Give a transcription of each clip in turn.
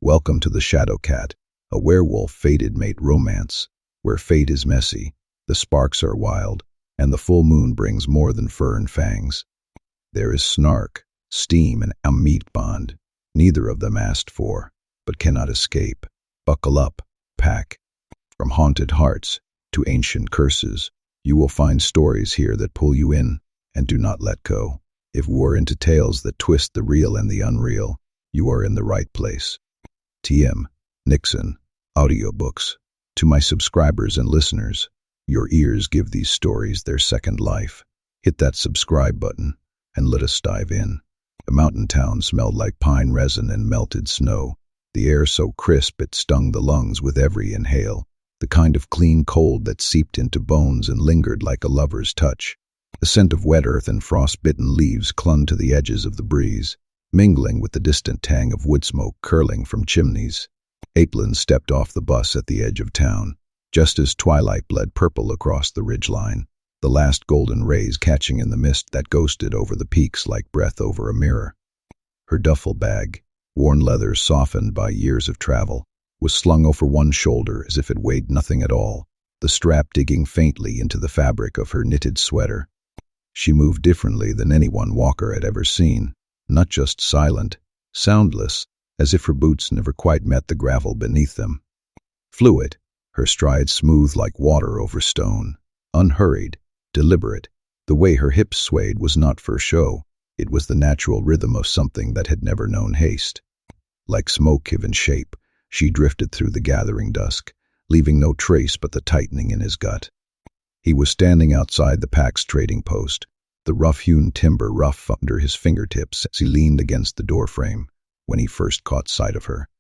Welcome to the Shadowcat, a werewolf fated mate romance, where fate is messy, the sparks are wild, and the full moon brings more than fur and fangs. There is snark, steam, and a meat bond, neither of them asked for, but cannot escape. Buckle up, pack. From haunted hearts to ancient curses, you will find stories here that pull you in and do not let go. If we're into tales that twist the real and the unreal, you are in the right place. TM, Nyxen, Audiobooks. To my subscribers and listeners, your ears give these stories their second life. Hit that subscribe button and let us dive in. The mountain town smelled like pine resin and melted snow, the air so crisp it stung the lungs with every inhale, the kind of clean cold that seeped into bones and lingered like a lover's touch. The scent of wet earth and frost-bitten leaves clung to the edges of the breeze, mingling with the distant tang of wood smoke curling from chimneys. Aitlin stepped off the bus at the edge of town, just as twilight bled purple across the ridgeline, the last golden rays catching in the mist that ghosted over the peaks like breath over a mirror. Her duffel bag, worn leather softened by years of travel, was slung over one shoulder as if it weighed nothing at all, the strap digging faintly into the fabric of her knitted sweater. She moved differently than anyone Walker had ever seen, not just silent, soundless, as if her boots never quite met the gravel beneath them. Fluid, her stride smooth like water over stone, unhurried, deliberate. The way her hips swayed was not for show, it was the natural rhythm of something that had never known haste. Like smoke given shape, she drifted through the gathering dusk, leaving no trace but the tightening in his gut. He was standing outside the pack's trading post, the rough-hewn timber rough under his fingertips as he leaned against the doorframe when he first caught sight of her.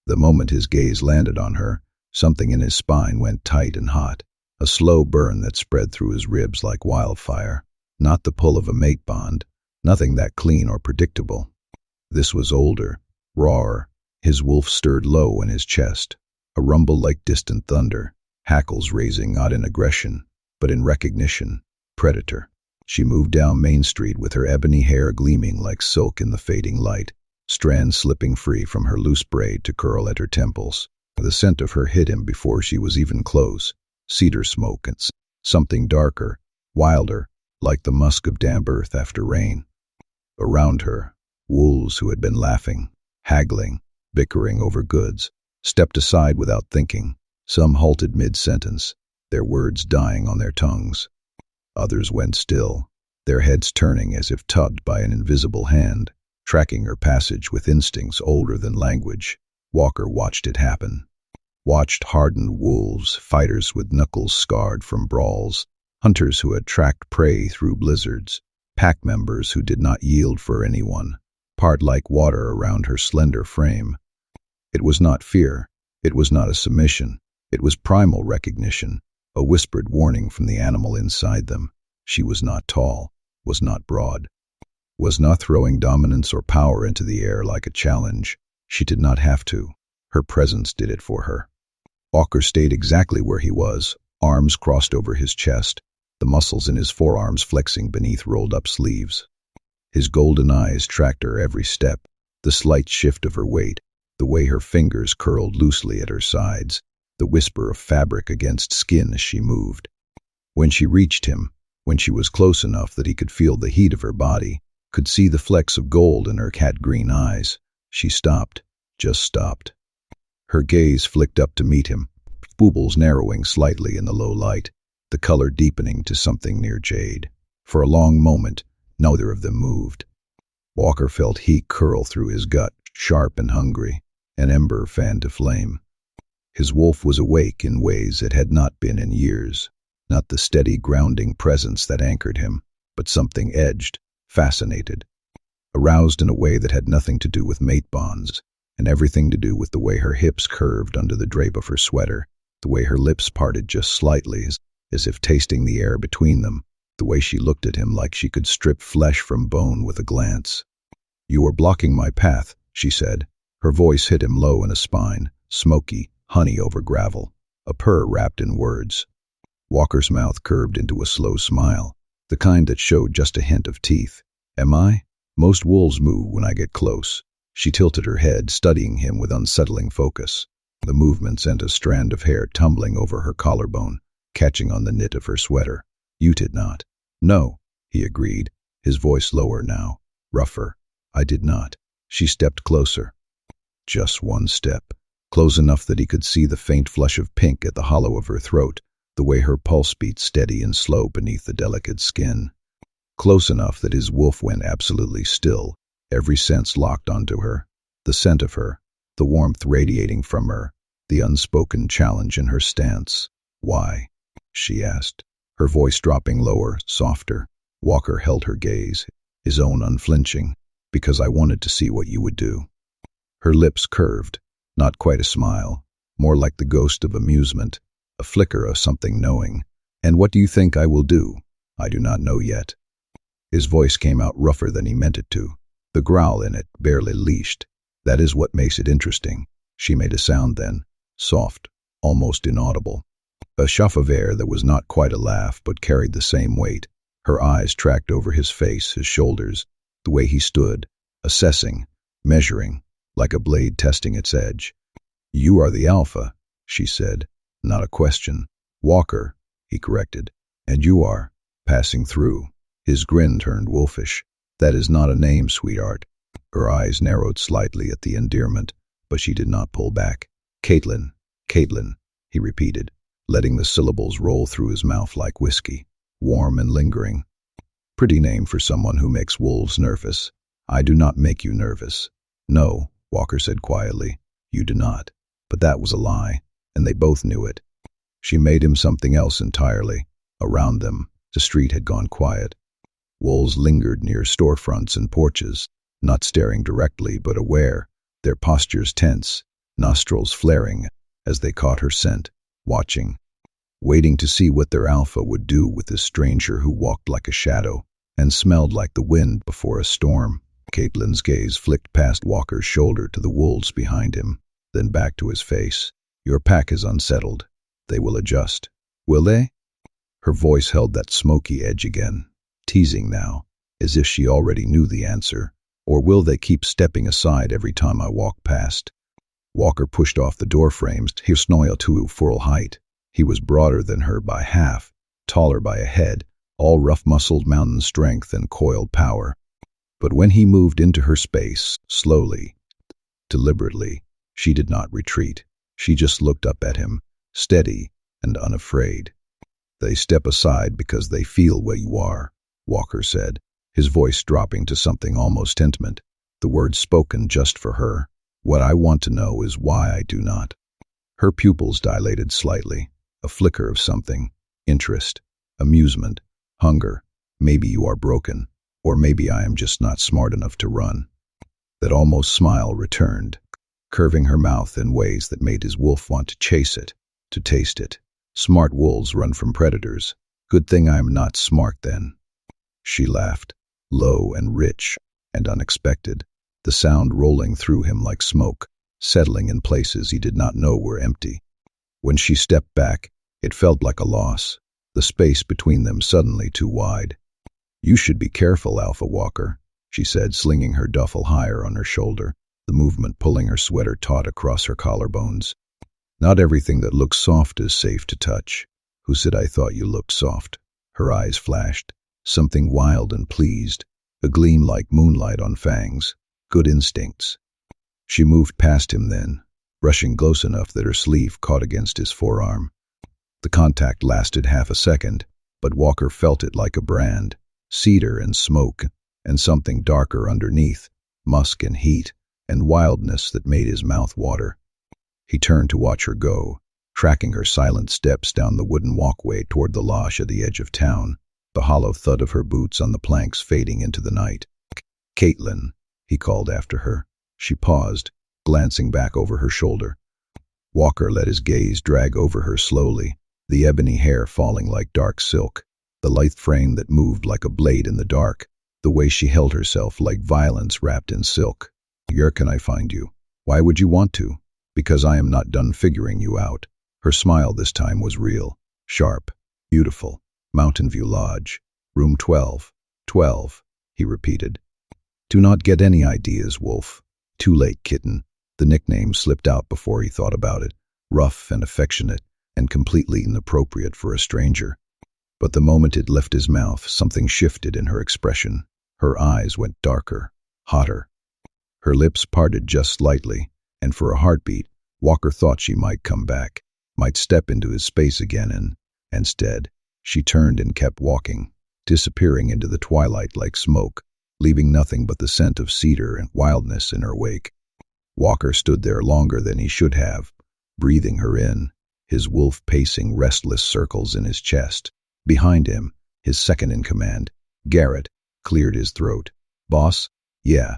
The moment his gaze landed on her, something in his spine went tight and hot, a slow burn that spread through his ribs like wildfire. Not the pull of a mate bond, nothing that clean or predictable. This was older, rawer. His wolf stirred low in his chest, a rumble like distant thunder, hackles raising not in aggression, but in recognition. Predator. She moved down Main Street with her ebony hair gleaming like silk in the fading light, strands slipping free from her loose braid to curl at her temples. The scent of her hit him before she was even close, cedar smoke and something darker, wilder, like the musk of damp earth after rain. Around her, wolves who had been laughing, haggling, bickering over goods, stepped aside without thinking. Some halted mid-sentence, their words dying on their tongues. Others went still, their heads turning as if tugged by an invisible hand, tracking her passage with instincts older than language. Walker watched it happen. Watched hardened wolves, fighters with knuckles scarred from brawls, hunters who had tracked prey through blizzards, pack members who did not yield for anyone, part like water around her slender frame. It was not fear, it was not a submission, it was primal recognition, a whispered warning from the animal inside them. She was not tall, was not broad, was not throwing dominance or power into the air like a challenge. She did not have to. Her presence did it for her. Walker stayed exactly where he was, arms crossed over his chest, the muscles in his forearms flexing beneath rolled-up sleeves. His golden eyes tracked her every step, the slight shift of her weight, the way her fingers curled loosely at her sides, the whisper of fabric against skin as she moved. When she reached him, when she was close enough that he could feel the heat of her body, could see the flecks of gold in her cat-green eyes, she stopped, just stopped. Her gaze flicked up to meet him, pupils narrowing slightly in the low light, the color deepening to something near jade. For a long moment, neither of them moved. Walker felt heat curl through his gut, sharp and hungry, an ember fanned to flame. His wolf was awake in ways it had not been in years, not the steady grounding presence that anchored him, but something edged, fascinated, aroused in a way that had nothing to do with mate bonds, and everything to do with the way her hips curved under the drape of her sweater, the way her lips parted just slightly as if tasting the air between them, the way she looked at him like she could strip flesh from bone with a glance. "You are blocking my path," she said. Her voice hit him low in a spine, smoky, honey over gravel, a purr wrapped in words. Walker's mouth curved into a slow smile, the kind that showed just a hint of teeth. "Am I? Most wolves move when I get close. She tilted her head, studying him with unsettling focus. The movement sent a strand of hair tumbling over her collarbone, catching on the knit of her sweater. "You did not." "No," he agreed, his voice lower now, rougher. "I did not." She stepped closer. Just one step, close enough that he could see the faint flush of pink at the hollow of her throat, the way her pulse beat steady and slow beneath the delicate skin. Close enough that his wolf went absolutely still, every sense locked onto her. The scent of her, the warmth radiating from her, the unspoken challenge in her stance. "Why?" she asked, her voice dropping lower, softer. Walker held her gaze, his own unflinching. "Because I wanted to see what you would do." Her lips curved, not quite a smile, more like the ghost of amusement, a flicker of something knowing. "And what do you think I will do?" "I do not know yet." His voice came out rougher than he meant it to, the growl in it barely leashed. "That is what makes it interesting." She made a sound then, soft, almost inaudible. A chuff of air that was not quite a laugh but carried the same weight. Her eyes tracked over his face, his shoulders, the way he stood, assessing, measuring, like a blade testing its edge. "You are the alpha," she said, not a question. "Walker," he corrected. "And you are passing through." His grin turned wolfish. "That is not a name, sweetheart." Her eyes narrowed slightly at the endearment, but she did not pull back. "Caitlin, Caitlin," he repeated, letting the syllables roll through his mouth like whiskey, warm and lingering. "Pretty name for someone who makes wolves nervous." "I do not make you nervous." "No," Walker said quietly, "you do not." But that was a lie, and they both knew it. She made him something else entirely. Around them, the street had gone quiet. Wolves lingered near storefronts and porches, not staring directly but aware, their postures tense, nostrils flaring as they caught her scent, watching, waiting to see what their alpha would do with this stranger who walked like a shadow and smelled like the wind before a storm. Caitlin's gaze flicked past Walker's shoulder to the wolves behind him, then back to his face. "Your pack is unsettled. They will adjust." "Will they?" Her voice held that smoky edge again, teasing now, as if she already knew the answer. "Or will they keep stepping aside every time I walk past?" Walker pushed off the door frames, his snoil to full height. He was broader than her by half, taller by a head, all rough-muscled mountain strength and coiled power. But when he moved into her space, slowly, deliberately, she did not retreat. She just looked up at him, steady and unafraid. "They step aside because they feel where you are," Walker said, his voice dropping to something almost intimate, the words spoken just for her. "What I want to know is why I do not." Her pupils dilated slightly, a flicker of something, interest, amusement, hunger. "Maybe you are broken, or maybe I am just not smart enough to run." That almost smile returned, curving her mouth in ways that made his wolf want to chase it, to taste it. "Smart wolves run from predators. Good thing I am not smart then." She laughed, low and rich and unexpected, the sound rolling through him like smoke, settling in places he did not know were empty. When she stepped back, it felt like a loss, the space between them suddenly too wide. "You should be careful, Alpha Walker," she said, slinging her duffel higher on her shoulder, the movement pulling her sweater taut across her collarbones. "Not everything that looks soft is safe to touch." "Who said I thought you looked soft?" Her eyes flashed, something wild and pleased, a gleam like moonlight on fangs. "Good instincts." She moved past him then, brushing close enough that her sleeve caught against his forearm. The contact lasted half a second, but Walker felt it like a brand, cedar and smoke, and something darker underneath, musk and heat, and wildness that made his mouth water. He turned to watch her go, tracking her silent steps down the wooden walkway toward the losh at the edge of town, the hollow thud of her boots on the planks fading into the night. "Caitlin," he called after her. She paused, glancing back over her shoulder. Walker let his gaze drag over her slowly, the ebony hair falling like dark silk, the lithe frame that moved like a blade in the dark, the way she held herself like violence wrapped in silk. "Where can I find you?" "Why would you want to?" "Because I am not done figuring you out." Her smile this time was real, sharp, beautiful. "Mountain View Lodge, room 12. 12, he repeated. "Do not get any ideas, Wolf. Too late, Kitten. The nickname slipped out before he thought about it, rough and affectionate and completely inappropriate for a stranger. But the moment it left his mouth, something shifted in her expression. Her eyes went darker, hotter. Her lips parted just slightly, and for a heartbeat, Walker thought she might come back, might step into his space again, and instead, she turned and kept walking, disappearing into the twilight like smoke, leaving nothing but the scent of cedar and wildness in her wake. Walker stood there longer than he should have, breathing her in, his wolf pacing restless circles in his chest. Behind him, his second-in-command, Garrett, cleared his throat. "Boss?" "Yeah."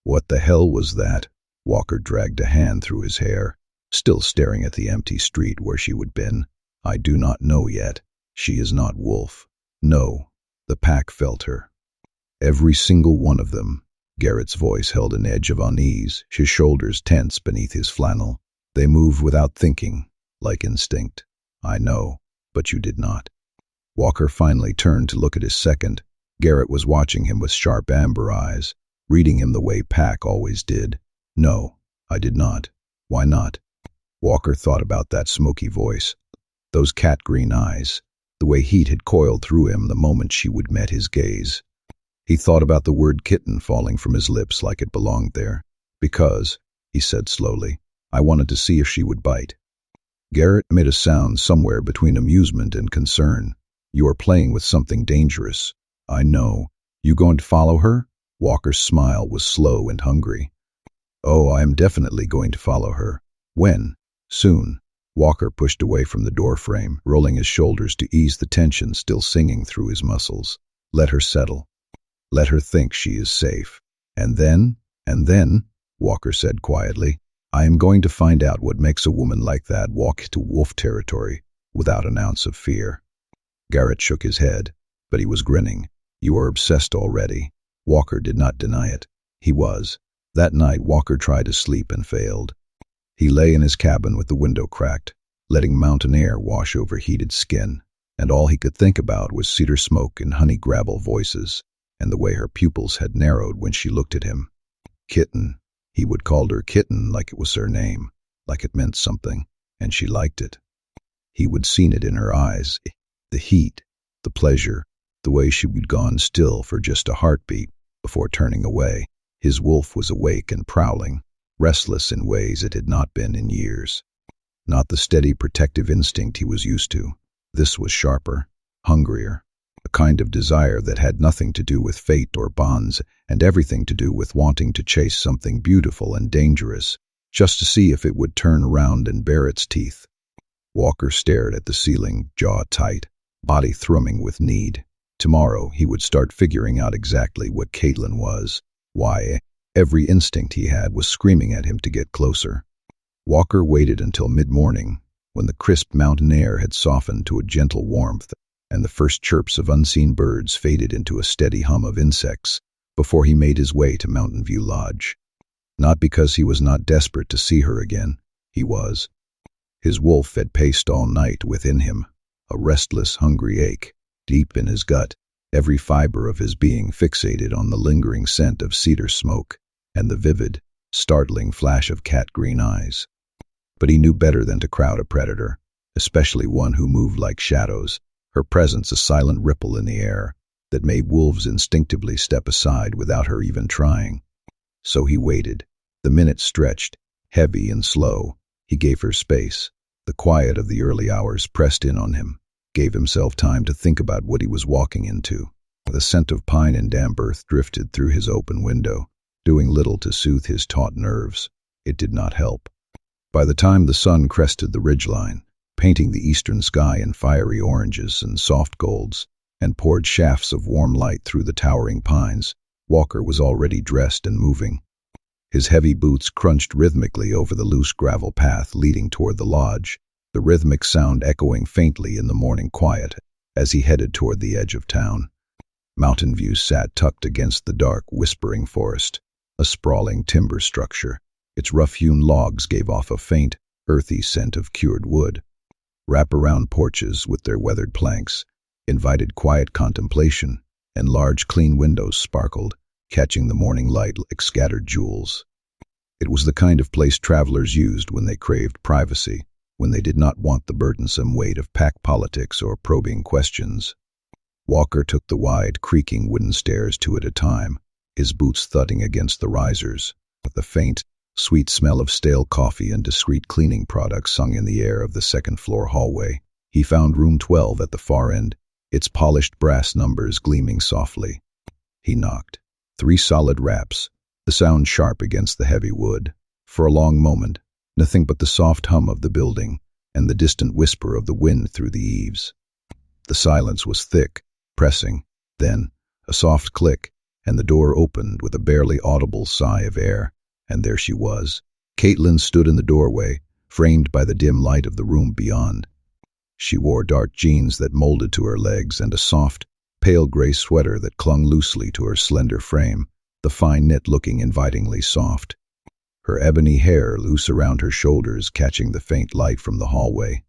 "What the hell was that?" Walker dragged a hand through his hair, still staring at the empty street where she would been. "I do not know yet. She is not Wolf." "No." The pack felt her. Every single one of them. Garrett's voice held an edge of unease, his shoulders tense beneath his flannel. "They move without thinking, like instinct." "I know, but you did not." Walker finally turned to look at his second. Garrett was watching him with sharp amber eyes, reading him the way Pack always did. "No, I did not." "Why not?" Walker thought about that smoky voice, those cat-green eyes, the way heat had coiled through him the moment she would met his gaze. He thought about the word kitten falling from his lips like it belonged there. "Because," he said slowly, "I wanted to see if she would bite." Garrett made a sound somewhere between amusement and concern. "You are playing with something dangerous." "I know." "You going to follow her?" Walker's smile was slow and hungry. "Oh, I am definitely going to follow her." "When?" "Soon." Walker pushed away from the doorframe, rolling his shoulders to ease the tension still singing through his muscles. "Let her settle. Let her think she is safe. And then," Walker said quietly, "I am going to find out what makes a woman like that walk to wolf territory without an ounce of fear." Garrett shook his head, but he was grinning. "You are obsessed already." Walker did not deny it. He was. That night, Walker tried to sleep and failed. He lay in his cabin with the window cracked, letting mountain air wash over heated skin, and all he could think about was cedar smoke and honey gravel voices, and the way her pupils had narrowed when she looked at him. Kitten. He would call her Kitten like it was her name, like it meant something, and she liked it. He would seen it in her eyes, the heat, the pleasure, the way she would gone still for just a heartbeat before turning away. His wolf was awake and prowling, restless in ways it had not been in years. Not the steady protective instinct he was used to. This was sharper, hungrier, a kind of desire that had nothing to do with fate or bonds and everything to do with wanting to chase something beautiful and dangerous, just to see if it would turn around and bare its teeth. Walker stared at the ceiling, jaw tight, body thrumming with need. Tomorrow he would start figuring out exactly what Caitlin was, why every instinct he had was screaming at him to get closer. Walker waited until mid-morning, when the crisp mountain air had softened to a gentle warmth and the first chirps of unseen birds faded into a steady hum of insects, before he made his way to Mountain View Lodge. Not because he was not desperate to see her again. He was. His wolf had paced all night within him, a restless, hungry ache, deep in his gut, every fiber of his being fixated on the lingering scent of cedar smoke and the vivid, startling flash of cat-green eyes. But he knew better than to crowd a predator, especially one who moved like shadows, her presence a silent ripple in the air that made wolves instinctively step aside without her even trying. So he waited. The minutes stretched, heavy and slow. He gave her space. The quiet of the early hours pressed in on him, gave himself time to think about what he was walking into. The scent of pine and damp earth drifted through his open window, doing little to soothe his taut nerves. It did not help. By the time the sun crested the ridgeline, painting the eastern sky in fiery oranges and soft golds, and poured shafts of warm light through the towering pines, Walker was already dressed and moving. His heavy boots crunched rhythmically over the loose gravel path leading toward the lodge, the rhythmic sound echoing faintly in the morning quiet as he headed toward the edge of town. Mountain View sat tucked against the dark, whispering forest, a sprawling timber structure. Its rough-hewn logs gave off a faint, earthy scent of cured wood. Wrap-around porches with their weathered planks invited quiet contemplation, and large, clean windows sparkled, catching the morning light like scattered jewels. It was the kind of place travelers used when they craved privacy, when they did not want the burdensome weight of pack politics or probing questions. Walker took the wide, creaking wooden stairs two at a time, his boots thudding against the risers. The faint, sweet smell of stale coffee and discreet cleaning products sung in the air of the second-floor hallway. He found room 12 at the far end, its polished brass numbers gleaming softly. He knocked. 3 solid raps, the sound sharp against the heavy wood. For a long moment, nothing but the soft hum of the building and the distant whisper of the wind through the eaves. The silence was thick, pressing. Then, a soft click, and the door opened with a barely audible sigh of air, and there she was. Caitlin stood in the doorway, framed by the dim light of the room beyond. She wore dark jeans that molded to her legs and a soft, pale gray sweater that clung loosely to her slender frame, the fine knit looking invitingly soft. Her ebony hair loose around her shoulders catching the faint light from the hallway.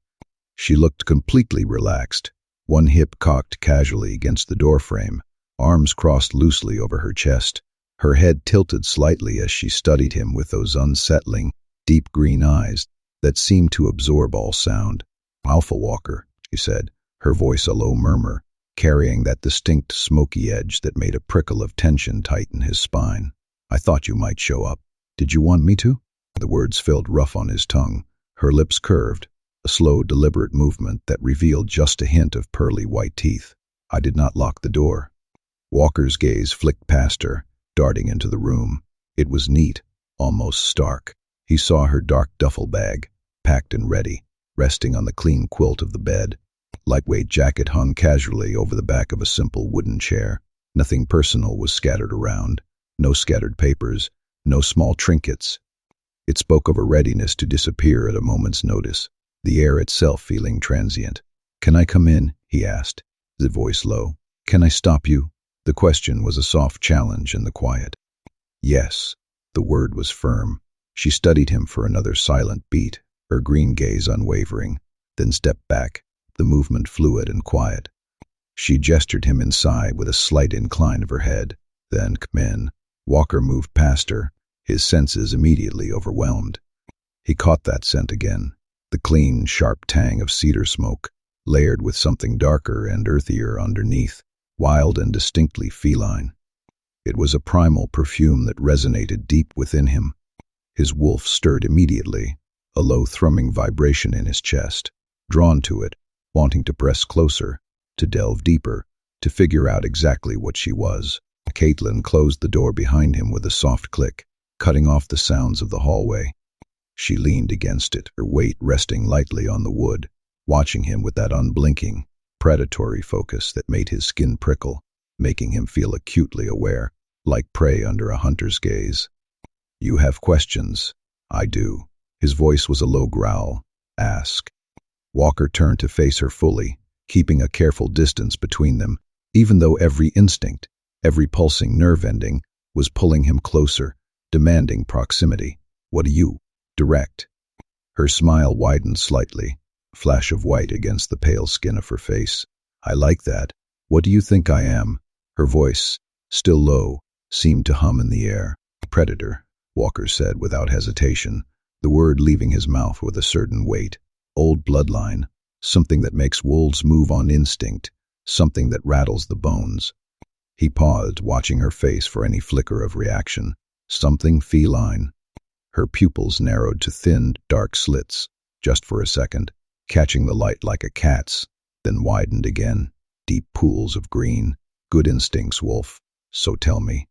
She looked completely relaxed, one hip cocked casually against the doorframe, arms crossed loosely over her chest, her head tilted slightly as she studied him with those unsettling, deep green eyes that seemed to absorb all sound. "Alpha Walker," she said, her voice a low murmur, carrying that distinct smoky edge that made a prickle of tension tighten his spine. "I thought you might show up. Did you want me to?" The words felt rough on his tongue, her lips curved, a slow, deliberate movement that revealed just a hint of pearly white teeth. "I did not lock the door." Walker's gaze flicked past her, darting into the room. It was neat, almost stark. He saw her dark duffel bag, packed and ready, resting on the clean quilt of the bed. Lightweight jacket hung casually over the back of a simple wooden chair. Nothing personal was scattered around. No scattered papers, no small trinkets. It spoke of a readiness to disappear at a moment's notice, the air itself feeling transient. "Can I come in?" he asked, the voice low. "Can I stop you?" The question was a soft challenge in the quiet. "Yes." The word was firm. She studied him for another silent beat, her green gaze unwavering, then stepped back, the movement fluid and quiet. She gestured him inside with a slight incline of her head. Then, "Come in." Walker moved past her, his senses immediately overwhelmed. He caught that scent again, the clean, sharp tang of cedar smoke, layered with something darker and earthier underneath, wild and distinctly feline. It was a primal perfume that resonated deep within him. His wolf stirred immediately, a low thrumming vibration in his chest, drawn to it, wanting to press closer, to delve deeper, to figure out exactly what she was. Caitlin closed the door behind him with a soft click, cutting off the sounds of the hallway. She leaned against it, her weight resting lightly on the wood, watching him with that unblinking, predatory focus that made his skin prickle, making him feel acutely aware, like prey under a hunter's gaze. "You have questions." "I do." His voice was a low growl. "Ask." Walker turned to face her fully, keeping a careful distance between them, even though every instinct, every pulsing nerve ending, was pulling him closer, demanding proximity. "What do you?" "Direct." Her smile widened slightly, a flash of white against the pale skin of her face. "I like that. What do you think I am?" Her voice, still low, seemed to hum in the air. "Predator," Walker said without hesitation, the word leaving his mouth with a certain weight. "Old bloodline, something that makes wolves move on instinct, something that rattles the bones." He paused, watching her face for any flicker of reaction. "Something feline." Her pupils narrowed to thin, dark slits, just for a second, catching the light like a cat's, then widened again, deep pools of green. "Good instincts, Wolf, so tell me."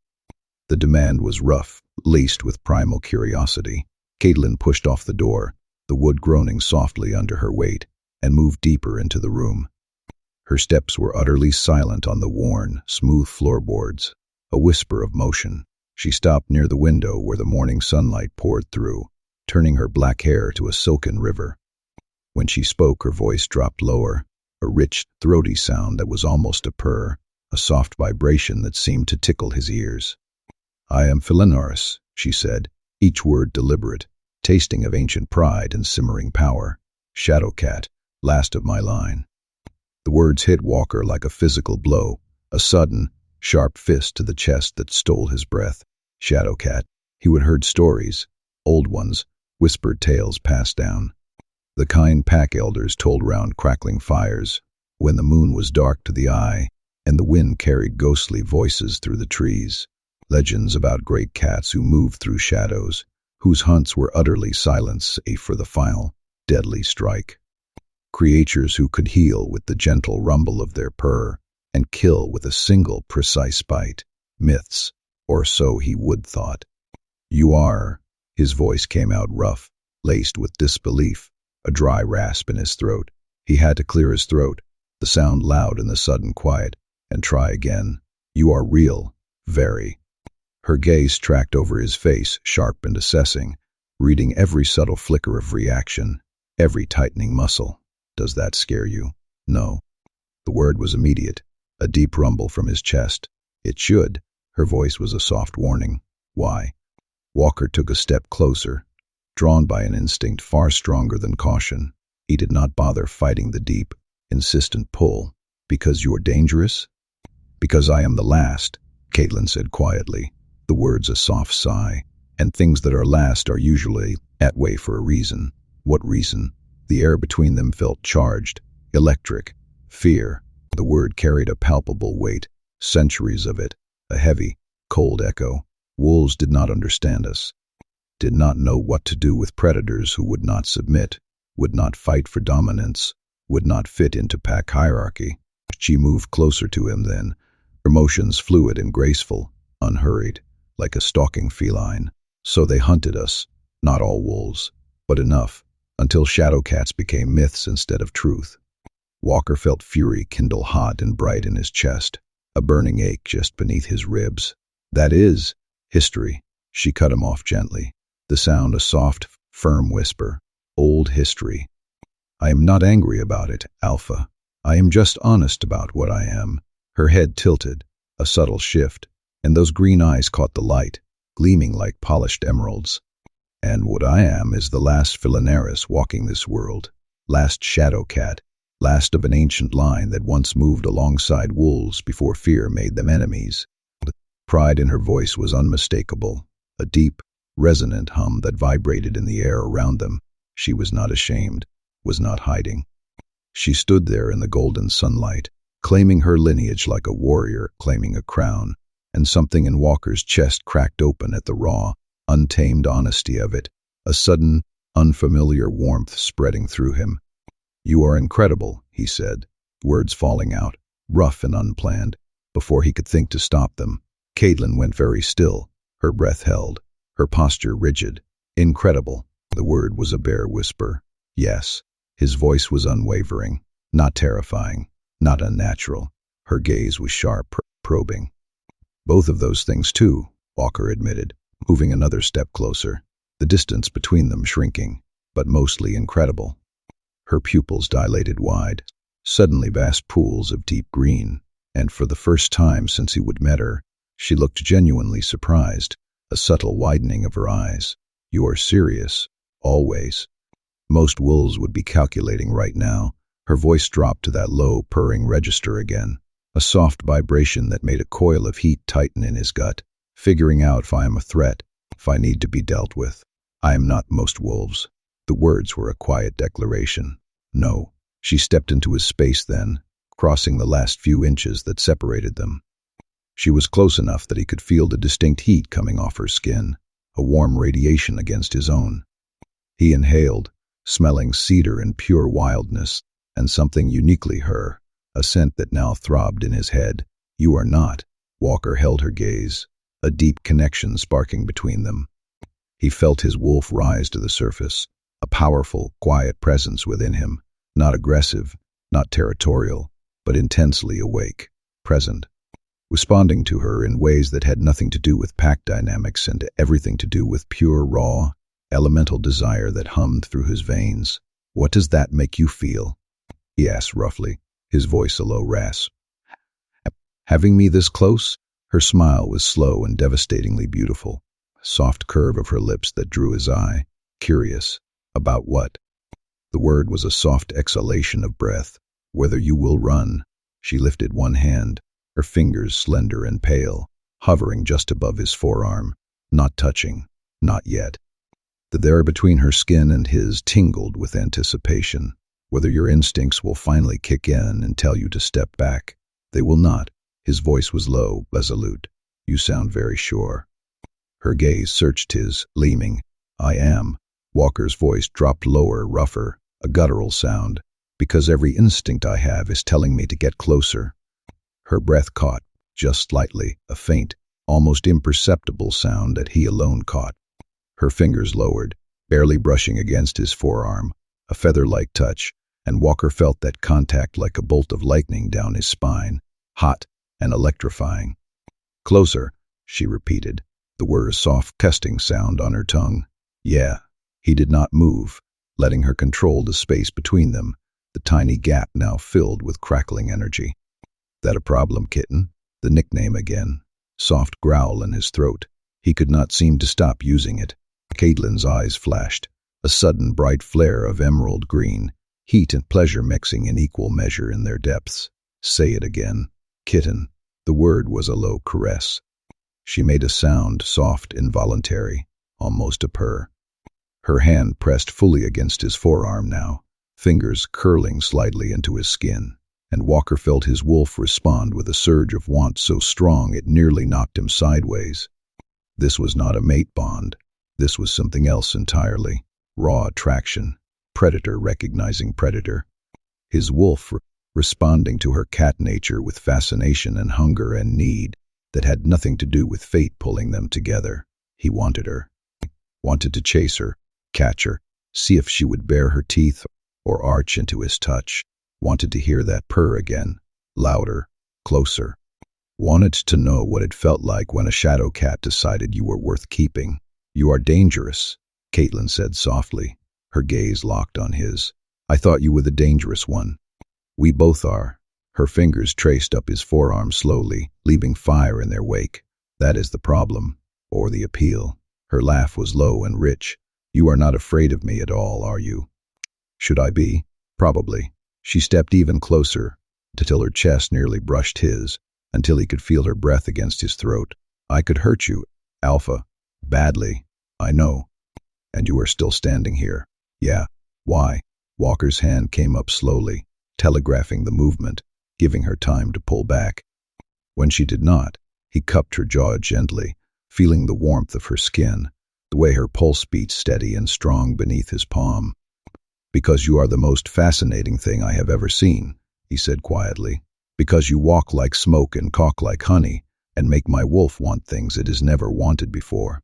The demand was rough, laced with primal curiosity. Caitlin pushed off the door, the wood groaning softly under her weight, and moved deeper into the room. Her steps were utterly silent on the worn, smooth floorboards, a whisper of motion. She stopped near the window where the morning sunlight poured through, turning her black hair to a silken river. When she spoke, her voice dropped lower, a rich, throaty sound that was almost a purr, a soft vibration that seemed to tickle his ears. "I am Philinoris," she said, each word deliberate, tasting of ancient pride and simmering power. "Shadowcat, last of my line." The words hit Walker like a physical blow, a sudden, sharp fist to the chest that stole his breath. Shadowcat. He had heard stories, Old ones, whispered tales passed down. The kind pack elders told round crackling fires, when the moon was dark to the eye, and the wind carried ghostly voices through the trees. Legends about great cats who moved through shadows, whose hunts were utterly silent save for the final, deadly strike. Creatures who could heal with the gentle rumble of their purr, and kill with a single precise bite. Myths, or so he would thought. You are, his voice came out rough, laced with disbelief, a dry rasp in his throat. He had to clear his throat, the sound loud in the sudden quiet, and try again. You are real, very. Her gaze tracked over his face, sharp and assessing, reading every subtle flicker of reaction, every tightening muscle. Does that scare you? No. The word was immediate, a deep rumble from his chest. It should. Her voice was a soft warning. Why? Walker took a step closer, drawn by an instinct far stronger than caution. He did not bother fighting the deep, insistent pull. Because you're dangerous? Because I am the last, Caitlin said quietly, the words a soft sigh. And things that are last are usually at way for a reason. What reason? The air between them felt charged, electric, fear. The word carried a palpable weight, centuries of it, a heavy, cold echo. Wolves did not understand us, did not know what to do with predators who would not submit, would not fight for dominance, would not fit into pack hierarchy. She moved closer to him then, her motions fluid and graceful, unhurried, like a stalking feline. So they hunted us, not all wolves, but enough, until shadowcats became myths instead of truth. Walker felt fury kindle hot and bright in his chest, a burning ache just beneath his ribs. That is history. She cut him off gently, the sound a soft, firm whisper. Old history. I am not angry about it, Alpha. I am just honest about what I am. Her head tilted, a subtle shift, and those green eyes caught the light, gleaming like polished emeralds. And what I am is the last Philoneris walking this world, last Shadowcat, last of an ancient line that once moved alongside wolves before fear made them enemies. The pride in her voice was unmistakable, a deep, resonant hum that vibrated in the air around them. She was not ashamed, was not hiding. She stood there in the golden sunlight, claiming her lineage like a warrior claiming a crown, and something in Walker's chest cracked open at the raw, untamed honesty of it, a sudden, unfamiliar warmth spreading through him. You are incredible, he said, words falling out, rough and unplanned. Before he could think to stop them, Caitlin went very still, her breath held, her posture rigid. Incredible. The word was a bare whisper. Yes. His voice was unwavering, not terrifying, not unnatural. Her gaze was sharp, probing. Both of those things too, Walker admitted, moving another step closer, the distance between them shrinking, but mostly incredible. Her pupils dilated wide, suddenly vast pools of deep green, and for the first time since he would met her, she looked genuinely surprised, a subtle widening of her eyes. You are serious, always. Most wolves would be calculating right now. Her voice dropped to that low, purring register again, a soft vibration that made a coil of heat tighten in his gut, figuring out if I am a threat, if I need to be dealt with. I am not most wolves. The words were a quiet declaration. No. She stepped into his space then, crossing the last few inches that separated them. She was close enough that he could feel the distinct heat coming off her skin, a warm radiation against his own. He inhaled, smelling cedar and pure wildness, and something uniquely her, a scent that now throbbed in his head. You are not. Walker held her gaze, a deep connection sparking between them. He felt his wolf rise to the surface, a powerful, quiet presence within him, not aggressive, not territorial, but intensely awake, present, responding to her in ways that had nothing to do with pack dynamics and everything to do with pure, raw, elemental desire that hummed through his veins. What does that make you feel? He asked roughly, his voice a low rasp. Having me this close? Her smile was slow and devastatingly beautiful, a soft curve of her lips that drew his eye. Curious. About what? The word was a soft exhalation of breath. Whether you will run. She lifted one hand, her fingers slender and pale, hovering just above his forearm, not touching, not yet. The air between her skin and his tingled with anticipation. Whether your instincts will finally kick in and tell you to step back. They will not. His voice was low, resolute. You sound very sure. Her gaze searched his, gleaming. I am. Walker's voice dropped lower, rougher, a guttural sound. Because every instinct I have is telling me to get closer. Her breath caught, just slightly, a faint, almost imperceptible sound that he alone caught. Her fingers lowered, barely brushing against his forearm, a feather-like touch, and Walker felt that contact like a bolt of lightning down his spine, hot and electrifying. Closer, she repeated, the word soft testing sound on her tongue. Yeah. He did not move, letting her control the space between them, the tiny gap now filled with crackling energy. That a problem, Kitten? The nickname again. Soft growl in his throat. He could not seem to stop using it. Caitlin's eyes flashed, a sudden bright flare of emerald green, heat and pleasure mixing in equal measure in their depths. Say it again. Kitten. The word was a low caress. She made a sound, soft, involuntary, almost a purr. Her hand pressed fully against his forearm now, fingers curling slightly into his skin, and Walker felt his wolf respond with a surge of want so strong it nearly knocked him sideways. This was not a mate bond. This was something else entirely. Raw attraction. Predator recognizing predator. His wolf responding to her cat nature with fascination and hunger and need that had nothing to do with fate pulling them together. He wanted her. Wanted to chase her, catch her, see if she would bare her teeth or arch into his touch. Wanted to hear that purr again, louder, closer. Wanted to know what it felt like when a Shadowcat decided you were worth keeping. You are dangerous, Caitlin said softly, her gaze locked on his. I thought you were the dangerous one. We both are. Her fingers traced up his forearm slowly, leaving fire in their wake. That is the problem, or the appeal. Her laugh was low and rich. You are not afraid of me at all, are you? Should I be? Probably. She stepped even closer, until her chest nearly brushed his, until he could feel her breath against his throat. I could hurt you, Alpha. Badly. I know. And you are still standing here. Yeah. Why? Walker's hand came up slowly, telegraphing the movement, giving her time to pull back. When she did not, he cupped her jaw gently, feeling the warmth of her skin, the way her pulse beat steady and strong beneath his palm. Because you are the most fascinating thing I have ever seen, he said quietly. Because you walk like smoke and caulk like honey, and make my wolf want things it has never wanted before.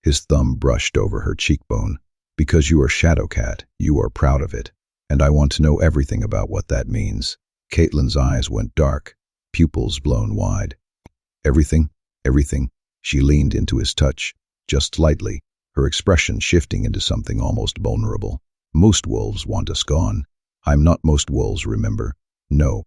His thumb brushed over her cheekbone. Because you are Shadowcat, you are proud of it, and I want to know everything about what that means. Caitlin's eyes went dark, pupils blown wide. Everything, everything. She leaned into his touch, just slightly, her expression shifting into something almost vulnerable. Most wolves want us gone. I'm not most wolves, remember? No.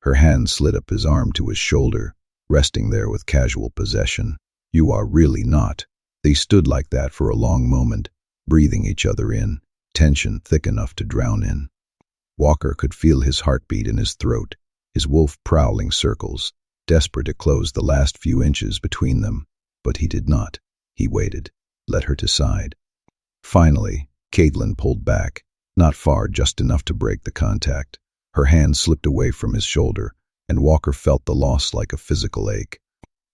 Her hand slid up his arm to his shoulder, resting there with casual possession. You are really not. They stood like that for a long moment, breathing each other in, tension thick enough to drown in. Walker could feel his heartbeat in his throat, his wolf prowling circles, desperate to close the last few inches between them. But he did not. He waited, let her decide. Finally, Caitlin pulled back, not far, just enough to break the contact. Her hand slipped away from his shoulder, and Walker felt the loss like a physical ache.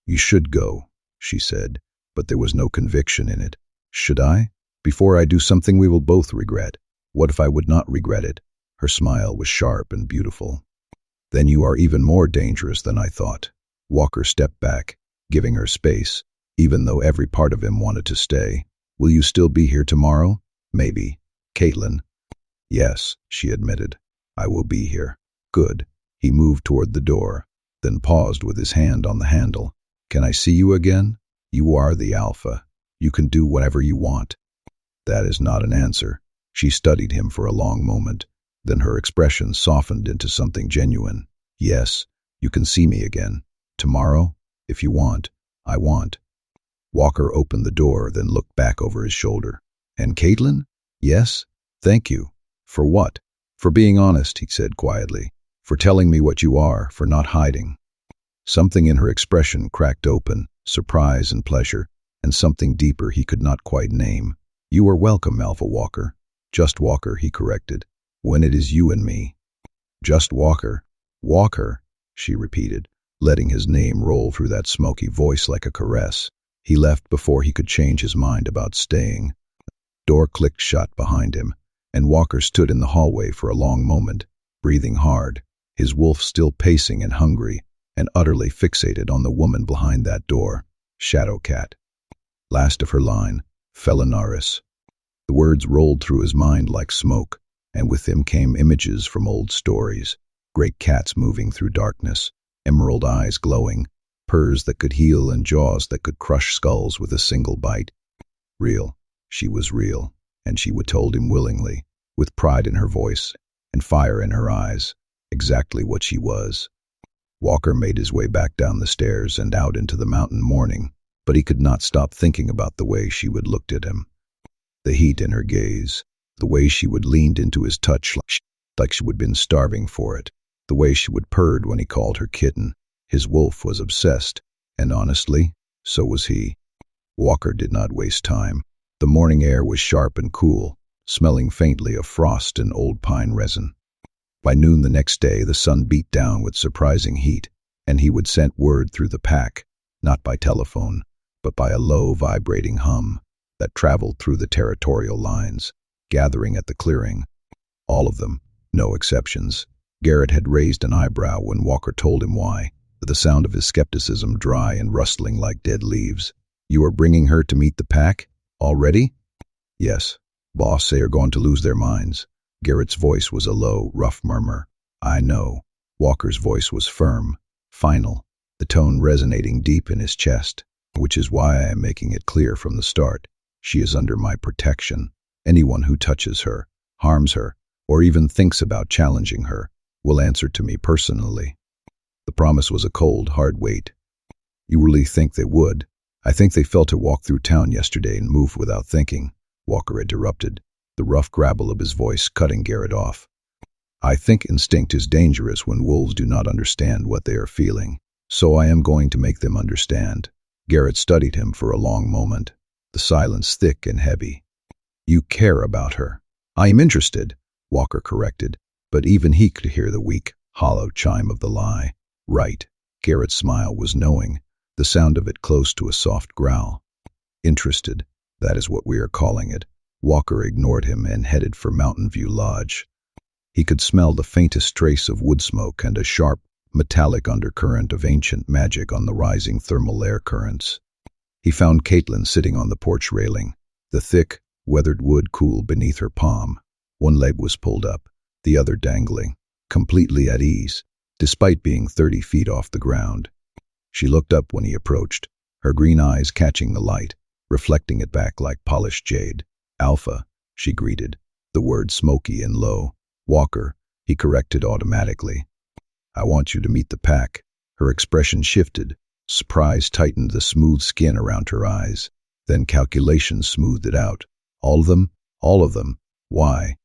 You should go, she said, but there was no conviction in it. Should I? Before I do something we will both regret. What if I would not regret it? Her smile was sharp and beautiful. Then you are even more dangerous than I thought. Walker stepped back, giving her space, even though every part of him wanted to stay. Will you still be here tomorrow? Maybe. Caitlin? Yes, she admitted. I will be here. Good. He moved toward the door, then paused with his hand on the handle. Can I see you again? You are the Alpha. You can do whatever you want. That is not an answer. She studied him for a long moment. Then her expression softened into something genuine. Yes, you can see me again. Tomorrow? If you want. I want. Walker opened the door, then looked back over his shoulder. And Caitlin? Yes? Thank you. For what? For being honest, he said quietly. For telling me what you are, for not hiding. Something in her expression cracked open, surprise and pleasure, and something deeper he could not quite name. You are welcome, Alpha Walker. Just Walker, he corrected. When it is you and me. Just Walker. Walker, she repeated, letting his name roll through that smoky voice like a caress. He left before he could change his mind about staying. Door clicked shut behind him, and Walker stood in the hallway for a long moment, breathing hard, his wolf still pacing and hungry, and utterly fixated on the woman behind that door, Shadowcat. Last of her line, Felinaris. The words rolled through his mind like smoke, and with them came images from old stories, great cats moving through darkness, emerald eyes glowing, purrs that could heal and jaws that could crush skulls with a single bite. Real. She was real, and she would told him willingly, with pride in her voice and fire in her eyes, exactly what she was. Walker made his way back down the stairs and out into the mountain morning, but he could not stop thinking about the way she would looked at him. The heat in her gaze, the way she would leaned into his touch like she would been starving for it, the way she would purred when he called her kitten. His wolf was obsessed, and honestly, so was he. Walker did not waste time. The morning air was sharp and cool, smelling faintly of frost and old pine resin. By noon the next day the sun beat down with surprising heat, and he would send word through the pack, not by telephone, but by a low vibrating hum that traveled through the territorial lines, gathering at the clearing. All of them, no exceptions. Garrett had raised an eyebrow when Walker told him why, the sound of his skepticism dry and rustling like dead leaves. You are bringing her to meet the pack? Already? Yes. Boss say are going to lose their minds. Garrett's voice was a low, rough murmur. I know. Walker's voice was firm, final, the tone resonating deep in his chest, which is why I am making it clear from the start. She is under my protection. Anyone who touches her, harms her, or even thinks about challenging her will answer to me personally. The promise was a cold, hard weight. You really think they would? I think they felt her walk through town yesterday and moved without thinking, Walker interrupted, the rough grabble of his voice cutting Garrett off. I think instinct is dangerous when wolves do not understand what they are feeling, so I am going to make them understand. Garrett studied him for a long moment, the silence thick and heavy. You care about her. I am interested, Walker corrected, but even he could hear the weak, hollow chime of the lie. Right. Garrett's smile was knowing, the sound of it close to a soft growl. Interested, that is what we are calling it. Walker ignored him and headed for Mountain View Lodge. He could smell the faintest trace of wood smoke and a sharp, metallic undercurrent of ancient magic on the rising thermal air currents. He found Caitlin sitting on the porch railing, the thick, weathered wood cool beneath her palm. One leg was pulled up, the other dangling, completely at ease, despite being 30 feet off the ground. She looked up when he approached, her green eyes catching the light, reflecting it back like polished jade. Alpha, she greeted, the word smoky and low. Walker, he corrected automatically. I want you to meet the pack. Her expression shifted. Surprise tightened the smooth skin around her eyes. Then calculation smoothed it out. All of them? All of them. Why?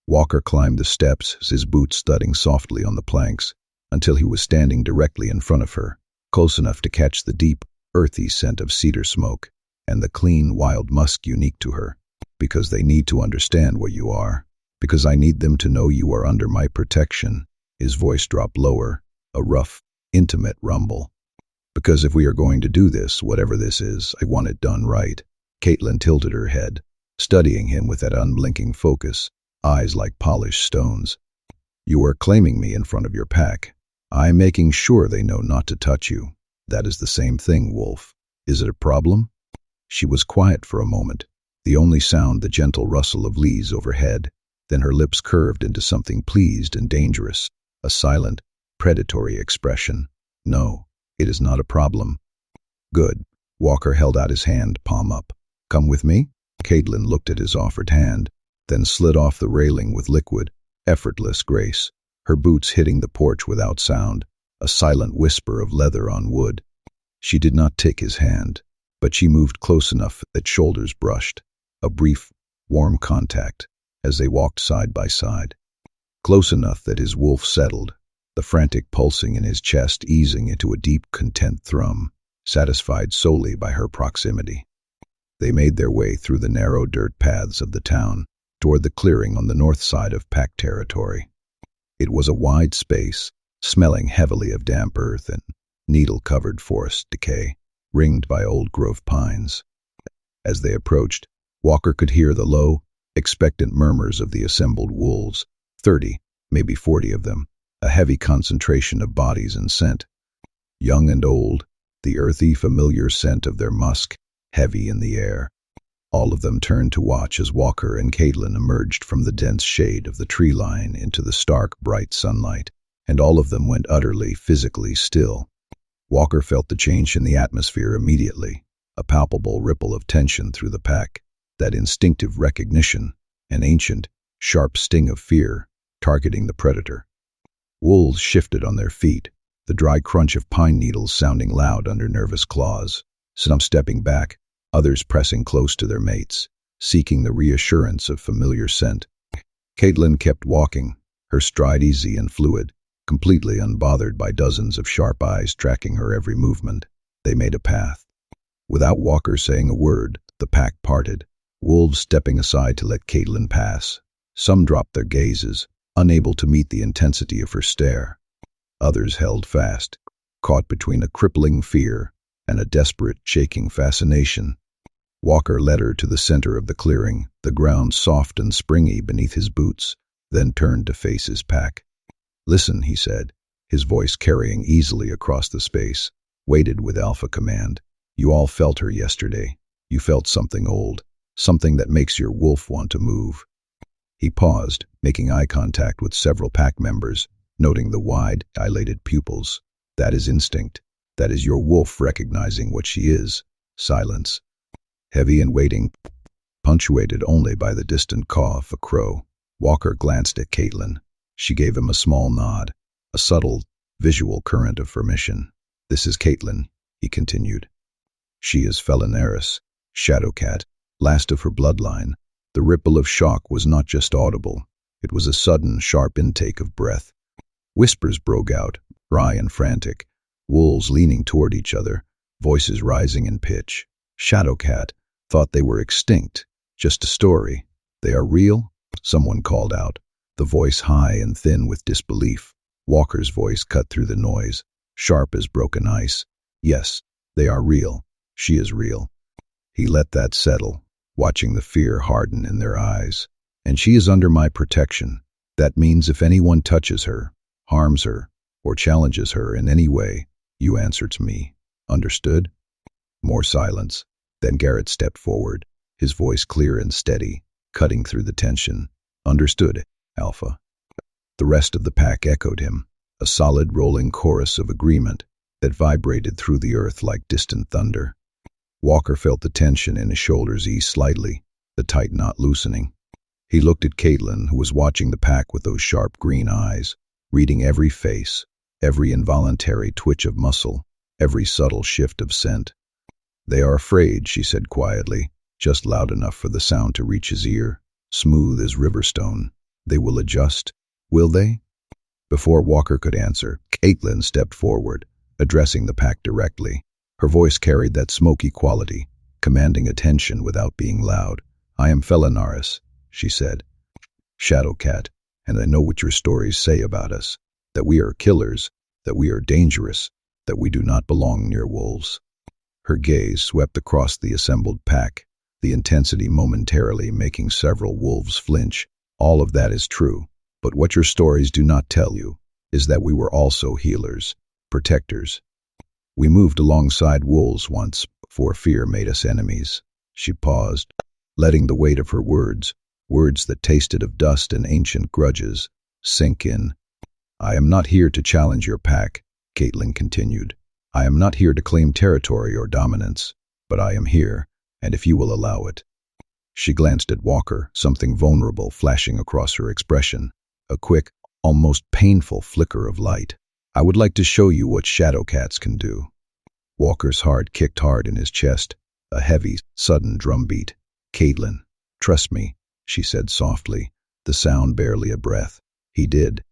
Walker climbed the steps, his boots thudding softly on the planks, until he was standing directly in front of her, close enough to catch the deep, earthy scent of cedar smoke, and the clean, wild musk unique to her. Because they need to understand what you are. Because I need them to know you are under my protection. His voice dropped lower, a rough, intimate rumble. Because if we are going to do this, whatever this is, I want it done right. Caitlin tilted her head, studying him with that unblinking focus, eyes like polished stones. You are claiming me in front of your pack. I am making sure they know not to touch you. That is the same thing, Wolf. Is it a problem? She was quiet for a moment, the only sound the gentle rustle of leaves overhead. Then her lips curved into something pleased and dangerous, a silent, predatory expression. No, it is not a problem. Good. Walker held out his hand, palm up. Come with me? Caitlin looked at his offered hand, then slid off the railing with liquid, effortless grace, her boots hitting the porch without sound, a silent whisper of leather on wood. She did not take his hand, but she moved close enough that shoulders brushed, a brief, warm contact, as they walked side by side. Close enough that his wolf settled, the frantic pulsing in his chest easing into a deep, content thrum, satisfied solely by her proximity. They made their way through the narrow dirt paths of the town toward the clearing on the north side of Pack territory. It was a wide space, smelling heavily of damp earth and needle-covered forest decay, ringed by old-growth pines. As they approached, Walker could hear the low, expectant murmurs of the assembled wolves, 30, maybe 40 of them, a heavy concentration of bodies and scent. Young and old, the earthy, familiar scent of their musk, heavy in the air. All of them turned to watch as Walker and Caitlin emerged from the dense shade of the tree line into the stark, bright sunlight, and all of them went utterly, physically still. Walker felt the change in the atmosphere immediately, a palpable ripple of tension through the pack, that instinctive recognition, an ancient, sharp sting of fear, targeting the predator. Wolves shifted on their feet, the dry crunch of pine needles sounding loud under nervous claws. Some stepping back, others pressing close to their mates, seeking the reassurance of familiar scent. Caitlin kept walking, her stride easy and fluid, completely unbothered by dozens of sharp eyes tracking her every movement. They made a path. Without Walker saying a word, the pack parted, wolves stepping aside to let Caitlin pass. Some dropped their gazes, unable to meet the intensity of her stare. Others held fast, caught between a crippling fear and a desperate, shaking fascination. Walker led her to the center of the clearing, the ground soft and springy beneath his boots, then turned to face his pack. "Listen," he said, his voice carrying easily across the space, weighted with alpha command. "You all felt her yesterday. You felt something old, something that makes your wolf want to move." He paused, making eye contact with several pack members, noting the wide, dilated pupils. "That is instinct. That is your wolf recognizing what she is." Silence. Heavy and waiting, punctuated only by the distant caw of a crow. Walker glanced at Caitlin. She gave him a small nod, a subtle, visual current of permission. "This is Caitlin," he continued. "She is Felinaris, Shadowcat, last of her bloodline." The ripple of shock was not just audible. It was a sudden, sharp intake of breath. Whispers broke out, dry and frantic, wolves leaning toward each other, voices rising in pitch. "Shadowcat thought they were extinct, just a story. They are real?" someone called out, the voice high and thin with disbelief. Walker's voice cut through the noise, sharp as broken ice. "Yes, they are real. She is real." He let that settle, watching the fear harden in their eyes. "And she is under my protection. That means if anyone touches her, harms her, or challenges her in any way, you answer to me. Understood?" More silence. Then Garrett stepped forward, his voice clear and steady, cutting through the tension. "Understood, Alpha." The rest of the pack echoed him, a solid rolling chorus of agreement that vibrated through the earth like distant thunder. Walker felt the tension in his shoulders ease slightly, the tight knot loosening. He looked at Caitlin, who was watching the pack with those sharp green eyes, reading every face, every involuntary twitch of muscle, every subtle shift of scent. "They are afraid," she said quietly, just loud enough for the sound to reach his ear, smooth as riverstone. "They will adjust, will they?" Before Walker could answer, Caitlin stepped forward, addressing the pack directly. Her voice carried that smoky quality, commanding attention without being loud. "I am Felinaris," she said, "Shadowcat, and I know what your stories say about us, that we are killers, that we are dangerous, that we do not belong near wolves." Her gaze swept across the assembled pack, the intensity momentarily making several wolves flinch. "All of that is true, but what your stories do not tell you is that we were also healers, protectors. We moved alongside wolves once before fear made us enemies." She paused, letting the weight of her words that tasted of dust and ancient grudges, sink in. "I am not here to challenge your pack," Caitlin continued. "I am not here to claim territory or dominance, but I am here, and if you will allow it." She glanced at Walker, something vulnerable flashing across her expression, a quick, almost painful flicker of light. "I would like to show you what Shadowcats can do." Walker's heart kicked hard in his chest, a heavy, sudden drumbeat. "Caitlin, trust me," she said softly, the sound barely a breath. He did.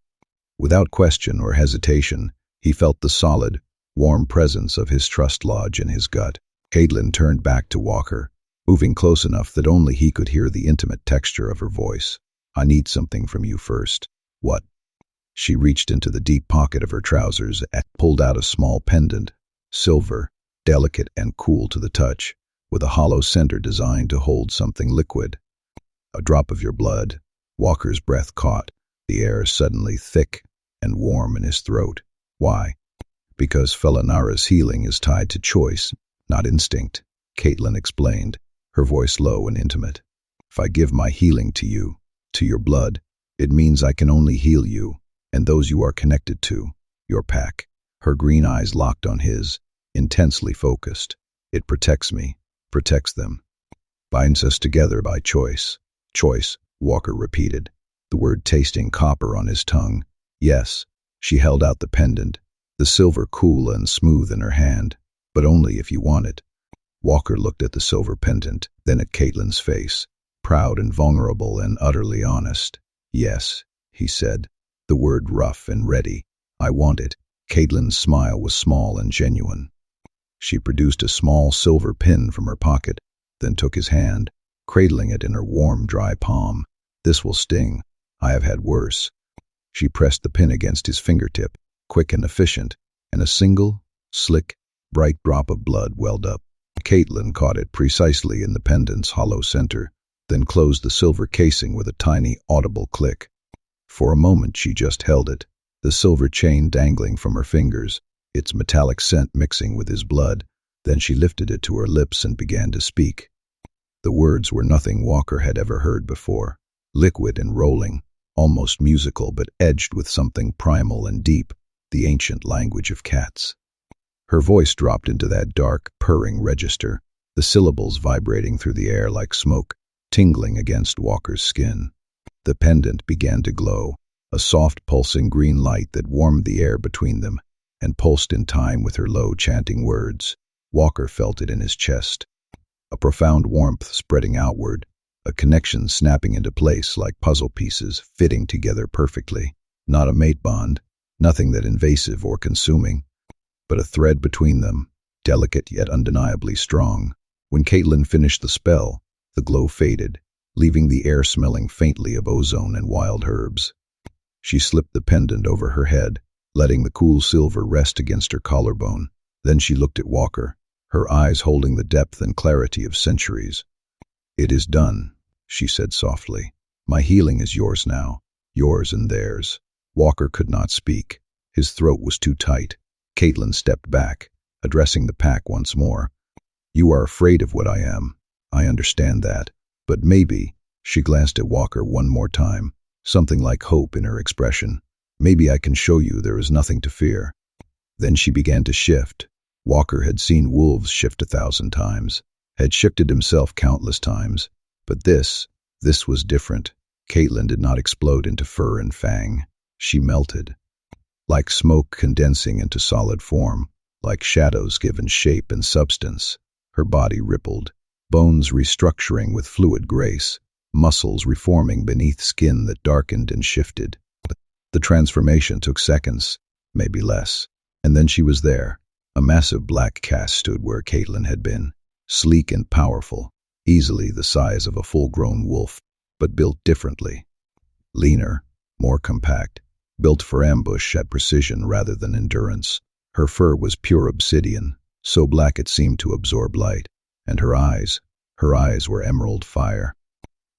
Without question or hesitation, he felt the solid, warm presence of his trust lodge in his gut. Caitlin turned back to Walker, moving close enough that only he could hear the intimate texture of her voice. "I need something from you first." "What?" She reached into the deep pocket of her trousers and pulled out a small pendant, silver, delicate and cool to the touch, with a hollow center designed to hold something liquid. "A drop of your blood." Walker's breath caught, the air suddenly thick and warm in his throat. "Why?" "Because Felinara's healing is tied to choice, not instinct," Caitlin explained, her voice low and intimate. "If I give my healing to you, to your blood, it means I can only heal you and those you are connected to, your pack." Her green eyes locked on his, intensely focused. "It protects me, protects them. Binds us together by choice." "Choice," Walker repeated, the word tasting copper on his tongue. "Yes." She held out the pendant, the silver cool and smooth in her hand. "But only if you want it." Walker looked at the silver pendant, then at Caitlin's face, proud and vulnerable and utterly honest. "Yes," he said, the word rough and ready. "I want it." Caitlin's smile was small and genuine. She produced a small silver pin from her pocket, then took his hand, cradling it in her warm, dry palm. "This will sting. I have had worse." She pressed the pin against his fingertip, quick and efficient, and a single, slick, bright drop of blood welled up. Caitlin caught it precisely in the pendant's hollow center, then closed the silver casing with a tiny, audible click. For a moment she just held it, the silver chain dangling from her fingers, its metallic scent mixing with his blood. Then she lifted it to her lips and began to speak. The words were nothing Walker had ever heard before, liquid and rolling, almost musical but edged with something primal and deep, the ancient language of cats. Her voice dropped into that dark, purring register, the syllables vibrating through the air like smoke, tingling against Walker's skin. The pendant began to glow, a soft pulsing green light that warmed the air between them and pulsed in time with her low chanting words. Walker felt it in his chest, a profound warmth spreading outward, a connection snapping into place like puzzle pieces fitting together perfectly. Not a mate bond, nothing that invasive or consuming, but a thread between them, delicate yet undeniably strong. When Caitlin finished the spell, the glow faded, leaving the air smelling faintly of ozone and wild herbs. She slipped the pendant over her head, letting the cool silver rest against her collarbone. Then she looked at Walker, her eyes holding the depth and clarity of centuries. "It is done," she said softly. "My healing is yours now, yours and theirs." Walker could not speak. His throat was too tight. Caitlin stepped back, addressing the pack once more. "You are afraid of what I am. I understand that. But maybe," she glanced at Walker one more time, something like hope in her expression, "maybe I can show you there is nothing to fear." Then she began to shift. Walker had seen wolves shift 1,000 times, had shifted himself countless times. But this was different. Caitlin did not explode into fur and fang. She melted, like smoke condensing into solid form, like shadows given shape and substance. Her body rippled, bones restructuring with fluid grace, muscles reforming beneath skin that darkened and shifted. The transformation took seconds, maybe less, and then she was there. A massive black cat stood where Caitlin had been, sleek and powerful, easily the size of a full-grown wolf, but built differently. Leaner, more compact, built for ambush at precision rather than endurance. Her fur was pure obsidian, so black it seemed to absorb light, and her eyes were emerald fire,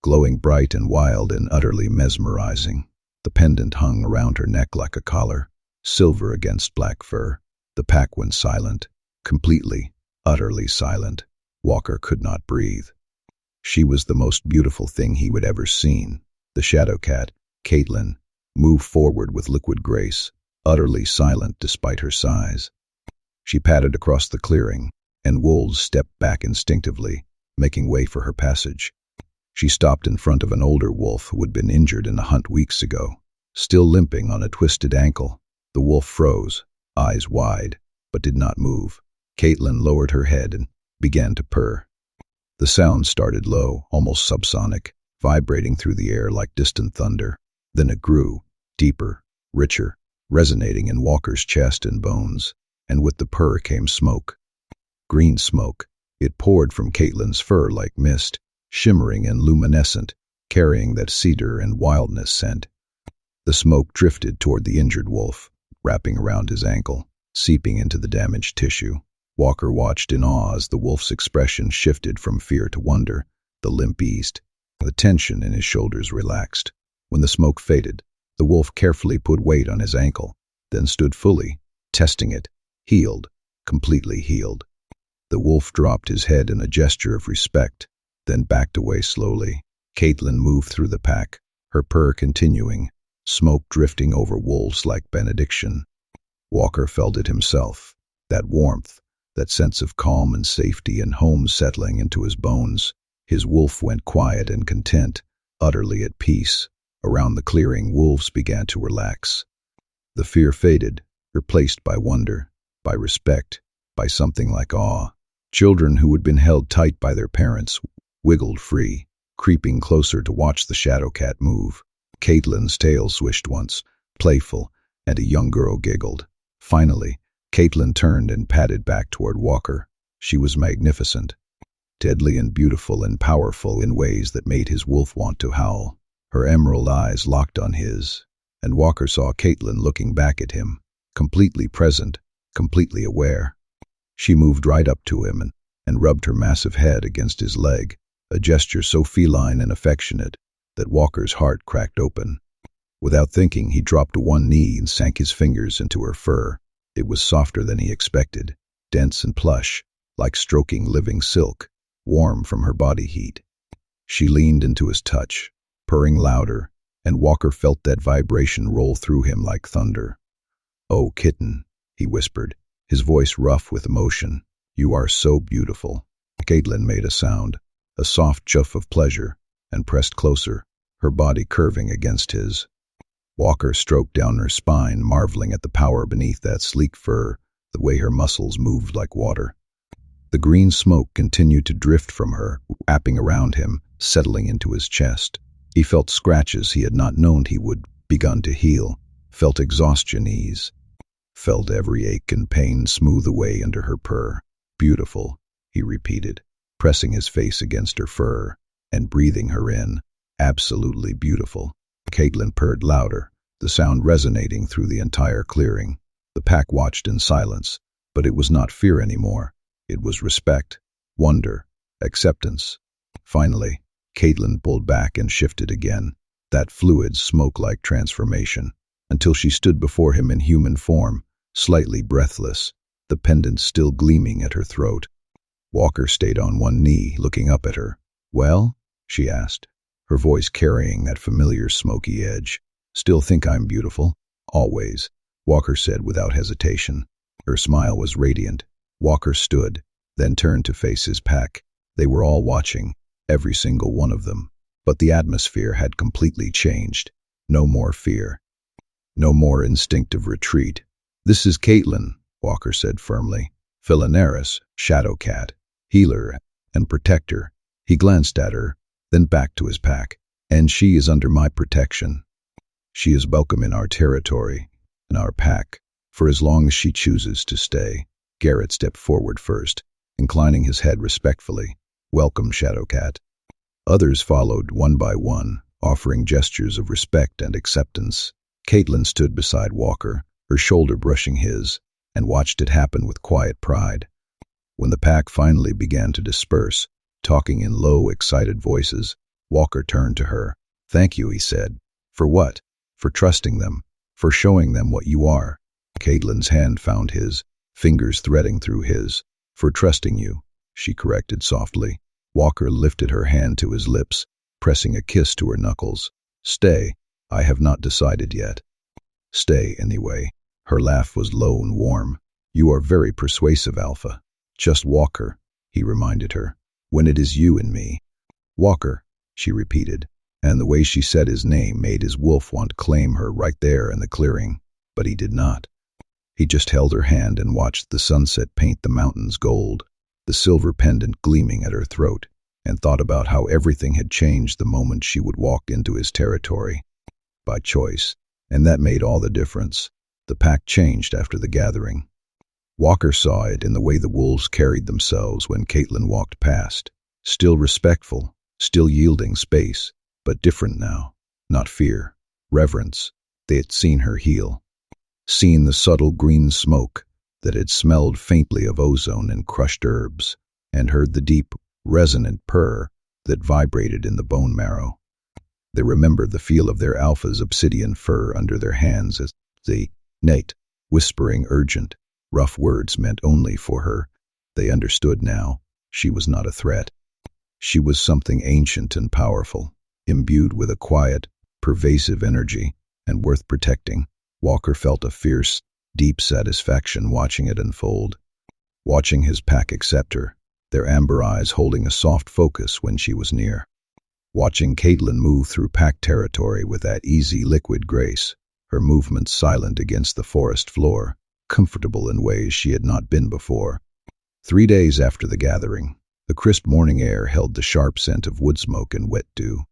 glowing bright and wild and utterly mesmerizing. The pendant hung around her neck like a collar, silver against black fur. The pack went silent, completely, utterly silent. Walker could not breathe. She was the most beautiful thing he would ever seen. The Shadowcat, Caitlin, moved forward with liquid grace, utterly silent despite her size. She padded across the clearing, and wolves stepped back instinctively, making way for her passage. She stopped in front of an older wolf who had been injured in a hunt weeks ago, still limping on a twisted ankle. The wolf froze, eyes wide, but did not move. Caitlin lowered her head and began to purr. The sound started low, almost subsonic, vibrating through the air like distant thunder. Then it grew, deeper, richer, resonating in Walker's chest and bones, and with the purr came smoke. Green smoke. It poured from Caitlin's fur like mist, shimmering and luminescent, carrying that cedar and wildness scent. The smoke drifted toward the injured wolf, wrapping around his ankle, seeping into the damaged tissue. Walker watched in awe as the wolf's expression shifted from fear to wonder. The limp eased. The tension in his shoulders relaxed. When the smoke faded, the wolf carefully put weight on his ankle, then stood fully, testing it, healed, completely healed. The wolf dropped his head in a gesture of respect, then backed away slowly. Caitlin moved through the pack, her purr continuing, smoke drifting over wolves like benediction. Walker felt it himself, that warmth, that sense of calm and safety and home settling into his bones. His wolf went quiet and content, utterly at peace. Around the clearing, wolves began to relax. The fear faded, replaced by wonder, by respect, by something like awe. Children who had been held tight by their parents wiggled free, creeping closer to watch the Shadowcat move. Caitlin's tail swished once, playful, and a young girl giggled. Finally, Caitlin turned and padded back toward Walker. She was magnificent, deadly and beautiful and powerful in ways that made his wolf want to howl. Her emerald eyes locked on his, and Walker saw Caitlin looking back at him, completely present, completely aware. She moved right up to him and rubbed her massive head against his leg, a gesture so feline and affectionate that Walker's heart cracked open. Without thinking, he dropped to one knee and sank his fingers into her fur. It was softer than he expected, dense and plush, like stroking living silk, warm from her body heat. She leaned into his touch, purring louder, and Walker felt that vibration roll through him like thunder. "Oh, Kitten," he whispered, his voice rough with emotion. "You are so beautiful." Caitlin made a sound, a soft chuff of pleasure, and pressed closer, her body curving against his. Walker stroked down her spine, marveling at the power beneath that sleek fur, the way her muscles moved like water. The green smoke continued to drift from her, wrapping around him, settling into his chest. He felt scratches he had not known he would begun to heal, felt exhaustion ease, felt every ache and pain smooth away under her purr. "Beautiful," he repeated, pressing his face against her fur and breathing her in. "Absolutely beautiful." Caitlin purred louder, the sound resonating through the entire clearing. The pack watched in silence, but it was not fear anymore. It was respect, wonder, acceptance. Finally, Caitlin pulled back and shifted again, that fluid, smoke-like transformation, until she stood before him in human form, slightly breathless, the pendant still gleaming at her throat. Walker stayed on one knee, looking up at her. "Well?" she asked, her voice carrying that familiar smoky edge. "Still think I'm beautiful?" "Always," Walker said without hesitation. Her smile was radiant. Walker stood, then turned to face his pack. They were all watching, every single one of them. But the atmosphere had completely changed. No more fear. No more instinctive retreat. "This is Caitlin," Walker said firmly. "Philoneris, Shadowcat, healer and protector." He glanced at her, then back to his pack. "And she is under my protection. She is welcome in our territory, in our pack, for as long as she chooses to stay." Garrett stepped forward first, inclining his head respectfully. "Welcome, Shadowcat." Others followed one by one, offering gestures of respect and acceptance. Caitlin stood beside Walker, her shoulder brushing his, and watched it happen with quiet pride. When the pack finally began to disperse, talking in low, excited voices, Walker turned to her. "Thank you," he said. "For what?" "For trusting them, for showing them what you are." Caitlin's hand found his, fingers threading through his. "For trusting you," she corrected softly. Walker lifted her hand to his lips, pressing a kiss to her knuckles. "Stay. I have not decided yet." "Stay, anyway." Her laugh was low and warm. "You are very persuasive, Alpha." "Just Walker," he reminded her. "When it is you and me." "Walker," she repeated, and the way she said his name made his wolf want to claim her right there in the clearing. But he did not. He just held her hand and watched the sunset paint the mountains gold, the silver pendant gleaming at her throat, and thought about how everything had changed the moment she would walk into his territory. By choice. And that made all the difference. The pack changed after the gathering. Walker saw it in the way the wolves carried themselves when Caitlin walked past. Still respectful, still yielding space, but different now. Not fear, reverence. They had seen her heal. Seen the subtle green smoke that had smelled faintly of ozone and crushed herbs, and heard the deep, resonant purr that vibrated in the bone marrow. They remembered the feel of their alpha's obsidian fur under their hands as they knelt, whispering urgent, rough words meant only for her. They understood now. She was not a threat. She was something ancient and powerful, imbued with a quiet, pervasive energy, and worth protecting. Walker felt a fierce, deep satisfaction watching it unfold, watching his pack accept her, their amber eyes holding a soft focus when she was near. Watching Caitlin move through pack territory with that easy, liquid grace, her movements silent against the forest floor, comfortable in ways she had not been before. 3 days after the gathering, the crisp morning air held the sharp scent of wood smoke and wet dew.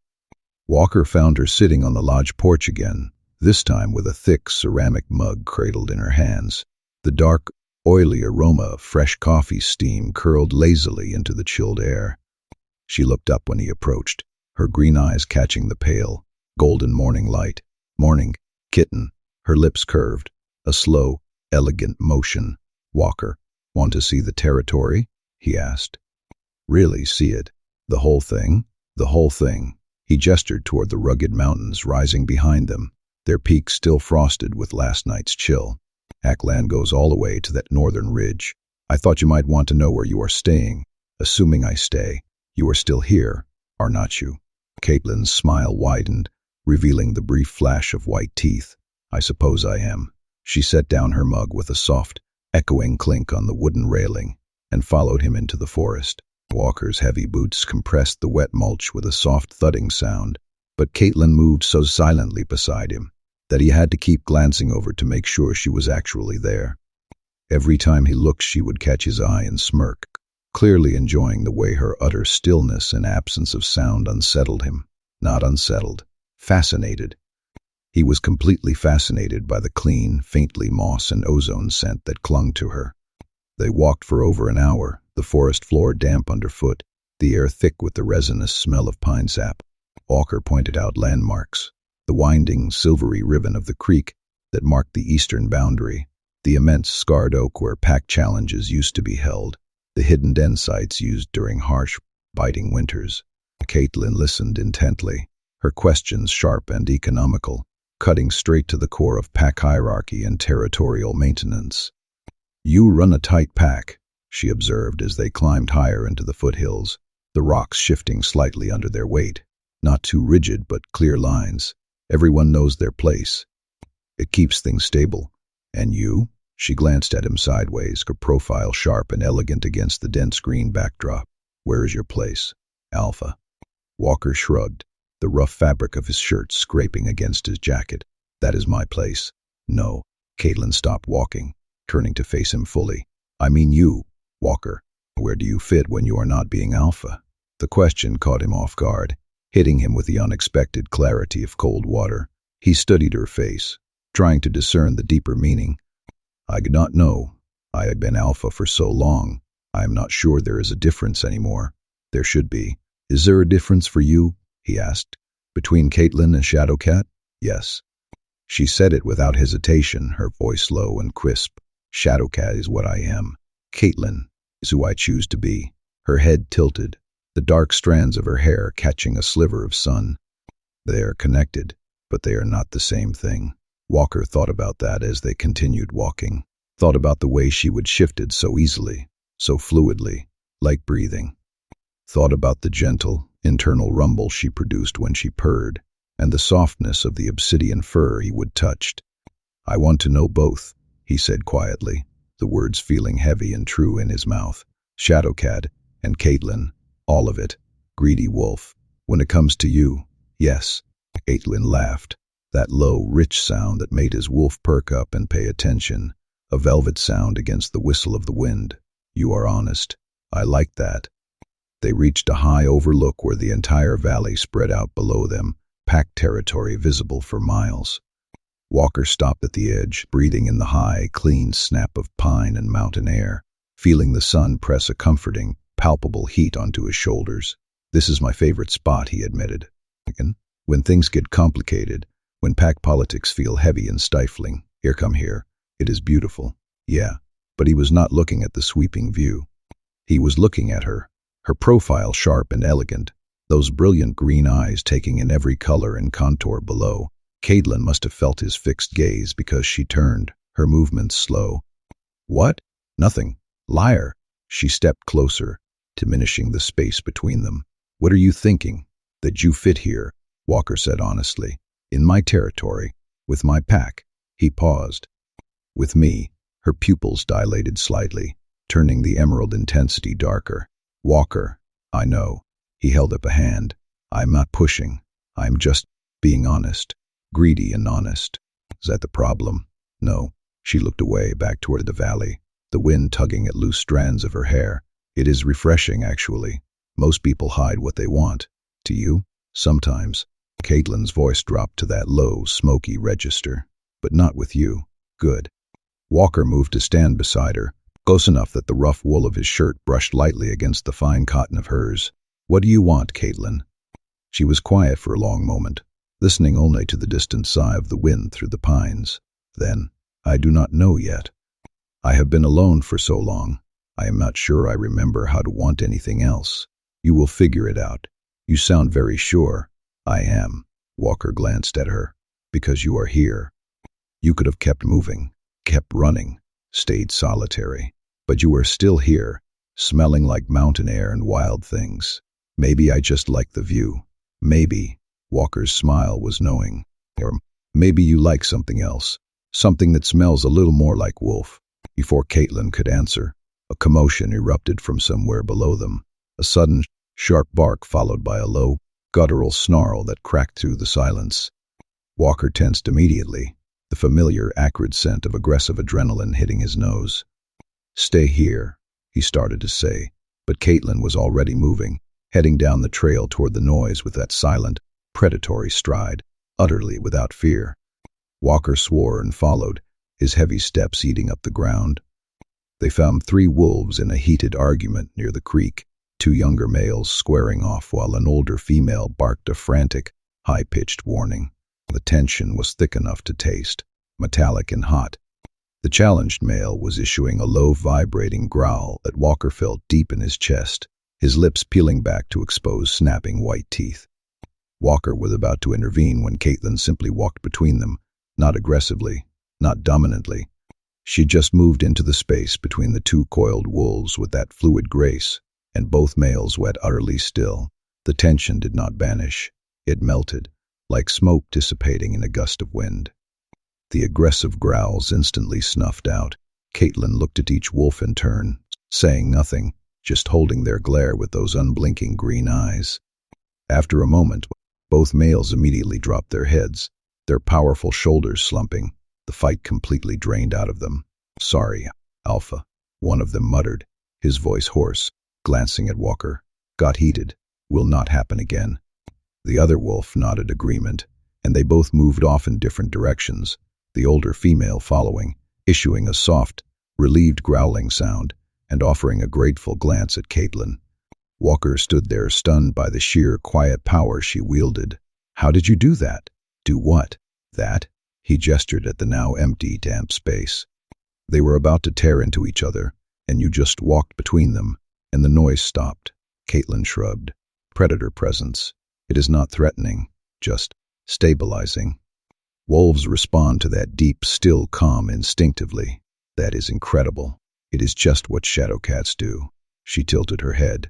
Walker found her sitting on the lodge porch again, this time with a thick ceramic mug cradled in her hands. The dark, oily aroma of fresh coffee steam curled lazily into the chilled air. She looked up when he approached, her green eyes catching the pale, golden morning light. "Morning, Kitten." Her lips curved, a slow, elegant motion. "Walker, want to see the territory?" he asked. "Really see it? The whole thing?" "The whole thing." He gestured toward the rugged mountains rising behind them, their peaks still frosted with last night's chill. "Ackland goes all the way to that northern ridge. I thought you might want to know where you are staying. Assuming I stay, you are still here, are not you?" Caitlin's smile widened, revealing the brief flash of white teeth. "I suppose I am." She set down her mug with a soft, echoing clink on the wooden railing, and followed him into the forest. Walker's heavy boots compressed the wet mulch with a soft thudding sound, but Caitlin moved so silently beside him that he had to keep glancing over to make sure she was actually there. Every time he looked, she would catch his eye and smirk, clearly enjoying the way her utter stillness and absence of sound unsettled him. Not unsettled, fascinated. He was completely fascinated by the clean, faintly moss and ozone scent that clung to her. They walked for over an hour, the forest floor damp underfoot, the air thick with the resinous smell of pine sap. Walker pointed out landmarks, the winding, silvery ribbon of the creek that marked the eastern boundary, the immense scarred oak where pack challenges used to be held, the hidden den sites used during harsh, biting winters. Caitlin listened intently, her questions sharp and economical, cutting straight to the core of pack hierarchy and territorial maintenance. "You run a tight pack," she observed as they climbed higher into the foothills, the rocks shifting slightly under their weight. Not too rigid, but clear lines. Everyone knows their place. It keeps things stable. "And you?" She glanced at him sideways, her profile sharp and elegant against the dense green backdrop. "Where is your place?" "Alpha." Walker shrugged, the rough fabric of his shirt scraping against his jacket. "That is my place." "No." Caitlin stopped walking, turning to face him fully. "I mean you, Walker. Where do you fit when you are not being Alpha?" The question caught him off guard, hitting him with the unexpected clarity of cold water. He studied her face, trying to discern the deeper meaning. "I do not know. I have been Alpha for so long. I am not sure there is a difference anymore. There should be." "Is there a difference for you?" he asked. "Between Caitlin and Shadowcat?" "Yes." She said it without hesitation, her voice low and crisp. "Shadowcat is what I am. Caitlin is who I choose to be." Her head tilted, the dark strands of her hair catching a sliver of sun. They are connected, but they are not the same thing. Walker thought about that as they continued walking, thought about the way she would shifted so easily, so fluidly, like breathing. Thought about the gentle, internal rumble she produced when she purred, and the softness of the obsidian fur he would touch. "I want to know both," he said quietly, the words feeling heavy and true in his mouth. "Shadowcat and Caitlin, all of it. Greedy wolf. When it comes to you, yes." Caitlin laughed, that low, rich sound that made his wolf perk up and pay attention, a velvet sound against the whistle of the wind. "You are honest. I like that." They reached a high overlook where the entire valley spread out below them, packed territory visible for miles. Walker stopped at the edge, breathing in the high, clean snap of pine and mountain air, feeling the sun press a comforting, palpable heat onto his shoulders. "This is my favorite spot," he admitted. "When things get complicated, when pack politics feel heavy and stifling, come here. It is beautiful." Yeah, but he was not looking at the sweeping view. He was looking at her, her profile sharp and elegant, those brilliant green eyes taking in every color and contour below. Caitlin must have felt his fixed gaze because she turned, her movements slow. "What?" "Nothing. Liar." She stepped closer, diminishing the space between them. "What are you thinking?" "That you fit here," Walker said honestly. "In my territory, with my pack." He paused. "With me." Her pupils dilated slightly, turning the emerald intensity darker. "Walker, I know." He held up a hand. "I'm not pushing. I'm just being honest. Greedy and honest." "Is that the problem?" "No." She looked away, back toward the valley, the wind tugging at loose strands of her hair. "It is refreshing, actually. Most people hide what they want. To you? Sometimes." Caitlin's voice dropped to that low, smoky register. "But not with you." "Good." Walker moved to stand beside her, close enough that the rough wool of his shirt brushed lightly against the fine cotton of hers. "What do you want, Caitlin?" She was quiet for a long moment, listening only to the distant sigh of the wind through the pines. Then, "I do not know yet. I have been alone for so long. I am not sure I remember how to want anything else. You will figure it out. You sound very sure." "I am." Walker glanced at her. "Because you are here. You could have kept moving, kept running, stayed solitary. But you are still here, smelling like mountain air and wild things. Maybe I just like the view. Maybe," Walker's smile was knowing, "or maybe you like something else, something that smells a little more like wolf." Before Caitlin could answer, a commotion erupted from somewhere below them, a sudden, sharp bark followed by a low, guttural snarl that cracked through the silence. Walker tensed immediately, the familiar, acrid scent of aggressive adrenaline hitting his nose. "Stay here," he started to say, but Caitlin was already moving, heading down the trail toward the noise with that silent, predatory stride, utterly without fear. Walker swore and followed, his heavy steps eating up the ground. They found 3 wolves in a heated argument near the creek, 2 younger males squaring off while an older female barked a frantic, high-pitched warning. The tension was thick enough to taste, metallic and hot. The challenged male was issuing a low, vibrating growl that Walker felt deep in his chest, his lips peeling back to expose snapping white teeth. Walker was about to intervene when Caitlin simply walked between them, not aggressively, not dominantly. She just moved into the space between the 2 coiled wolves with that fluid grace, and both males went utterly still. The tension did not vanish. It melted, like smoke dissipating in a gust of wind. The aggressive growls instantly snuffed out. Caitlin looked at each wolf in turn, saying nothing, just holding their glare with those unblinking green eyes. After a moment, both males immediately dropped their heads, their powerful shoulders slumping, the fight completely drained out of them. "Sorry, Alpha," one of them muttered, his voice hoarse, glancing at Walker. "Got heated. Will not happen again." The other wolf nodded agreement, and they both moved off in different directions, the older female following, issuing a soft, relieved growling sound and offering a grateful glance at Caitlin. Walker stood there stunned by the sheer quiet power she wielded. "How did you do that?" "Do what?" "That." He gestured at the now empty, damp space. "They were about to tear into each other, and you just walked between them, and the noise stopped." Caitlin shrugged. "Predator presence. It is not threatening, just stabilizing. Wolves respond to that deep, still calm instinctively. That is incredible. It is just what Shadowcats do." She tilted her head.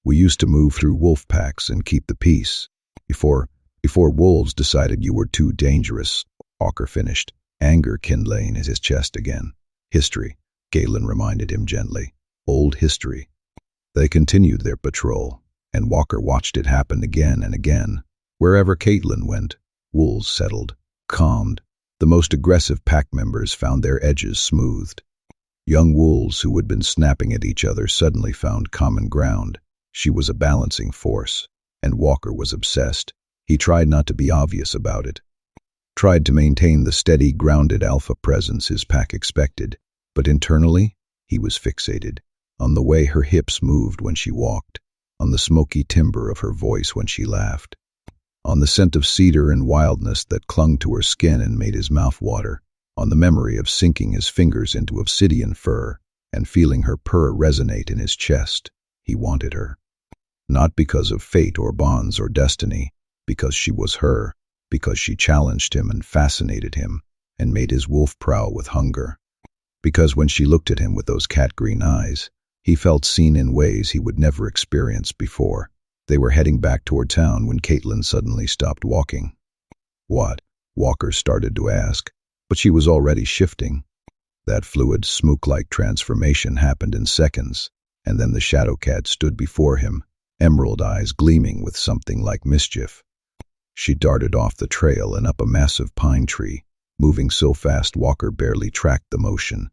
We used to move through wolf packs and keep the peace. Before wolves decided you were too dangerous," Walker finished, anger kindling in his chest again. "History," Galen reminded him gently. "Old history." They continued their patrol, and Walker watched it happen again and again. Wherever Caitlin went, wolves settled, calmed. The most aggressive pack members found their edges smoothed. Young wolves who had been snapping at each other suddenly found common ground. She was a balancing force, and Walker was obsessed. He tried not to be obvious about it. tried to maintain the steady, grounded alpha presence his pack expected, but internally, he was fixated on the way her hips moved when she walked, on the smoky timbre of her voice when she laughed, on the scent of cedar and wildness that clung to her skin and made his mouth water, on the memory of sinking his fingers into obsidian fur and feeling her purr resonate in his chest. He wanted her. Not because of fate or bonds or destiny, because she was her, because she challenged him and fascinated him and made his wolf prowl with hunger. Because when she looked at him with those cat-green eyes, he felt seen in ways he would never experience before. They were heading back toward town when Caitlin suddenly stopped walking. What? Walker started to ask, but she was already shifting. That fluid, smoke-like transformation happened in seconds, and then the Shadowcat stood before him, emerald eyes gleaming with something like mischief. She darted off the trail and up a massive pine tree, moving so fast Walker barely tracked the motion.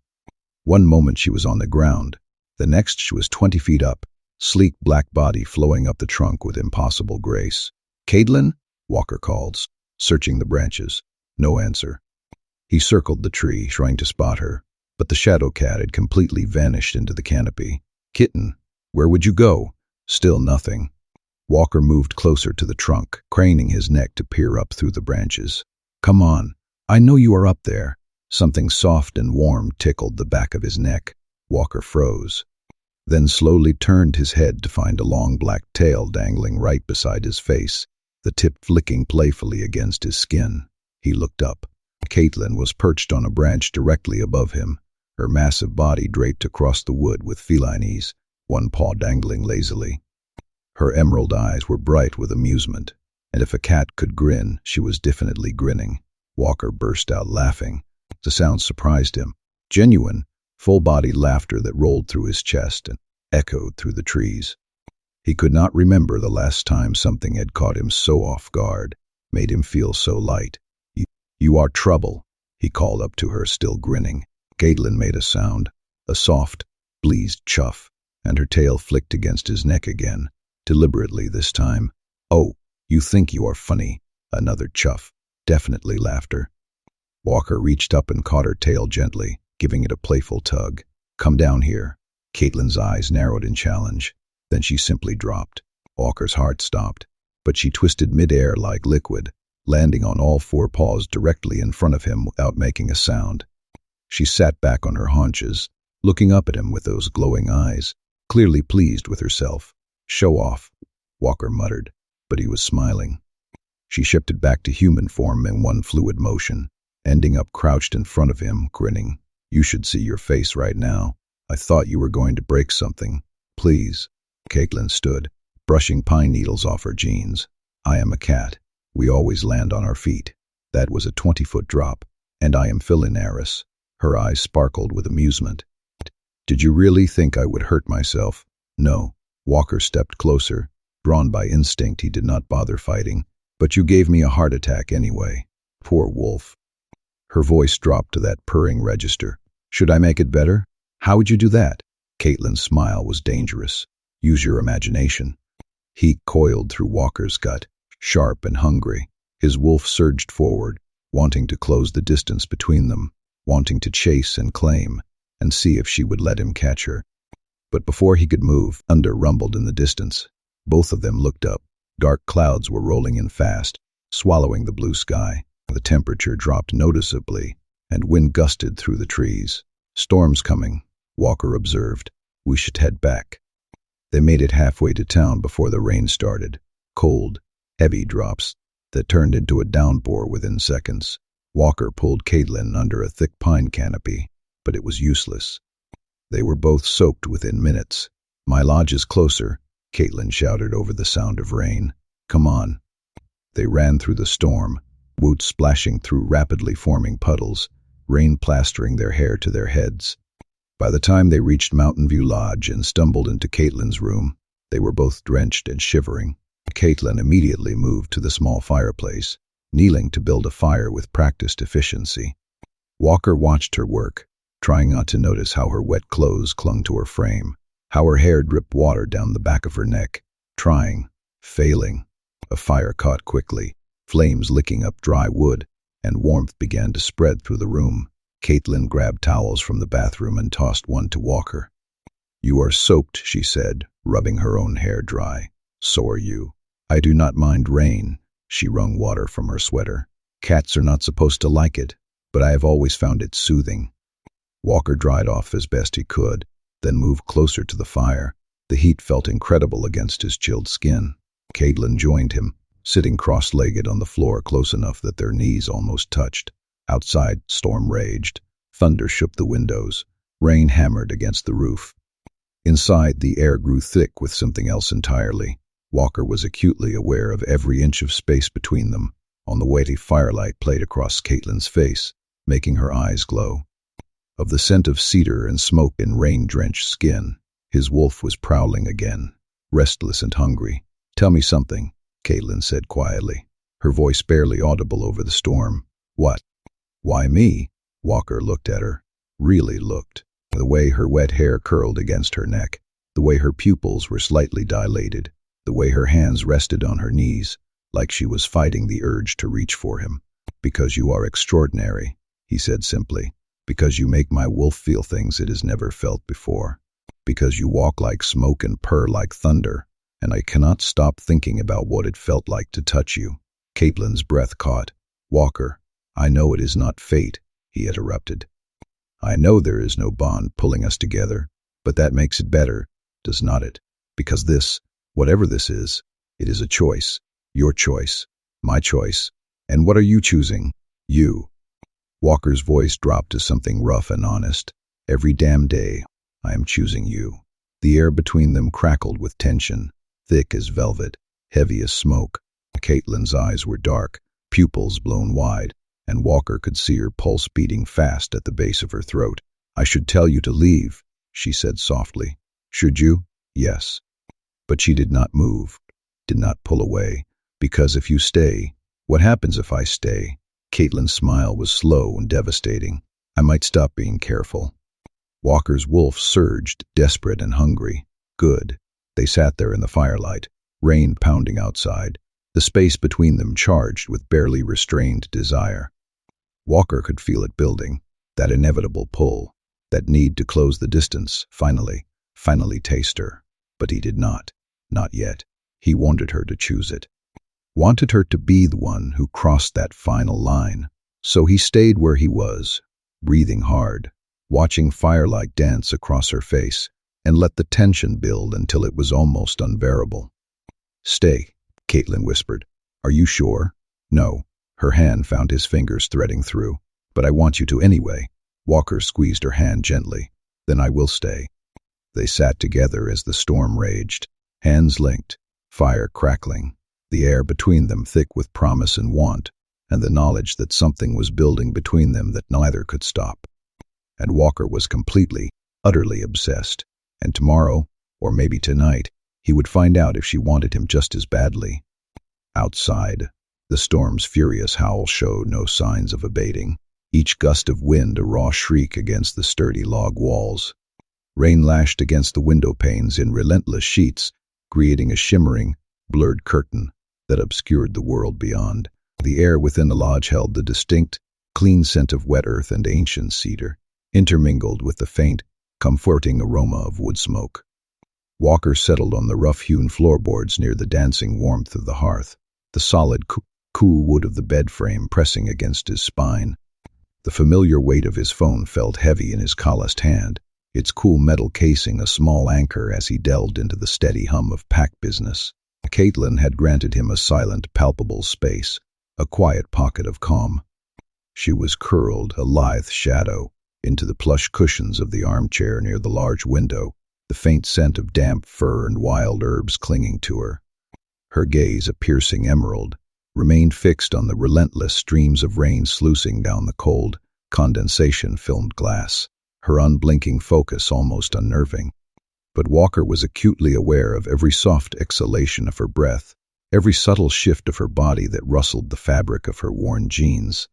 One moment she was on the ground, the next she was 20 feet up, sleek black body flowing up the trunk with impossible grace. "Caitlin?" Walker called, searching the branches. No answer. He circled the tree, trying to spot her, but the Shadowcat had completely vanished into the canopy. "Kitten, where would you go?" Still nothing. Walker moved closer to the trunk, craning his neck to peer up through the branches. "Come on, I know you are up there." Something soft and warm tickled the back of his neck. Walker froze, then slowly turned his head to find a long black tail dangling right beside his face, the tip flicking playfully against his skin. He looked up. Caitlin was perched on a branch directly above him, her massive body draped across the wood with feline ease, one paw dangling lazily. Her emerald eyes were bright with amusement, and if a cat could grin, she was definitely grinning. Walker burst out laughing. The sound surprised him. Genuine, full-bodied laughter that rolled through his chest and echoed through the trees. He could not remember the last time something had caught him so off guard, made him feel so light. You are trouble," he called up to her, still grinning. Caitlin made a sound, a soft, pleased chuff, and her tail flicked against his neck again, deliberately this time. "Oh, you think you are funny." Another chuff, definitely laughter. Walker reached up and caught her tail gently, giving it a playful tug. "Come down here." Caitlin's eyes narrowed in challenge. Then she simply dropped. Walker's heart stopped, but she twisted midair like liquid, landing on all four paws directly in front of him without making a sound. She sat back on her haunches, looking up at him with those glowing eyes, clearly pleased with herself. "Show off," Walker muttered, but he was smiling. She shifted back to human form in one fluid motion, ending up crouched in front of him, grinning. "You should see your face right now. I thought you were going to break something. Please." Caitlin stood, brushing pine needles off her jeans. "I am a cat. We always land on our feet." That was a 20-foot drop, and I am Philinaris. Her eyes sparkled with amusement. "Did you really think I would hurt myself?" "No." Walker stepped closer. Drawn by instinct, he did not bother fighting. "But you gave me a heart attack anyway." "Poor wolf." Her voice dropped to that purring register. "Should I make it better?" "How would you do that?" Caitlin's smile was dangerous. "Use your imagination." Heat coiled through Walker's gut, sharp and hungry. His wolf surged forward, wanting to close the distance between them, wanting to chase and claim, and see if she would let him catch her. But before he could move, thunder rumbled in the distance. Both of them looked up. Dark clouds were rolling in fast, swallowing the blue sky. The temperature dropped noticeably, and wind gusted through the trees. "Storm's coming," Walker observed. "We should head back." They made it halfway to town before the rain started. Cold, heavy drops that turned into a downpour within seconds. Walker pulled Caitlin under a thick pine canopy, but it was useless. They were both soaked within minutes. "My lodge is closer," Caitlin shouted over the sound of rain. "Come on." They ran through the storm, boots splashing through rapidly forming puddles, rain plastering their hair to their heads. By the time they reached Mountain View Lodge and stumbled into Caitlin's room, they were both drenched and shivering. Caitlin immediately moved to the small fireplace, kneeling to build a fire with practiced efficiency. Walker watched her work, trying not to notice how her wet clothes clung to her frame, how her hair dripped water down the back of her neck, trying, failing. A fire caught quickly, flames licking up dry wood, and warmth began to spread through the room. Caitlin grabbed towels from the bathroom and tossed one to Walker. "You are soaked," she said, rubbing her own hair dry. "So are you." "I do not mind rain." She wrung water from her sweater. "Cats are not supposed to like it, but I have always found it soothing." Walker dried off as best he could, then moved closer to the fire. The heat felt incredible against his chilled skin. Caitlin joined him, sitting cross-legged on the floor close enough that their knees almost touched. Outside, storm raged. Thunder shook the windows. Rain hammered against the roof. Inside, the air grew thick with something else entirely. Walker was acutely aware of every inch of space between them. On the way, firelight played across Caitlin's face, making her eyes glow. Of the scent of cedar and smoke in rain-drenched skin, his wolf was prowling again, restless and hungry. "Tell me something," Caitlin said quietly, her voice barely audible over the storm. "What?" "Why me?" Walker looked at her, really looked. The way her wet hair curled against her neck, the way her pupils were slightly dilated, the way her hands rested on her knees, like she was fighting the urge to reach for him. "Because you are extraordinary," he said simply. "Because you make my wolf feel things it has never felt before. Because you walk like smoke and purr like thunder, and I cannot stop thinking about what it felt like to touch you." Caitlin's breath caught. "Walker, I know it is not fate," he interrupted. "I know there is no bond pulling us together, but that makes it better, does not it? Because this, whatever this is, it is a choice. Your choice, my choice. And what are you choosing? You." Walker's voice dropped to something rough and honest. "Every damn day, I am choosing you." The air between them crackled with tension, thick as velvet, heavy as smoke. Caitlin's eyes were dark, pupils blown wide, and Walker could see her pulse beating fast at the base of her throat. "I should tell you to leave," she said softly. "Should you?" "Yes." But she did not move, did not pull away. "Because if you stay, what happens if I stay?" Caitlin's smile was slow and devastating. "I might stop being careful." Walker's wolf surged, desperate and hungry. Good. They sat there in the firelight, rain pounding outside, the space between them charged with barely restrained desire. Walker could feel it building, that inevitable pull, that need to close the distance, finally taste her. But he did not yet. He wanted her to choose it. Wanted her to be the one who crossed that final line. So he stayed where he was, breathing hard, watching firelight dance across her face, and let the tension build until it was almost unbearable. "Stay," Caitlin whispered. "Are you sure?" "No." Her hand found his fingers threading through. "But I want you to anyway." Walker squeezed her hand gently. "Then I will stay." They sat together as the storm raged, hands linked, fire crackling, the air between them thick with promise and want, and the knowledge that something was building between them that neither could stop. And Walker was completely, utterly obsessed. And tomorrow, or maybe tonight, he would find out if she wanted him just as badly. Outside, the storm's furious howl showed no signs of abating, each gust of wind a raw shriek against the sturdy log walls. Rain lashed against the window panes in relentless sheets, creating a shimmering, blurred curtain that obscured the world beyond. The air within the lodge held the distinct, clean scent of wet earth and ancient cedar, intermingled with the faint, comforting aroma of wood smoke. Walker settled on the rough-hewn floorboards near the dancing warmth of the hearth, the solid, cool wood of the bed frame pressing against his spine. The familiar weight of his phone felt heavy in his calloused hand, its cool metal casing a small anchor as he delved into the steady hum of pack business. Caitlin had granted him a silent, palpable space, a quiet pocket of calm. She was curled, a lithe shadow, into the plush cushions of the armchair near the large window, the faint scent of damp fur and wild herbs clinging to her. Her gaze, a piercing emerald, remained fixed on the relentless streams of rain sluicing down the cold, condensation-filmed glass, her unblinking focus almost unnerving. But Walker was acutely aware of every soft exhalation of her breath, every subtle shift of her body that rustled the fabric of her worn jeans.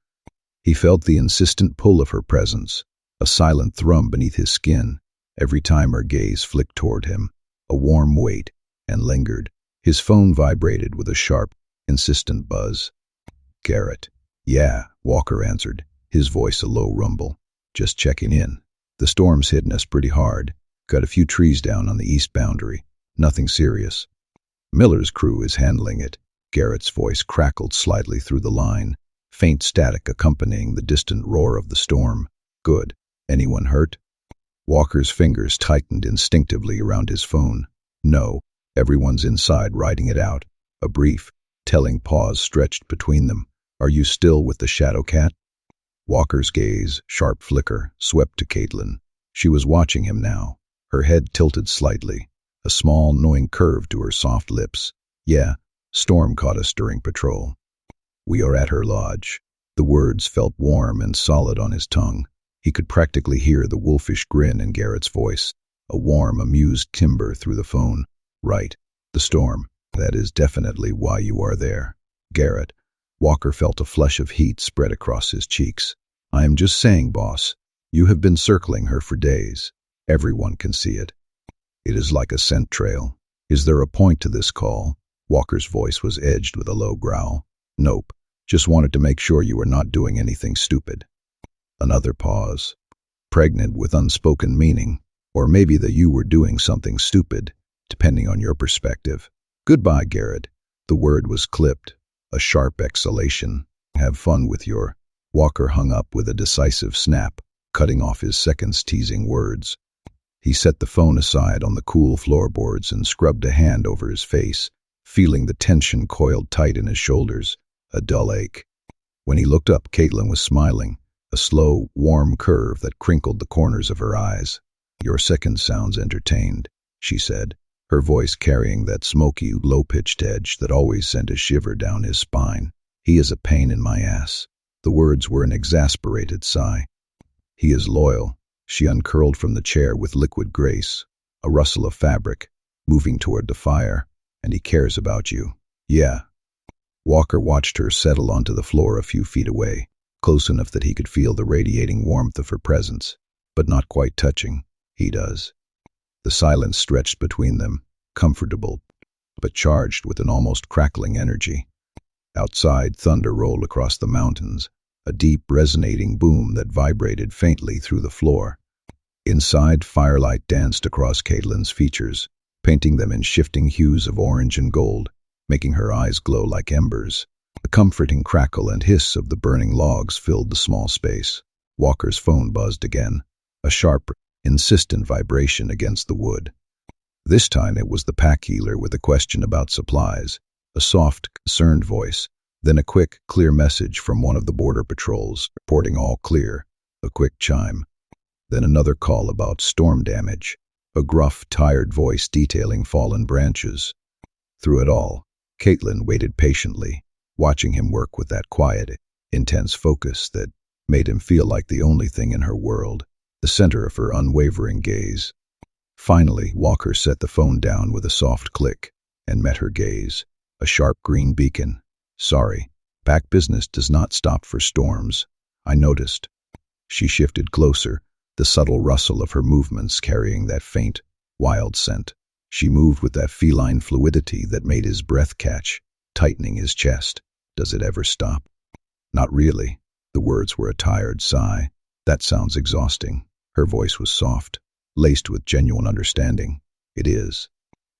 He felt the insistent pull of her presence, a silent thrum beneath his skin, every time her gaze flicked toward him, a warm weight, and lingered. His phone vibrated with a sharp, insistent buzz. "Garrett." Yeah, Walker answered, his voice a low rumble. Just checking in. The storm's hitting us pretty hard. Got a few trees down on the east boundary. Nothing serious. Miller's crew is handling it. Garrett's voice crackled slightly through the line, faint static accompanying the distant roar of the storm. Good. Anyone hurt? Walker's fingers tightened instinctively around his phone. No, everyone's inside riding it out. A brief, telling pause stretched between them. Are you still with the Shadowcat? Walker's gaze, sharp flicker, swept to Caitlin. She was watching him now, her head tilted slightly, a small, knowing curve to her soft lips. Yeah, Storm caught us during patrol. We are at her lodge. The words felt warm and solid on his tongue. He could practically hear the wolfish grin in Garrett's voice, a warm, amused timbre through the phone. Right, the storm. That is definitely why you are there. Garrett. Walker felt a flush of heat spread across his cheeks. I am just saying, boss. You have been circling her for days. Everyone can see it. It is like a scent trail. Is there a point to this call? Walker's voice was edged with a low growl. Nope. Just wanted to make sure you were not doing anything stupid. Another pause. Pregnant with unspoken meaning. Or maybe that you were doing something stupid, depending on your perspective. Goodbye, Garrett. The word was clipped. A sharp exhalation. Have fun with your... Walker hung up with a decisive snap, cutting off his seconds teasing words. He set the phone aside on the cool floorboards and scrubbed a hand over his face, feeling the tension coiled tight in his shoulders, a dull ache. When he looked up, Caitlin was smiling, a slow, warm curve that crinkled the corners of her eyes. Your second sounds entertained, she said, her voice carrying that smoky, low-pitched edge that always sent a shiver down his spine. He is a pain in my ass. The words were an exasperated sigh. He is loyal. She uncurled from the chair with liquid grace, a rustle of fabric, moving toward the fire, and he cares about you. Yeah. Walker watched her settle onto the floor a few feet away, close enough that he could feel the radiating warmth of her presence, but not quite touching. He does. The silence stretched between them, comfortable, but charged with an almost crackling energy. Outside, thunder rolled across the mountains, a deep, resonating boom that vibrated faintly through the floor. Inside, firelight danced across Caitlin's features, painting them in shifting hues of orange and gold, making her eyes glow like embers. A comforting crackle and hiss of the burning logs filled the small space. Walker's phone buzzed again, a sharp, insistent vibration against the wood. This time it was the pack healer with a question about supplies, a soft, concerned voice, then a quick, clear message from one of the border patrols, reporting all clear, a quick chime. Then another call about storm damage, a gruff, tired voice detailing fallen branches. Through it all, Caitlin waited patiently, watching him work with that quiet, intense focus that made him feel like the only thing in her world, the center of her unwavering gaze. Finally, Walker set the phone down with a soft click and met her gaze, a sharp green beacon. Sorry, back business does not stop for storms. I noticed. She shifted closer, the subtle rustle of her movements carrying that faint, wild scent. She moved with that feline fluidity that made his breath catch, tightening his chest. Does it ever stop? Not really. The words were a tired sigh. That sounds exhausting. Her voice was soft, laced with genuine understanding. It is.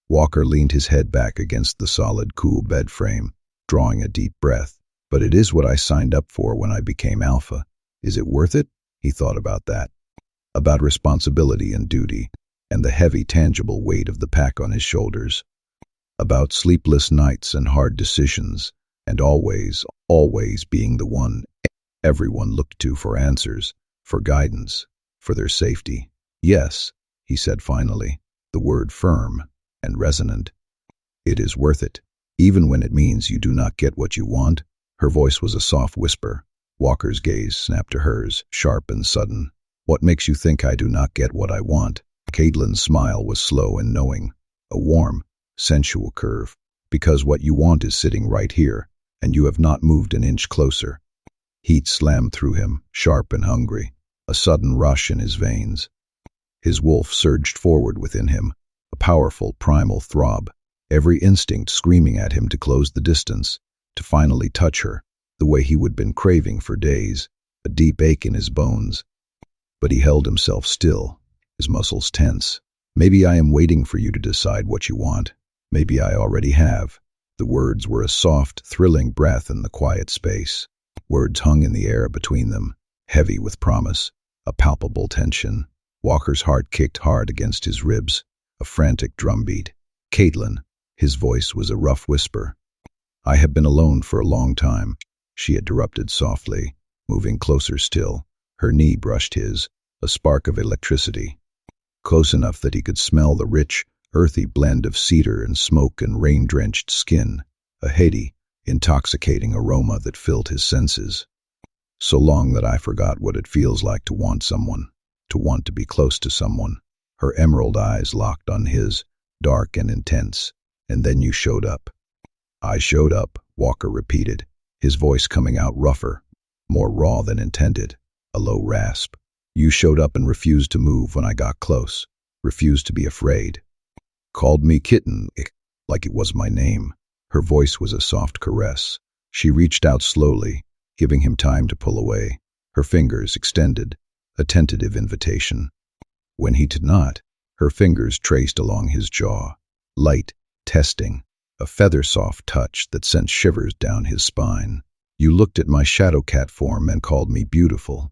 Walker leaned his head back against the solid, cool bed frame, drawing a deep breath. But it is what I signed up for when I became alpha. Is it worth it? He thought about that. About responsibility and duty, and the heavy, tangible weight of the pack on his shoulders. About sleepless nights and hard decisions, and always, always being the one everyone looked to for answers, for guidance, for their safety. Yes, he said finally, the word firm and resonant. It is worth it, even when it means you do not get what you want. Her voice was a soft whisper. Walker's gaze snapped to hers, sharp and sudden. What makes you think I do not get what I want? Caitlin's smile was slow and knowing, a warm, sensual curve. Because what you want is sitting right here, and you have not moved an inch closer. Heat slammed through him, sharp and hungry, a sudden rush in his veins. His wolf surged forward within him, a powerful primal throb, every instinct screaming at him to close the distance, to finally touch her, the way he would been craving for days, a deep ache in his bones. But he held himself still, his muscles tense. Maybe I am waiting for you to decide what you want. Maybe I already have. The words were a soft, thrilling breath in the quiet space. Words hung in the air between them, heavy with promise, a palpable tension. Walker's heart kicked hard against his ribs, a frantic drumbeat. Caitlin, his voice was a rough whisper. I have been alone for a long time, she interrupted softly, moving closer still. Her knee brushed his, a spark of electricity, close enough that he could smell the rich, earthy blend of cedar and smoke and rain-drenched skin, a heady, intoxicating aroma that filled his senses. So long that I forgot what it feels like to want someone, to want to be close to someone. Her emerald eyes locked on his, dark and intense. And then you showed up. I showed up, Walker repeated, his voice coming out rougher, more raw than intended, a low rasp. You showed up and refused to move when I got close, refused to be afraid. Called me Kitten, like it was my name. Her voice was a soft caress. She reached out slowly, giving him time to pull away, her fingers extended, a tentative invitation. When he did not, her fingers traced along his jaw, light, testing, a feather-soft touch that sent shivers down his spine. You looked at my Shadowcat form and called me beautiful.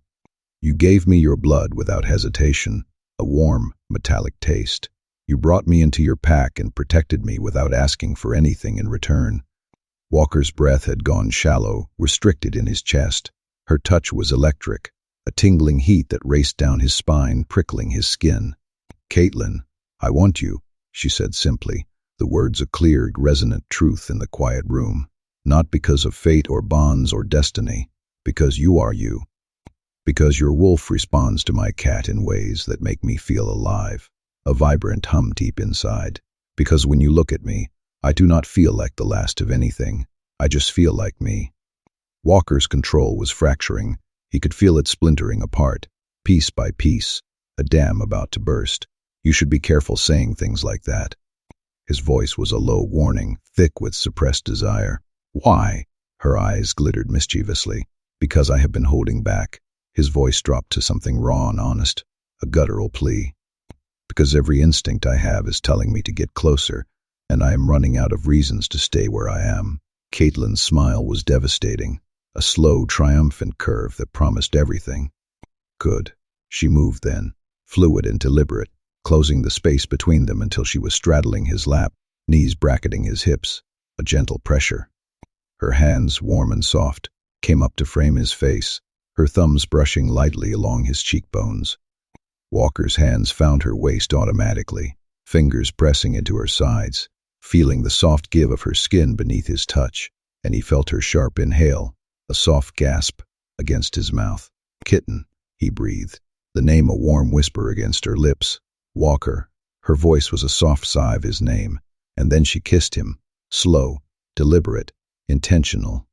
You gave me your blood without hesitation, a warm, metallic taste. You brought me into your pack and protected me without asking for anything in return. Walker's breath had gone shallow, restricted in his chest. Her touch was electric, a tingling heat that raced down his spine, prickling his skin. Caitlin, I want you, she said simply, the words a clear, resonant truth in the quiet room. Not because of fate or bonds or destiny, because you are you. Because your wolf responds to my cat in ways that make me feel alive, a vibrant hum deep inside. Because when you look at me, I do not feel like the last of anything. I just feel like me. Walker's control was fracturing. He could feel it splintering apart, piece by piece, a dam about to burst. You should be careful saying things like that. His voice was a low warning, thick with suppressed desire. Why? Her eyes glittered mischievously. Because I have been holding back. His voice dropped to something raw and honest, a guttural plea. Because every instinct I have is telling me to get closer, and I am running out of reasons to stay where I am. Caitlin's smile was devastating, a slow, triumphant curve that promised everything. Good. She moved then, fluid and deliberate, closing the space between them until she was straddling his lap, knees bracketing his hips, a gentle pressure. Her hands, warm and soft, came up to frame his face, her thumbs brushing lightly along his cheekbones. Walker's hands found her waist automatically, fingers pressing into her sides, feeling the soft give of her skin beneath his touch, and he felt her sharp inhale, a soft gasp, against his mouth. Kitten, he breathed, the name a warm whisper against her lips. Walker. Her voice was a soft sigh of his name, and then she kissed him, slow, deliberate, intentional.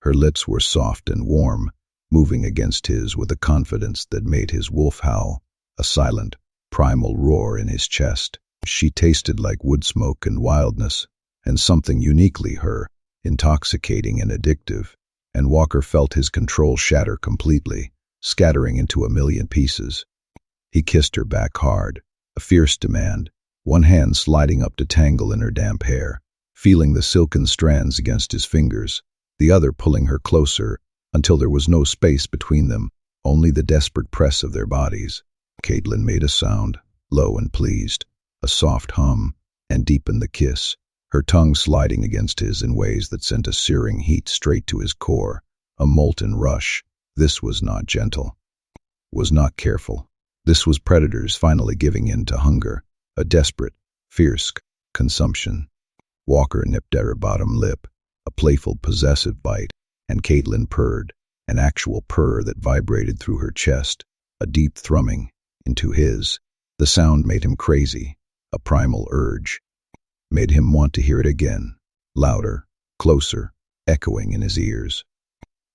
Her lips were soft and warm, moving against his with a confidence that made his wolf howl, a silent, primal roar in his chest. She tasted like wood smoke and wildness, and something uniquely her, intoxicating and addictive, and Walker felt his control shatter completely, scattering into a million pieces. He kissed her back hard, a fierce demand, one hand sliding up to tangle in her damp hair, feeling the silken strands against his fingers, the other pulling her closer until there was no space between them, only the desperate press of their bodies. Caitlin made a sound, low and pleased, a soft hum, and deepened the kiss, her tongue sliding against his in ways that sent a searing heat straight to his core, a molten rush. This was not gentle, was not careful. This was predators finally giving in to hunger, a desperate, fierce consumption. Walker nipped at her bottom lip, a playful, possessive bite, and Caitlin purred, an actual purr that vibrated through her chest, a deep thrumming into his. The sound made him crazy, a primal urge, made him want to hear it again, louder, closer, echoing in his ears.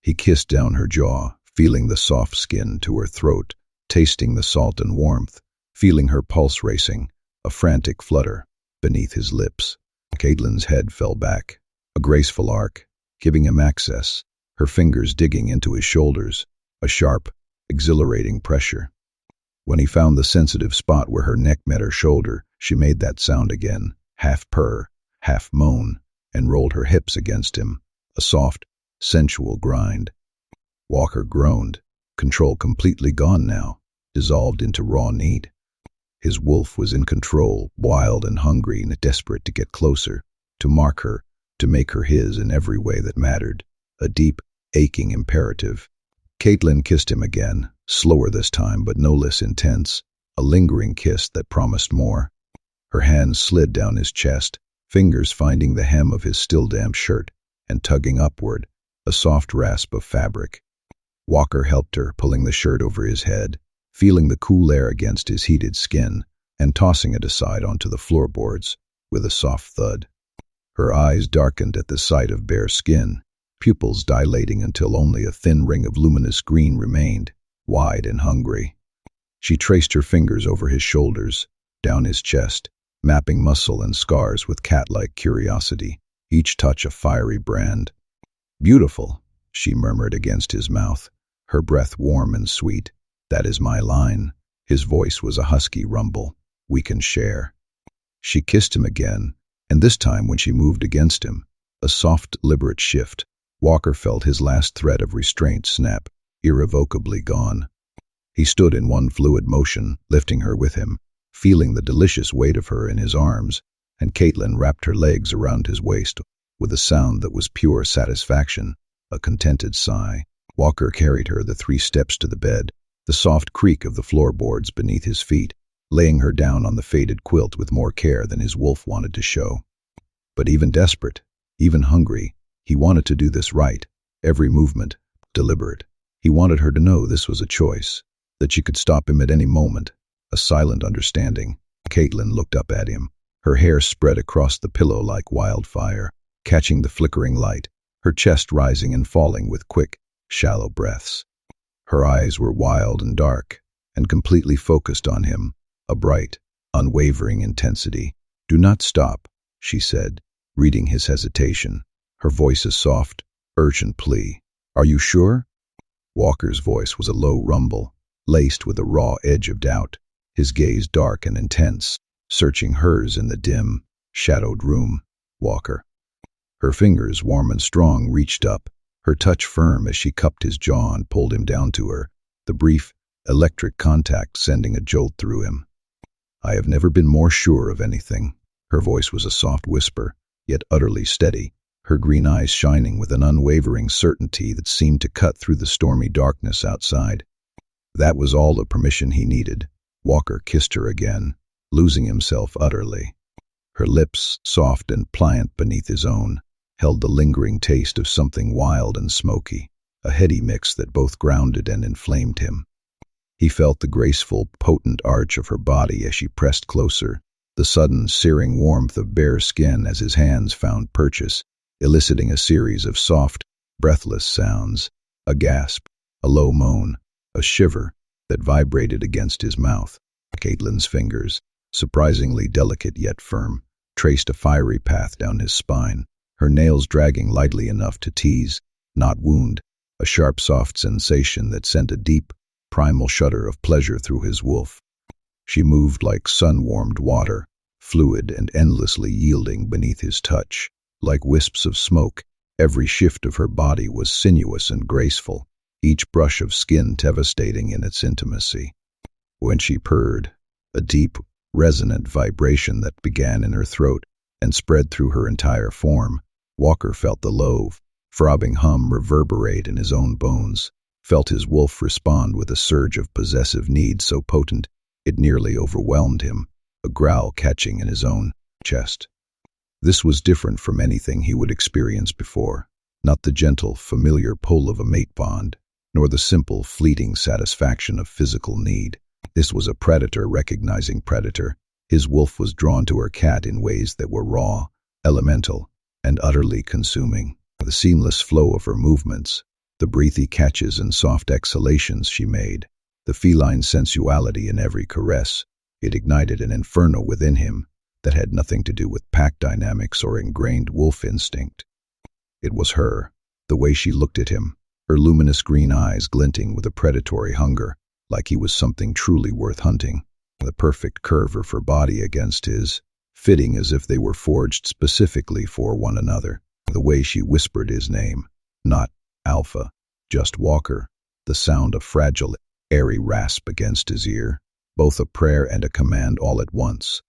He kissed down her jaw, feeling the soft skin to her throat, tasting the salt and warmth, feeling her pulse racing, a frantic flutter, beneath his lips. Caitlin's head fell back, a graceful arc, giving him access, her fingers digging into his shoulders, a sharp, exhilarating pressure. When he found the sensitive spot where her neck met her shoulder, she made that sound again, half purr, half moan, and rolled her hips against him, a soft, sensual grind. Walker groaned, control completely gone now, dissolved into raw need. His wolf was in control, wild and hungry and desperate to get closer, to mark her, to make her his in every way that mattered, a deep, aching imperative. Caitlin kissed him again, slower this time but no less intense, a lingering kiss that promised more. Her hands slid down his chest, fingers finding the hem of his still damp shirt, and tugging upward, a soft rasp of fabric. Walker helped her, pulling the shirt over his head, feeling the cool air against his heated skin, and tossing it aside onto the floorboards, with a soft thud. Her eyes darkened at the sight of bare skin, pupils dilating until only a thin ring of luminous green remained, wide and hungry. She traced her fingers over his shoulders, down his chest, mapping muscle and scars with cat-like curiosity, each touch a fiery brand. "Beautiful," she murmured against his mouth, her breath warm and sweet. "That is my line." His voice was a husky rumble. "We can share." She kissed him again, and this time when she moved against him, a soft, deliberate shift. Walker felt his last thread of restraint snap, irrevocably gone. He stood in one fluid motion, lifting her with him, feeling the delicious weight of her in his arms, and Caitlin wrapped her legs around his waist with a sound that was pure satisfaction, a contented sigh. Walker carried her the 3 steps to the bed, the soft creak of the floorboards beneath his feet, laying her down on the faded quilt with more care than his wolf wanted to show. But even desperate, even hungry, he wanted to do this right, every movement, deliberate. He wanted her to know this was a choice, that she could stop him at any moment, a silent understanding. Caitlin looked up at him, her hair spread across the pillow like wildfire, catching the flickering light, her chest rising and falling with quick, shallow breaths. Her eyes were wild and dark, and completely focused on him, a bright, unwavering intensity. "Do not stop," she said, reading his hesitation, her voice a soft, urgent plea. "Are you sure?" Walker's voice was a low rumble, laced with a raw edge of doubt, his gaze dark and intense, searching hers in the dim, shadowed room. "Walker." Her fingers, warm and strong, reached up, her touch firm as she cupped his jaw and pulled him down to her, the brief, electric contact sending a jolt through him. "I have never been more sure of anything." Her voice was a soft whisper, yet utterly steady, her green eyes shining with an unwavering certainty that seemed to cut through the stormy darkness outside. That was all the permission he needed. Walker kissed her again, losing himself utterly. Her lips, soft and pliant beneath his own, held the lingering taste of something wild and smoky, a heady mix that both grounded and inflamed him. He felt the graceful, potent arch of her body as she pressed closer, the sudden, searing warmth of bare skin as his hands found purchase, eliciting a series of soft, breathless sounds, a gasp, a low moan, a shiver that vibrated against his mouth. Caitlin's fingers, surprisingly delicate yet firm, traced a fiery path down his spine, her nails dragging lightly enough to tease, not wound, a sharp, soft sensation that sent a deep, primal shudder of pleasure through his wolf. She moved like sun-warmed water, fluid and endlessly yielding beneath his touch. Like wisps of smoke, every shift of her body was sinuous and graceful, each brush of skin devastating in its intimacy. When she purred, a deep, resonant vibration that began in her throat and spread through her entire form, Walker felt the low, throbbing hum reverberate in his own bones, felt his wolf respond with a surge of possessive need so potent it nearly overwhelmed him, a growl catching in his own chest. This was different from anything he would experience before, not the gentle, familiar pull of a mate bond, nor the simple, fleeting satisfaction of physical need. This was a predator recognizing predator. His wolf was drawn to her cat in ways that were raw, elemental, and utterly consuming. The seamless flow of her movements, the breathy catches and soft exhalations she made, the feline sensuality in every caress, it ignited an inferno within him that had nothing to do with pack dynamics or ingrained wolf instinct. It was her, The way she looked at him, her luminous green eyes glinting with a predatory hunger, like he was something truly worth hunting. The perfect curve of her body against his, fitting as if they were forged specifically for one another. The way she whispered his name, not Alpha, just Walker, the sound of fragile, airy rasp against his ear, both a prayer and a command all at once.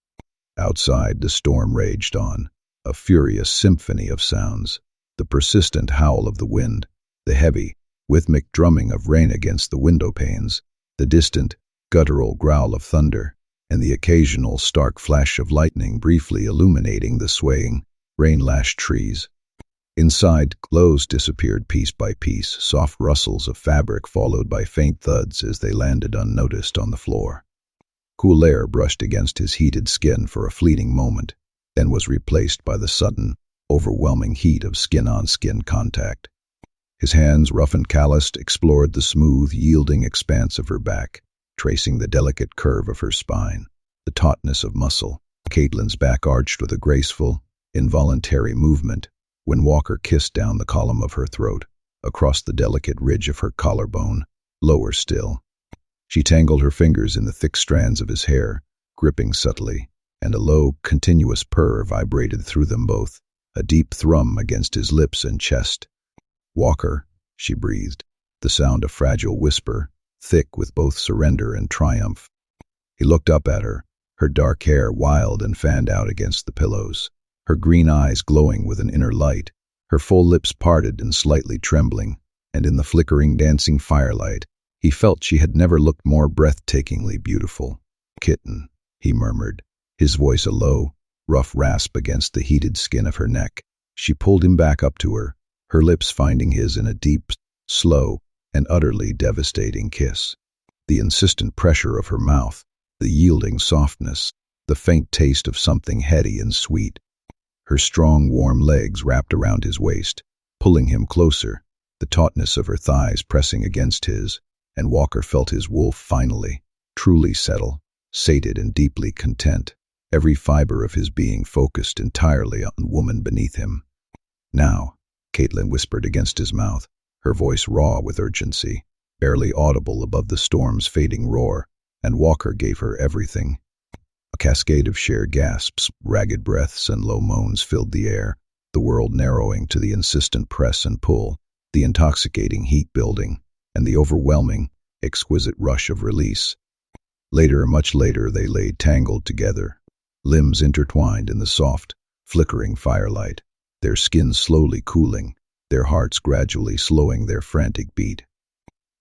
Outside, the storm raged on, a furious symphony of sounds. The persistent howl of the wind, the heavy, rhythmic drumming of rain against the window panes, the distant, guttural growl of thunder, and the occasional stark flash of lightning briefly illuminating the swaying, rain-lashed trees. Inside, glows disappeared piece by piece, soft rustles of fabric followed by faint thuds as they landed unnoticed on the floor. Cool air brushed against his heated skin for a fleeting moment, then was replaced by the sudden, overwhelming heat of skin-on-skin contact. His hands, rough and calloused, explored the smooth, yielding expanse of her back, tracing the delicate curve of her spine, the tautness of muscle. Caitlin's back arched with a graceful, involuntary movement when Walker kissed down the column of her throat, across the delicate ridge of her collarbone, lower still. She tangled her fingers in the thick strands of his hair, gripping subtly, and a low, continuous purr vibrated through them both, a deep thrum against his lips and chest. "Walker," she breathed, the sound a fragile whisper, thick with both surrender and triumph. He looked up at her, her dark hair wild and fanned out against the pillows, her green eyes glowing with an inner light, her full lips parted and slightly trembling, and in the flickering, dancing firelight, he felt she had never looked more breathtakingly beautiful. "Kitten," he murmured, his voice a low, rough rasp against the heated skin of her neck. She pulled him back up to her, her lips finding his in a deep, slow, and utterly devastating kiss. The insistent pressure of her mouth, the yielding softness, the faint taste of something heady and sweet. Her strong, warm legs wrapped around his waist, pulling him closer, the tautness of her thighs pressing against his, and Walker felt his wolf finally, truly settle, sated and deeply content, every fiber of his being focused entirely on the woman beneath him. "Now," Caitlin whispered against his mouth, her voice raw with urgency, barely audible above the storm's fading roar, and Walker gave her everything. A cascade of shared gasps, ragged breaths, and low moans filled the air, the world narrowing to the insistent press and pull, the intoxicating heat building, and the overwhelming, exquisite rush of release. Later, much later, they lay tangled together, limbs intertwined in the soft, flickering firelight, their skins slowly cooling, their hearts gradually slowing their frantic beat.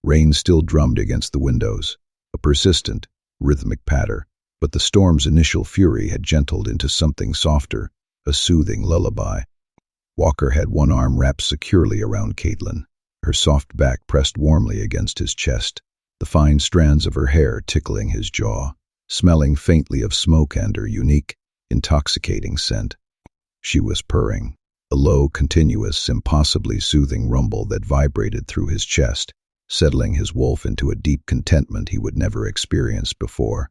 Rain still drummed against the windows, a persistent, rhythmic patter, but the storm's initial fury had gentled into something softer, a soothing lullaby. Walker had one arm wrapped securely around Caitlin, her soft back pressed warmly against his chest, the fine strands of her hair tickling his jaw, smelling faintly of smoke and her unique, intoxicating scent. She was purring, a low, continuous, impossibly soothing rumble that vibrated through his chest, settling his wolf into a deep contentment he would never experience before.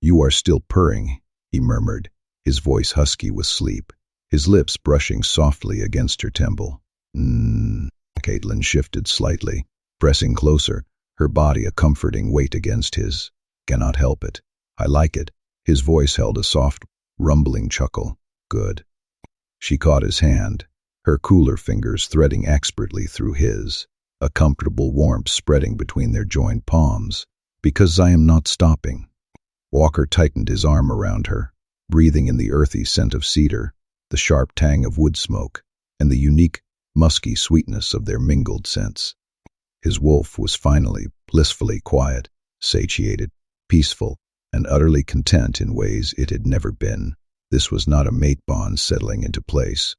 "You are still purring," he murmured, his voice husky with sleep, his lips brushing softly against her temple. Caitlin shifted slightly, pressing closer, her body a comforting weight against his. "Cannot help it. I like it." His voice held a soft, rumbling chuckle. "Good." She caught his hand, her cooler fingers threading expertly through his, a comfortable warmth spreading between their joined palms. "Because I am not stopping." Walker tightened his arm around her, breathing in the earthy scent of cedar, the sharp tang of wood smoke, and the unique, musky sweetness of their mingled scents. His wolf was finally, blissfully quiet, satiated, peaceful, and utterly content in ways it had never been. This was not a mate bond settling into place.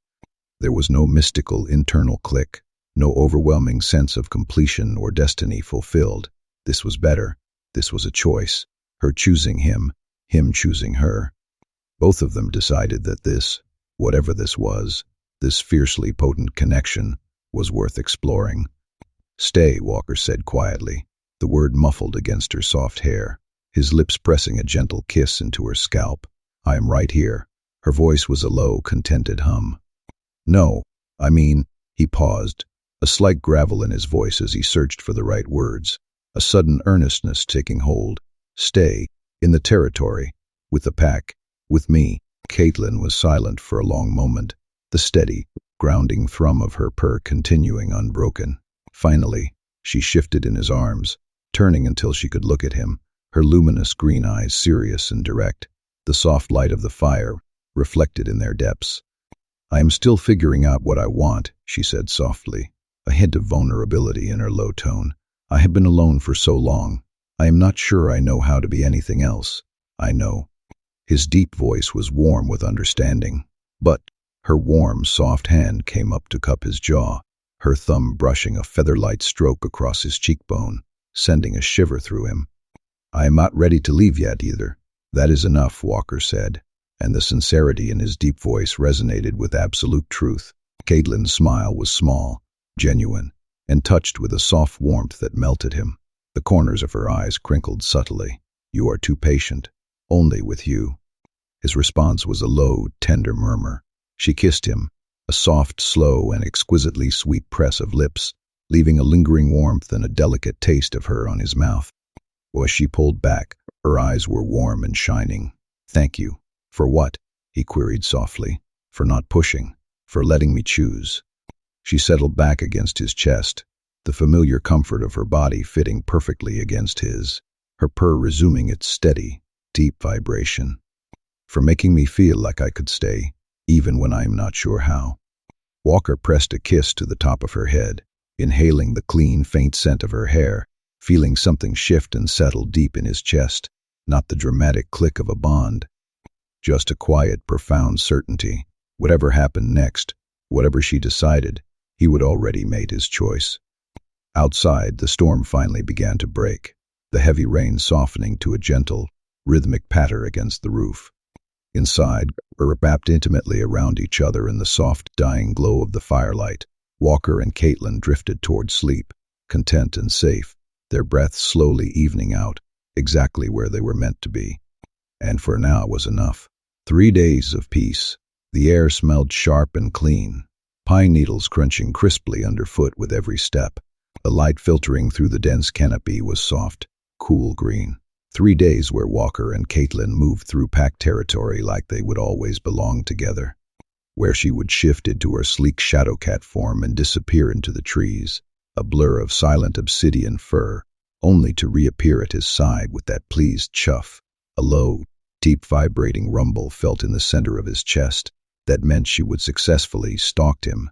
There was no mystical internal click, no overwhelming sense of completion or destiny fulfilled. This was better. This was a choice. Her choosing him choosing her. Both of them decided that this, whatever this was, this fiercely potent connection, was worth exploring. "Stay," Walker said quietly, the word muffled against her soft hair, his lips pressing a gentle kiss into her scalp. "I am right here." Her voice was a low, contented hum. "No, I mean," he paused, a slight gravel in his voice as he searched for the right words, a sudden earnestness taking hold. "Stay, in the territory, with the pack, with me." Caitlin was silent for a long moment, the steady, grounding thrum of her purr continuing unbroken. Finally, she shifted in his arms, turning until she could look at him, her luminous green eyes serious and direct, the soft light of the fire reflected in their depths. "I am still figuring out what I want," she said softly, a hint of vulnerability in her low tone. "I have been alone for so long. I am not sure I know how to be anything else. I know." His deep voice was warm with understanding, but her warm, soft hand came up to cup his jaw, her thumb brushing a feather-light stroke across his cheekbone, sending a shiver through him. "I am not ready to leave yet either." "That is enough," Walker said, and the sincerity in his deep voice resonated with absolute truth. Caitlin's smile was small, genuine, and touched with a soft warmth that melted him. The corners of her eyes crinkled subtly. "You are too patient. Only with you." His response was a low, tender murmur. She kissed him, a soft, slow, and exquisitely sweet press of lips, leaving a lingering warmth and a delicate taste of her on his mouth. As she pulled back, her eyes were warm and shining. "Thank you." "For what?" he queried softly. "For not pushing. For letting me choose." She settled back against his chest, the familiar comfort of her body fitting perfectly against his, her purr resuming its steady, deep vibration. "For making me feel like I could stay, even when I am not sure how." Walker pressed a kiss to the top of her head, inhaling the clean, faint scent of her hair, feeling something shift and settle deep in his chest, not the dramatic click of a bond. Just a quiet, profound certainty. Whatever happened next, whatever she decided, he would already made his choice. Outside, the storm finally began to break, the heavy rain softening to a gentle, rhythmic patter against the roof. Inside, we were wrapped intimately around each other in the soft, dying glow of the firelight. Walker and Caitlin drifted toward sleep, content and safe, their breaths slowly evening out, exactly where they were meant to be. And for now it was enough. 3 days of peace. The air smelled sharp and clean, pine needles crunching crisply underfoot with every step. The light filtering through the dense canopy was soft, cool green. 3 days where Walker and Caitlin moved through packed territory like they would always belong together, where she would shift into her sleek Shadowcat form and disappear into the trees, a blur of silent obsidian fur, only to reappear at his side with that pleased chuff, a low, deep vibrating rumble felt in the center of his chest that meant she would successfully stalk him,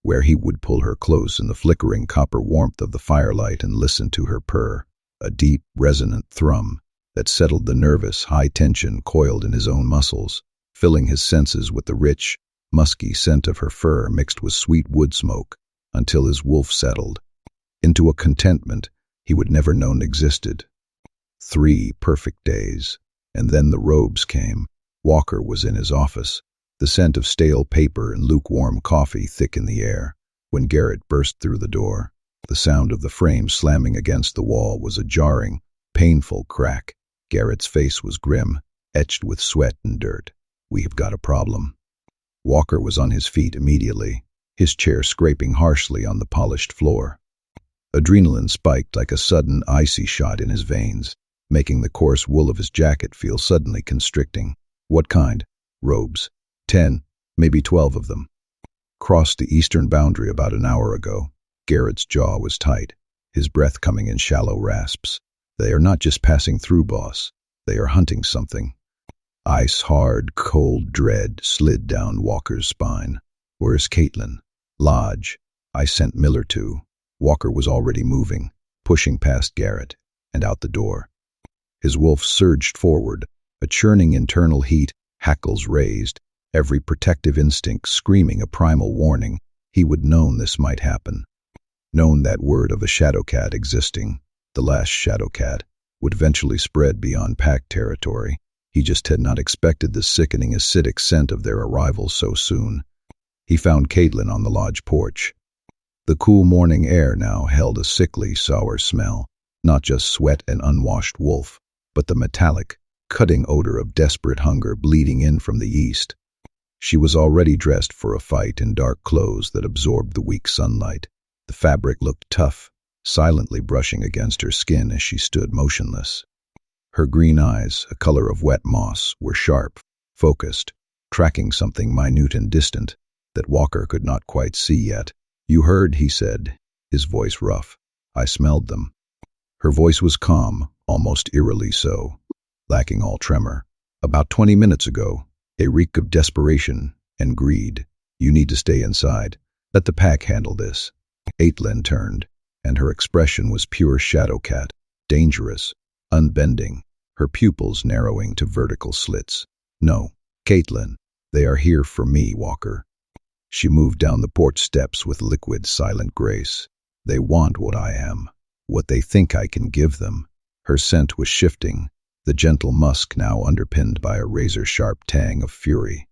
where he would pull her close in the flickering copper warmth of the firelight and listen to her purr, a deep, resonant thrum that settled the nervous, high tension coiled in his own muscles, filling his senses with the rich, musky scent of her fur mixed with sweet wood smoke, until his wolf settled into a contentment he would never known existed. 3 perfect days, and then the robes came. Walker was in his office, the scent of stale paper and lukewarm coffee thick in the air, when Garrett burst through the door. The sound of the frame slamming against the wall was a jarring, painful crack. Garrett's face was grim, etched with sweat and dirt. "We have got a problem." Walker was on his feet immediately, his chair scraping harshly on the polished floor. Adrenaline spiked like a sudden icy shot in his veins, making the coarse wool of his jacket feel suddenly constricting. "What kind?" "Robes. 10, maybe 12 of them. Crossed the eastern boundary about an hour ago." Garrett's jaw was tight, his breath coming in shallow rasps. "They are not just passing through, boss. They are hunting something." Ice-hard, cold dread slid down Walker's spine. "Where's Caitlin?" "Lodge. I sent Miller to." Walker was already moving, pushing past Garrett, and out the door. His wolf surged forward, a churning internal heat, hackles raised, every protective instinct screaming a primal warning. He would known this might happen. Known that word of a Shadowcat existing, the last Shadowcat, would eventually spread beyond pack territory. He just had not expected the sickening acidic scent of their arrival so soon. He found Caitlin on the lodge porch. The cool morning air now held a sickly, sour smell, not just sweat and unwashed wolf, but the metallic, cutting odor of desperate hunger bleeding in from the east. She was already dressed for a fight in dark clothes that absorbed the weak sunlight. The fabric looked tough, silently brushing against her skin as she stood motionless. Her green eyes, a color of wet moss, were sharp, focused, tracking something minute and distant that Walker could not quite see yet. "You heard," he said, his voice rough. "I smelled them." Her voice was calm, almost eerily so, lacking all tremor. "About 20 minutes ago, a reek of desperation and greed. You need to stay inside. Let the pack handle this." Caitlin turned, and her expression was pure Shadowcat, dangerous, unbending, her pupils narrowing to vertical slits. "No, Caitlin, they are here for me, Walker." She moved down the porch steps with liquid, silent grace. "They want what I am, what they think I can give them." Her scent was shifting, the gentle musk now underpinned by a razor-sharp tang of fury.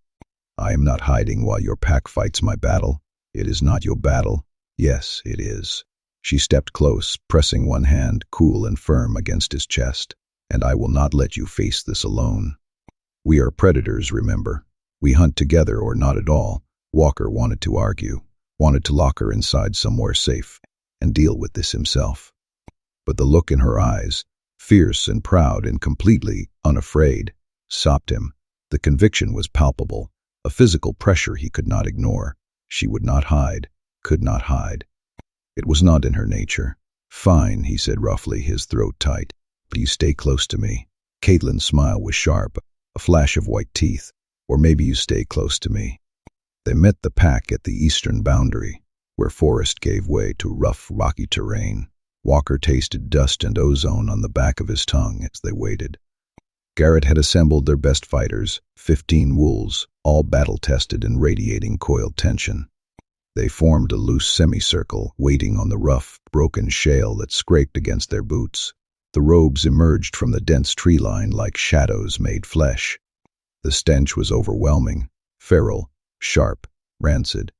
"I am not hiding while your pack fights my battle. It is not your battle." "Yes, it is." She stepped close, pressing one hand, cool and firm, against his chest. "And I will not let you face this alone. We are predators, remember. We hunt together or not at all." Walker wanted to argue, wanted to lock her inside somewhere safe, and deal with this himself. But the look in her eyes, fierce and proud and completely unafraid, stopped him. The conviction was palpable, a physical pressure he could not ignore. She would not hide, could not hide. It was not in her nature. "Fine," he said roughly, his throat tight. "But you stay close to me." Caitlin's smile was sharp, a flash of white teeth. "Or maybe you stay close to me." They met the pack at the eastern boundary, where forest gave way to rough, rocky terrain. Walker tasted dust and ozone on the back of his tongue as they waited. Garrett had assembled their best fighters, 15 wolves, all battle-tested and radiating coiled tension. They formed a loose semicircle, waiting on the rough, broken shale that scraped against their boots. The robes emerged from the dense tree line like shadows made flesh. The stench was overwhelming, feral, sharp, rancid.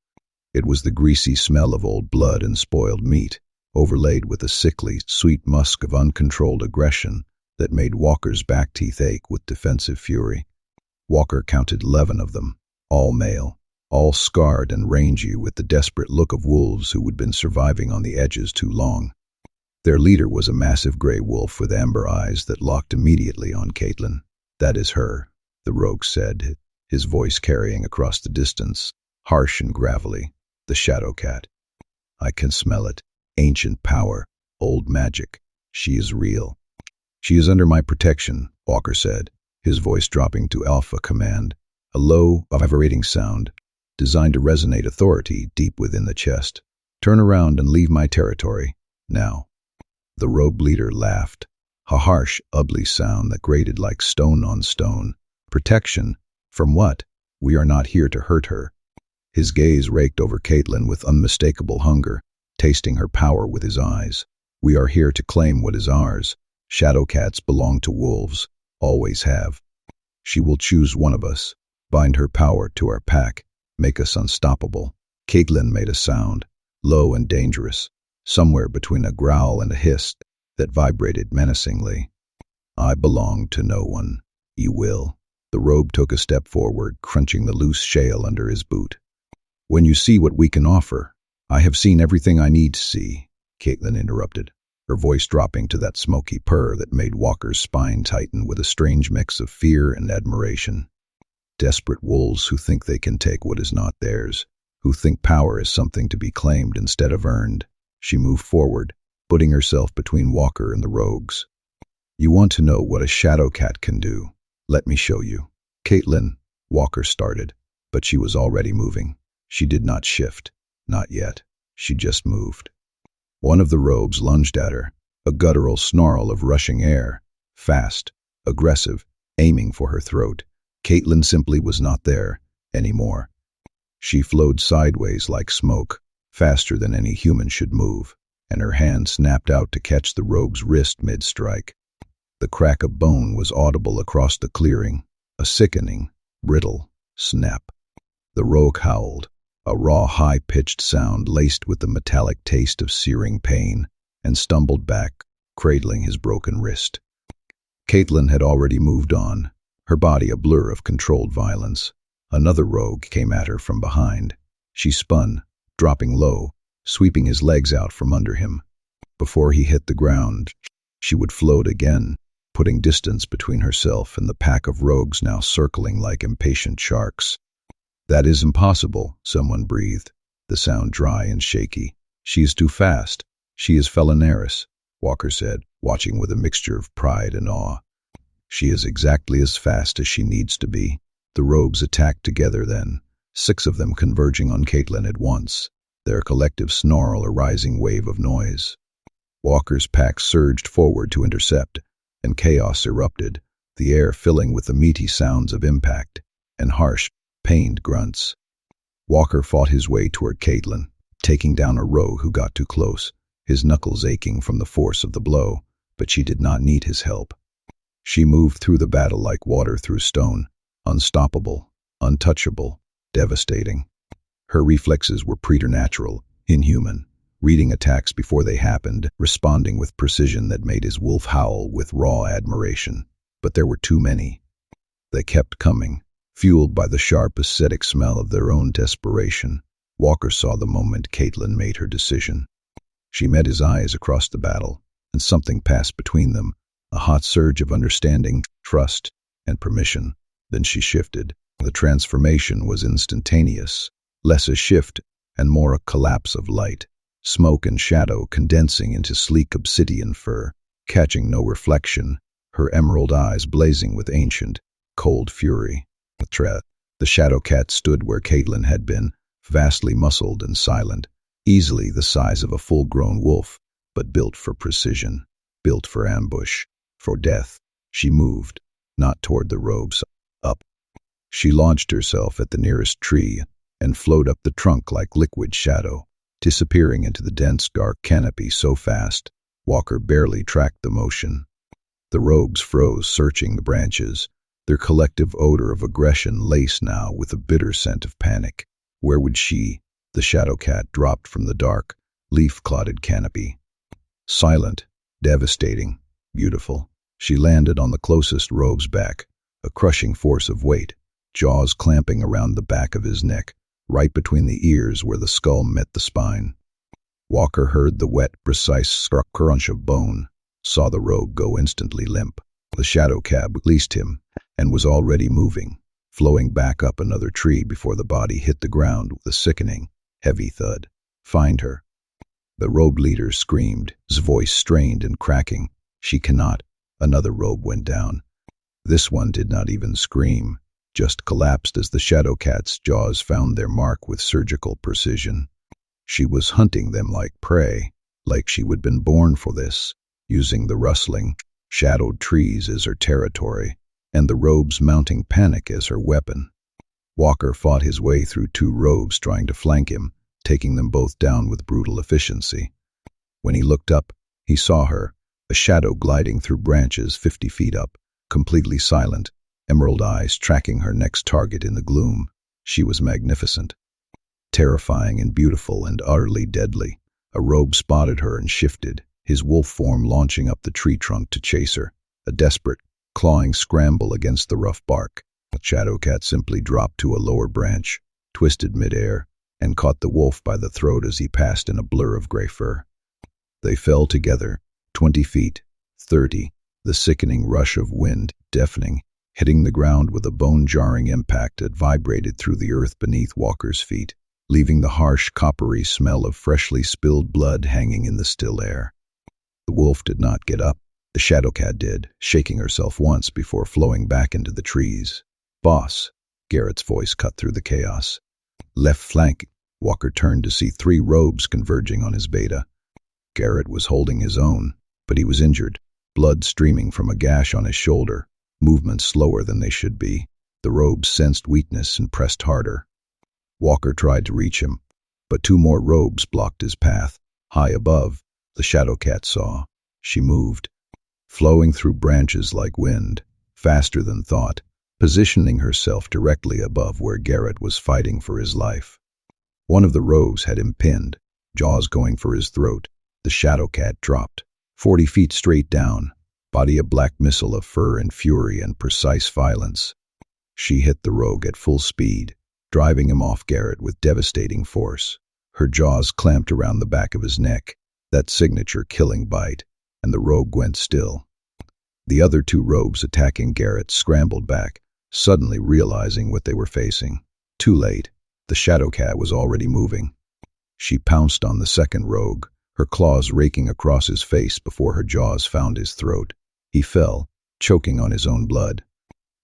It was the greasy smell of old blood and spoiled meat, overlaid with a sickly, sweet musk of uncontrolled aggression that made Walker's back teeth ache with defensive fury. Walker counted 11 of them, all male, all scarred and rangy with the desperate look of wolves who had been surviving on the edges too long. Their leader was a massive gray wolf with amber eyes that locked immediately on Caitlin. "That is her," the rogue said, his voice carrying across the distance, harsh and gravelly. "The Shadowcat. I can smell it. Ancient power, old magic. She is real." "She is under my protection," Walker said, his voice dropping to alpha command, a low, vibrating sound, designed to resonate authority deep within the chest. "Turn around and leave my territory, now." The rogue leader laughed, a harsh, ugly sound that grated like stone on stone. "Protection? From what? We are not here to hurt her." His gaze raked over Caitlin with unmistakable hunger, tasting her power with his eyes. "We are here to claim what is ours. Shadowcats belong to wolves, always have. She will choose one of us, bind her power to our pack, make us unstoppable." Caitlin made a sound, low and dangerous, somewhere between a growl and a hiss, that vibrated menacingly. "I belong to no one. You will." The rogue took a step forward, crunching the loose shale under his boot. "When you see what we can offer—" "I have seen everything I need to see," Caitlin interrupted, her voice dropping to that smoky purr that made Walker's spine tighten with a strange mix of fear and admiration. Desperate wolves who think they can take what is not theirs, who think power is something to be claimed instead of earned. She moved forward, putting herself between Walker and the rogues. "You want to know what a Shadowcat can do? Let me show you." "Caitlin," Walker started, but she was already moving. She did not shift, not yet. She just moved. One of the rogues lunged at her, a guttural snarl of rushing air, fast, aggressive, aiming for her throat. Caitlin simply was not there anymore. She flowed sideways like smoke, faster than any human should move, and her hand snapped out to catch the rogue's wrist mid-strike. The crack of bone was audible across the clearing, a sickening, brittle snap. The rogue howled, a raw, high-pitched sound laced with the metallic taste of searing pain, and stumbled back, cradling his broken wrist. Caitlin had already moved on, her body a blur of controlled violence. Another rogue came at her from behind. She spun, dropping low, sweeping his legs out from under him. Before he hit the ground, she would float again, putting distance between herself and the pack of rogues now circling like impatient sharks. "That is impossible," someone breathed, the sound dry and shaky. "She is too fast. She is Felinaris," Walker said, watching with a mixture of pride and awe. "She is exactly as fast as she needs to be." The rogues attacked together then, 6 of them converging on Caitlin at once, their collective snarl a rising wave of noise. Walker's pack surged forward to intercept, and chaos erupted, the air filling with the meaty sounds of impact and harsh, pained grunts. Walker fought his way toward Caitlin, taking down a rogue who got too close, his knuckles aching from the force of the blow, but she did not need his help. She moved through the battle like water through stone, unstoppable, untouchable, devastating. Her reflexes were preternatural, inhuman, reading attacks before they happened, responding with precision that made his wolf howl with raw admiration. But there were too many. They kept coming, fueled by the sharp acidic smell of their own desperation. Walker saw the moment Caitlin made her decision. She met his eyes across the battle, and something passed between them, a hot surge of understanding, trust, and permission. Then she shifted. The transformation was instantaneous, less a shift and more a collapse of light. Smoke and shadow condensing into sleek obsidian fur, catching no reflection, her emerald eyes blazing with ancient, cold fury. The Shadowcat stood where Caitlin had been, vastly muscled and silent, easily the size of a full-grown wolf, but built for precision, built for ambush, for death. She moved, not toward the rogues, up. She launched herself at the nearest tree and flowed up the trunk like liquid shadow, disappearing into the dense, dark canopy so fast, Walker barely tracked the motion. The rogues froze, searching the branches, their collective odor of aggression laced now with a bitter scent of panic. Where would she, the Shadowcat, dropped from the dark, leaf-clotted canopy? Silent, devastating, beautiful. She landed on the closest rogue's back, a crushing force of weight, jaws clamping around the back of his neck, right between the ears where the skull met the spine. Walker heard the wet, precise crunch of bone, saw the rogue go instantly limp. The Shadowcat released him and was already moving, flowing back up another tree before the body hit the ground with a sickening, heavy thud. "Find her." The rogue leader screamed, his voice strained and cracking. "She cannot." Another rogue went down. This one did not even scream, just collapsed as the Shadowcat's jaws found their mark with surgical precision. She was hunting them like prey, like she had been born for this, using the rustling, shadowed trees as her territory, and the rogue's mounting panic as her weapon. Walker fought his way through 2 rogues trying to flank him, taking them both down with brutal efficiency. When he looked up, he saw her, a shadow gliding through branches 50 feet up, completely silent, emerald eyes tracking her next target in the gloom. She was magnificent, terrifying and beautiful and utterly deadly. A rogue spotted her and shifted, his wolf form launching up the tree trunk to chase her, a desperate, clawing scramble against the rough bark. The Shadowcat simply dropped to a lower branch, twisted midair, and caught the wolf by the throat as he passed in a blur of gray fur. They fell together, 20 feet, 30, the sickening rush of wind, deafening, hitting the ground with a bone-jarring impact that vibrated through the earth beneath Walker's feet, leaving the harsh, coppery smell of freshly spilled blood hanging in the still air. The wolf did not get up. The Shadowcat did, shaking herself once before flowing back into the trees. "Boss," Garrett's voice cut through the chaos. "Left flank." Walker turned to see 3 rogues converging on his beta. Garrett was holding his own, but he was injured, blood streaming from a gash on his shoulder, movements slower than they should be. The rogues sensed weakness and pressed harder. Walker tried to reach him, but 2 more rogues blocked his path. High above, the Shadowcat saw. She moved, flowing through branches like wind, faster than thought, positioning herself directly above where Garrett was fighting for his life. One of the rogues had him pinned, jaws going for his throat. The Shadowcat dropped, 40 feet straight down, body a black missile of fur and fury and precise violence. She hit the rogue at full speed, driving him off Garrett with devastating force. Her jaws clamped around the back of his neck, that signature killing bite, and the rogue went still. The other two rogues attacking Garrett scrambled back, suddenly realizing what they were facing. Too late. The Shadowcat was already moving. She pounced on the second rogue, her claws raking across his face before her jaws found his throat. He fell, choking on his own blood.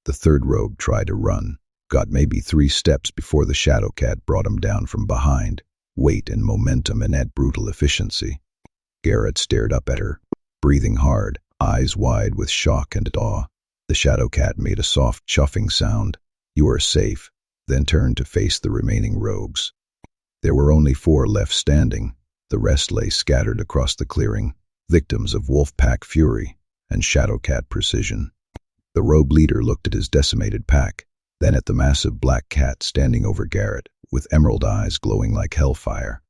The third rogue tried to run, got maybe 3 steps before the Shadowcat brought him down from behind, weight and momentum and at brutal efficiency. Garrett stared up at her, breathing hard, eyes wide with shock and awe. The Shadowcat made a soft chuffing sound. "You are safe," then turned to face the remaining rogues. There were only 4 left standing. The rest lay scattered across the clearing, victims of wolf-pack fury and Shadowcat precision. The rogue leader looked at his decimated pack, then at the massive black cat standing over Garrett, with emerald eyes glowing like hellfire.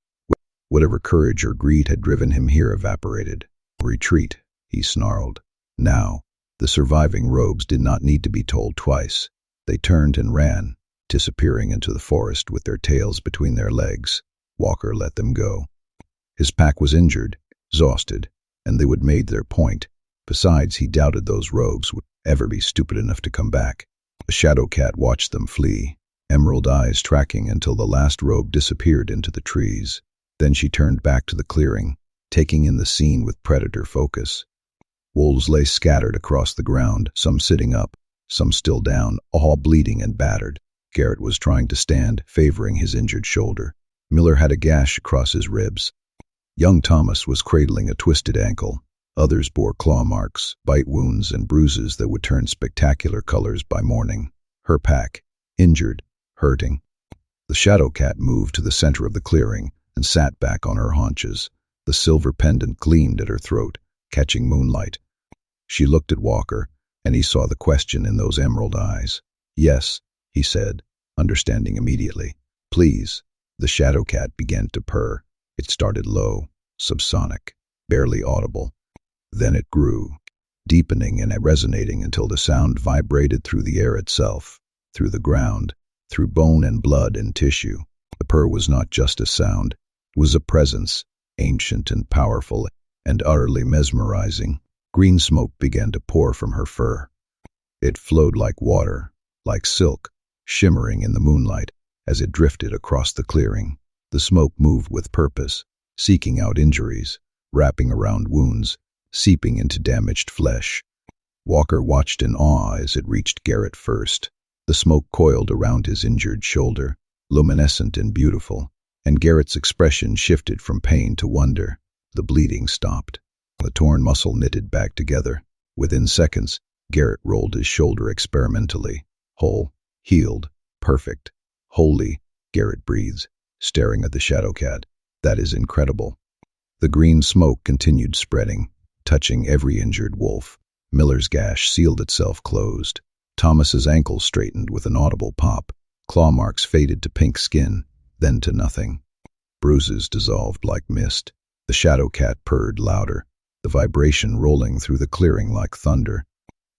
Whatever courage or greed had driven him here evaporated. "Retreat," he snarled. Now, the surviving rogues did not need to be told twice. They turned and ran, disappearing into the forest with their tails between their legs. Walker let them go. His pack was injured, exhausted, and they would made their point. Besides, he doubted those rogues would ever be stupid enough to come back. The Shadowcat watched them flee, emerald eyes tracking until the last rogue disappeared into the trees. Then she turned back to the clearing, taking in the scene with predator focus. Wolves lay scattered across the ground, some sitting up, some still down, all bleeding and battered. Garrett was trying to stand, favoring his injured shoulder. Miller had a gash across his ribs. Young Thomas was cradling a twisted ankle. Others bore claw marks, bite wounds, and bruises that would turn spectacular colors by morning. Her pack, injured, hurting. The Shadowcat moved to the center of the clearing and sat back on her haunches. The silver pendant gleamed at her throat, catching moonlight. She looked at Walker, and he saw the question in those emerald eyes. "Yes," he said, understanding immediately. "Please." The Shadowcat began to purr. It started low, subsonic, barely audible. Then it grew, deepening and resonating until the sound vibrated through the air itself, through the ground, through bone and blood and tissue. The purr was not just a sound, it was a presence, ancient and powerful and utterly mesmerizing. Green smoke began to pour from her fur. It flowed like water, like silk, shimmering in the moonlight as it drifted across the clearing. The smoke moved with purpose, seeking out injuries, wrapping around wounds, seeping into damaged flesh. Walker watched in awe as it reached Garrett first. The smoke coiled around his injured shoulder, luminescent and beautiful, and Garrett's expression shifted from pain to wonder. The bleeding stopped. The torn muscle knitted back together. Within seconds, Garrett rolled his shoulder experimentally. Whole, healed, perfect, holy, Garrett breathed, staring at the Shadowcat. "That is incredible." The green smoke continued spreading, touching every injured wolf. Miller's gash sealed itself closed. Thomas's ankle straightened with an audible pop. Claw marks faded to pink skin, then to nothing. Bruises dissolved like mist. The Shadowcat purred louder, the vibration rolling through the clearing like thunder.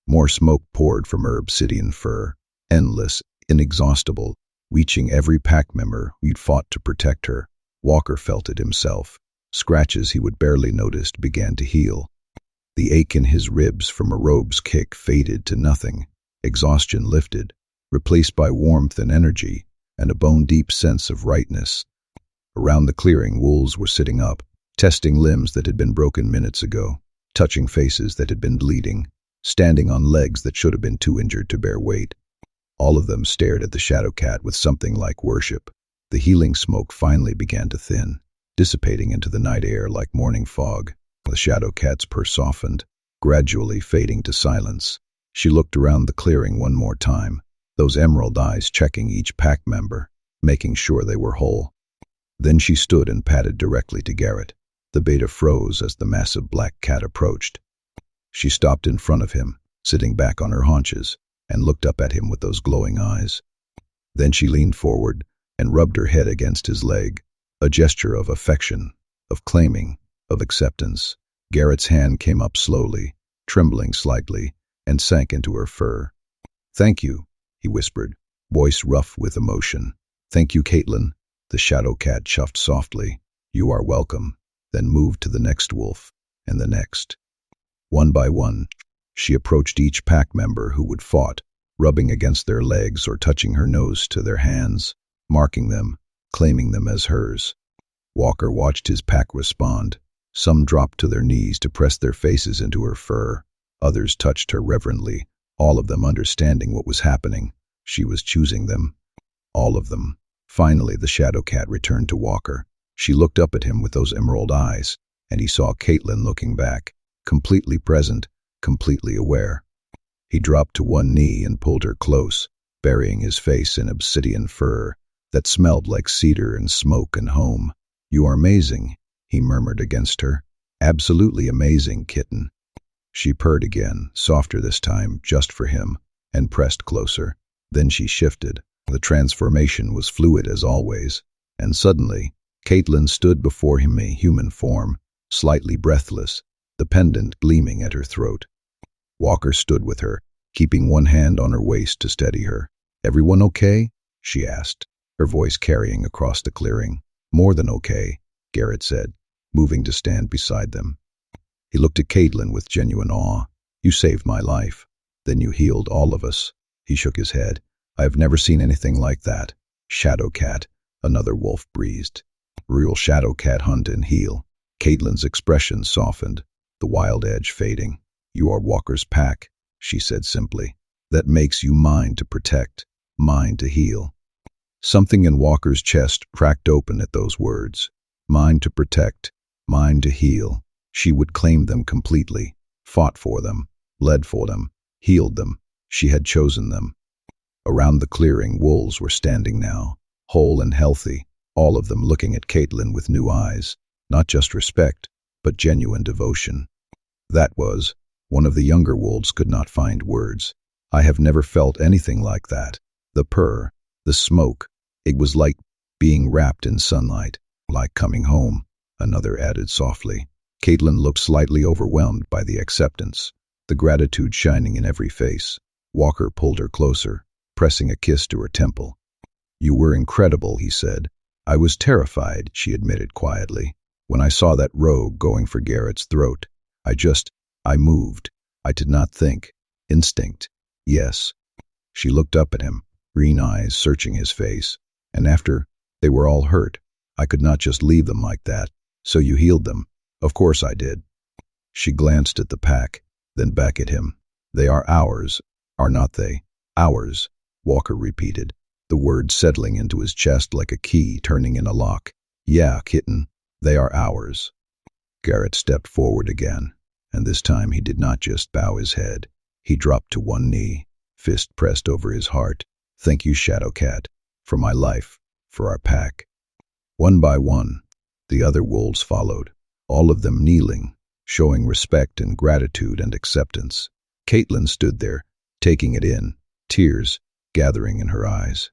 More smoke poured from her obsidian fur, endless, inexhaustible, reaching every pack member who'd fought to protect her. Walker felt it himself. Scratches he would barely noticed began to heal. The ache in his ribs from a rogue's kick faded to nothing. Exhaustion lifted, replaced by warmth and energy, and a bone-deep sense of rightness. Around the clearing, wolves were sitting up, testing limbs that had been broken minutes ago, touching faces that had been bleeding, standing on legs that should have been too injured to bear weight. All of them stared at the Shadowcat with something like worship. The healing smoke finally began to thin, dissipating into the night air like morning fog. The Shadowcat's purr softened, gradually fading to silence. She looked around the clearing one more time, those emerald eyes checking each pack member, making sure they were whole. Then she stood and padded directly to Garrett. The beta froze as the massive black cat approached. She stopped in front of him, sitting back on her haunches, and looked up at him with those glowing eyes. Then she leaned forward and rubbed her head against his leg, a gesture of affection, of claiming, of acceptance. Garrett's hand came up slowly, trembling slightly, and sank into her fur. "Thank you," he whispered, voice rough with emotion. "Thank you, Caitlin." The Shadowcat chuffed softly. "You are welcome," then moved to the next wolf, and the next. One by one, she approached each pack member who would fought, rubbing against their legs or touching her nose to their hands, marking them, claiming them as hers. Walker watched his pack respond. Some dropped to their knees to press their faces into her fur. Others touched her reverently, all of them understanding what was happening. She was choosing them. All of them. Finally, the Shadowcat returned to Walker. She looked up at him with those emerald eyes, and he saw Kitten looking back, completely present, completely aware. He dropped to one knee and pulled her close, burying his face in obsidian fur that smelled like cedar and smoke and home. "You are amazing," he murmured against her. "Absolutely amazing, Kitten." She purred again, softer this time, just for him, and pressed closer. Then she shifted. The transformation was fluid as always, and suddenly, Kitten stood before him in human form, slightly breathless, the pendant gleaming at her throat. Walker stood with her, keeping one hand on her waist to steady her. "Everyone okay?" she asked, her voice carrying across the clearing. "More than okay," Garrett said, moving to stand beside them. He looked at Kitten with genuine awe. "You saved my life. Then you healed all of us." He shook his head. "I have never seen anything like that." "Shadowcat," another wolf breathed. "Real Shadowcat hunt and heal." Caitlin's expression softened, the wild edge fading. "You are Walker's pack," she said simply. "That makes you mine to protect, mine to heal." Something in Walker's chest cracked open at those words. Mine to protect, mine to heal. She would claim them completely, fought for them, led for them, healed them. She had chosen them. Around the clearing, wolves were standing now, whole and healthy, all of them looking at Kitten with new eyes, not just respect, but genuine devotion. That was, one of the younger wolves could not find words. "I have never felt anything like that. The purr, the smoke, it was like being wrapped in sunlight, like coming home," another added softly. Kitten looked slightly overwhelmed by the acceptance, the gratitude shining in every face. Walker pulled her closer, pressing a kiss to her temple. "You were incredible," he said. "I was terrified," she admitted quietly. "When I saw that rogue going for Garrett's throat, I moved. I did not think. Instinct. Yes." She looked up at him, green eyes searching his face. "And after they were all hurt, I could not just leave them like that. So you healed them." "Of course I did." She glanced at the pack, then back at him. "They are ours, are not they?" "Ours," Walker repeated, the word settling into his chest like a key turning in a lock. "Yeah, Kitten, they are ours." Garrett stepped forward again, and this time he did not just bow his head. He dropped to one knee, fist pressed over his heart. "Thank you, Shadowcat, for my life, for our pack." One by one, the other wolves followed, all of them kneeling, showing respect and gratitude and acceptance. Kitten stood there, taking it in, tears gathering in her eyes.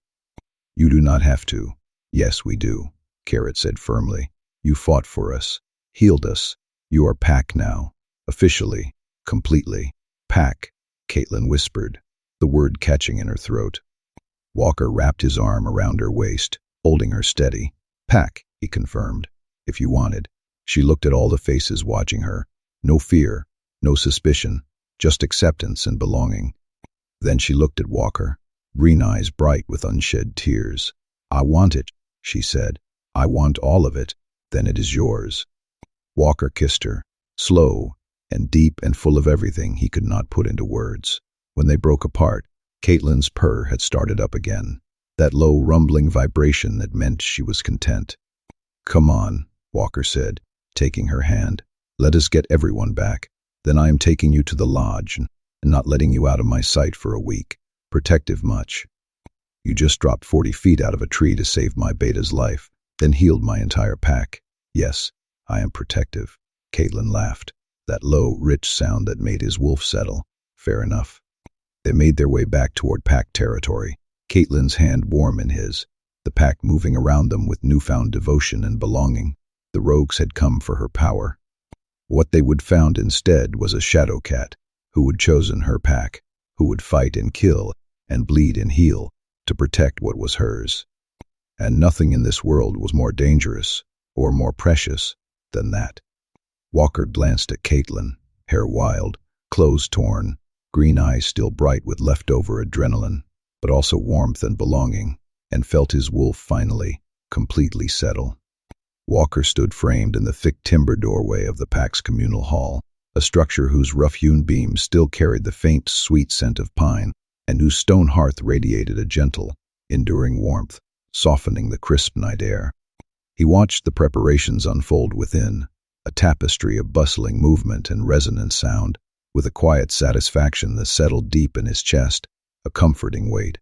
"You do not have to." "Yes, we do," Garrett said firmly. "You fought for us, healed us. You are pack now. Officially, completely." "Pack," Kitten whispered, the word catching in her throat. Walker wrapped his arm around her waist, holding her steady. "Pack," he confirmed, "if you wanted." She looked at all the faces watching her. No fear, no suspicion, just acceptance and belonging. Then she looked at Walker, green eyes bright with unshed tears. "I want it," she said. "I want all of it. Then it is yours." Walker kissed her, slow and deep and full of everything he could not put into words. When they broke apart, Caitlin's purr had started up again, that low rumbling vibration that meant she was content. "Come on," Walker said, taking her hand. "Let us get everyone back. Then I am taking you to the lodge and not letting you out of my sight for a week. Protective much. You just dropped 40 feet out of a tree to save my beta's life, then healed my entire pack. Yes, I am protective." Kitten laughed, that low, rich sound that made his wolf settle. "Fair enough." They made their way back toward pack territory, Caitlin's hand warm in his, the pack moving around them with newfound devotion and belonging. The rogues had come for her power. What they would found instead was a Shadowcat, who had chosen her pack, who would fight and kill and bleed and heal to protect what was hers. and nothing in this world was more dangerous or more precious than that. Walker glanced at Caitlin, hair wild, clothes torn, green eyes still bright with leftover adrenaline, but also warmth and belonging, and felt his wolf finally, completely settle. Walker stood framed in the thick timber doorway of the pack's communal hall, a structure whose rough-hewn beams still carried the faint, sweet scent of pine, and whose stone hearth radiated a gentle, enduring warmth, softening the crisp night air. He watched the preparations unfold within, a tapestry of bustling movement and resonant sound, with a quiet satisfaction that settled deep in his chest, a comforting weight.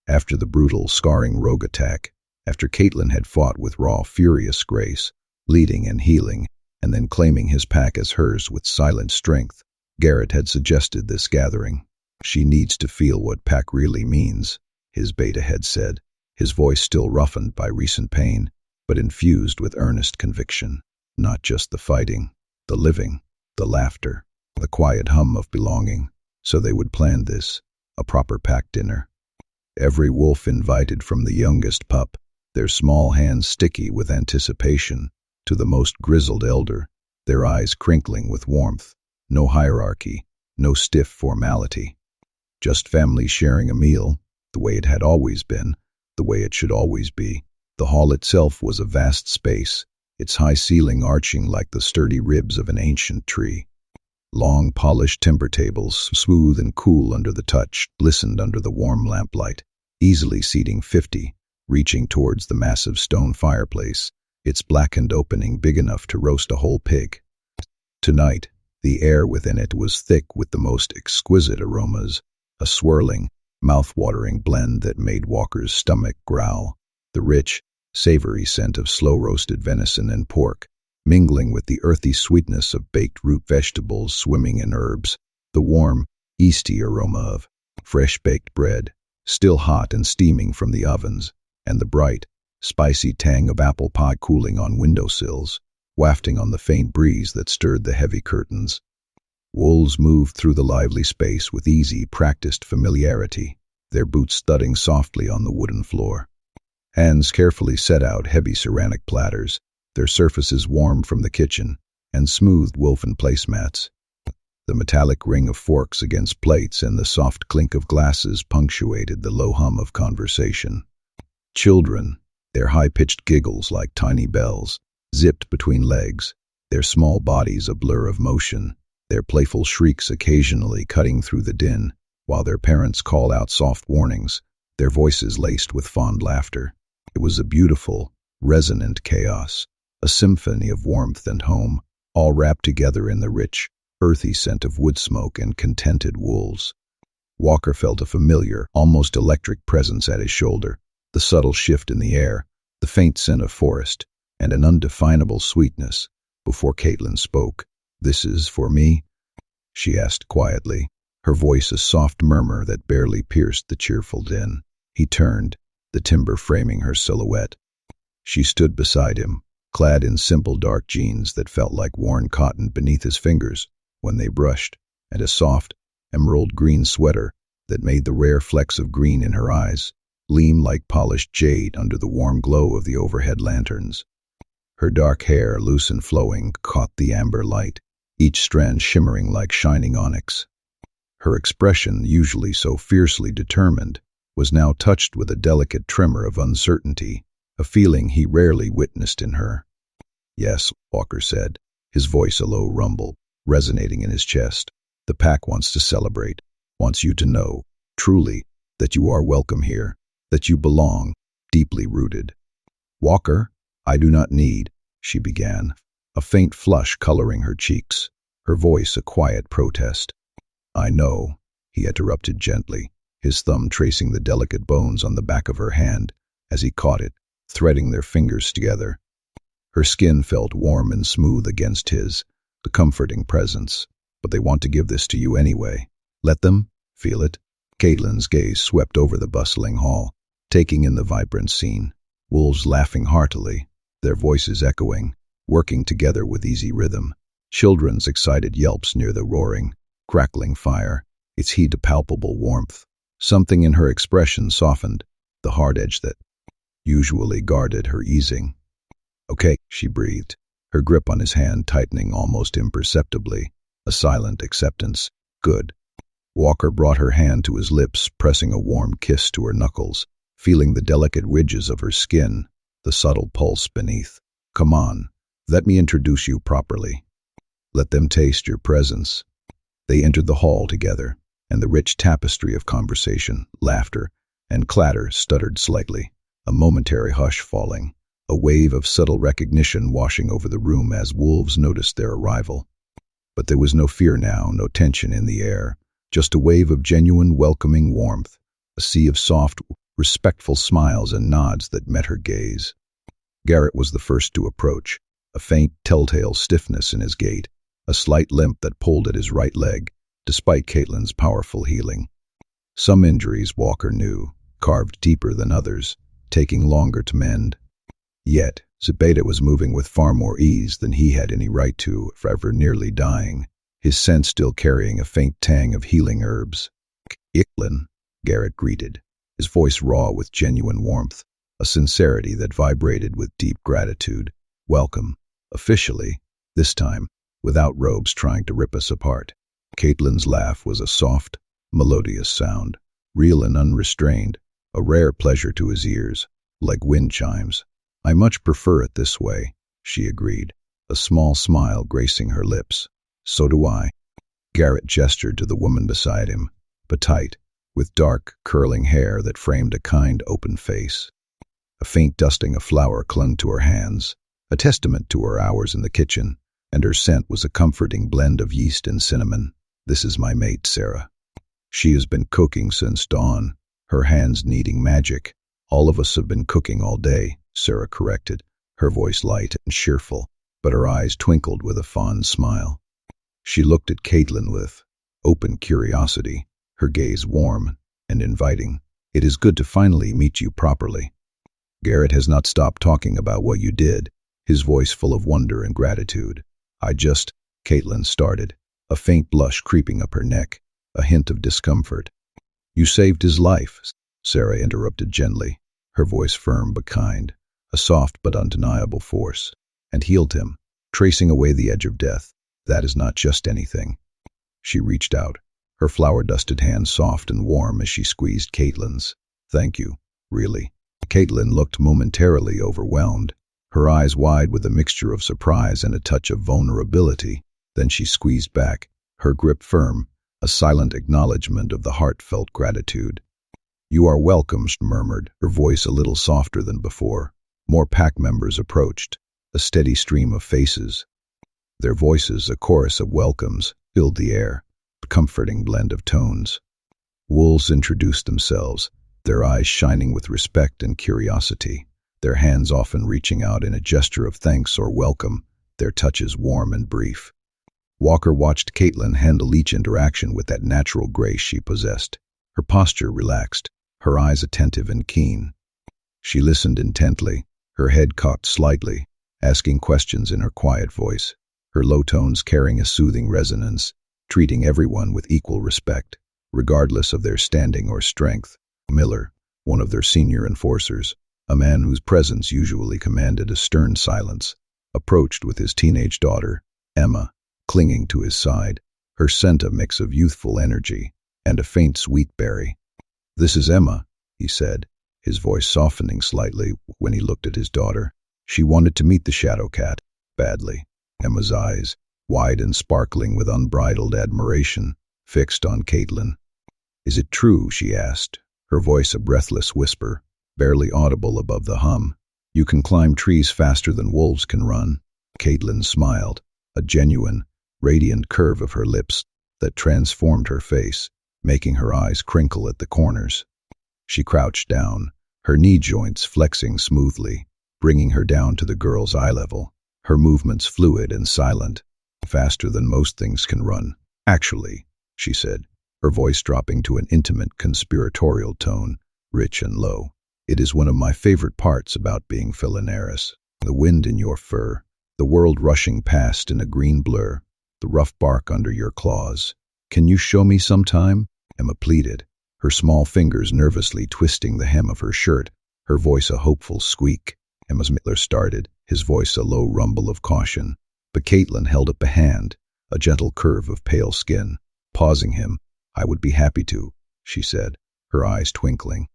After the brutal, scarring rogue attack, after Caitlin had fought with raw, furious grace, leading and healing, and then claiming his pack as hers with silent strength, Garrett had suggested this gathering. "She needs to feel what pack really means," his beta had said, his voice still roughened by recent pain, but infused with earnest conviction. Not just the fighting, the living, the laughter, the quiet hum of belonging. So they would plan this, a proper pack dinner. Every wolf invited, from the youngest pup, their small hands sticky with anticipation, to the most grizzled elder, their eyes crinkling with warmth. No hierarchy, no stiff formality. Just family sharing a meal, the way it had always been, the way it should always be. The hall itself was a vast space, its high ceiling arching like the sturdy ribs of an ancient tree. Long, polished timber tables, smooth and cool under the touch, glistened under the warm lamplight, easily seating 50, reaching towards the massive stone fireplace, its blackened opening big enough to roast a whole pig. Tonight, the air within it was thick with the most exquisite aromas, a swirling, mouth-watering blend that made Walker's stomach growl. The rich, savory scent of slow-roasted venison and pork, mingling with the earthy sweetness of baked root vegetables swimming in herbs, the warm, yeasty aroma of fresh-baked bread, still hot and steaming from the ovens, and the bright, spicy tang of apple pie cooling on windowsills, wafting on the faint breeze that stirred the heavy curtains. Wolves moved through the lively space with easy, practiced familiarity, their boots thudding softly on the wooden floor. Hands carefully set out heavy ceramic platters, their surfaces warm from the kitchen, and smoothed woven placemats. The metallic ring of forks against plates and the soft clink of glasses punctuated the low hum of conversation. Children, their high-pitched giggles like tiny bells, zipped between legs, their small bodies a blur of motion, their playful shrieks occasionally cutting through the din, while their parents called out soft warnings, their voices laced with fond laughter. It was a beautiful, resonant chaos, a symphony of warmth and home, all wrapped together in the rich, earthy scent of wood smoke and contented wolves. Walker felt a familiar, almost electric presence at his shoulder, the subtle shift in the air, the faint scent of forest, and an undefinable sweetness. Before Caitlin spoke, "This is for me?" she asked quietly, her voice a soft murmur that barely pierced the cheerful din. He turned, the timber framing her silhouette. She stood beside him, clad in simple dark jeans that felt like worn cotton beneath his fingers when they brushed, and a soft, emerald green sweater that made the rare flecks of green in her eyes gleam like polished jade under the warm glow of the overhead lanterns. Her dark hair, loose and flowing, caught the amber light, each strand shimmering like shining onyx. Her expression, usually so fiercely determined, was now touched with a delicate tremor of uncertainty, a feeling he rarely witnessed in her. "Yes," Walker said, his voice a low rumble, resonating in his chest. "The pack wants to celebrate, wants you to know, truly, that you are welcome here, that you belong, deeply rooted." "Walker, I do not need," she began, a faint flush coloring her cheeks, her voice a quiet protest. "I know," he interrupted gently, his thumb tracing the delicate bones on the back of her hand as he caught it, threading their fingers together. Her skin felt warm and smooth against his, a comforting presence. "But they want to give this to you anyway. Let them feel it." Caitlin's gaze swept over the bustling hall, taking in the vibrant scene. Wolves laughing heartily, their voices echoing, working together with easy rhythm. Children's excited yelps near the roaring, crackling fire, its heat a palpable warmth. Something in her expression softened, the hard edge that usually guarded her easing. "Okay," she breathed, her grip on his hand tightening almost imperceptibly, a silent acceptance. "Good." Walker brought her hand to his lips, pressing a warm kiss to her knuckles, feeling the delicate ridges of her skin, the subtle pulse beneath. "Come on, let me introduce you properly. Let them taste your presence." They entered the hall together, and the rich tapestry of conversation, laughter, and clatter stuttered slightly, a momentary hush falling, a wave of subtle recognition washing over the room as wolves noticed their arrival. But there was no fear now, no tension in the air, just a wave of genuine, welcoming warmth, a sea of soft, respectful smiles and nods that met her gaze. Garrett was the first to approach, a faint, telltale stiffness in his gait, a slight limp that pulled at his right leg, despite Caitlin's powerful healing. Some injuries, Walker knew, carved deeper than others, taking longer to mend. Yet, Zebeda was moving with far more ease than he had any right to, forever nearly dying, his scent still carrying a faint tang of healing herbs. "Caitlin," Garrett greeted, his voice raw with genuine warmth, a sincerity that vibrated with deep gratitude. "Welcome, officially, this time, without robes trying to rip us apart." Caitlin's laugh was a soft, melodious sound, real and unrestrained, a rare pleasure to his ears, like wind chimes. "I much prefer it this way," she agreed, a small smile gracing her lips. "So do I." Garrett gestured to the woman beside him, petite, with dark, curling hair that framed a kind, open face. A faint dusting of flour clung to her hands, a testament to her hours in the kitchen, and her scent was a comforting blend of yeast and cinnamon. "This is my mate, Sarah. She has been cooking since dawn, her hands needing magic. All of us have been cooking all day," Sarah corrected, her voice light and cheerful, but her eyes twinkled with a fond smile. She looked at Caitlin with open curiosity, her gaze warm and inviting. "It is good to finally meet you properly. Garrett has not stopped talking about what you did," his voice full of wonder and gratitude. Caitlin started, a faint blush creeping up her neck, a hint of discomfort. "You saved his life," Sarah interrupted gently, her voice firm but kind, a soft but undeniable force, "and healed him, tracing away the edge of death. That is not just anything." She reached out, her flour-dusted hand soft and warm as she squeezed Caitlin's. "Thank you, really." Caitlin looked momentarily overwhelmed, her eyes wide with a mixture of surprise and a touch of vulnerability. Then she squeezed back, her grip firm, a silent acknowledgement of the heartfelt gratitude. "You are welcome," she murmured, her voice a little softer than before. More pack members approached, a steady stream of faces. Their voices, a chorus of welcomes, filled the air, a comforting blend of tones. Wolves introduced themselves, their eyes shining with respect and curiosity, their hands often reaching out in a gesture of thanks or welcome, their touches warm and brief. Walker watched Caitlin handle each interaction with that natural grace she possessed, her posture relaxed, her eyes attentive and keen. She listened intently, her head cocked slightly, asking questions in her quiet voice, her low tones carrying a soothing resonance, treating everyone with equal respect, regardless of their standing or strength. Miller, one of their senior enforcers, a man whose presence usually commanded a stern silence, approached with his teenage daughter, Emma, clinging to his side, her scent a mix of youthful energy and a faint sweet berry. "This is Emma," he said, his voice softening slightly when he looked at his daughter. "She wanted to meet the Shadowcat, badly." Emma's eyes, wide and sparkling with unbridled admiration, fixed on Caitlin. "Is it true?" she asked, her voice a breathless whisper, barely audible above the hum. "You can climb trees faster than wolves can run." Caitlin smiled, a genuine, radiant curve of her lips that transformed her face, making her eyes crinkle at the corners. She crouched down, her knee joints flexing smoothly, bringing her down to the girl's eye level, her movements fluid and silent. "Faster than most things can run, actually," she said, her voice dropping to an intimate, conspiratorial tone, rich and low. "It is one of my favorite parts about being Felinaris. The wind in your fur, the world rushing past in a green blur, the rough bark under your claws. Can you show me sometime?" Emma pleaded, her small fingers nervously twisting the hem of her shirt, her voice a hopeful squeak. Miller started, his voice a low rumble of caution. But Caitlin held up a hand, a gentle curve of pale skin. Pausing him, "I would be happy to," she said, her eyes twinkling.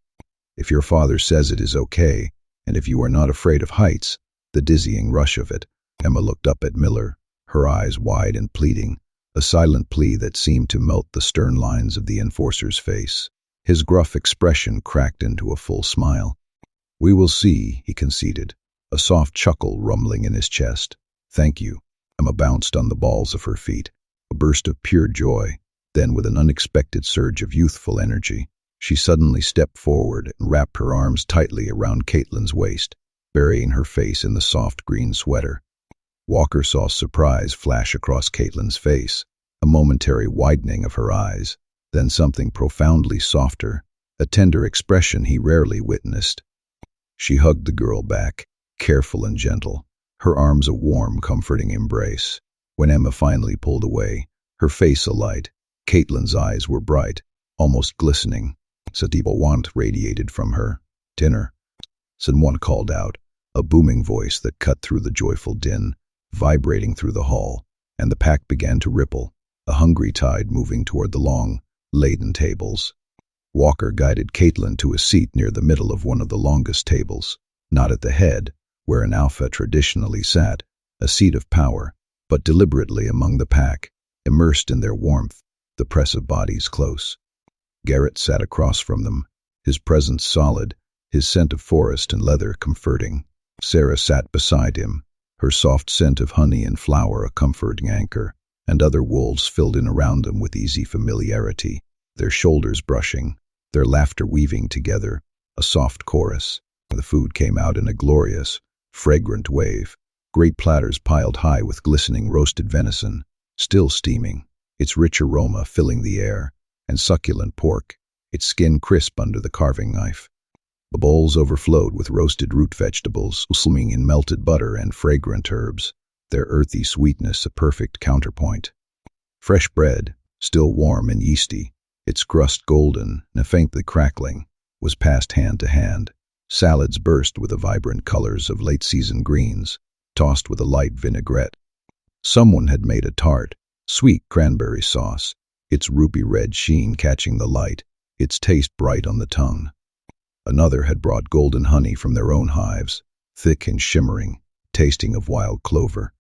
"If your father says it is okay, and if you are not afraid of heights," the dizzying rush of it. Emma looked up at Miller, her eyes wide and pleading, a silent plea that seemed to melt the stern lines of the enforcer's face. His gruff expression cracked into a full smile. "We will see," he conceded, a soft chuckle rumbling in his chest. "Thank you." Emma bounced on the balls of her feet, a burst of pure joy. Then, with an unexpected surge of youthful energy, she suddenly stepped forward and wrapped her arms tightly around Caitlin's waist, burying her face in the soft green sweater. Walker saw surprise flash across Caitlin's face, a momentary widening of her eyes, then something profoundly softer, a tender expression he rarely witnessed. She hugged the girl back, careful and gentle, her arms a warm, comforting embrace. When Emma finally pulled away, her face alight, Caitlin's eyes were bright, almost glistening. Sadiba want radiated from her. "Dinner," someone called out, a booming voice that cut through the joyful din, vibrating through the hall, and the pack began to ripple, a hungry tide moving toward the long, laden tables. Walker guided Caitlin to a seat near the middle of one of the longest tables, not at the head, where an alpha traditionally sat, a seat of power, but deliberately among the pack, immersed in their warmth, the press of bodies close. Garrett sat across from them, his presence solid, his scent of forest and leather comforting. Sarah sat beside him, her soft scent of honey and flower a comforting anchor, and other wolves filled in around them with easy familiarity, their shoulders brushing, their laughter weaving together, a soft chorus. The food came out in a glorious, fragrant wave, great platters piled high with glistening roasted venison, still steaming, its rich aroma filling the air, and succulent pork, its skin crisp under the carving knife. The bowls overflowed with roasted root vegetables, swimming in melted butter and fragrant herbs, their earthy sweetness a perfect counterpoint. Fresh bread, still warm and yeasty, its crust golden and faintly crackling, was passed hand to hand. Salads burst with the vibrant colors of late-season greens, tossed with a light vinaigrette. Someone had made a tart, sweet cranberry sauce, its ruby-red sheen catching the light, its taste bright on the tongue. Another had brought golden honey from their own hives, thick and shimmering, tasting of wild clover.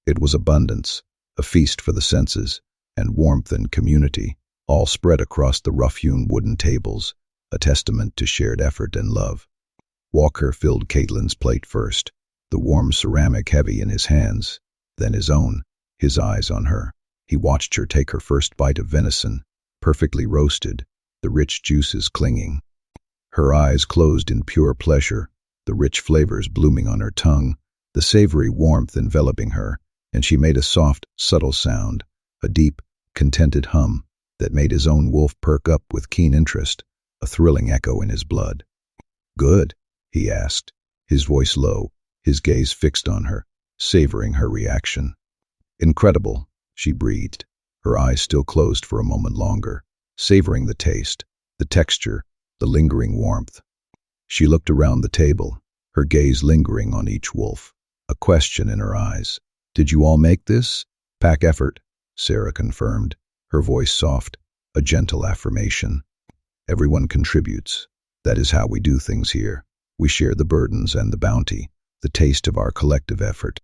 It was abundance, a feast for the senses, and warmth and community, all spread across the rough-hewn wooden tables, a testament to shared effort and love. Walker filled Caitlin's plate first, the warm ceramic heavy in his hands, then his own, his eyes on her. He watched her take her first bite of venison, perfectly roasted, the rich juices clinging. Her eyes closed in pure pleasure, the rich flavors blooming on her tongue, the savory warmth enveloping her, and she made a soft, subtle sound, a deep, contented hum that made his own wolf perk up with keen interest, a thrilling echo in his blood. "Good?" he asked, his voice low, his gaze fixed on her, savoring her reaction. "Incredible," she breathed, her eyes still closed for a moment longer, savoring the taste, the texture, the lingering warmth. She looked around the table, her gaze lingering on each wolf, a question in her eyes. "Did you all make this?" "Pack effort," Sarah confirmed, her voice soft, a gentle affirmation. "Everyone contributes. That is how we do things here. We share the burdens and the bounty, the taste of our collective effort."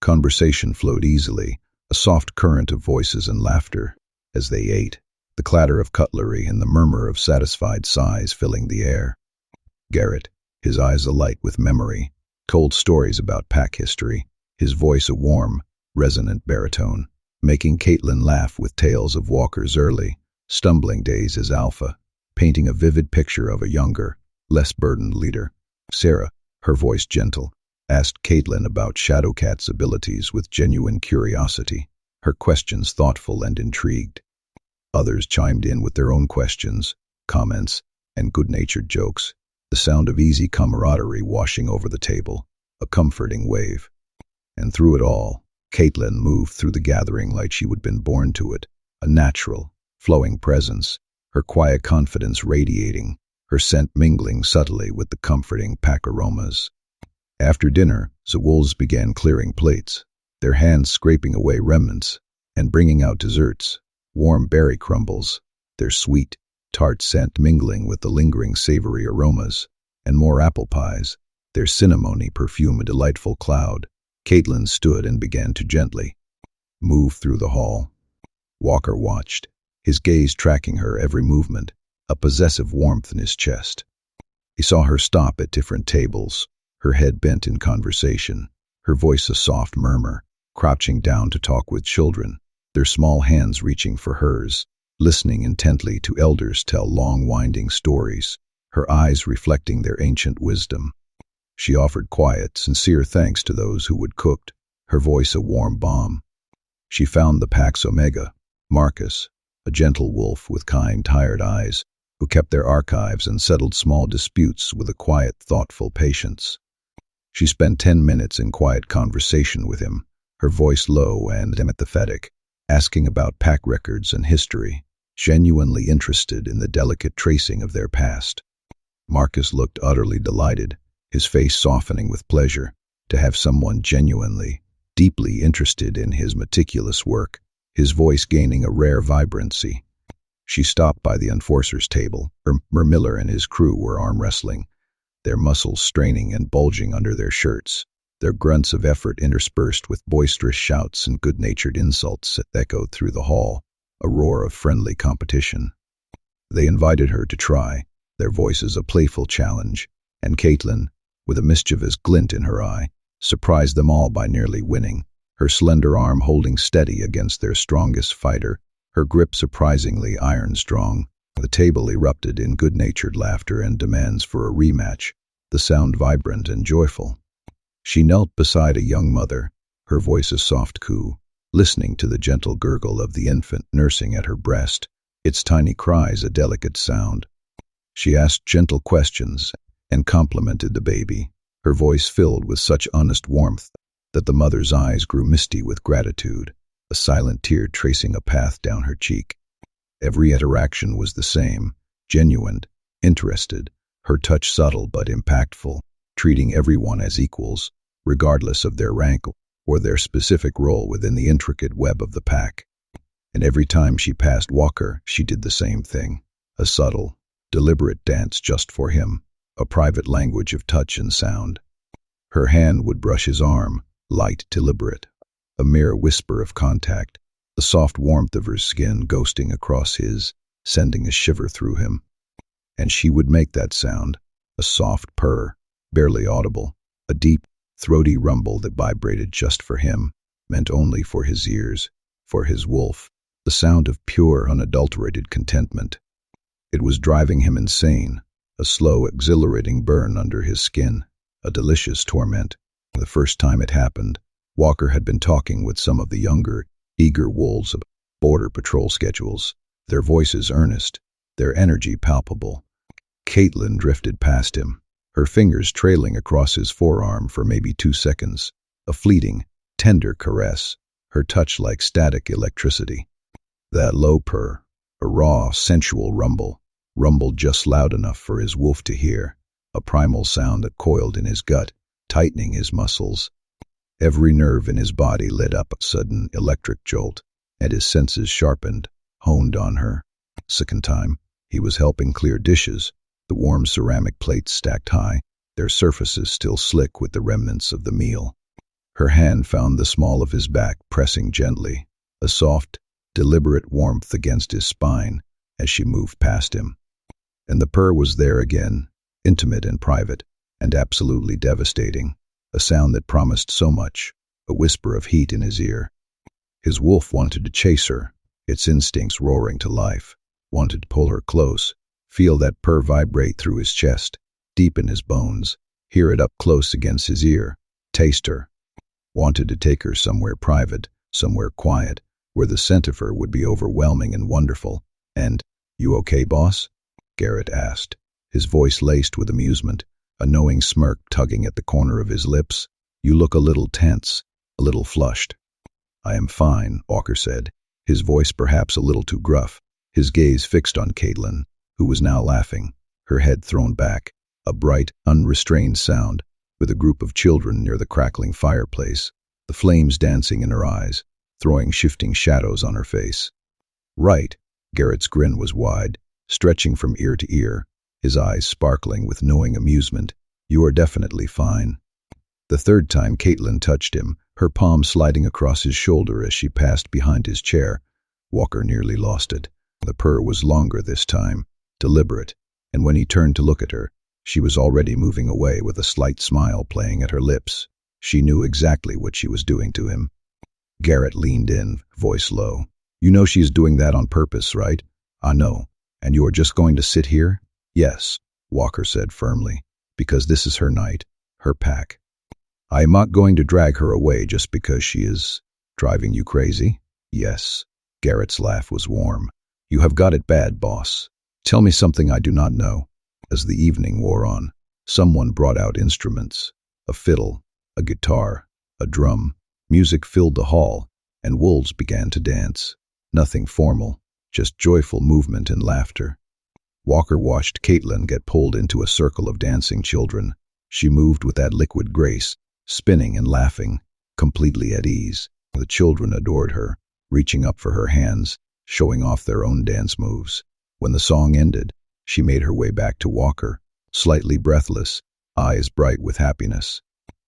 Conversation flowed easily, a soft current of voices and laughter, as they ate, the clatter of cutlery and the murmur of satisfied sighs filling the air. Garrett, his eyes alight with memory, told stories about pack history, his voice a warm, resonant baritone, making Caitlin laugh with tales of Walker's early, stumbling days as alpha, painting a vivid picture of a younger, less burdened leader. Sarah, her voice gentle, asked Caitlin about Shadowcat's abilities with genuine curiosity, her questions thoughtful and intrigued. Others chimed in with their own questions, comments, and good-natured jokes, the sound of easy camaraderie washing over the table, a comforting wave. And through it all, Caitlin moved through the gathering like she had been born to it, a natural, flowing presence, her quiet confidence radiating, her scent mingling subtly with the comforting pack aromas. After dinner, the wolves began clearing plates, their hands scraping away remnants and bringing out desserts, warm berry crumbles, their sweet, tart scent mingling with the lingering savory aromas, and more apple pies, their cinnamony perfume a delightful cloud. Caitlin stood and began to gently move through the hall. Walker watched, his gaze tracking her every movement, a possessive warmth in his chest. He saw her stop at different tables, her head bent in conversation, her voice a soft murmur, crouching down to talk with children, their small hands reaching for hers, listening intently to elders tell long winding stories, her eyes reflecting their ancient wisdom. She offered quiet, sincere thanks to those who would cooked, her voice a warm balm. She found the Pax Omega, Marcus, a gentle wolf with kind, tired eyes, who kept their archives and settled small disputes with a quiet, thoughtful patience. She spent 10 minutes in quiet conversation with him, her voice low and empathetic, asking about pack records and history, genuinely interested in the delicate tracing of their past. Marcus looked utterly delighted, his face softening with pleasure, to have someone genuinely, deeply interested in his meticulous work, his voice gaining a rare vibrancy. She stopped by the enforcer's table. Miller and his crew were arm wrestling, their muscles straining and bulging under their shirts, their grunts of effort interspersed with boisterous shouts and good-natured insults that echoed through the hall, a roar of friendly competition. They invited her to try, their voices a playful challenge, and Caitlin, with a mischievous glint in her eye, surprised them all by nearly winning, her slender arm holding steady against their strongest fighter, her grip surprisingly iron-strong. The table erupted in good-natured laughter and demands for a rematch, the sound vibrant and joyful. She knelt beside a young mother, her voice a soft coo, listening to the gentle gurgle of the infant nursing at her breast, its tiny cries a delicate sound. She asked gentle questions and complimented the baby, her voice filled with such honest warmth that the mother's eyes grew misty with gratitude, a silent tear tracing a path down her cheek. Every interaction was the same, genuine, interested, her touch subtle but impactful, treating everyone as equals, regardless of their rank or their specific role within the intricate web of the pack. And every time she passed Walker, she did the same thing, a subtle, deliberate dance just for him, a private language of touch and sound. Her hand would brush his arm, light, deliberate, a mere whisper of contact, the soft warmth of her skin ghosting across his, sending a shiver through him. And she would make that sound, a soft purr, barely audible, a deep, throaty rumble that vibrated just for him, meant only for his ears, for his wolf, the sound of pure, unadulterated contentment. It was driving him insane, a slow, exhilarating burn under his skin, a delicious torment. The first time it happened, Walker had been talking with some of the younger, eager wolves about border patrol schedules, their voices earnest, their energy palpable. Caitlin drifted past him, her fingers trailing across his forearm for maybe 2 seconds, a fleeting, tender caress, her touch like static electricity. That low purr, a raw, sensual rumble, rumbled just loud enough for his wolf to hear, a primal sound that coiled in his gut, tightening his muscles. Every nerve in his body lit up a sudden electric jolt, and his senses sharpened, honed on her. Second time, he was helping clear dishes, the warm ceramic plates stacked high, their surfaces still slick with the remnants of the meal. Her hand found the small of his back, pressing gently, a soft, deliberate warmth against his spine as she moved past him. And the purr was there again, intimate and private, and absolutely devastating, a sound that promised so much, a whisper of heat in his ear. His wolf wanted to chase her, its instincts roaring to life, wanted to pull her close, feel that purr vibrate through his chest, deep in his bones, hear it up close against his ear, taste her. Wanted to take her somewhere private, somewhere quiet, where the scent of her would be overwhelming and wonderful. And, "You okay, boss?" Garrett asked, his voice laced with amusement, a knowing smirk tugging at the corner of his lips. "You look a little tense, a little flushed." "I am fine," Walker said, his voice perhaps a little too gruff, his gaze fixed on Caitlin, who was now laughing. her head thrown back, a bright, unrestrained sound, with a group of children near the crackling fireplace, the flames dancing in her eyes, throwing shifting shadows on her face. Right, Garrett's grin was wide, stretching from ear to ear, his eyes sparkling with knowing amusement. You are definitely fine. The third time Caitlin touched him, her palm sliding across his shoulder as she passed behind his chair, Walker nearly lost it. The purr was longer this time, deliberate, and when he turned to look at her, she was already moving away with a slight smile playing at her lips. She knew exactly what she was doing to him. Garrett leaned in, voice low. You know she is doing that on purpose, right? I know. And you are just going to sit here? Yes, Walker said firmly, because this is her night, her pack. I am not going to drag her away just because she is driving you crazy. Yes. Garrett's laugh was warm. You have got it bad, boss. Tell me something I do not know. As the evening wore on, someone brought out instruments, a fiddle, a guitar, a drum. Music filled the hall, and wolves began to dance. Nothing formal, just joyful movement and laughter. Walker watched Caitlin get pulled into a circle of dancing children. She moved with that liquid grace, spinning and laughing, completely at ease. The children adored her, reaching up for her hands, showing off their own dance moves. When the song ended, she made her way back to Walker, slightly breathless, eyes bright with happiness.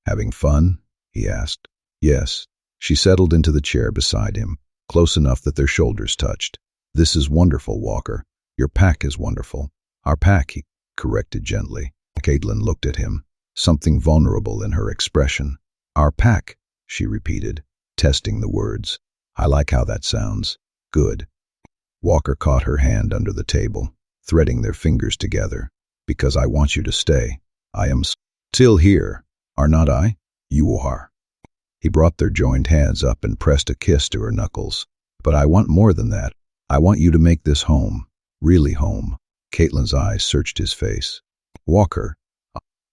Having fun? He asked. Yes. She settled into the chair beside him, close enough that their shoulders touched. This is wonderful, Walker. Your pack is wonderful. Our pack, he corrected gently. Caitlin looked at him, something vulnerable in her expression. Our pack, she repeated, testing the words. I like how that sounds. Good. Walker caught her hand under the table, threading their fingers together. Because I want you to stay. I am still here, are not I? You are. He brought their joined hands up and pressed a kiss to her knuckles. But I want more than that. I want you to make this home. Really home. Caitlin's eyes searched his face. Walker,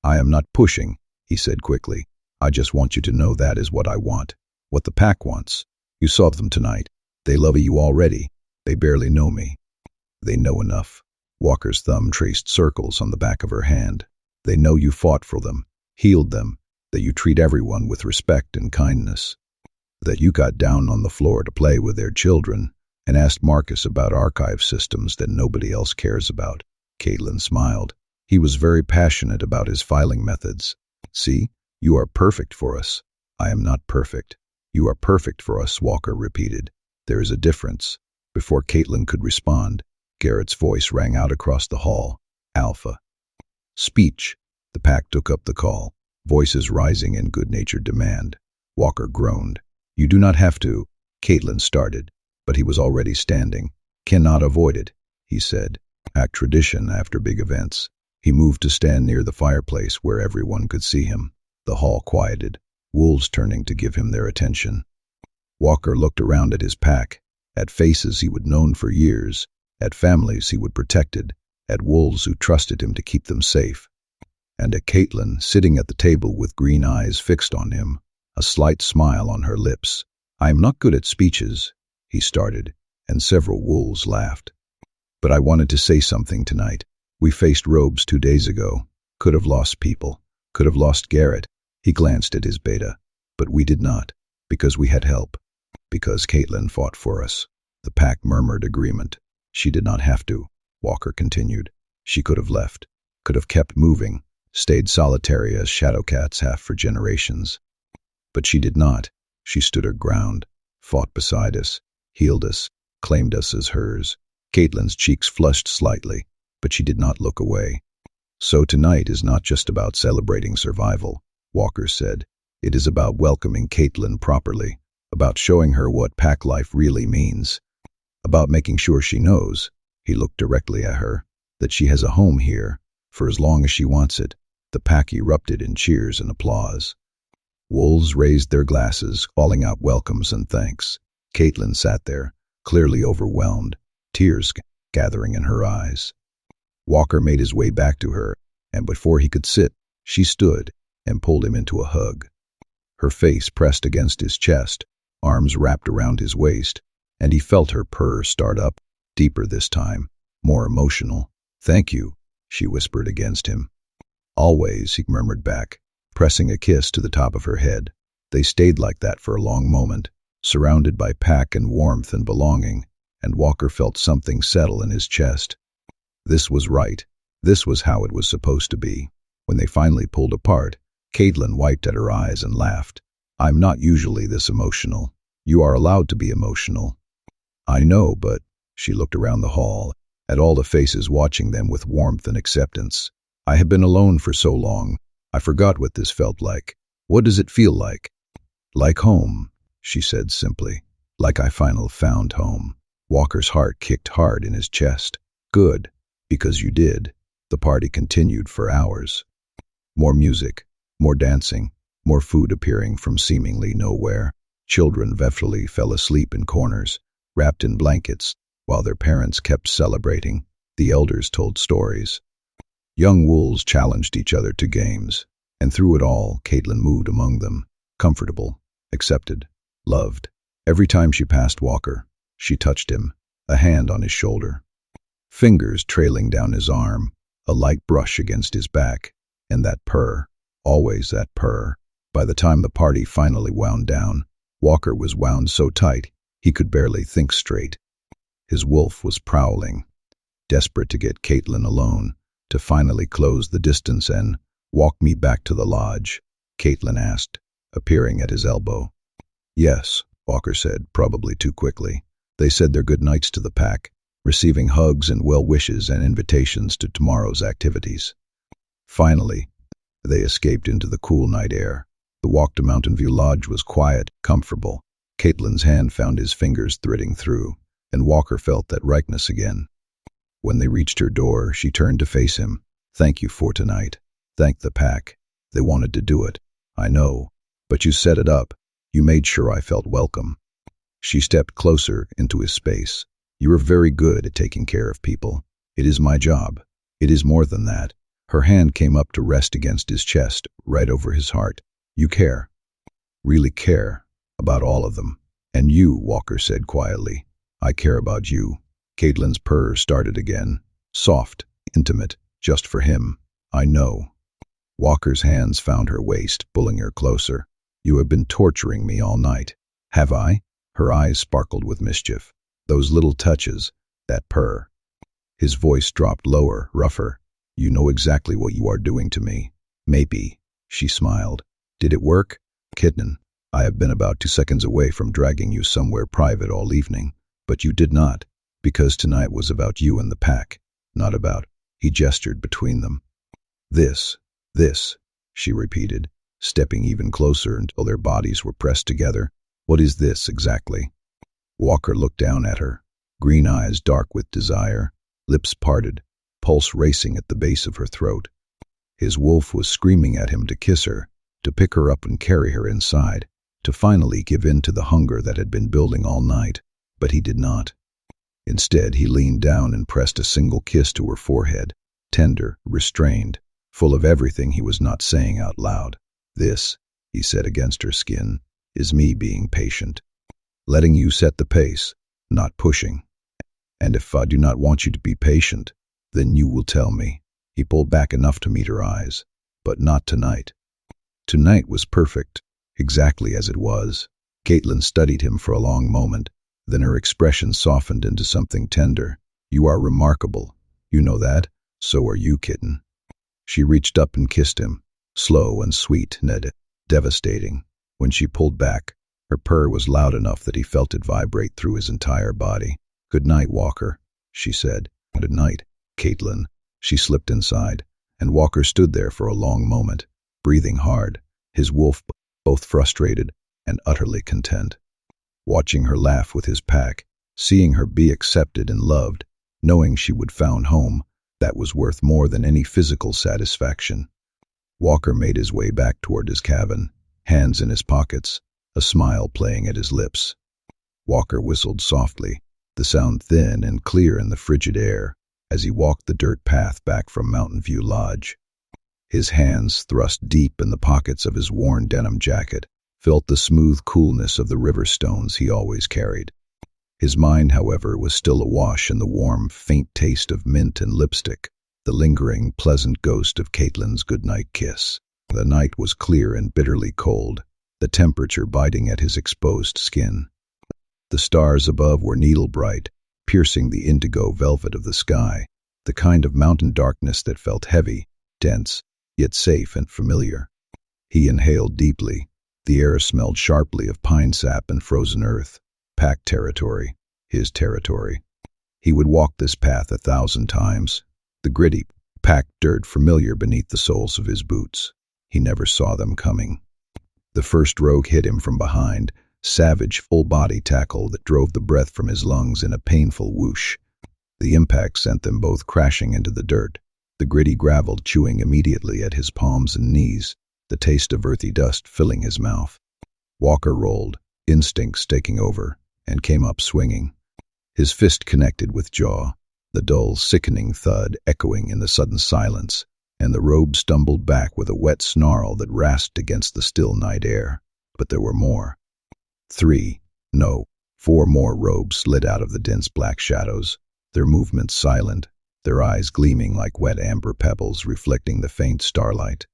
I am not pushing, he said quickly. I just want you to know that is what I want. What the pack wants. You saw them tonight. They love you already. They barely know me. They know enough. Walker's thumb traced circles on the back of her hand. They know you fought for them, healed them, that you treat everyone with respect and kindness, that you got down on the floor to play with their children and asked Marcus about archive systems that nobody else cares about. Caitlin smiled. He was very passionate about his filing methods. See, you are perfect for us. I am not perfect. You are perfect for us, Walker repeated. There is a difference. Before Caitlin could respond, Garrett's voice rang out across the hall. Alpha. Speech. The pack took up the call, voices rising in good-natured demand. Walker groaned. You do not have to. Caitlin started, but he was already standing. Cannot avoid it, he said. Act tradition after big events. He moved to stand near the fireplace where everyone could see him. The hall quieted, wolves turning to give him their attention. Walker looked around at his pack, at faces he would known for years, at families he would protected, at wolves who trusted him to keep them safe, and at Caitlin sitting at the table with green eyes fixed on him, a slight smile on her lips. I am not good at speeches, he started, and several wolves laughed. But I wanted to say something tonight. We faced robes 2 days ago, could have lost people, could have lost Garrett. He glanced at his beta, but we did not, because we had help, because Caitlin fought for us. The pack murmured agreement. She did not have to, Walker continued. She could have left, could have kept moving, stayed solitary as Shadowcats have for generations. But she did not. She stood her ground, fought beside us, healed us, claimed us as hers. Caitlin's cheeks flushed slightly, but she did not look away. So tonight is not just about celebrating survival, Walker said. It is about welcoming Caitlin properly, about showing her what pack life really means, about making sure she knows, he looked directly at her, that she has a home here, for as long as she wants it. The pack erupted in cheers and applause. Wolves raised their glasses, calling out welcomes and thanks. Caitlin sat there, clearly overwhelmed, tears gathering in her eyes. Walker made his way back to her, and before he could sit, she stood and pulled him into a hug. Her face pressed against his chest, arms wrapped around his waist, and he felt her purr start up, deeper this time, more emotional. Thank you, she whispered against him. Always, he murmured back, pressing a kiss to the top of her head. They stayed like that for a long moment, surrounded by pack and warmth and belonging, and Walker felt something settle in his chest. This was right. This was how it was supposed to be. When they finally pulled apart, Caitlin wiped at her eyes and laughed. I'm not usually this emotional. You are allowed to be emotional. I know, but she looked around the hall, at all the faces watching them with warmth and acceptance. I have been alone for so long, I forgot what this felt like. What does it feel like? Like home, she said simply. Like I finally found home. Walker's heart kicked hard in his chest. Good, because you did. The party continued for hours. More music, more dancing, more food appearing from seemingly nowhere. Children veftly fell asleep in corners, wrapped in blankets, while their parents kept celebrating. The elders told stories. Young wolves challenged each other to games, and through it all, Caitlin moved among them, comfortable, accepted, loved. Every time she passed Walker, she touched him, a hand on his shoulder, fingers trailing down his arm, a light brush against his back, and that purr, always that purr. By the time the party finally wound down, Walker was wound so tight he could barely think straight. His wolf was prowling, desperate to get Caitlin alone, to finally close the distance and walk me back to the lodge, Caitlin asked, appearing at his elbow. Yes, Walker said, probably too quickly. They said their good nights to the pack, receiving hugs and well wishes and invitations to tomorrow's activities. Finally, they escaped into the cool night air. The walk to Mountain View Lodge was quiet, comfortable. Caitlin's hand found his fingers threading through, and Walker felt that rightness again. When they reached her door, she turned to face him. Thank you for tonight. Thank the pack. They wanted to do it. I know. But you set it up. You made sure I felt welcome. She stepped closer into his space. You are very good at taking care of people. It is my job. It is more than that. Her hand came up to rest against his chest, right over his heart. You care. Really care. About all of them. And you, Walker said quietly. I care about you. Caitlin's purr started again. Soft, intimate, just for him. I know. Walker's hands found her waist, pulling her closer. You have been torturing me all night. Have I? Her eyes sparkled with mischief. Those little touches, that purr. His voice dropped lower, rougher. You know exactly what you are doing to me. Maybe. She smiled. Did it work? Kitten, I have been about 2 seconds away from dragging you somewhere private all evening, but you did not, because tonight was about you and the pack, not about. He gestured between them. This, she repeated, stepping even closer until their bodies were pressed together. What is this exactly? Walker looked down at her, green eyes dark with desire, lips parted, pulse racing at the base of her throat. His wolf was screaming at him to kiss her, to pick her up and carry her inside, to finally give in to the hunger that had been building all night, but he did not. Instead, he leaned down and pressed a single kiss to her forehead, tender, restrained, full of everything he was not saying out loud. This, he said against her skin, is me being patient, letting you set the pace, not pushing. And if I do not want you to be patient, then you will tell me. He pulled back enough to meet her eyes, but not tonight. Tonight was perfect, exactly as it was. Caitlin studied him for a long moment, then her expression softened into something tender. You are remarkable. You know that? So are you, Kitten. She reached up and kissed him, slow and sweet, devastating. When she pulled back, her purr was loud enough that he felt it vibrate through his entire body. Good night, Walker, she said. Good night, Caitlin. She slipped inside, and Walker stood there for a long moment, breathing hard, his wolf both frustrated and utterly content. Watching her laugh with his pack, seeing her be accepted and loved, knowing she would found home, that was worth more than any physical satisfaction. Walker made his way back toward his cabin, hands in his pockets, a smile playing at his lips. Walker whistled softly, the sound thin and clear in the frigid air, as he walked the dirt path back from Mountain View Lodge. His hands, thrust deep in the pockets of his worn denim jacket, felt the smooth coolness of the river stones he always carried. His mind, however, was still awash in the warm, faint taste of mint and lipstick. the lingering, pleasant ghost of Caitlin's goodnight kiss. The night was clear and bitterly cold, the temperature biting at his exposed skin. The stars above were needle-bright, piercing the indigo velvet of the sky, the kind of mountain darkness that felt heavy, dense, yet safe and familiar. He inhaled deeply. The air smelled sharply of pine sap and frozen earth. Pack territory, his territory. He would walk this path 1,000 times, the gritty, packed dirt familiar beneath the soles of his boots. He never saw them coming. The first rogue hit him from behind, savage full-body tackle that drove the breath from his lungs in a painful whoosh. The impact sent them both crashing into the dirt, the gritty gravel chewing immediately at his palms and knees, the taste of earthy dust filling his mouth. Walker rolled, instincts taking over, and came up swinging. His fist connected with jaw, the dull, sickening thud echoing in the sudden silence, and the robe stumbled back with a wet snarl that rasped against the still night air. But there were more. 4 more robes slid out of the dense black shadows, their movements silent, their eyes gleaming like wet amber pebbles reflecting the faint starlight.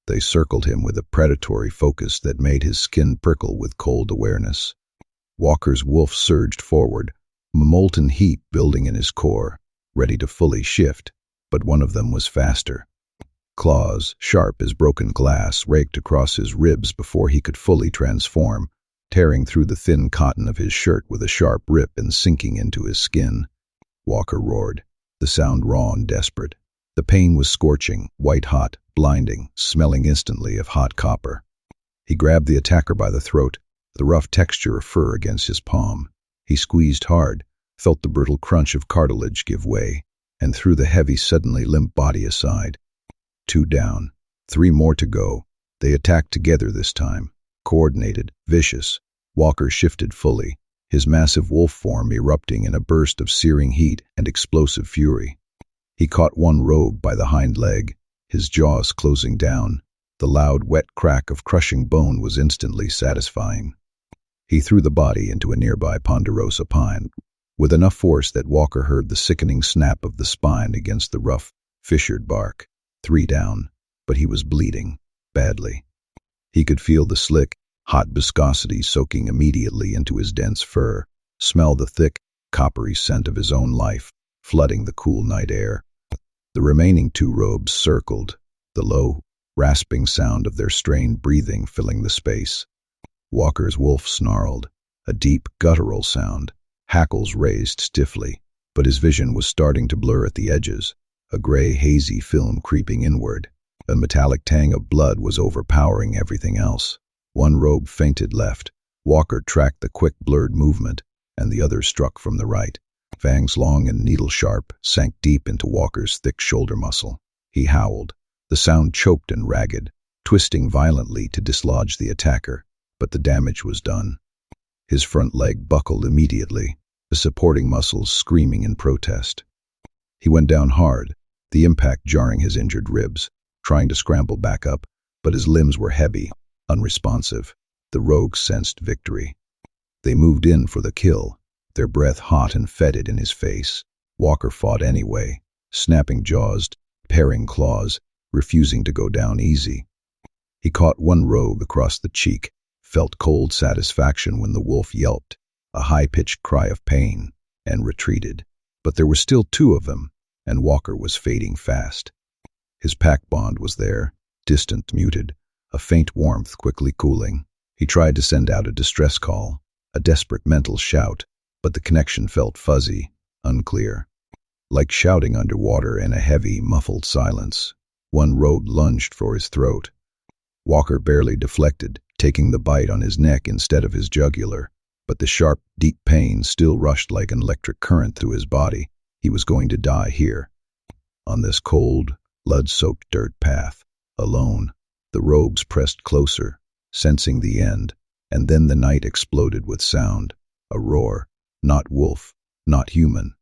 They circled him with a predatory focus that made his skin prickle with cold awareness. Walker's wolf surged forward, molten heat building in his core, ready to fully shift, but one of them was faster. Claws, sharp as broken glass, raked across his ribs before he could fully transform, tearing through the thin cotton of his shirt with a sharp rip and sinking into his skin. Walker roared, the sound raw and desperate. The pain was scorching, white-hot, blinding, smelling instantly of hot copper. He grabbed the attacker by the throat, the rough texture of fur against his palm. He squeezed hard, felt the brittle crunch of cartilage give way, and threw the heavy, suddenly limp body aside. 2 down, 3 more to go. They attacked together this time, coordinated, vicious. Walker shifted fully, his massive wolf form erupting in a burst of searing heat and explosive fury. He caught one rogue by the hind leg, his jaws closing down. The loud, wet crack of crushing bone was instantly satisfying. He threw the body into a nearby ponderosa pine, with enough force that Walker heard the sickening snap of the spine against the rough, fissured bark. 3 down, but he was bleeding, badly. He could feel the slick, hot viscosity soaking immediately into his dense fur, smell the thick, coppery scent of his own life, flooding the cool night air. The remaining 2 robes circled, the low, rasping sound of their strained breathing filling the space. Walker's wolf snarled, a deep, guttural sound, hackles raised stiffly, but his vision was starting to blur at the edges, a gray, hazy film creeping inward. A metallic tang of blood was overpowering everything else. One robe fainted left. Walker tracked the quick, blurred movement, and the other struck from the right. Fangs long and needle-sharp sank deep into Walker's thick shoulder muscle. He howled. The sound choked and ragged, twisting violently to dislodge the attacker, but the damage was done. His front leg buckled immediately, the supporting muscles screaming in protest. He went down hard, the impact jarring his injured ribs, trying to scramble back up, but his limbs were heavy, unresponsive. The rogues sensed victory. They moved in for the kill, their breath hot and fetid in his face. Walker fought anyway, snapping jaws, paring claws, refusing to go down easy. He caught one rogue across the cheek, felt cold satisfaction when the wolf yelped, a high-pitched cry of pain, and retreated. But there were still 2 of them, and Walker was fading fast. His pack bond was there, distant, muted, a faint warmth quickly cooling. He tried to send out a distress call, a desperate mental shout, but the connection felt fuzzy, unclear. Like shouting underwater in a heavy, muffled silence. One rogue lunged for his throat. Walker barely deflected, taking the bite on his neck instead of his jugular, but the sharp, deep pain still rushed like an electric current through his body. He was going to die here, on this cold, blood-soaked dirt path, alone. The rogues pressed closer, sensing the end, and then the night exploded with sound, a roar, not wolf, not human.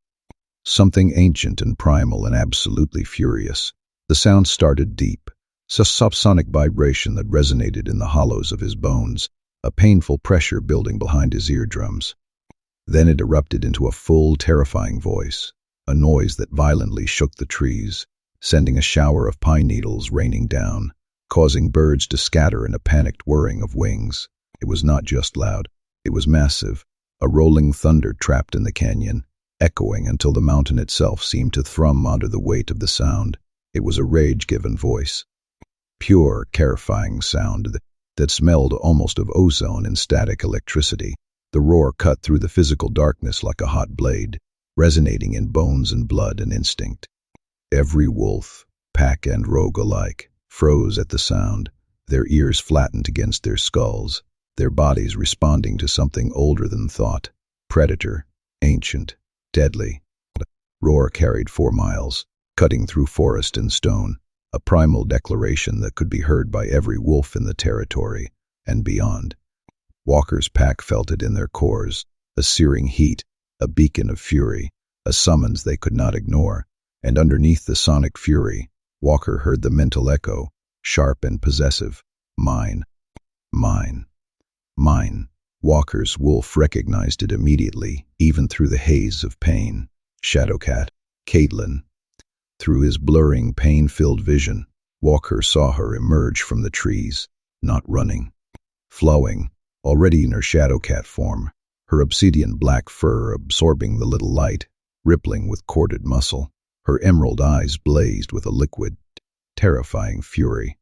Something ancient and primal and absolutely furious. The sound started deep, a subsonic vibration that resonated in the hollows of his bones, a painful pressure building behind his eardrums. Then it erupted into a full, terrifying voice, a noise that violently shook the trees, sending a shower of pine needles raining down, causing birds to scatter in a panicked whirring of wings. It was not just loud, it was massive, a rolling thunder trapped in the canyon, echoing until the mountain itself seemed to thrum under the weight of the sound. It was a rage-given voice. Pure, terrifying sound that smelled almost of ozone and static electricity. The roar cut through the physical darkness like a hot blade, resonating in bones and blood and instinct. Every wolf, pack and rogue alike, froze at the sound, their ears flattened against their skulls, their bodies responding to something older than thought. Predator, ancient, deadly. The roar carried 4 miles, cutting through forest and stone, a primal declaration that could be heard by every wolf in the territory and beyond. Walker's pack felt it in their cores, a searing heat, a beacon of fury, a summons they could not ignore, and underneath the sonic fury, Walker heard the mental echo, sharp and possessive. Mine. Mine. Mine. Walker's wolf recognized it immediately, even through the haze of pain. Shadowcat. Kitten. Through his blurring, pain-filled vision, Walker saw her emerge from the trees, not running. Flowing, already in her Shadowcat form, her obsidian black fur absorbing the little light, rippling with corded muscle. Her emerald eyes blazed with a liquid, terrifying fury.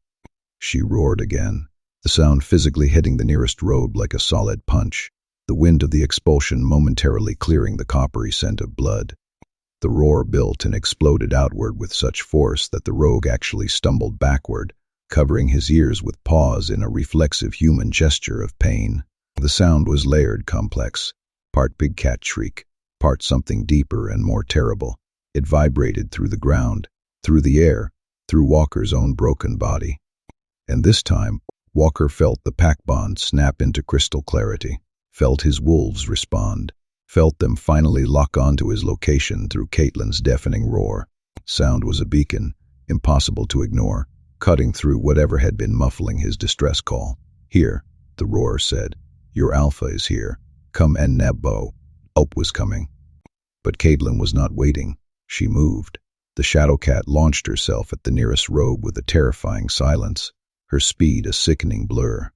She roared again, the sound physically hitting the nearest road like a solid punch, the wind of the expulsion momentarily clearing the coppery scent of blood. The roar built and exploded outward with such force that the rogue actually stumbled backward, covering his ears with paws in a reflexive human gesture of pain. The sound was layered complex, part big cat shriek, part something deeper and more terrible. It vibrated through the ground, through the air, through Walker's own broken body. And this time, Walker felt the pack bond snap into crystal clarity, felt his wolves respond, felt them finally lock onto his location through Caitlin's deafening roar. Sound was a beacon, impossible to ignore, cutting through whatever had been muffling his distress call. Here, the roar said, your alpha is here. Come and Nebo. Hope was coming. But Kaitlin was not waiting. She moved. The Shadowcat launched herself at the nearest rogue with a terrifying silence, her speed a sickening blur.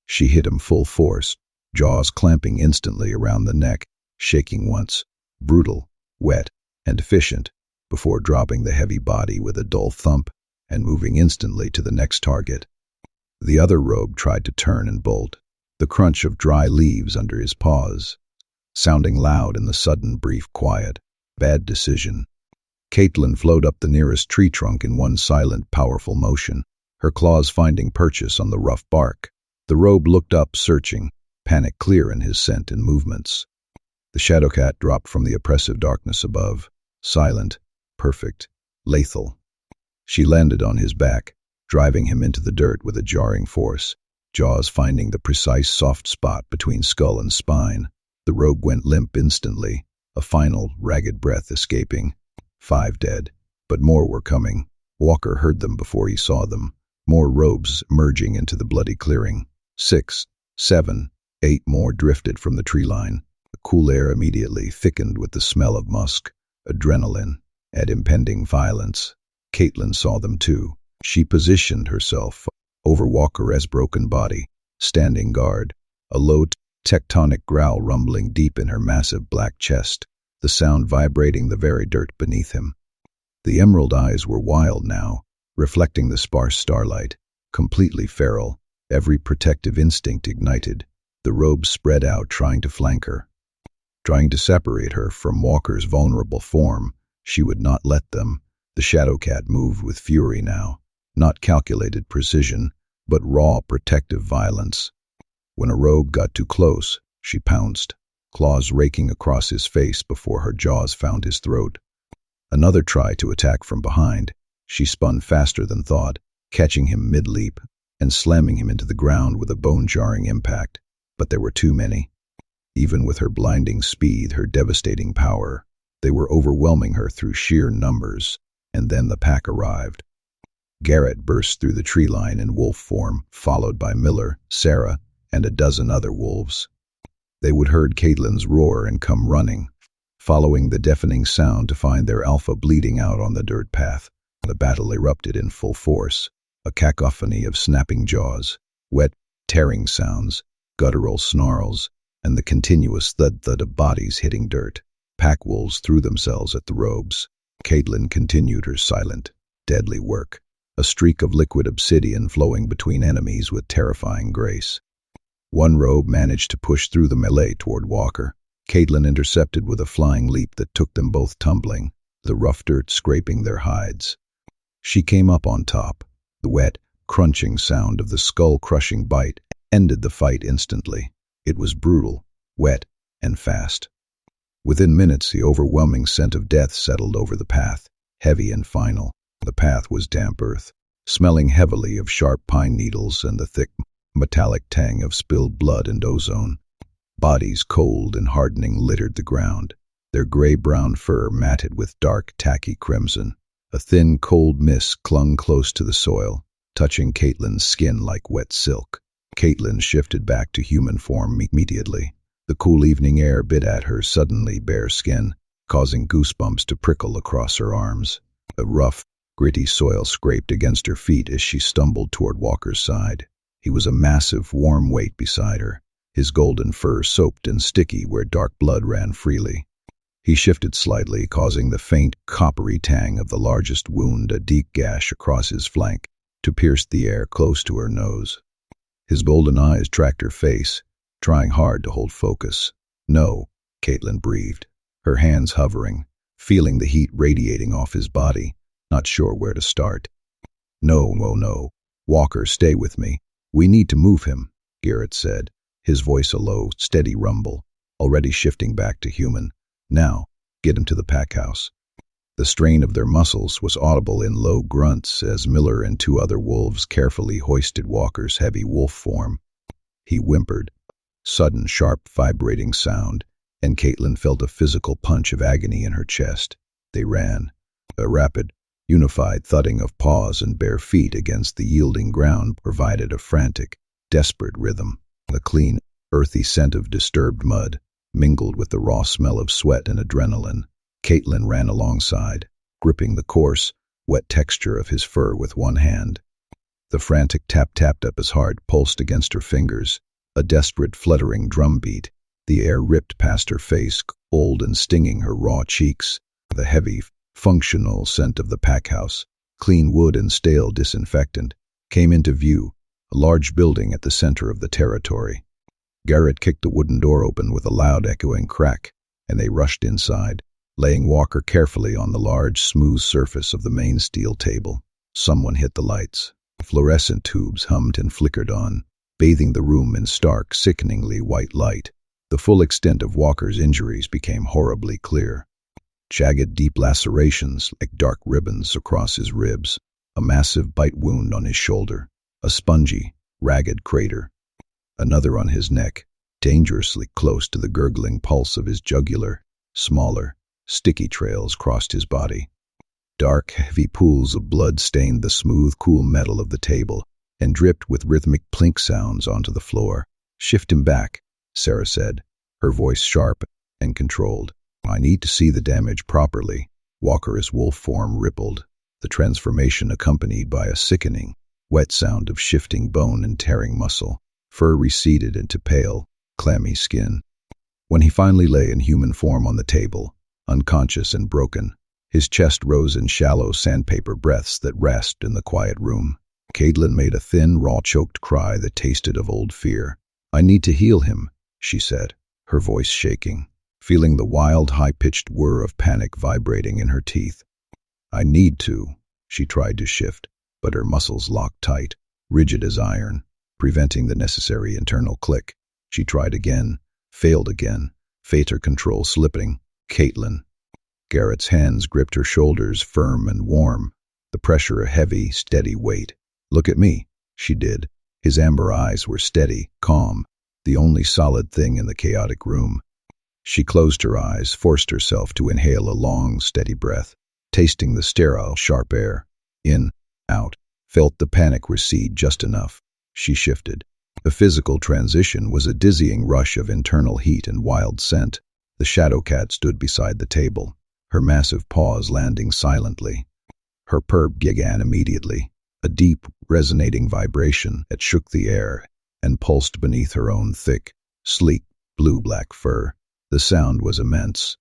She hit him full force, jaws clamping instantly around the neck, shaking once, brutal, wet, and efficient, before dropping the heavy body with a dull thump and moving instantly to the next target. The other rogue tried to turn and bolt, the crunch of dry leaves under his paws, sounding loud in the sudden brief quiet. Bad decision. Kaitlin flowed up the nearest tree trunk in one silent, powerful motion, her claws finding purchase on the rough bark. The robe looked up, searching, panic clear in his scent and movements. The Shadowcat dropped from the oppressive darkness above, silent, perfect, lethal. She landed on his back, driving him into the dirt with a jarring force, jaws finding the precise soft spot between skull and spine. The rogue went limp instantly, a final, ragged breath escaping. 5 dead, but more were coming. Walker heard them before he saw them, more robes merging into the bloody clearing. 6, 7, 8 more drifted from the tree line. The cool air immediately thickened with the smell of musk, adrenaline, and impending violence. Kaitlin saw them too. She positioned herself over Walker's broken body, standing guard, a low tectonic growl rumbling deep in her massive black chest, the sound vibrating the very dirt beneath him. The emerald eyes were wild now, reflecting the sparse starlight, completely feral, every protective instinct ignited. The robes spread out trying to flank her, trying to separate her from Walker's vulnerable form. She would not let them. The Shadowcat moved with fury now, not calculated precision, but raw protective violence. When a rogue got too close, she pounced, claws raking across his face before her jaws found his throat. Another tried to attack from behind. She spun faster than thought, catching him mid-leap and slamming him into the ground with a bone-jarring impact. But there were too many. Even with her blinding speed, her devastating power, they were overwhelming her through sheer numbers. And then the pack arrived. Garrett burst through the tree line in wolf form, followed by Miller, Sarah, and a dozen other wolves. They would heard Caitlin's roar and come running, following the deafening sound to find their alpha bleeding out on the dirt path. The battle erupted in full force, a cacophony of snapping jaws, wet, tearing sounds, guttural snarls, and the continuous thud-thud of bodies hitting dirt. Pack wolves threw themselves at the robes. Caitlin continued her silent, deadly work, a streak of liquid obsidian flowing between enemies with terrifying grace. One robe managed to push through the melee toward Walker. Caitlin intercepted with a flying leap that took them both tumbling, the rough dirt scraping their hides. She came up on top. The wet, crunching sound of the skull-crushing bite ended the fight instantly. It was brutal, wet, and fast. Within minutes, the overwhelming scent of death settled over the path, heavy and final. The path was damp earth, smelling heavily of sharp pine needles and the thick, metallic tang of spilled blood and ozone. Bodies cold and hardening littered the ground, their gray-brown fur matted with dark, tacky crimson. A thin, cold mist clung close to the soil, touching Caitlin's skin like wet silk. Caitlin shifted back to human form immediately. The cool evening air bit at her suddenly bare skin, causing goosebumps to prickle across her arms. The rough, gritty soil scraped against her feet as she stumbled toward Walker's side. He was a massive, warm weight beside her, his golden fur soaked and sticky where dark blood ran freely. He shifted slightly, causing the faint, coppery tang of the largest wound, a deep gash across his flank, to pierce the air close to her nose. His golden eyes tracked her face, trying hard to hold focus. "No," Caitlin breathed, her hands hovering, feeling the heat radiating off his body, not sure where to start. "No, oh no. Walker, stay with me. We need to move him," Garrett said, his voice a low, steady rumble, already shifting back to human. "Now, get him to the pack house." The strain of their muscles was audible in low grunts as Miller and two other wolves carefully hoisted Walker's heavy wolf form. He whimpered. Sudden, sharp, vibrating sound, and Caitlin felt a physical punch of agony in her chest. They ran. A rapid, unified thudding of paws and bare feet against the yielding ground provided a frantic, desperate rhythm. The clean, earthy scent of disturbed mud mingled with the raw smell of sweat and adrenaline. Caitlin ran alongside, gripping the coarse, wet texture of his fur with one hand. The frantic tap-tapped up his heart pulsed against her fingers, a desperate fluttering drumbeat. The air ripped past her face, cold and stinging her raw cheeks. The heavy, functional scent of the pack house, clean wood and stale disinfectant, came into view, a large building at the center of the territory. Garrett kicked the wooden door open with a loud echoing crack, and they rushed inside, laying Walker carefully on the large, smooth surface of the main steel table. Someone hit the lights. Fluorescent tubes hummed and flickered on, bathing the room in stark, sickeningly white light. The full extent of Walker's injuries became horribly clear. Jagged, deep lacerations like dark ribbons across his ribs, a massive bite wound on his shoulder, a spongy, ragged crater. Another on his neck, dangerously close to the gurgling pulse of his jugular. Smaller, sticky trails crossed his body. Dark, heavy pools of blood stained the smooth, cool metal of the table and dripped with rhythmic plink sounds onto the floor. "Shift him back," Sarah said, her voice sharp and controlled. "I need to see the damage properly." Walker's wolf form rippled, the transformation accompanied by a sickening, wet sound of shifting bone and tearing muscle. Fur receded into pale, clammy skin. When he finally lay in human form on the table, unconscious and broken, his chest rose in shallow sandpaper breaths that rasped in the quiet room. Caitlin made a thin, raw-choked cry that tasted of old fear. "I need to heal him," she said, her voice shaking, feeling the wild, high-pitched whir of panic vibrating in her teeth. "I need to." She tried to shift, but her muscles locked tight, rigid as iron, preventing the necessary internal click. She tried again, failed again, fater control slipping. "Caitlin." Garrett's hands gripped her shoulders, firm and warm, the pressure a heavy, steady weight. "Look at me." She did. His amber eyes were steady, calm, the only solid thing in the chaotic room. She closed her eyes, forced herself to inhale a long, steady breath, tasting the sterile, sharp air. In, out, felt the panic recede just enough. She shifted. The physical transition was a dizzying rush of internal heat and wild scent. The Shadowcat stood beside the table, her massive paws landing silently. Her purr began immediately, a deep, resonating vibration that shook the air and pulsed beneath her own thick, sleek, blue-black fur. The sound was immense.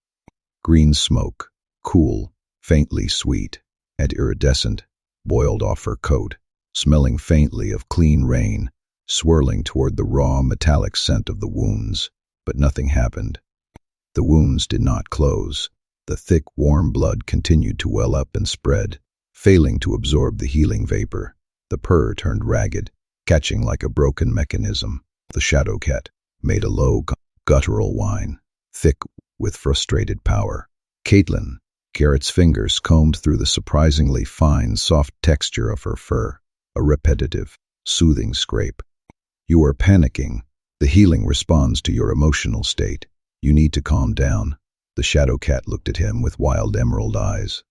Green smoke, cool, faintly sweet, and iridescent, boiled off her coat, smelling faintly of clean rain, swirling toward the raw, metallic scent of the wounds. But nothing happened. The wounds did not close. The thick, warm blood continued to well up and spread, failing to absorb the healing vapor. The purr turned ragged, catching like a broken mechanism. The Shadowcat made a low, guttural whine, thick with frustrated power. Kitten, Garrett's fingers combed through the surprisingly fine, soft texture of her fur, a repetitive, soothing scrape. You are panicking. The healing responds to your emotional state. You need to calm down. The Shadowcat looked at him with wild emerald eyes.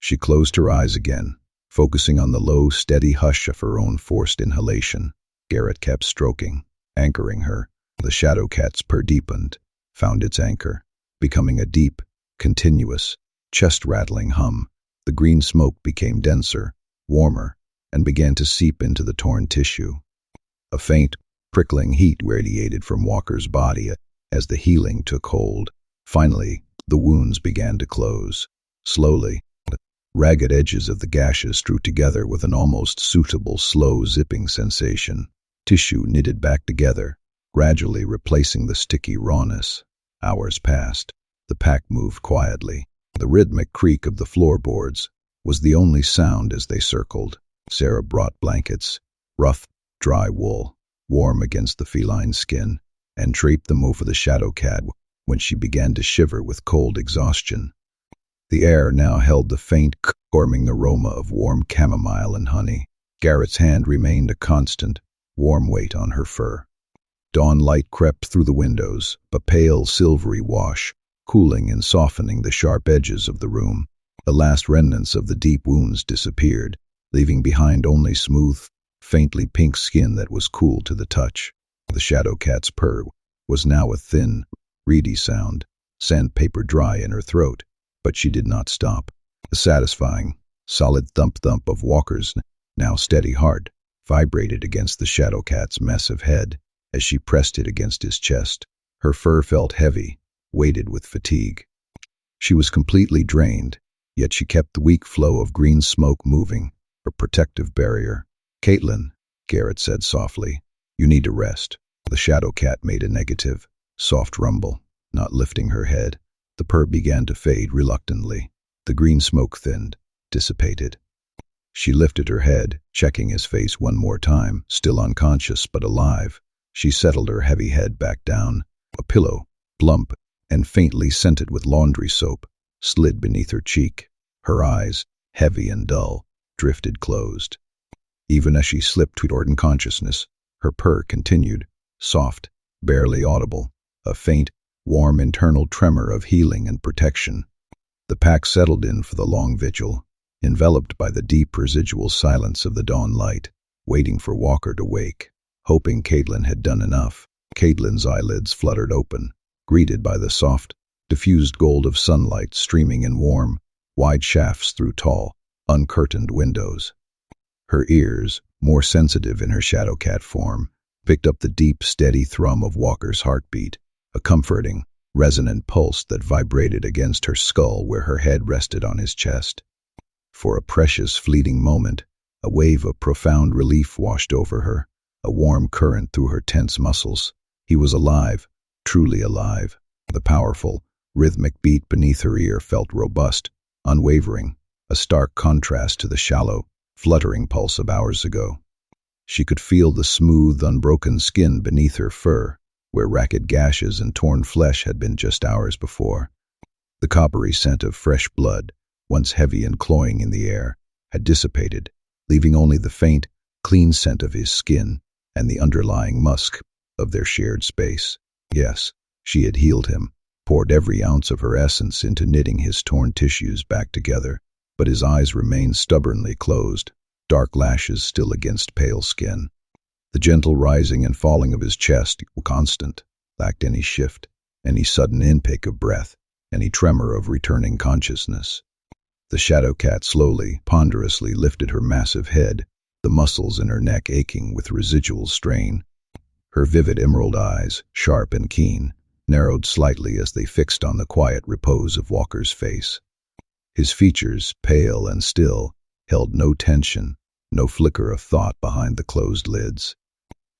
She closed her eyes again, focusing on the low, steady hush of her own forced inhalation. Garrett kept stroking, anchoring her. The Shadowcat's purr deepened, found its anchor, becoming a deep, continuous, chest-rattling hum. The green smoke became denser, warmer, and began to seep into the torn tissue. A faint, prickling heat radiated from Walker's body as the healing took hold. Finally, the wounds began to close. Slowly, the ragged edges of the gashes drew together with an almost suitable slow zipping sensation. Tissue knitted back together, gradually replacing the sticky rawness. Hours passed. The pack moved quietly. The rhythmic creak of the floorboards was the only sound as they circled. Sarah brought blankets, rough, dry wool, warm against the feline skin, and draped them over the Shadowcat when she began to shiver with cold exhaustion. The air now held the faint, warming aroma of warm chamomile and honey. Garrett's hand remained a constant, warm weight on her fur. Dawn light crept through the windows, a pale, silvery wash, cooling and softening the sharp edges of the room. The last remnants of the deep wounds disappeared, leaving behind only smooth, faintly pink skin that was cool to the touch. The Shadowcat's purr was now a thin, reedy sound, sandpaper dry in her throat, but she did not stop. The satisfying, solid thump-thump of Walker's, now steady heart, vibrated against the Shadowcat's massive head as she pressed it against his chest. Her fur felt heavy, weighted with fatigue. She was completely drained, yet she kept the weak flow of green smoke moving, her protective barrier. "Kitten," Garrett said softly, "you need to rest." The Shadowcat made a negative, soft rumble, not lifting her head. The purr began to fade reluctantly. The green smoke thinned, dissipated. She lifted her head, checking his face one more time, still unconscious but alive. She settled her heavy head back down. A pillow, plump and faintly scented with laundry soap, slid beneath her cheek. Her eyes, heavy and dull, drifted closed. Even as she slipped toward unconsciousness, her purr continued, soft, barely audible, a faint, warm internal tremor of healing and protection. The pack settled in for the long vigil, enveloped by the deep residual silence of the dawn light, waiting for Walker to wake, hoping Kitten had done enough. Kitten's eyelids fluttered open, greeted by the soft, diffused gold of sunlight streaming in warm, wide shafts through tall, uncurtained windows. Her ears, more sensitive in her Shadowcat form, picked up the deep, steady thrum of Walker's heartbeat, a comforting, resonant pulse that vibrated against her skull where her head rested on his chest. For a precious, fleeting moment, a wave of profound relief washed over her, a warm current through her tense muscles. He was alive, truly alive. The powerful, rhythmic beat beneath her ear felt robust, unwavering, a stark contrast to the shallow, fluttering pulse of hours ago. She could feel the smooth, unbroken skin beneath her fur, where ragged gashes and torn flesh had been just hours before. The coppery scent of fresh blood, once heavy and cloying in the air, had dissipated, leaving only the faint, clean scent of his skin and the underlying musk of their shared space. Yes, she had healed him, poured every ounce of her essence into knitting his torn tissues back together, but his eyes remained stubbornly closed, dark lashes still against pale skin. The gentle rising and falling of his chest, constant, lacked any shift, any sudden intake of breath, any tremor of returning consciousness. The Shadowcat slowly, ponderously lifted her massive head, the muscles in her neck aching with residual strain. Her vivid emerald eyes, sharp and keen, narrowed slightly as they fixed on the quiet repose of Walker's face. His features, pale and still, held no tension, no flicker of thought behind the closed lids.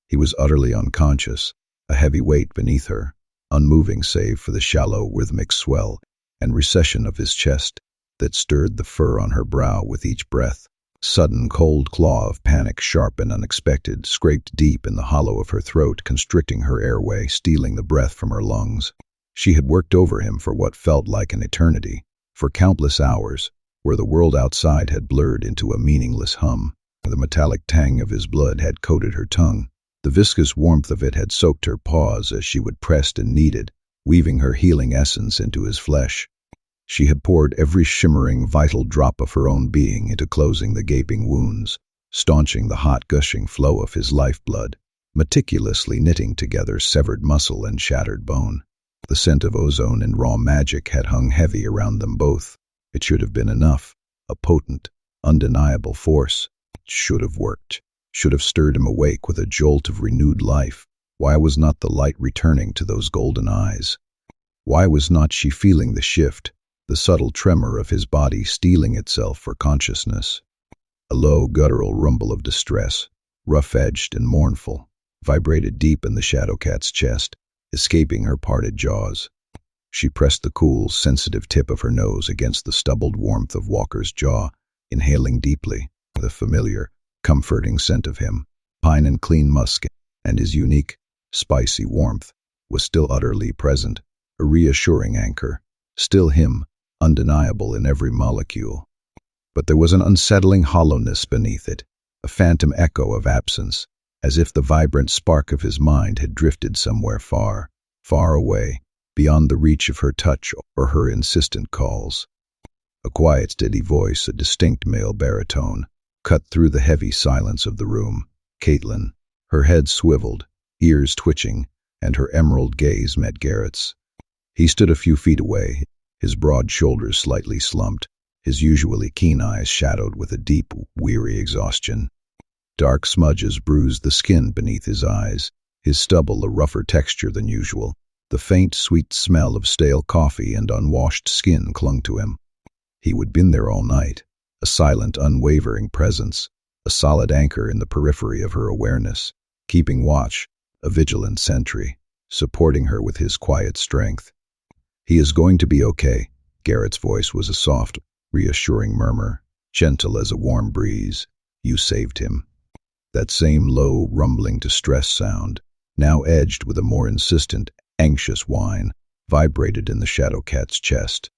He was utterly unconscious, a heavy weight beneath her, unmoving save for the shallow rhythmic swell and recession of his chest that stirred the fur on her brow with each breath. Sudden cold claw of panic, sharp and unexpected, scraped deep in the hollow of her throat, constricting her airway, stealing the breath from her lungs. She had worked over him for what felt like an eternity, for countless hours, where the world outside had blurred into a meaningless hum. The metallic tang of his blood had coated her tongue. The viscous warmth of it had soaked her paws as she would pressed and kneaded, weaving her healing essence into his flesh. She had poured every shimmering, vital drop of her own being into closing the gaping wounds, staunching the hot, gushing flow of his lifeblood, meticulously knitting together severed muscle and shattered bone. The scent of ozone and raw magic had hung heavy around them both. It should have been enough, a potent, undeniable force. It should have worked, should have stirred him awake with a jolt of renewed life. Why was not the light returning to those golden eyes? Why was not she feeling the shift, the subtle tremor of his body steeling itself for consciousness? A low, guttural rumble of distress, rough-edged and mournful, vibrated deep in the Shadowcat's chest, escaping her parted jaws. She pressed the cool, sensitive tip of her nose against the stubbled warmth of Walker's jaw, inhaling deeply the familiar, comforting scent of him. Pine and clean musk, and his unique, spicy warmth was still utterly present, a reassuring anchor, still him, undeniable in every molecule. But there was an unsettling hollowness beneath it, a phantom echo of absence, as if the vibrant spark of his mind had drifted somewhere far, far away, beyond the reach of her touch or her insistent calls. A quiet, steady voice, a distinct male baritone, cut through the heavy silence of the room. Caitlin, her head swiveled, ears twitching, and her emerald gaze met Garrett's. He stood a few feet away, his broad shoulders slightly slumped, his usually keen eyes shadowed with a deep, weary exhaustion. Dark smudges bruised the skin beneath his eyes, his stubble a rougher texture than usual. The faint, sweet smell of stale coffee and unwashed skin clung to him. He would been there all night, a silent, unwavering presence, a solid anchor in the periphery of her awareness, keeping watch, a vigilant sentry, supporting her with his quiet strength. "He is going to be okay." Garrett's voice was a soft, reassuring murmur, gentle as a warm breeze. "You saved him." That same low, rumbling distress sound, now edged with a more insistent, anxious whine, vibrated in the Shadowcat's chest.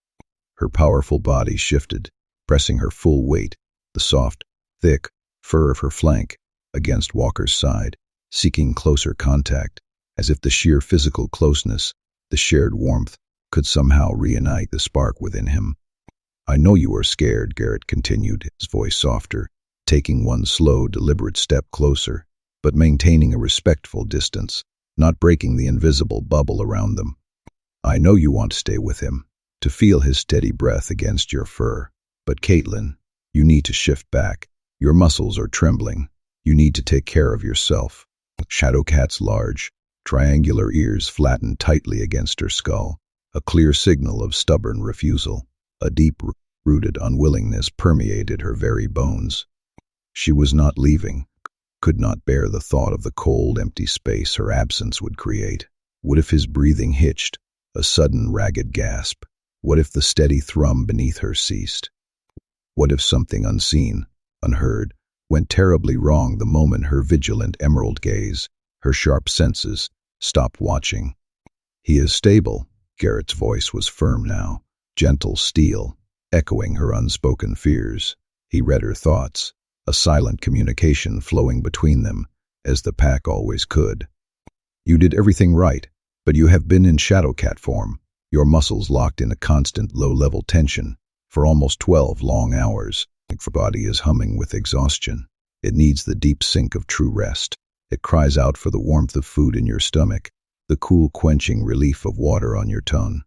Her powerful body shifted, pressing her full weight, the soft, thick fur of her flank, against Walker's side, seeking closer contact, as if the sheer physical closeness, the shared warmth, could somehow reunite the spark within him. "I know you are scared," Garrett continued, his voice softer, taking one slow, deliberate step closer, but maintaining a respectful distance, not breaking the invisible bubble around them. "I know you want to stay with him, to feel his steady breath against your fur. But Caitlin, you need to shift back. Your muscles are trembling. You need to take care of yourself." Shadowcat's large, triangular ears flattened tightly against her skull, a clear signal of stubborn refusal. A deep-rooted unwillingness permeated her very bones. She was not leaving, could not bear the thought of the cold, empty space her absence would create. What if his breathing hitched, a sudden, ragged gasp? What if the steady thrum beneath her ceased? What if something unseen, unheard, went terribly wrong the moment her vigilant emerald gaze, her sharp senses, stopped watching? "He is stable." Garrett's voice was firm now, gentle steel, echoing her unspoken fears. He read her thoughts, a silent communication flowing between them, as the pack always could. "You did everything right, but you have been in Shadowcat form, your muscles locked in a constant low-level tension, for almost 12 long hours. Your body is humming with exhaustion. It needs the deep sink of true rest. It cries out for the warmth of food in your stomach, the cool, quenching relief of water on your tongue."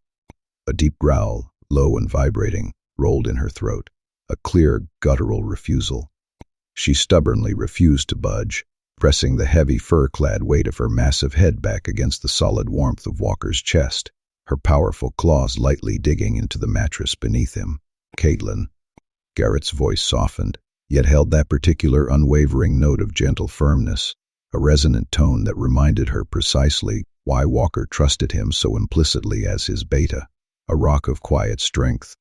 A deep growl, low and vibrating, rolled in her throat, a clear, guttural refusal. She stubbornly refused to budge, pressing the heavy fur-clad weight of her massive head back against the solid warmth of Walker's chest, her powerful claws lightly digging into the mattress beneath him. "Caitlin." Garrett's voice softened, yet held that particular unwavering note of gentle firmness, a resonant tone that reminded her precisely why Walker trusted him so implicitly as his beta, a rock of quiet strength.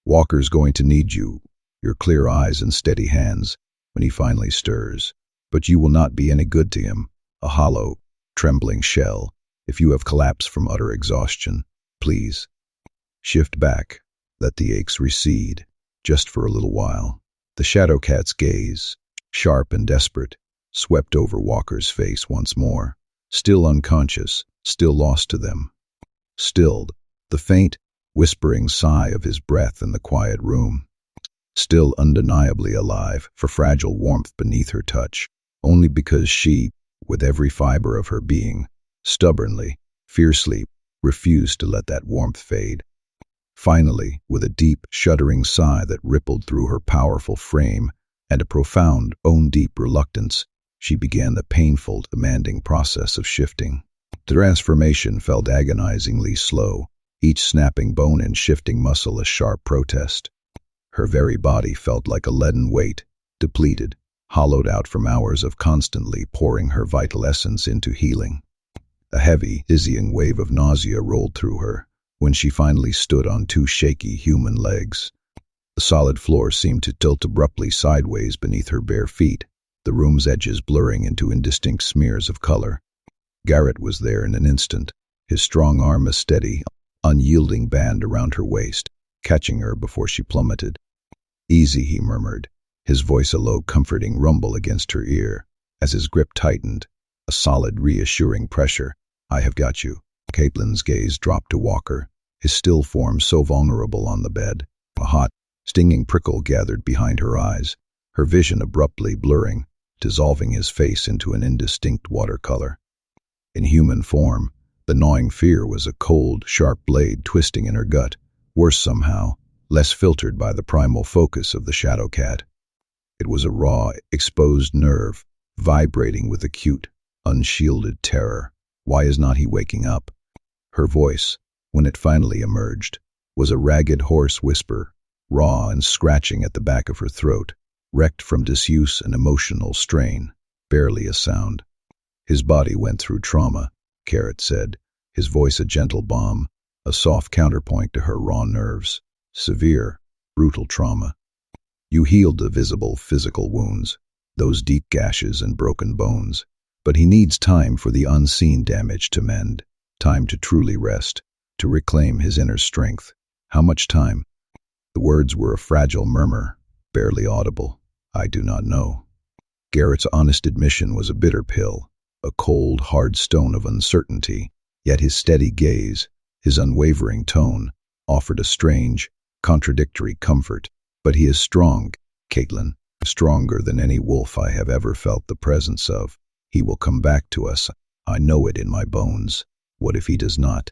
"Walker's going to need you, your clear eyes and steady hands, when he finally stirs. But you will not be any good to him, a hollow, trembling shell, if you have collapsed from utter exhaustion. Please, shift back, let the aches recede, just for a little while." The Shadowcat's gaze, sharp and desperate, swept over Walker's face once more, still unconscious, still lost to them. Stilled, the faint, whispering sigh of his breath in the quiet room. Still undeniably alive, for fragile warmth beneath her touch, only because she, with every fiber of her being, stubbornly, fiercely, refused to let that warmth fade. Finally, with a deep, shuddering sigh that rippled through her powerful frame and a profound, own-deep reluctance, she began the painful, demanding process of shifting. The transformation felt agonizingly slow, each snapping bone and shifting muscle a sharp protest. Her very body felt like a leaden weight, depleted, hollowed out from hours of constantly pouring her vital essence into healing. A heavy, dizzying wave of nausea rolled through her when she finally stood on two shaky human legs. The solid floor seemed to tilt abruptly sideways beneath her bare feet, the room's edges blurring into indistinct smears of color. Garrett was there in an instant, his strong arm a steady, unyielding band around her waist, catching her before she plummeted. "Easy," he murmured, his voice a low, comforting rumble against her ear, as his grip tightened, a solid, reassuring pressure. "I have got you." Caitlin's gaze dropped to Walker, his still form so vulnerable on the bed. A hot, stinging prickle gathered behind her eyes, her vision abruptly blurring, dissolving his face into an indistinct watercolor. In human form, the gnawing fear was a cold, sharp blade twisting in her gut, worse somehow, less filtered by the primal focus of the Shadowcat. It was a raw, exposed nerve, vibrating with acute, unshielded terror. Why is not he waking up? Her voice, when it finally emerged, was a ragged, hoarse whisper, raw and scratching at the back of her throat, wrecked from disuse and emotional strain, barely a sound. "His body went through trauma," Garrett said, his voice a gentle balm, a soft counterpoint to her raw nerves. "Severe, brutal trauma. You healed the visible physical wounds, those deep gashes and broken bones, but he needs time for the unseen damage to mend, time to truly rest, to reclaim his inner strength. How much time?" The words were a fragile murmur, barely audible. "I do not know." Garrett's honest admission was a bitter pill, a cold, hard stone of uncertainty, yet his steady gaze, his unwavering tone, offered a strange, contradictory comfort. "But he is strong, Caitlin, stronger than any wolf I have ever felt the presence of. He will come back to us. I know it in my bones. What if he does not?"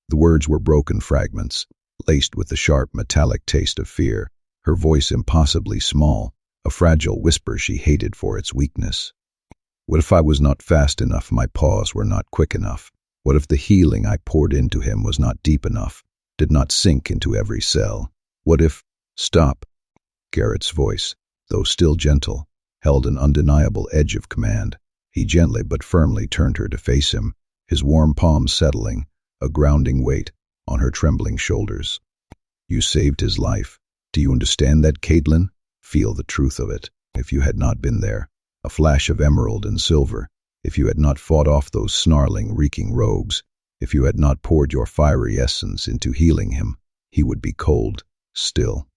The words were broken fragments, laced with the sharp, metallic taste of fear, her voice impossibly small, a fragile whisper she hated for its weakness. What if I was not fast enough, my paws were not quick enough? What if the healing I poured into him was not deep enough, did not sink into every cell? What if— "Stop." Garrett's voice, though still gentle, held an undeniable edge of command. He gently but firmly turned her to face him, his warm palms settling, a grounding weight, on her trembling shoulders. "You saved his life. Do you understand that, Caitlin? Feel the truth of it. If you had not been there, a flash of emerald and silver, if you had not fought off those snarling, reeking rogues, if you had not poured your fiery essence into healing him, he would be cold, still.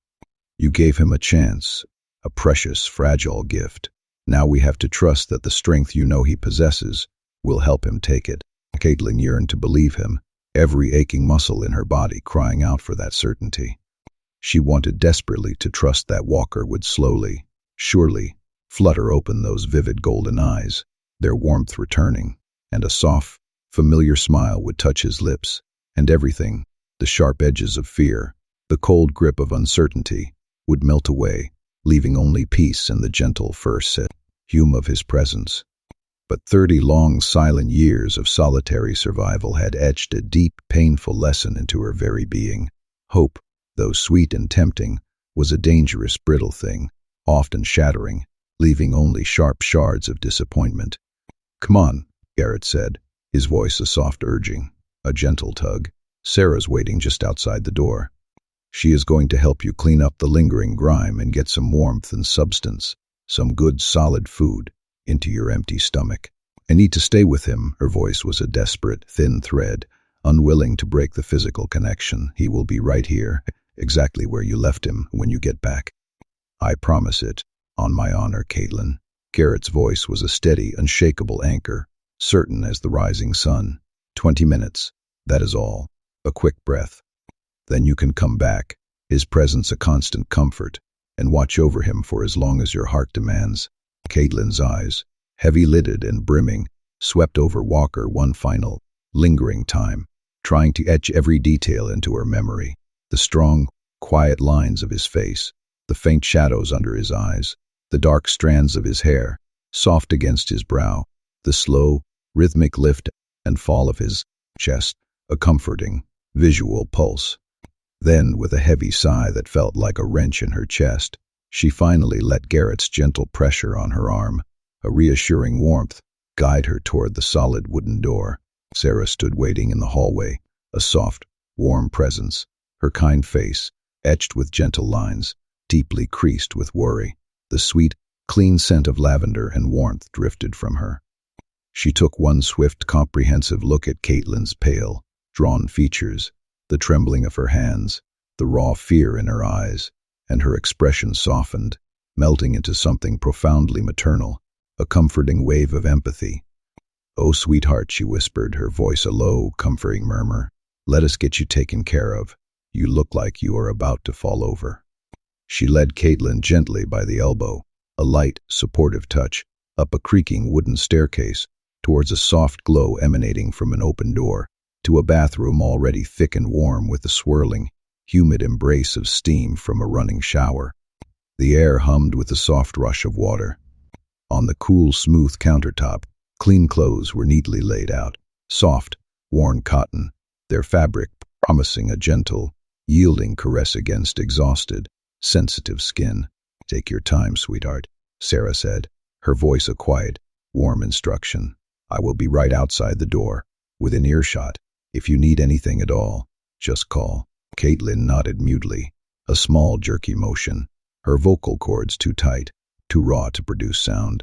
You gave him a chance, a precious, fragile gift. Now we have to trust that the strength you know he possesses will help him take it." Caitlin yearned to believe him, every aching muscle in her body crying out for that certainty. She wanted desperately to trust that Walker would slowly, surely, flutter open those vivid golden eyes, their warmth returning, and a soft, familiar smile would touch his lips, and everything, the sharp edges of fear, The cold grip of uncertainty would melt away, leaving only peace and the gentle first hum of his presence. But 30 long, silent years of solitary survival had etched a deep, painful lesson into her very being. Hope, though sweet and tempting, was a dangerous, brittle thing, often shattering, leaving only sharp shards of disappointment. "Come on," Garrett said, his voice a soft urging, a gentle tug. "Sarah's waiting just outside the door. She is going to help you clean up the lingering grime and get some warmth and substance, some good solid food, into your empty stomach." "I need to stay with him." Her voice was a desperate, thin thread, unwilling to break the physical connection. "He will be right here, exactly where you left him when you get back." "I promise it, on my honor, Caitlin." Garrett's voice was a steady, unshakable anchor, certain as the rising sun. 20 minutes, that is all. A quick breath. Then you can come back, his presence a constant comfort, and watch over him for as long as your heart demands. Caitlin's eyes, heavy-lidded and brimming, swept over Walker one final, lingering time, trying to etch every detail into her memory. The strong, quiet lines of his face, the faint shadows under his eyes, the dark strands of his hair, soft against his brow, the slow, rhythmic lift and fall of his chest, a comforting, visual pulse. Then, with a heavy sigh that felt like a wrench in her chest, she finally let Garrett's gentle pressure on her arm, a reassuring warmth, guide her toward the solid wooden door. Sarah stood waiting in the hallway, a soft, warm presence, her kind face, etched with gentle lines, deeply creased with worry. The sweet, clean scent of lavender and warmth drifted from her. She took one swift, comprehensive look at Caitlin's pale, drawn features, the trembling of her hands, the raw fear in her eyes, and her expression softened, melting into something profoundly maternal, a comforting wave of empathy. "Oh, sweetheart," she whispered, her voice a low, comforting murmur. "Let us get you taken care of. You look like you are about to fall over." She led Caitlin gently by the elbow, a light, supportive touch, up a creaking wooden staircase, towards a soft glow emanating from an open door, to a bathroom already thick and warm with the swirling, humid embrace of steam from a running shower. The air hummed with the soft rush of water. On the cool, smooth countertop, clean clothes were neatly laid out, soft, worn cotton, their fabric promising a gentle, yielding caress against exhausted, sensitive skin. "Take your time, sweetheart," Sarah said, her voice a quiet, warm instruction. "I will be right outside the door, within earshot. If you need anything at all, just call." Caitlin nodded mutely, a small jerky motion, her vocal cords too tight, too raw to produce sound.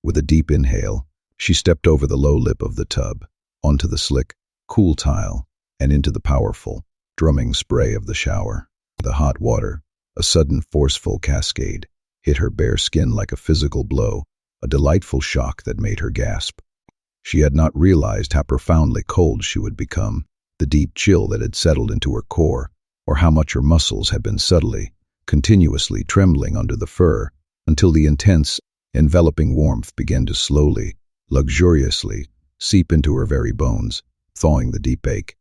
With a deep inhale, she stepped over the low lip of the tub, onto the slick, cool tile, and into the powerful, drumming spray of the shower. The hot water, a sudden forceful cascade, hit her bare skin like a physical blow, a delightful shock that made her gasp. She had not realized how profoundly cold she would become, the deep chill that had settled into her core, or how much her muscles had been subtly, continuously trembling under the fur, until the intense, enveloping warmth began to slowly, luxuriously, seep into her very bones, thawing the deep ache.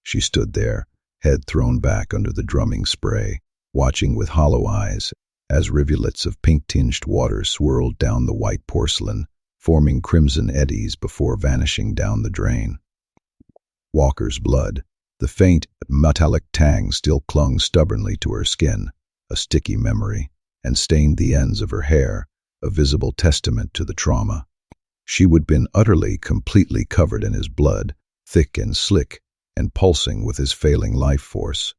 She stood there, head thrown back under the drumming spray, watching with hollow eyes, as rivulets of pink-tinged water swirled down the white porcelain, forming crimson eddies before vanishing down the drain. Walker's blood, the faint, metallic tang still clung stubbornly to her skin, a sticky memory, and stained the ends of her hair, a visible testament to the trauma. She would been utterly, completely covered in his blood, thick and slick, and pulsing with his failing life force.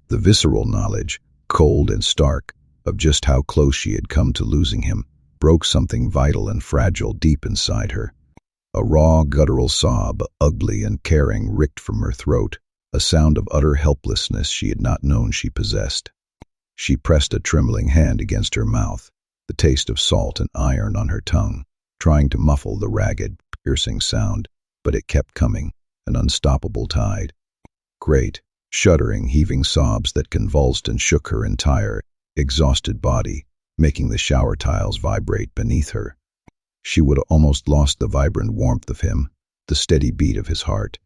The visceral knowledge, cold and stark, of just how close she had come to losing him, broke something vital and fragile deep inside her. A raw, guttural sob, ugly and caring, ripped from her throat, a sound of utter helplessness she had not known she possessed. She pressed a trembling hand against her mouth, the taste of salt and iron on her tongue, trying to muffle the ragged, piercing sound, but it kept coming, an unstoppable tide. Great, shuddering, heaving sobs that convulsed and shook her entire, exhausted body, making the shower tiles vibrate beneath her. She would almost lost the vibrant warmth of him, the steady beat of his heart.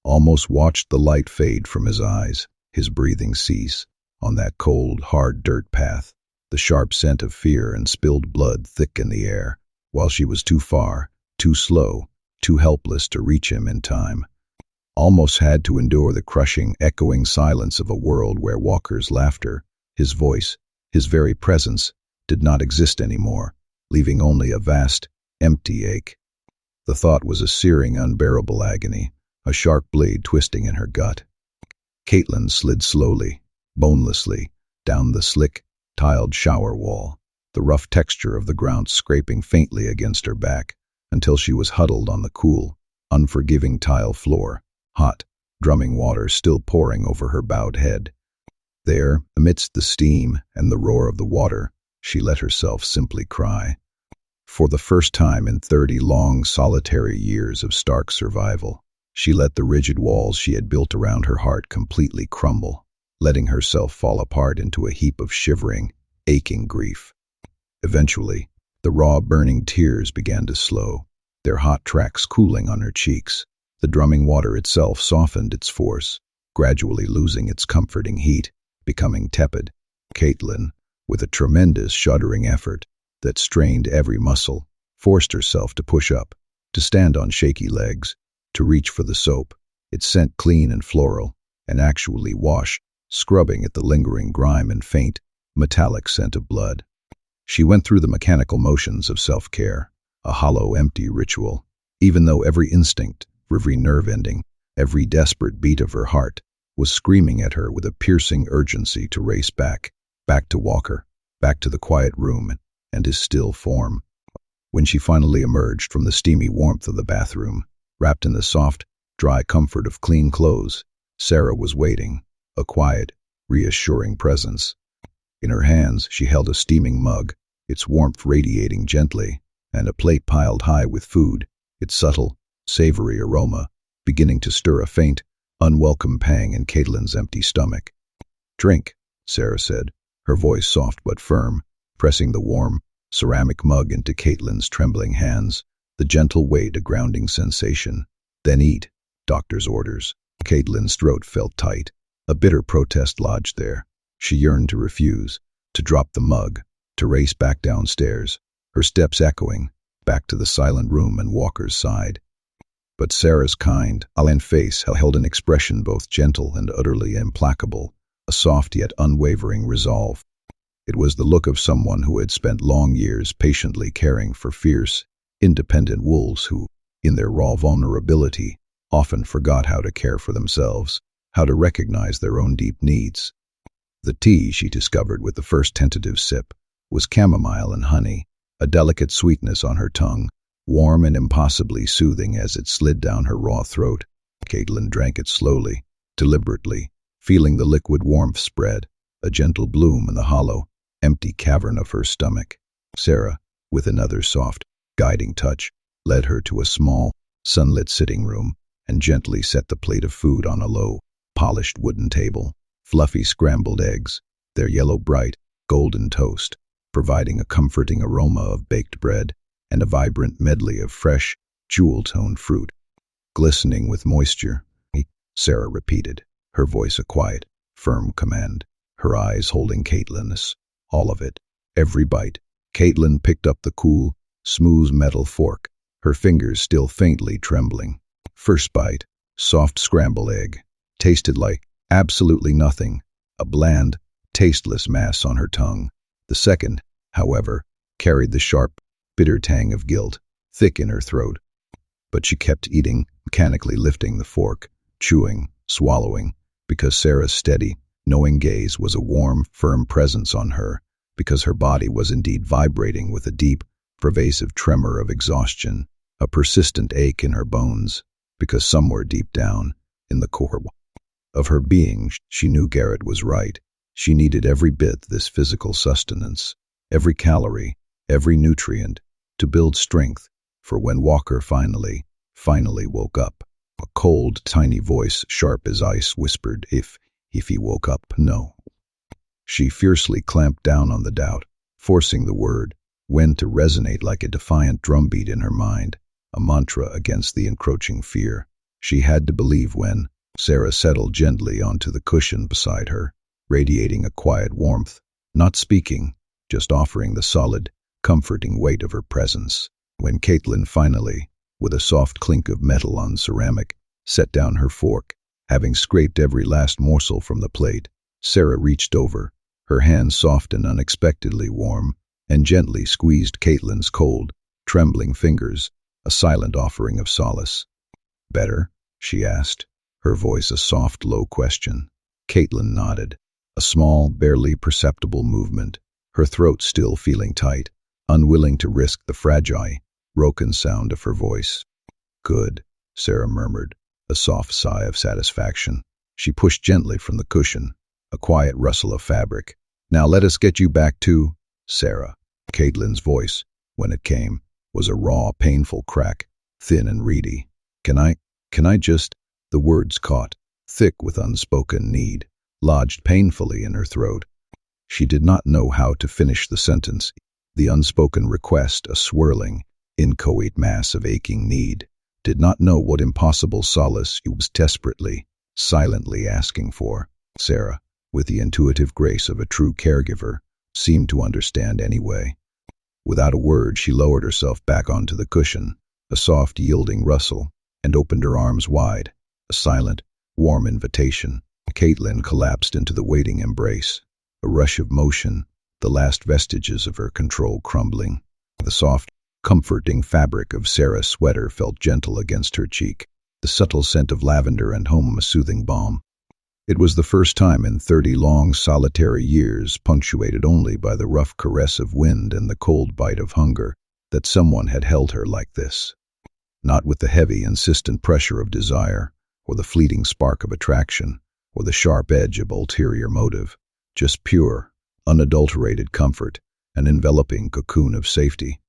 Almost watched the light fade from his eyes, his breathing cease. On that cold, hard dirt path, the sharp scent of fear and spilled blood thick in the air, while she was too far, too slow, too helpless to reach him in time. Almost had to endure the crushing, echoing silence of a world where Walker's laughter, his voice, his very presence, did not exist anymore, leaving only a vast, empty ache. The thought was a searing, unbearable agony, a sharp blade twisting in her gut. Caitlin slid slowly, bonelessly, down the slick, tiled shower wall, the rough texture of the ground scraping faintly against her back, until she was huddled on the cool, unforgiving tile floor, hot, drumming water still pouring over her bowed head. There, amidst the steam and the roar of the water, she let herself simply cry. For the first time in 30 long, solitary years of stark survival, she let the rigid walls she had built around her heart completely crumble, letting herself fall apart into a heap of shivering, aching grief. Eventually, the raw, burning tears began to slow, their hot tracks cooling on her cheeks. The drumming water itself softened its force, gradually losing its comforting heat, becoming tepid. Caitlin, with a tremendous shuddering effort that strained every muscle, forced herself to push up, to stand on shaky legs, to reach for the soap, its scent clean and floral, and actually wash, scrubbing at the lingering grime and faint, metallic scent of blood. She went through the mechanical motions of self-care, a hollow, empty ritual, even though every instinct, every nerve ending, every desperate beat of her heart was screaming at her with a piercing urgency to race back to Walker, back to the quiet room and his still form. When she finally emerged from the steamy warmth of the bathroom, wrapped in the soft, dry comfort of clean clothes, Sarah was waiting, a quiet, reassuring presence. In her hands she held a steaming mug, its warmth radiating gently, and a plate piled high with food, its subtle, savory aroma beginning to stir a faint, unwelcome pang in Caitlin's empty stomach. "Drink," Sarah said, her voice soft but firm, pressing the warm, ceramic mug into Caitlin's trembling hands, the gentle weight a grounding sensation. "Then eat," doctor's orders. Caitlin's throat felt tight. A bitter protest lodged there. She yearned to refuse, to drop the mug, to race back downstairs, her steps echoing, back to the silent room and Walker's side. But Sarah's kind, alien face held an expression both gentle and utterly implacable, a soft yet unwavering resolve. It was the look of someone who had spent long years patiently caring for fierce, independent wolves who, in their raw vulnerability, often forgot how to care for themselves, how to recognize their own deep needs. The tea, she discovered with the first tentative sip, was chamomile and honey, a delicate sweetness on her tongue, warm and impossibly soothing as it slid down her raw throat. Caitlin drank it slowly, deliberately, feeling the liquid warmth spread, a gentle bloom in the hollow, empty cavern of her stomach. Sarah, with another soft, guiding touch, led her to a small, sunlit sitting room and gently set the plate of food on a low, polished wooden table. Fluffy scrambled eggs, their yellow bright, golden toast, providing a comforting aroma of baked bread, and a vibrant medley of fresh, jewel-toned fruit. "Glistening with moisture," Sarah repeated, her voice a quiet, firm command, her eyes holding Caitlin's. All of it, every bite. Caitlin picked up the cool, smooth metal fork, her fingers still faintly trembling. First bite, soft scrambled egg, tasted like absolutely nothing, a bland, tasteless mass on her tongue. The second, however, carried the sharp, bitter tang of guilt, thick in her throat. But she kept eating, mechanically lifting the fork, chewing, swallowing, because Sarah's steady, knowing gaze was a warm, firm presence on her, because her body was indeed vibrating with a deep, pervasive tremor of exhaustion, a persistent ache in her bones, because somewhere deep down, in the core of her being, she knew Garrett was right. She needed every bit this physical sustenance, every calorie, every nutrient, to build strength for when Walker finally woke up. A cold, tiny voice, sharp as ice, whispered, if he woke up, no. She fiercely clamped down on the doubt, forcing the word, when to resonate like a defiant drumbeat in her mind, a mantra against the encroaching fear. She had to believe when, Sarah settled gently onto the cushion beside her, radiating a quiet warmth, not speaking, just offering the solid, comforting weight of her presence. When Caitlin finally, with a soft clink of metal on ceramic, set down her fork, having scraped every last morsel from the plate, Sarah reached over, her hand soft and unexpectedly warm, and gently squeezed Caitlin's cold, trembling fingers, a silent offering of solace. "Better?" she asked, her voice a soft, low question. Caitlin nodded, a small, barely perceptible movement, her throat still feeling tight, unwilling to risk the fragile, broken sound of her voice. "Good," Sarah murmured, a soft sigh of satisfaction. She pushed gently from the cushion, a quiet rustle of fabric. "Now let us get you back to Sarah." Caitlin's voice, when it came, was a raw, painful crack, thin and reedy. Can I just?" The words caught, thick with unspoken need, lodged painfully in her throat. She did not know how to finish the sentence, the unspoken request a swirling, inchoate mass of aching need, did not know what impossible solace she was desperately, silently asking for. Sarah, with the intuitive grace of a true caregiver, seemed to understand anyway. Without a word, she lowered herself back onto the cushion, a soft, yielding rustle, and opened her arms wide, a silent, warm invitation. Caitlin collapsed into the waiting embrace, a rush of motion, the last vestiges of her control crumbling. The soft, comforting fabric of Sarah's sweater felt gentle against her cheek, the subtle scent of lavender and home a soothing balm. It was the first time in 30 long, solitary years, punctuated only by the rough caress of wind and the cold bite of hunger, that someone had held her like this. Not with the heavy, insistent pressure of desire, or the fleeting spark of attraction, or the sharp edge of ulterior motive, just pure, unadulterated comfort, an enveloping cocoon of safety.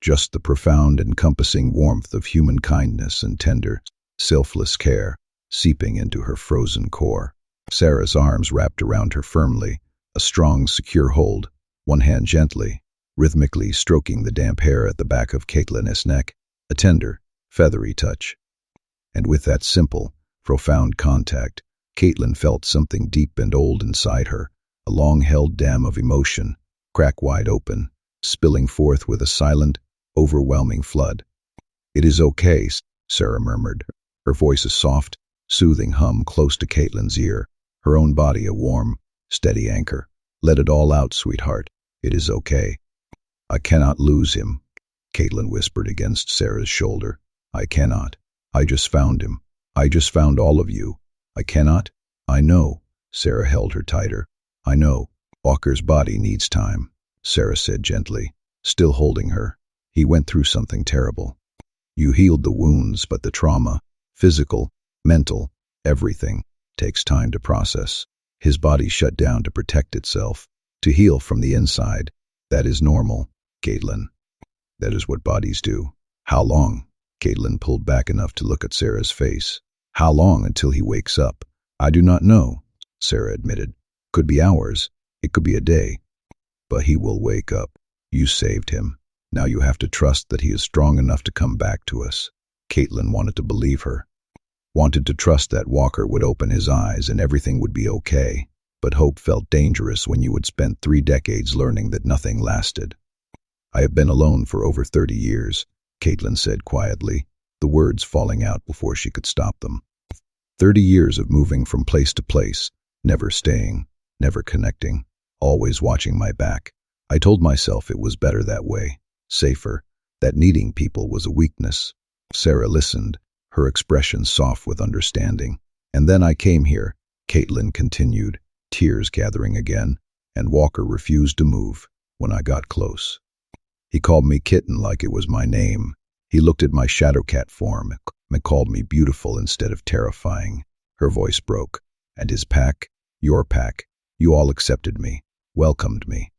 Just the profound, encompassing warmth of human kindness and tender, selfless care, seeping into her frozen core. Sarah's arms wrapped around her firmly, a strong, secure hold, one hand gently, rhythmically stroking the damp hair at the back of Caitlin's neck, a tender, feathery touch. And with that simple, profound contact, Caitlin felt something deep and old inside her, a long-held dam of emotion, crack wide open, spilling forth with a silent, overwhelming flood. "It is okay," Sarah murmured, her voice a soft, soothing hum close to Caitlin's ear, her own body a warm, steady anchor. "Let it all out, sweetheart. It is okay." "I cannot lose him," Caitlin whispered against Sarah's shoulder. "I cannot. I just found him. I just found all of you. I cannot." "I know." Sarah held her tighter. "I know. Walker's body needs time," Sarah said gently, still holding her. "He went through something terrible. You healed the wounds, but the trauma, physical, mental, everything, takes time to process. His body shut down to protect itself, to heal from the inside. That is normal, Caitlin. That is what bodies do." "How long?" Caitlin pulled back enough to look at Sarah's face. "How long until he wakes up?" "I do not know," Sarah admitted. "Could be hours. It could be a day. But he will wake up. You saved him. Now you have to trust that he is strong enough to come back to us." Caitlin wanted to believe her. Wanted to trust that Walker would open his eyes and everything would be okay. But hope felt dangerous when you had spent 3 decades learning that nothing lasted. "I have been alone for over 30 years, Caitlin said quietly, the words falling out before she could stop them. 30 years of moving from place to place, never staying, never connecting, always watching my back. I told myself it was better that way, safer, that needing people was a weakness." Sarah listened, her expression soft with understanding. "And then I came here," Caitlin continued, tears gathering again, "and Walker refused to move when I got close. He called me Kitten like it was my name. He looked at my Shadowcat form and called me beautiful instead of terrifying." Her voice broke. "And his pack, your pack, you all accepted me, welcomed me,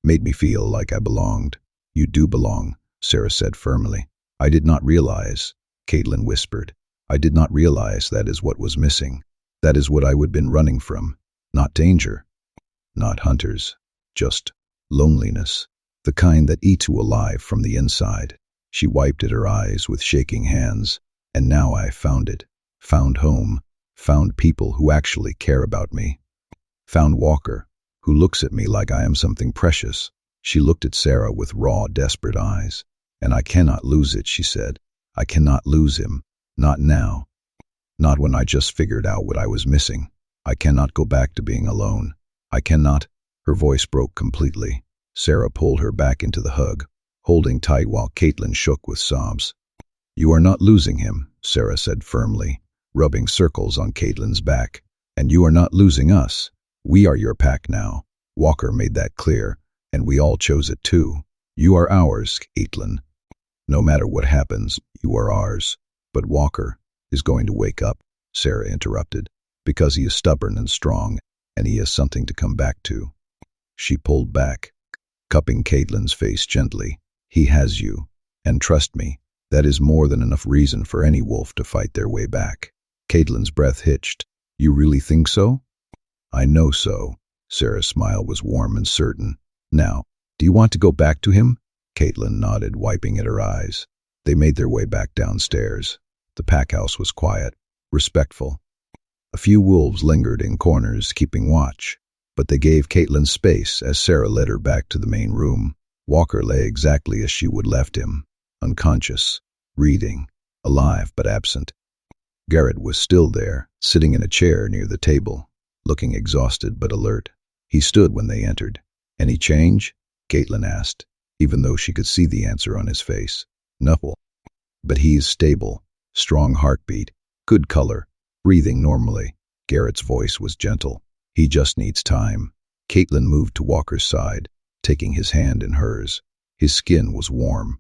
made me feel like I belonged." "You do belong," Sarah said firmly. "I did not realize," Caitlin whispered. "I did not realize that is what was missing. That is what I would been running from. Not danger, not hunters, just loneliness. The kind that eats you alive from the inside." She wiped at her eyes with shaking hands. "And now I found it. Found home. Found people who actually care about me. Found Walker, who looks at me like I am something precious. She looked at Sarah with raw, desperate eyes. And I cannot lose it, she said. I cannot lose him. Not now. Not when I just figured out what I was missing. I cannot go back to being alone. I cannot. Her voice broke completely. Sarah pulled her back into the hug, holding tight while Caitlin shook with sobs. You are not losing him, Sarah said firmly, rubbing circles on Caitlin's back. And you are not losing us. We are your pack now. Walker made that clear, and we all chose it too. You are ours, Caitlin. No matter what happens, you are ours. But Walker is going to wake up, Sarah interrupted, because he is stubborn and strong, and he has something to come back to. She pulled back, cupping Caitlin's face gently. He has you, and trust me, that is more than enough reason for any wolf to fight their way back. Caitlin's breath hitched. You really think so? I know so. Sarah's smile was warm and certain. Now, do you want to go back to him? Caitlin nodded, wiping at her eyes. They made their way back downstairs. The pack house was quiet, respectful. A few wolves lingered in corners, keeping watch, but they gave Caitlin space as Sarah led her back to the main room. Walker lay exactly as she would left him, unconscious, reading, alive but absent. Garrett was still there, sitting in a chair near the table, looking exhausted but alert. He stood when they entered. Any change? Caitlin asked, even though she could see the answer on his face. No. But he is stable, strong heartbeat, good color, breathing normally. Garrett's voice was gentle. He just needs time. Caitlin moved to Walker's side, taking his hand in hers. His skin was warm.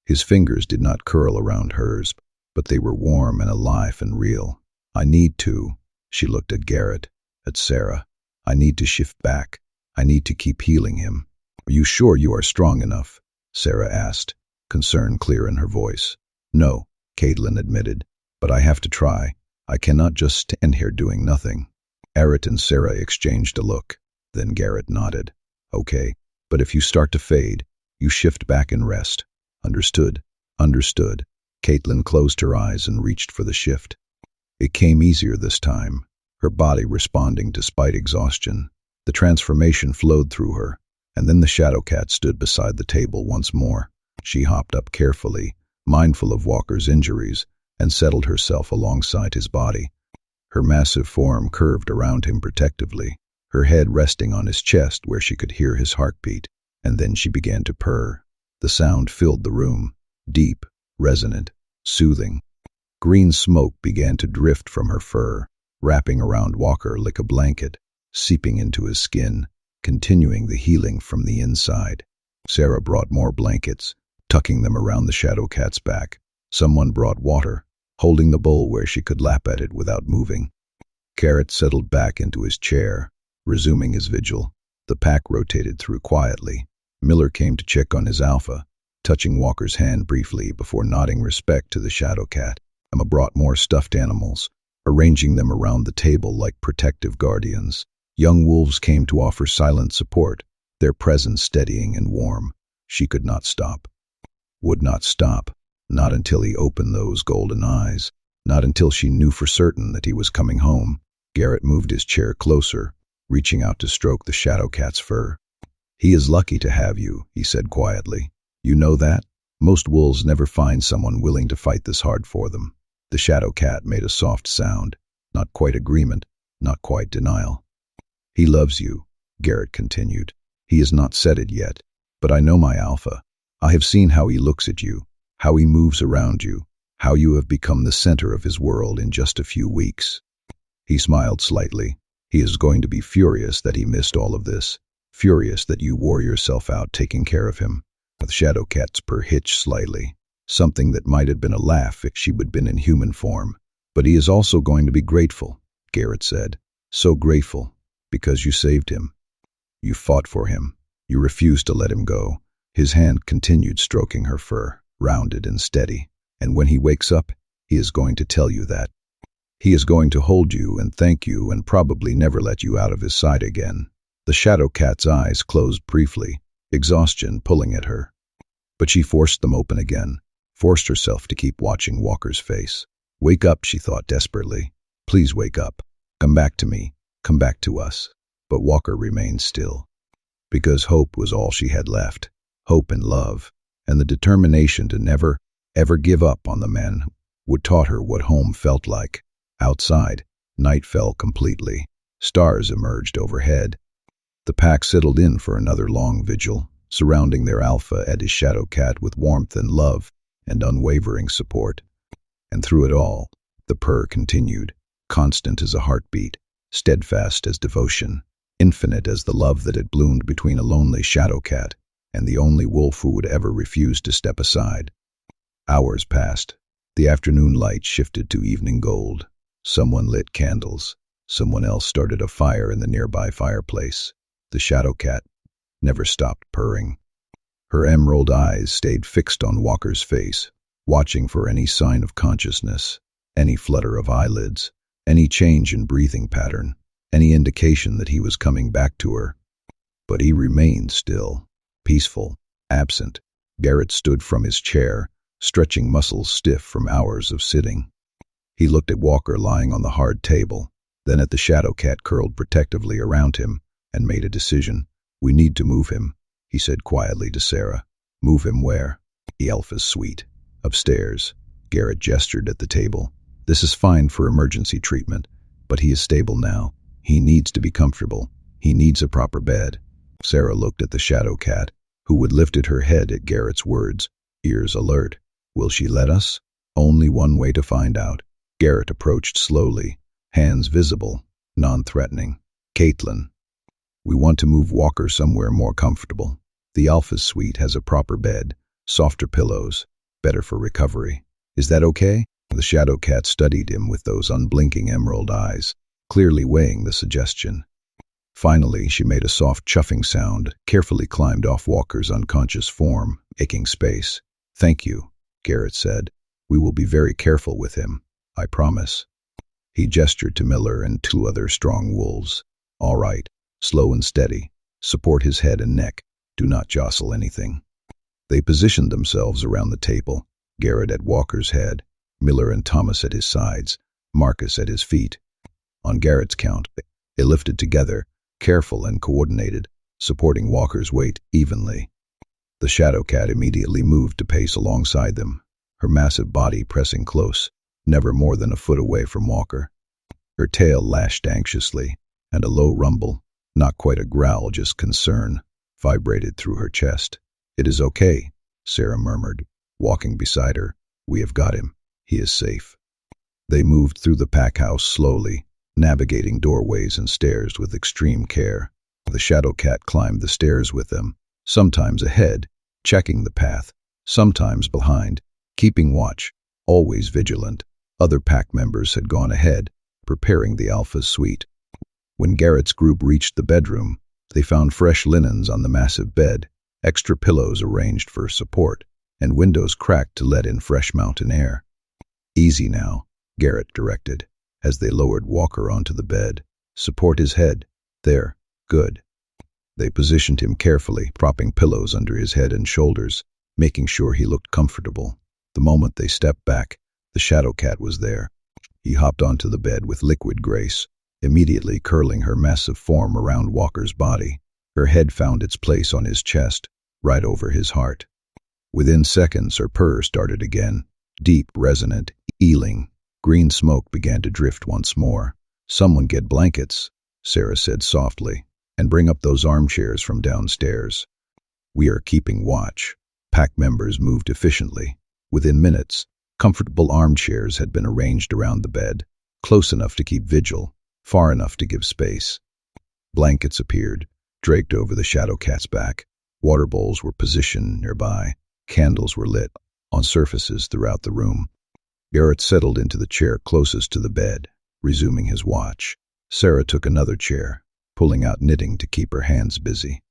His fingers did not curl around hers, but they were warm and alive and real. I need to. She looked at Garrett, at Sarah. I need to shift back. I need to keep healing him. Are you sure you are strong enough? Sarah asked, concern clear in her voice. No, Caitlin admitted, but I have to try. I cannot just stand here doing nothing. Garrett and Sarah exchanged a look. Then Garrett nodded. Okay, but if you start to fade, you shift back and rest. Understood? Understood. Caitlin closed her eyes and reached for the shift. It came easier this time, her body responding despite exhaustion. The transformation flowed through her, and then the Shadowcat stood beside the table once more. She hopped up carefully, mindful of Walker's injuries, and settled herself alongside his body. Her massive form curved around him protectively, her head resting on his chest where she could hear his heartbeat, and then she began to purr. The sound filled the room, deep, resonant, soothing. Green smoke began to drift from her fur, wrapping around Walker like a blanket, seeping into his skin, continuing the healing from the inside. Sarah brought more blankets, tucking them around the Shadowcat's back. Someone brought water, holding the bowl where she could lap at it without moving. Garrett settled back into his chair, resuming his vigil. The pack rotated through quietly. Miller came to check on his alpha, touching Walker's hand briefly before nodding respect to the Shadowcat. Emma brought more stuffed animals, arranging them around the table like protective guardians. Young wolves came to offer silent support, their presence steadying and warm. She could not stop. Would not stop. Not until he opened those golden eyes. Not until she knew for certain that he was coming home. Garrett moved his chair closer, reaching out to stroke the Shadowcat's fur. He is lucky to have you, he said quietly. You know that? Most wolves never find someone willing to fight this hard for them. The Shadowcat made a soft sound, not quite agreement, not quite denial. He loves you, Garrett continued. He has not said it yet, but I know my alpha. I have seen how he looks at you, how he moves around you, how you have become the center of his world in just a few weeks. He smiled slightly. He is going to be furious that he missed all of this, furious that you wore yourself out taking care of him. The Shadowcat's purr hitched slightly, something that might have been a laugh if she had been in human form. But he is also going to be grateful, Garrett said. So grateful, because you saved him. You fought for him. You refused to let him go. His hand continued stroking her fur, rounded and steady. And when he wakes up, he is going to tell you that. He is going to hold you and thank you and probably never let you out of his side again. The Shadowcat's eyes closed briefly, exhaustion pulling at her. But she forced them open again, forced herself to keep watching Walker's face. Wake up, she thought desperately. Please wake up. Come back to me. Come back to us. But Walker remained still. Because hope was all she had left. Hope and love, and the determination to never, ever give up on the man who had taught her what home felt like. Outside, night fell completely. Stars emerged overhead. The pack settled in for another long vigil, surrounding their alpha and his Shadowcat with warmth and love and unwavering support. And through it all, the purr continued, constant as a heartbeat, steadfast as devotion, infinite as the love that had bloomed between a lonely Shadowcat and the only wolf who would ever refuse to step aside. Hours passed. The afternoon light shifted to evening gold. Someone lit candles. Someone else started a fire in the nearby fireplace. The Shadowcat never stopped purring. Her emerald eyes stayed fixed on Walker's face, watching for any sign of consciousness, any flutter of eyelids, any change in breathing pattern, any indication that he was coming back to her. But he remained still, peaceful, absent. Garrett stood from his chair, stretching muscles stiff from hours of sitting. He looked at Walker lying on the hard table, then at the Shadowcat curled protectively around him, and made a decision. "We need to move him," he said quietly to Sarah. "Move him where?" "The Alpha's suite. Upstairs." Garrett gestured at the table. "This is fine for emergency treatment, but he is stable now. He needs to be comfortable. He needs a proper bed." Sarah looked at the Shadowcat, who had lifted her head at Garrett's words, ears alert. "Will she let us?" "Only one way to find out." Garrett approached slowly, hands visible, non-threatening. "Caitlin, we want to move Walker somewhere more comfortable. The Alpha's suite has a proper bed, softer pillows, better for recovery. Is that okay?" The Shadowcat studied him with those unblinking emerald eyes, clearly weighing the suggestion. Finally, she made a soft chuffing sound, carefully climbed off Walker's unconscious form, making space. "Thank you," Garrett said. "We will be very careful with him. I promise." He gestured to Miller and 2 other strong wolves. "All right, slow and steady. Support his head and neck. Do not jostle anything." They positioned themselves around the table, Garrett at Walker's head, Miller and Thomas at his sides, Marcus at his feet. On Garrett's count, they lifted together, careful and coordinated, supporting Walker's weight evenly. The Shadowcat immediately moved to pace alongside them, her massive body pressing close, never more than a foot away from Walker. Her tail lashed anxiously, and a low rumble, not quite a growl, just concern, vibrated through her chest. "It is okay," Sarah murmured, walking beside her. "We have got him. He is safe." They moved through the pack house slowly, navigating doorways and stairs with extreme care. The Shadowcat climbed the stairs with them, sometimes ahead, checking the path, sometimes behind, keeping watch, always vigilant. Other pack members had gone ahead, preparing the Alpha's suite. When Garrett's group reached the bedroom, they found fresh linens on the massive bed, extra pillows arranged for support, and windows cracked to let in fresh mountain air. "Easy now," Garrett directed, as they lowered Walker onto the bed. "Support his head. There. Good." They positioned him carefully, propping pillows under his head and shoulders, making sure he looked comfortable. The moment they stepped back, the Shadowcat was there. He hopped onto the bed with liquid grace, immediately curling her massive form around Walker's body. Her head found its place on his chest, right over his heart. Within seconds, her purr started again, deep, resonant, eeling. Green smoke began to drift once more. "Someone get blankets," Sarah said softly, "and bring up those armchairs from downstairs." "We are keeping watch." Pack members moved efficiently. Within minutes, comfortable armchairs had been arranged around the bed, close enough to keep vigil, far enough to give space. Blankets appeared, draped over the Shadowcat's back. Water bowls were positioned nearby. Candles were lit on surfaces throughout the room. Garrett settled into the chair closest to the bed, resuming his watch. Sarah took another chair, pulling out knitting to keep her hands busy.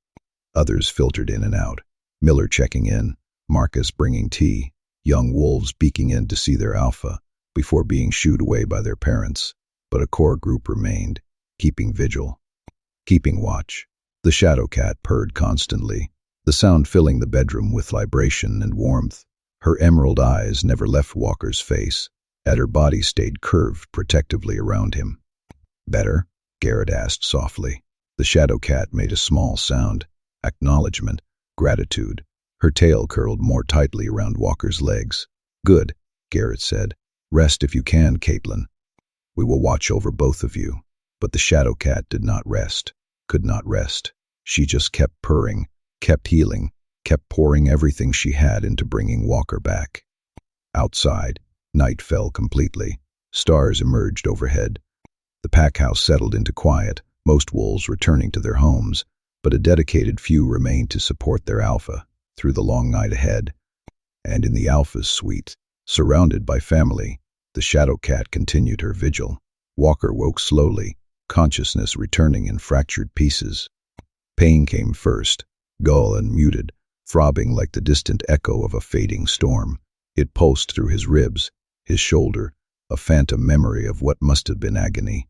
Others filtered in and out, Miller checking in, Marcus bringing tea, young wolves peeking in to see their alpha before being shooed away by their parents. But a core group remained, keeping vigil, keeping watch. The Shadowcat purred constantly, the sound filling the bedroom with vibration and warmth. Her emerald eyes never left Walker's face, Yet her body stayed curved protectively around him. "Better?" Garrett asked softly. The Shadowcat made a small sound. Acknowledgement, gratitude. Her tail curled more tightly around Walker's legs. "Good," Garrett said. "Rest if you can, Caitlin. We will watch over both of you." But the Shadowcat did not rest, could not rest. She just kept purring, kept healing, kept pouring everything she had into bringing Walker back. Outside, night fell completely. Stars emerged overhead. The pack house settled into quiet, most wolves returning to their homes, but a dedicated few remained to support their alpha through the long night ahead. And in the alpha's suite, surrounded by family, the Shadowcat continued her vigil. Walker woke slowly, consciousness returning in fractured pieces. Pain came first, dull and muted, throbbing like the distant echo of a fading storm. It pulsed through his ribs, his shoulder, a phantom memory of what must have been agony.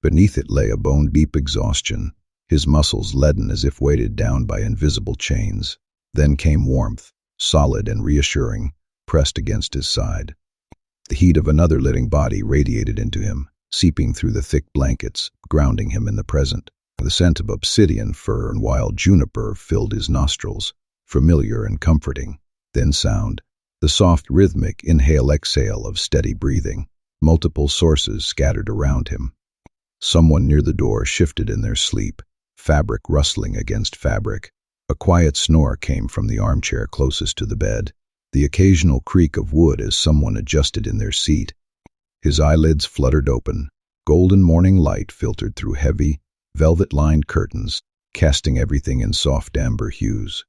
Beneath it lay a bone-deep exhaustion, his muscles leaden as if weighted down by invisible chains. Then came warmth, solid and reassuring, pressed against his side. The heat of another living body radiated into him, seeping through the thick blankets, grounding him in the present. The scent of obsidian, fir, and wild juniper filled his nostrils, familiar and comforting. Then sound, the soft rhythmic inhale-exhale of steady breathing, multiple sources scattered around him. Someone near the door shifted in their sleep, fabric rustling against fabric. A quiet snore came from the armchair closest to the bed, the occasional creak of wood as someone adjusted in their seat. His eyelids fluttered open, golden morning light filtered through heavy, velvet-lined curtains, casting everything in soft amber hues.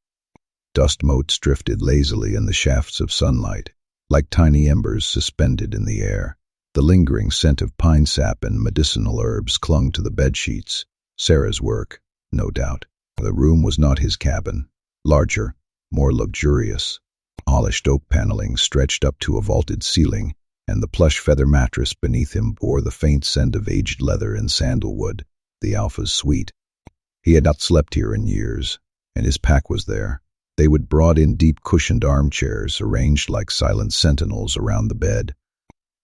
Dust motes drifted lazily in the shafts of sunlight, like tiny embers suspended in the air. The lingering scent of pine sap and medicinal herbs clung to the bedsheets. Sarah's work, no doubt. The room was not his cabin. Larger, more luxurious. Polished oak paneling stretched up to a vaulted ceiling, and the plush feather mattress beneath him bore the faint scent of aged leather and sandalwood, the alpha's suite. He had not slept here in years, and his pack was there. They would brought in deep cushioned armchairs arranged like silent sentinels around the bed.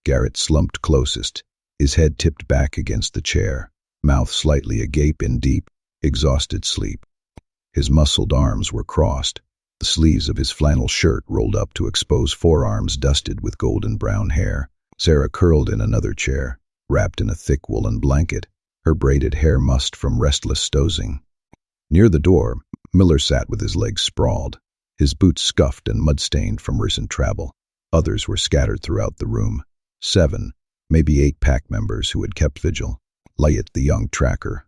Garrett slumped closest, his head tipped back against the chair, mouth slightly agape in deep, exhausted sleep. His muscled arms were crossed, the sleeves of his flannel shirt rolled up to expose forearms dusted with golden brown hair. Sarah curled in another chair, wrapped in a thick woolen blanket, her braided hair mussed from restless dozing. Near the door, Miller sat with his legs sprawled, his boots scuffed and mud-stained from recent travel. Others were scattered throughout the room. 7, maybe 8 pack members who had kept vigil. Lyot, the young tracker,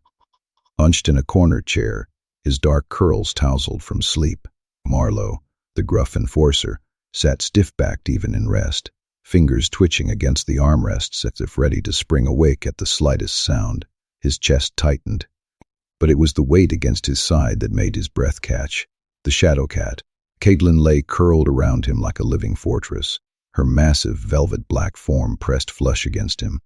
hunched in a corner chair, his dark curls tousled from sleep. Marlowe, the gruff enforcer, sat stiff-backed even in rest, fingers twitching against the armrests as if ready to spring awake at the slightest sound. His chest tightened, but it was the weight against his side that made his breath catch. The Shadowcat, Caitlin, lay curled around him like a living fortress, her massive velvet black form pressed flush against him.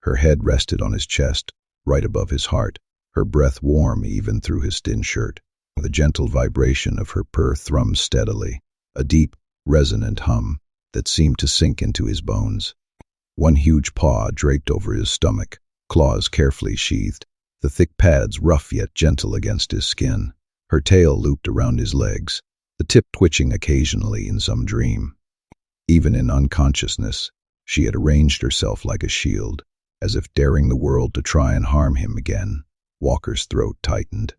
Her head rested on his chest, right above his heart, her breath warm even through his thin shirt. The gentle vibration of her purr thrummed steadily, a deep, resonant hum that seemed to sink into his bones. One huge paw draped over his stomach, claws carefully sheathed, the thick pads rough yet gentle against his skin. Her tail looped around his legs, the tip twitching occasionally in some dream. Even in unconsciousness, she had arranged herself like a shield, as if daring the world to try and harm him again. Walker's throat tightened.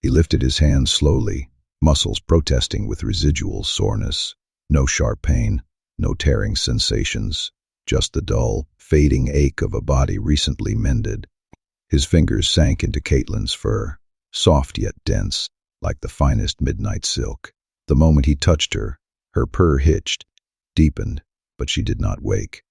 He lifted his hands slowly, muscles protesting with residual soreness. No sharp pain, no tearing sensations, just the dull, fading ache of a body recently mended. His fingers sank into Caitlin's fur, soft yet dense, like the finest midnight silk. The moment he touched her, her purr hitched, deepened, but she did not wake.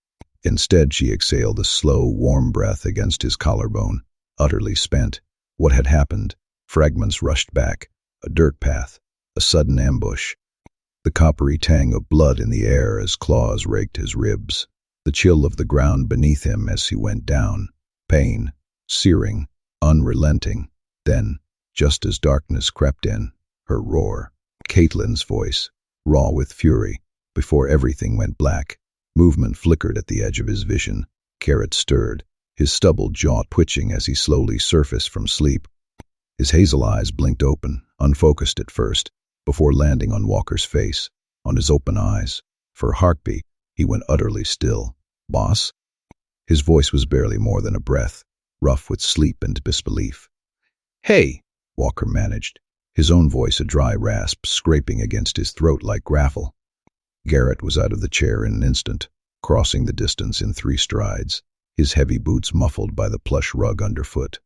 Instead, she exhaled a slow, warm breath against his collarbone, utterly spent. What had happened? Fragments rushed back, a dirt path, a sudden ambush. The coppery tang of blood in the air as claws raked his ribs. The chill of the ground beneath him as he went down. Pain, searing, unrelenting. Then, just as darkness crept in, her roar. Caitlin's voice, raw with fury, before everything went black. Movement flickered at the edge of his vision. Garrett stirred, his stubbled jaw twitching as he slowly surfaced from sleep. His hazel eyes blinked open, unfocused at first, before landing on Walker's face, on his open eyes. For a heartbeat, he went utterly still. "Boss?" His voice was barely more than a breath, rough with sleep and disbelief. "Hey," Walker managed, his own voice a dry rasp scraping against his throat like gravel. Garrett was out of the chair in an instant, crossing the distance in 3 strides, his heavy boots muffled by the plush rug underfoot.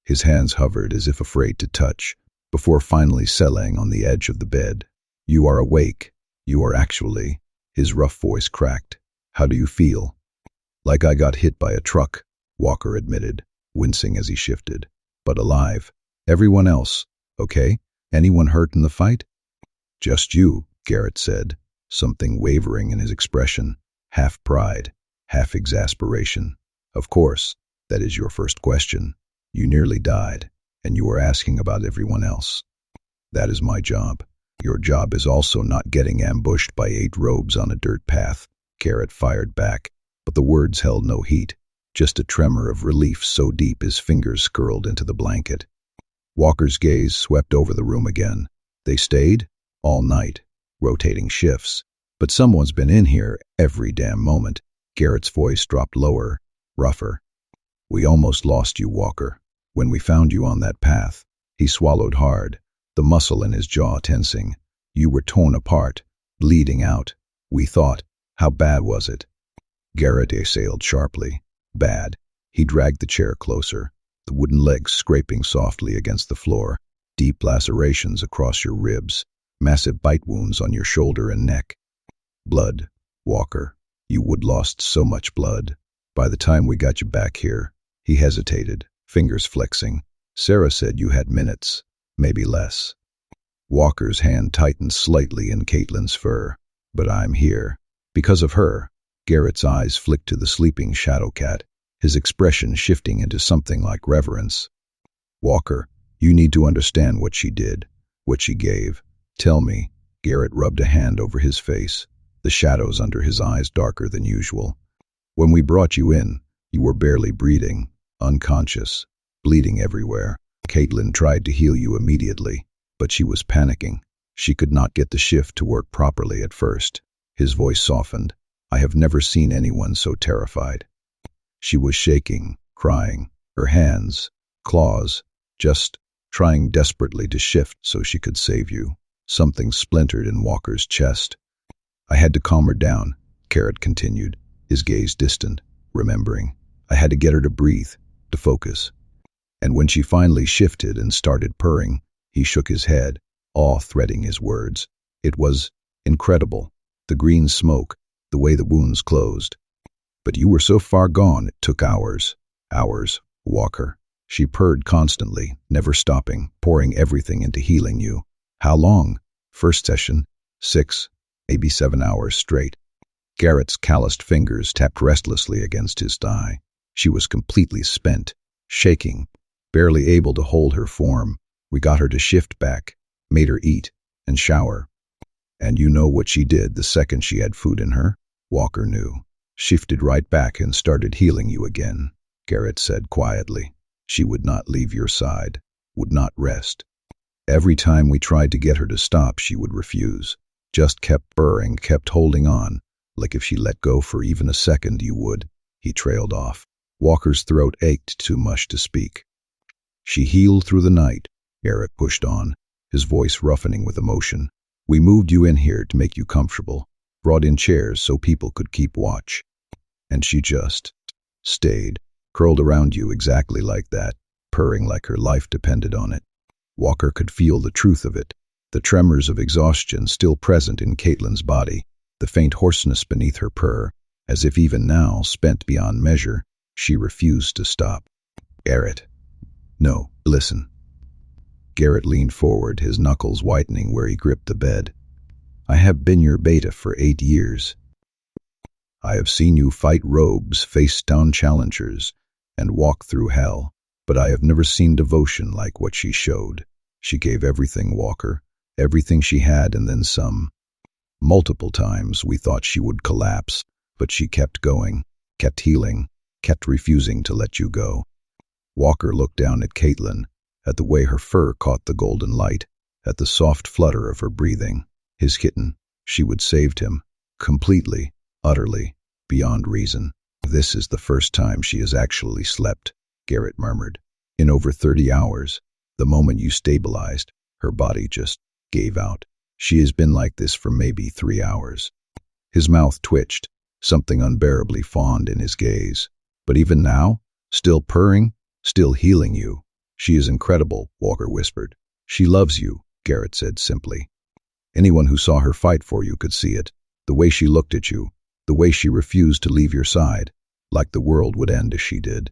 His hands hovered as if afraid to touch, before finally settling on the edge of the bed. "You are awake. You are actually," his rough voice cracked. "How do you feel?" "Like I got hit by a truck," Walker admitted, wincing as he shifted. "But alive. Everyone else, okay? Anyone hurt in the fight?" "Just you," Garrett said, something wavering in his expression, half pride, half exasperation. "Of course, that is your first question. You nearly died, and you are asking about everyone else. That is my job. Your job is also not getting ambushed by 8 robes on a dirt path," Garrett fired back, but the words held no heat, just a tremor of relief so deep his fingers curled into the blanket. Walker's gaze swept over the room again. "They stayed? All night, rotating shifts. But someone's been in here every damn moment." Garrett's voice dropped lower, rougher. "We almost lost you, Walker. When we found you on that path," he swallowed hard, the muscle in his jaw tensing. "You were torn apart, bleeding out. We thought, how bad was it?" Garrett assailed sharply. "Bad." He dragged the chair closer, the wooden legs scraping softly against the floor, deep lacerations across your ribs, massive bite wounds on your shoulder and neck. "Blood, Walker. You would lost so much blood. By the time we got you back here," he hesitated, fingers flexing. "Sarah said you had minutes, maybe less." Walker's hand tightened slightly in Caitlin's fur. "But I'm here. Because of her." Garrett's eyes flicked to the sleeping Shadowcat, his expression shifting into something like reverence. "Walker, you need to understand what she did, what she gave. Tell me." Garrett rubbed a hand over his face, the shadows under his eyes darker than usual. "When we brought you in, you were barely breathing, unconscious, bleeding everywhere. Caitlin tried to heal you immediately, but she was panicking. She could not get the shift to work properly at first." His voice softened. "I have never seen anyone so terrified. She was shaking, crying, her hands, claws, just trying desperately to shift so she could save you." Something splintered in Walker's chest. "I had to calm her down," Garrett continued, his gaze distant, remembering. "I had to get her to breathe, to focus. And when she finally shifted and started purring," he shook his head, awe threading his words. "It was incredible. The green smoke, the way the wounds closed. But you were so far gone it took hours. Hours, Walker." She purred constantly, never stopping, pouring everything into healing you. "How long?" "First session, 6, maybe 7 hours straight." Garrett's calloused fingers tapped restlessly against his thigh. She was completely spent, shaking, barely able to hold her form. "We got her to shift back, made her eat and shower." "And you know what she did the second she had food in her?" Walker knew. "Shifted right back and started healing you again," Garrett said quietly. "She would not leave your side, would not rest. Every time we tried to get her to stop, she would refuse. Just kept burring, kept holding on, like if she let go for even a second you would." He trailed off. Walker's throat ached too much to speak. "She healed through the night," Garrett pushed on, his voice roughening with emotion. "We moved you in here to make you comfortable, brought in chairs so people could keep watch. And she just stayed, curled around you exactly like that, purring like her life depended on it." Walker could feel the truth of it, the tremors of exhaustion still present in Caitlin's body, the faint hoarseness beneath her purr, as if even now, spent beyond measure, she refused to stop. "Garrett. No, listen." Garrett leaned forward, his knuckles whitening where he gripped the bed. "I have been your beta for 8 years. I have seen you fight robes, face down challengers, and walk through hell, but I have never seen devotion like what she showed. She gave everything, Walker, everything she had and then some. Multiple times we thought she would collapse, But she kept going, kept healing, kept refusing to let you go. Walker looked down at Caitlin, at the way her fur caught the golden light, at the soft flutter of her breathing. His kitten, she would saved him, completely, utterly, beyond reason. This is the first time she has actually slept, Garrett murmured. In over 30 hours, the moment you stabilized, her body just gave out. She has been like this for maybe 3 hours. His mouth twitched, something unbearably fond in his gaze. But even now, still purring, still healing you. She is incredible, Walker whispered. She loves you, Garrett said simply. Anyone who saw her fight for you could see it. The way she looked at you, the way she refused to leave your side, like the world would end as she did.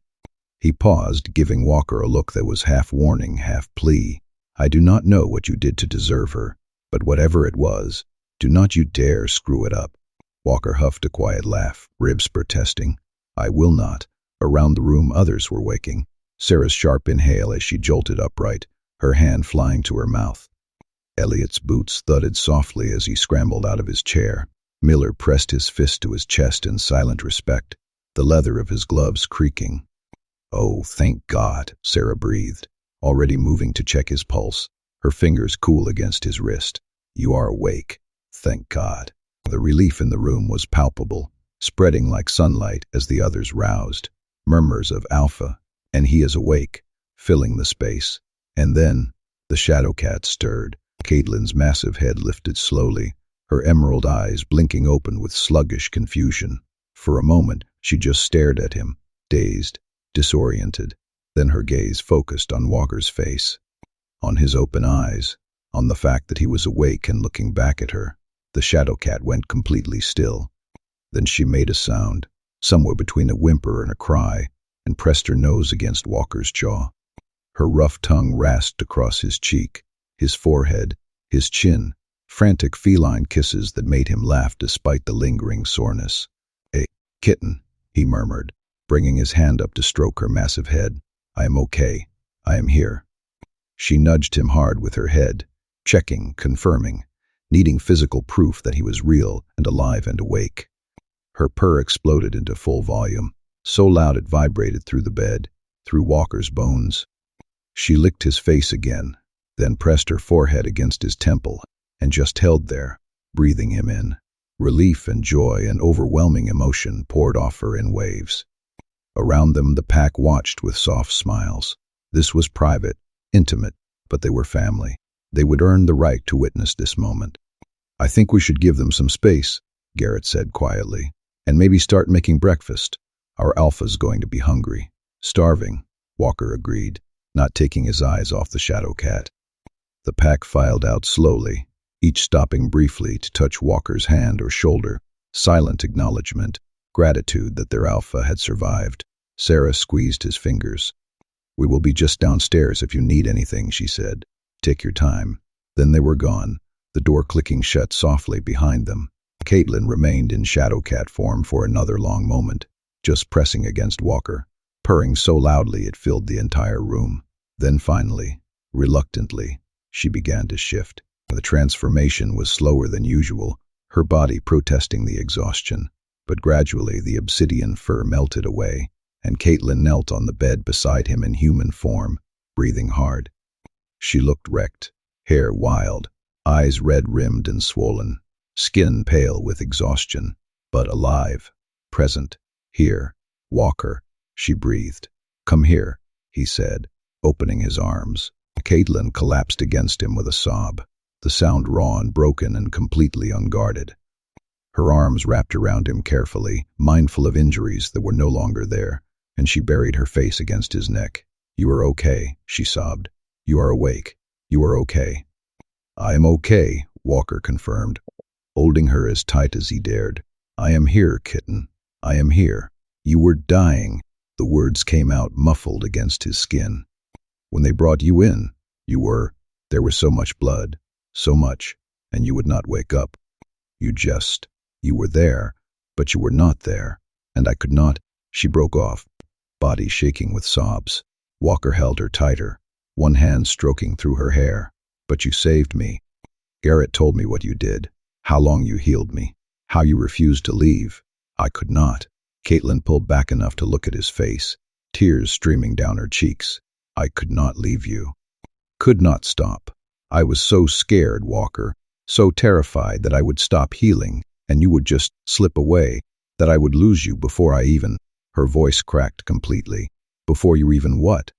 He paused, giving Walker a look that was half warning, half plea. I do not know what you did to deserve her, but whatever it was, do not you dare screw it up. Walker huffed a quiet laugh, ribs protesting. I will not. Around the room others were waking. Sarah's sharp inhale as she jolted upright, her hand flying to her mouth. Elliot's boots thudded softly as he scrambled out of his chair. Miller pressed his fist to his chest in silent respect, the leather of his gloves creaking. Oh, thank God, Sarah breathed, already moving to check his pulse, her fingers cool against his wrist. You are awake. Thank God. The relief in the room was palpable, spreading like sunlight as the others roused. Murmurs of Alpha, and he is awake, filling the space. And then, the Shadowcat stirred. Caitlin's massive head lifted slowly, her emerald eyes blinking open with sluggish confusion. For a moment, she just stared at him, dazed, disoriented. Then her gaze focused on Walker's face, on his open eyes, on the fact that he was awake and looking back at her. The Shadowcat went completely still. Then she made a sound, somewhere between a whimper and a cry, and pressed her nose against Walker's jaw. Her rough tongue rasped across his cheek, his forehead, his chin, frantic feline kisses that made him laugh despite the lingering soreness. "Hey, kitten," he murmured, bringing his hand up to stroke her massive head. "I am okay. I am here." She nudged him hard with her head, checking, confirming, needing physical proof that he was real and alive and awake. Her purr exploded into full volume, so loud it vibrated through the bed, through Walker's bones. She licked his face again, then pressed her forehead against his temple and just held there, breathing him in. Relief and joy and overwhelming emotion poured off her in waves. Around them the pack watched with soft smiles. This was private, intimate, but they were family. They would earn the right to witness this moment. "I think we should give them some space," Garrett said quietly, "and maybe start making breakfast. Our Alpha's going to be hungry." "Starving," Walker agreed, not taking his eyes off the Shadowcat. The pack filed out slowly, each stopping briefly to touch Walker's hand or shoulder, silent acknowledgement, gratitude that their Alpha had survived. Sarah squeezed his fingers. "We will be just downstairs if you need anything," she said. "Take your time." Then they were gone, the door clicking shut softly behind them. Caitlin remained in Shadowcat form for another long moment, just pressing against Walker, purring so loudly it filled the entire room. Then finally, reluctantly, she began to shift. The transformation was slower than usual, her body protesting the exhaustion. But gradually the obsidian fur melted away, and Caitlin knelt on the bed beside him in human form, breathing hard. She looked wrecked, hair wild, eyes red-rimmed and swollen, skin pale with exhaustion, but alive, present. "Here, Walker," she breathed. "Come here," he said, opening his arms. Caitlin collapsed against him with a sob, the sound raw and broken and completely unguarded. Her arms wrapped around him carefully, mindful of injuries that were no longer there, and she buried her face against his neck. "You are okay," she sobbed. "You are awake. You are okay." "I am okay," Walker confirmed, holding her as tight as he dared. "I am here, kitten. I am here." "You were dying." The words came out muffled against his skin. "When they brought you in, you were. There was so much blood, so much, and you would not wake up. You were there, but you were not there, and I could not." She broke off, body shaking with sobs. Walker held her tighter, one hand stroking through her hair. "But you saved me. Garrett told me what you did, how long you healed me, how you refused to leave. I could not. Caitlin pulled back enough to look at his face, tears streaming down her cheeks. I could not leave you. Could not stop. I was so scared, Walker, so terrified that I would stop healing and you would just slip away, that I would lose you before I even— Her voice cracked completely. Before you even what?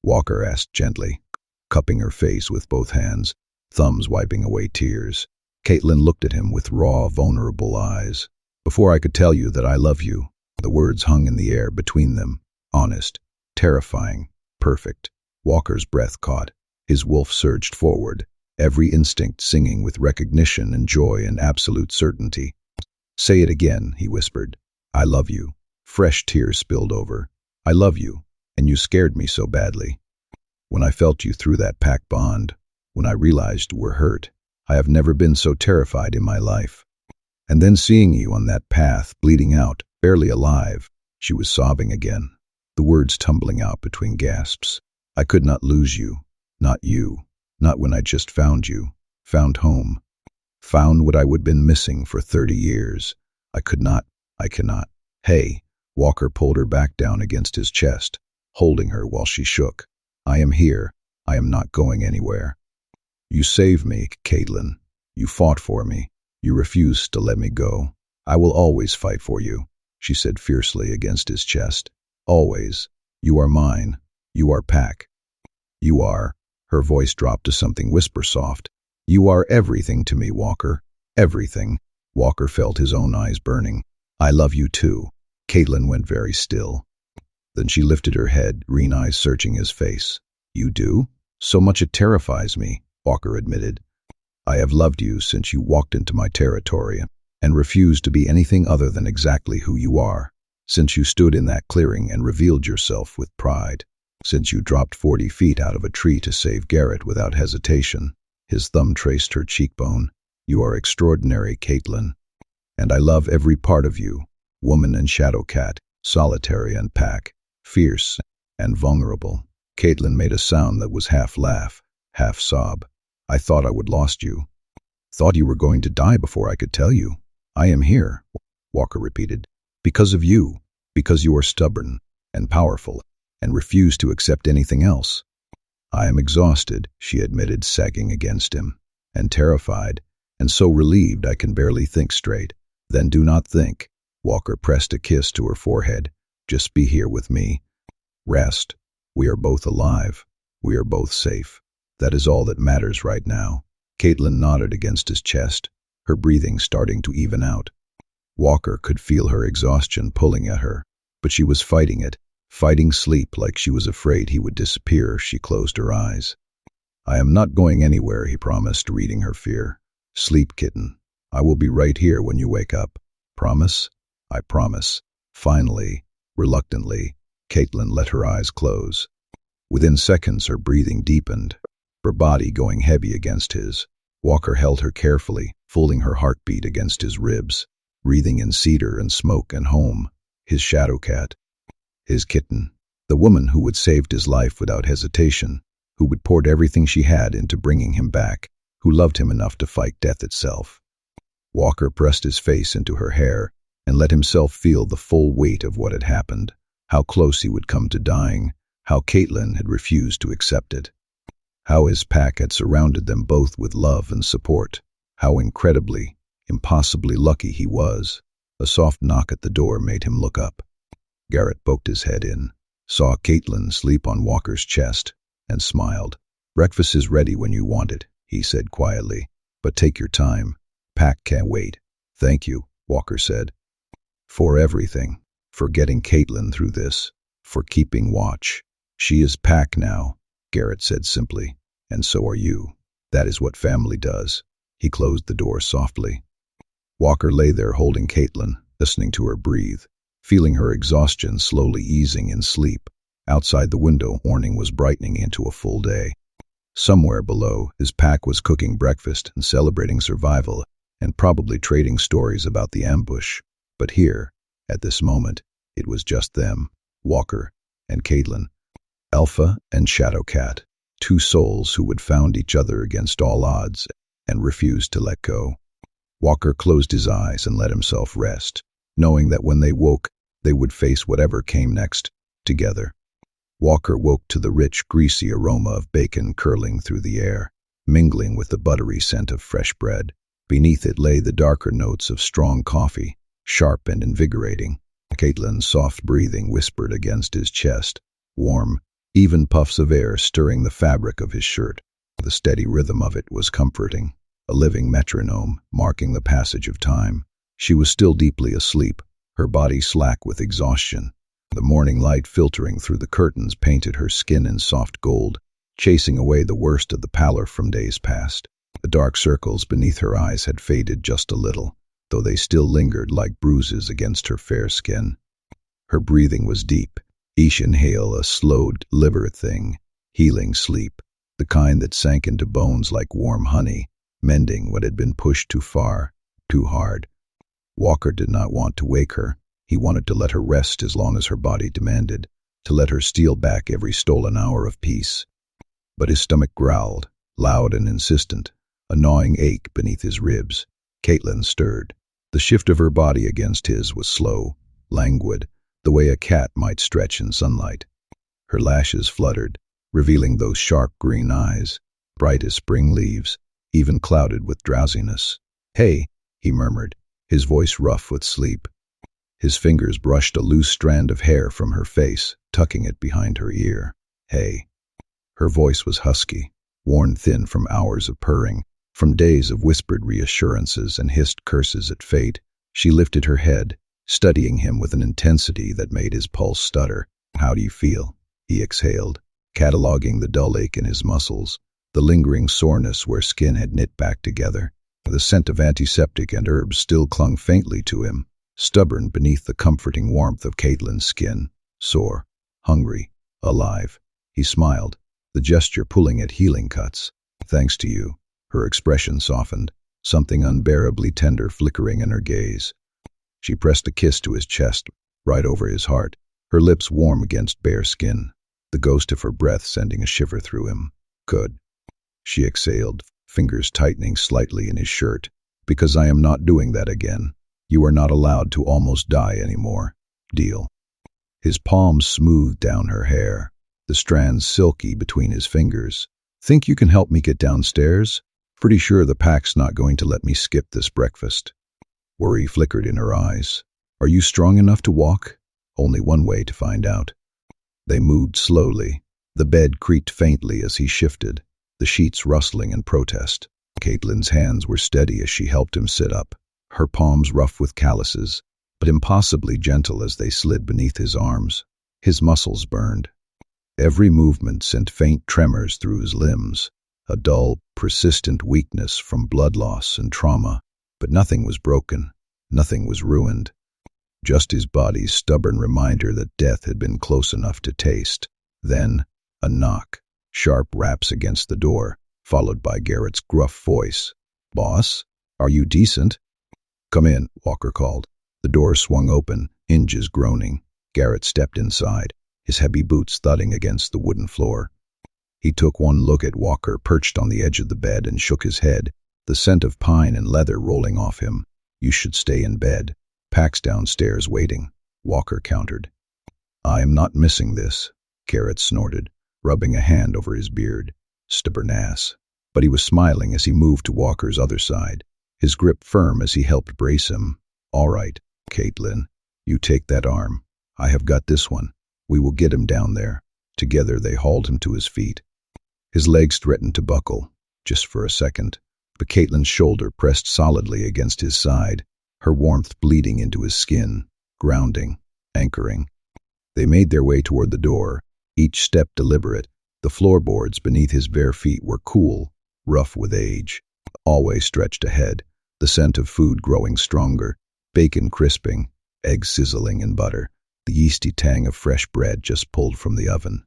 Walker asked gently, cupping her face with both hands, thumbs wiping away tears. Caitlin looked at him with raw, vulnerable eyes. Before I could tell you that I love you. The words hung in the air between them, honest, terrifying, perfect. Walker's breath caught. His wolf surged forward, every instinct singing with recognition and joy and absolute certainty. Say it again, he whispered. I love you. Fresh tears spilled over. I love you, and you scared me so badly. When I felt you through that pack bond, when I realized we're hurt, I have never been so terrified in my life. And then seeing you on that path, bleeding out, barely alive, she was sobbing again, the words tumbling out between gasps. I could not lose you. Not you. Not when I just found you. Found home. Found what I would been missing for 30 years. I could not. I cannot. Hey. Walker pulled her back down against his chest, holding her while she shook. I am here. I am not going anywhere. You saved me, Caitlin. You fought for me. You refused to let me go. I will always fight for you, she said fiercely against his chest. Always. You are mine. You are Pack. You are— Her voice dropped to something whisper-soft. You are everything to me, Walker. Everything. Walker felt his own eyes burning. I love you too. Caitlin went very still. Then she lifted her head, green eyes searching his face. You do? So much it terrifies me, Walker admitted. I have loved you since you walked into my territory and refused to be anything other than exactly who you are. Since you stood in that clearing and revealed yourself with pride. Since you dropped 40 feet out of a tree to save Garrett without hesitation. His thumb traced her cheekbone. You are extraordinary, Caitlin. And I love every part of you. Woman and Shadowcat, solitary and Pack, fierce and vulnerable. Caitlin made a sound that was half laugh, half sob. I thought I would lost you. Thought you were going to die before I could tell you. I am here, Walker repeated. Because of you. Because you are stubborn and powerful and refuse to accept anything else. I am exhausted, she admitted, sagging against him, and terrified, and so relieved I can barely think straight. Then do not think. Walker pressed a kiss to her forehead. Just be here with me. Rest. We are both alive. We are both safe. That is all that matters right now. Caitlin nodded against his chest, her breathing starting to even out. Walker could feel her exhaustion pulling at her, but she was fighting it, fighting sleep like she was afraid he would disappear. She closed her eyes. I am not going anywhere, he promised, reading her fear. Sleep, kitten. I will be right here when you wake up. Promise? I promise. Finally, reluctantly, Caitlin let her eyes close. Within seconds, her breathing deepened, her body going heavy against his. Walker held her carefully, fooling her heartbeat against his ribs, breathing in cedar and smoke and home, his Shadowcat, his kitten, the woman who had saved his life without hesitation, who had poured everything she had into bringing him back, who loved him enough to fight death itself. Walker pressed his face into her hair and let himself feel the full weight of what had happened, how close he would come to dying, how Caitlin had refused to accept it, how his pack had surrounded them both with love and support, how incredibly, impossibly lucky he was. A soft knock at the door made him look up. Garrett poked his head in, saw Caitlin sleep on Walker's chest, and smiled. Breakfast is ready when you want it, he said quietly, but take your time. Pack can't wait. Thank you, Walker said. For everything. For getting Caitlin through this. For keeping watch. She is Pack now, Garrett said simply, and so are you. That is what family does. He closed the door softly. Walker lay there holding Caitlin, listening to her breathe, feeling her exhaustion slowly easing in sleep. Outside the window, morning was brightening into a full day. Somewhere below, his pack was cooking breakfast and celebrating survival, and probably trading stories about the ambush. But here, at this moment, it was just them, Walker and Caitlin, Alpha and Shadowcat, two souls who had found each other against all odds and refused to let go. Walker closed his eyes and let himself rest, knowing that when they woke, they would face whatever came next, together. Walker woke to the rich, greasy aroma of bacon curling through the air, mingling with the buttery scent of fresh bread. Beneath it lay the darker notes of strong coffee, sharp and invigorating. Caitlin's soft breathing whispered against his chest, warm, even puffs of air stirring the fabric of his shirt. The steady rhythm of it was comforting, a living metronome marking the passage of time. She was still deeply asleep, her body slack with exhaustion. The morning light filtering through the curtains painted her skin in soft gold, chasing away the worst of the pallor from days past. The dark circles beneath her eyes had faded just a little, though they still lingered like bruises against her fair skin. Her breathing was deep, each inhale a slowed, deliberate thing, healing sleep, the kind that sank into bones like warm honey, mending what had been pushed too far, too hard. Walker did not want to wake her. He wanted to let her rest as long as her body demanded, to let her steal back every stolen hour of peace. But his stomach growled, loud and insistent, a gnawing ache beneath his ribs. Caitlin stirred. The shift of her body against his was slow, languid, the way a cat might stretch in sunlight. Her lashes fluttered, revealing those sharp green eyes, bright as spring leaves, even clouded with drowsiness. "Hey," he murmured, his voice rough with sleep. His fingers brushed a loose strand of hair from her face, tucking it behind her ear. "Hey." Her voice was husky, worn thin from hours of purring, from days of whispered reassurances and hissed curses at fate. She lifted her head, studying him with an intensity that made his pulse stutter. "How do you feel?" he exhaled, cataloging the dull ache in his muscles, the lingering soreness where skin had knit back together. The scent of antiseptic and herbs still clung faintly to him, stubborn beneath the comforting warmth of Caitlin's skin. Sore, hungry, alive. He smiled, the gesture pulling at healing cuts. "Thanks to you." Her expression softened, something unbearably tender flickering in her gaze. She pressed a kiss to his chest, right over his heart, her lips warm against bare skin, the ghost of her breath sending a shiver through him. "Good," she exhaled, fingers tightening slightly in his shirt. "Because I am not doing that again. You are not allowed to almost die anymore. Deal?" His palms smoothed down her hair, the strands silky between his fingers. "Think you can help me get downstairs? Pretty sure the pack's not going to let me skip this breakfast." Worry flickered in her eyes. "Are you strong enough to walk?" Only one way to find out. They moved slowly. The bed creaked faintly as he shifted, the sheets rustling in protest. Caitlin's hands were steady as she helped him sit up, her palms rough with calluses, but impossibly gentle as they slid beneath his arms. His muscles burned. Every movement sent faint tremors through his limbs, a dull, persistent weakness from blood loss and trauma. But nothing was broken, nothing was ruined. Just his body's stubborn reminder that death had been close enough to taste. Then, a knock, sharp raps against the door, followed by Garrett's gruff voice. "Boss, are you decent?" "Come in," Walker called. The door swung open, hinges groaning. Garrett stepped inside, his heavy boots thudding against the wooden floor. He took one look at Walker perched on the edge of the bed and shook his head, the scent of pine and leather rolling off him. "You should stay in bed. Pack's downstairs waiting," Walker countered. "I am not missing this," Garrett snorted, rubbing a hand over his beard. "Stubborn ass." But he was smiling as he moved to Walker's other side, his grip firm as he helped brace him. "All right, Caitlin, you take that arm. I have got this one. We will get him down there." Together they hauled him to his feet. His legs threatened to buckle, just for a second, but Caitlin's shoulder pressed solidly against his side, her warmth bleeding into his skin, grounding, anchoring. They made their way toward the door, each step deliberate. The floorboards beneath his bare feet were cool, rough with age. Always stretched ahead, the scent of food growing stronger, bacon crisping, eggs sizzling in butter, the yeasty tang of fresh bread just pulled from the oven.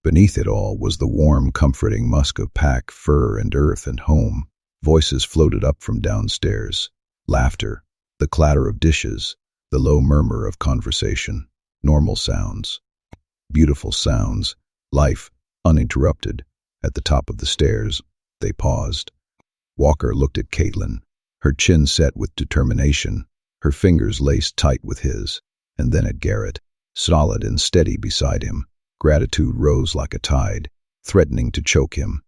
Beneath it all was the warm, comforting musk of pack, fur, and earth and home. Voices floated up from downstairs. Laughter, the clatter of dishes, the low murmur of conversation. Normal sounds. Beautiful sounds. Life, uninterrupted. At the top of the stairs, they paused. Walker looked at Caitlin, her chin set with determination, her fingers laced tight with his, and then at Garrett, solid and steady beside him. Gratitude rose like a tide, threatening to choke him.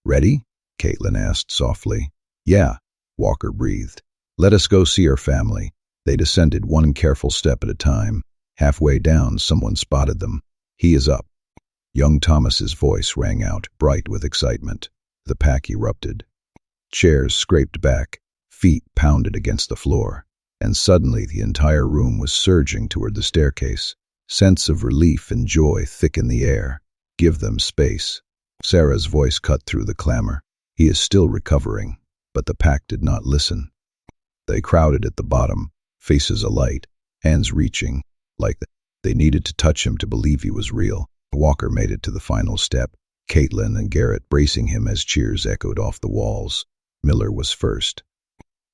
"Ready?" Caitlin asked softly. "Yeah," Walker breathed. "Let us go see our family." They descended one careful step at a time. Halfway down, someone spotted them. "He is up." Young Thomas's voice rang out, bright with excitement. The pack erupted. Chairs scraped back, feet pounded against the floor, and suddenly the entire room was surging toward the staircase. Sense of relief and joy thick in the air. "Give them space." Sarah's voice cut through the clamor. "He is still recovering." But the pack did not listen. They crowded at the bottom, faces alight, hands reaching, like they needed to touch him to believe he was real. Walker made it to the final step, Caitlin and Garrett bracing him as cheers echoed off the walls. Miller was first.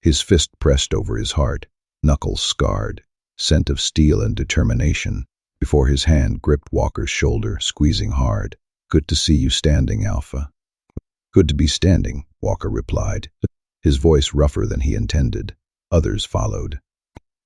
His fist pressed over his heart, knuckles scarred, scent of steel and determination, before his hand gripped Walker's shoulder, squeezing hard. "Good to see you standing, Alpha." "Good to be standing," Walker replied, his voice rougher than he intended. Others followed.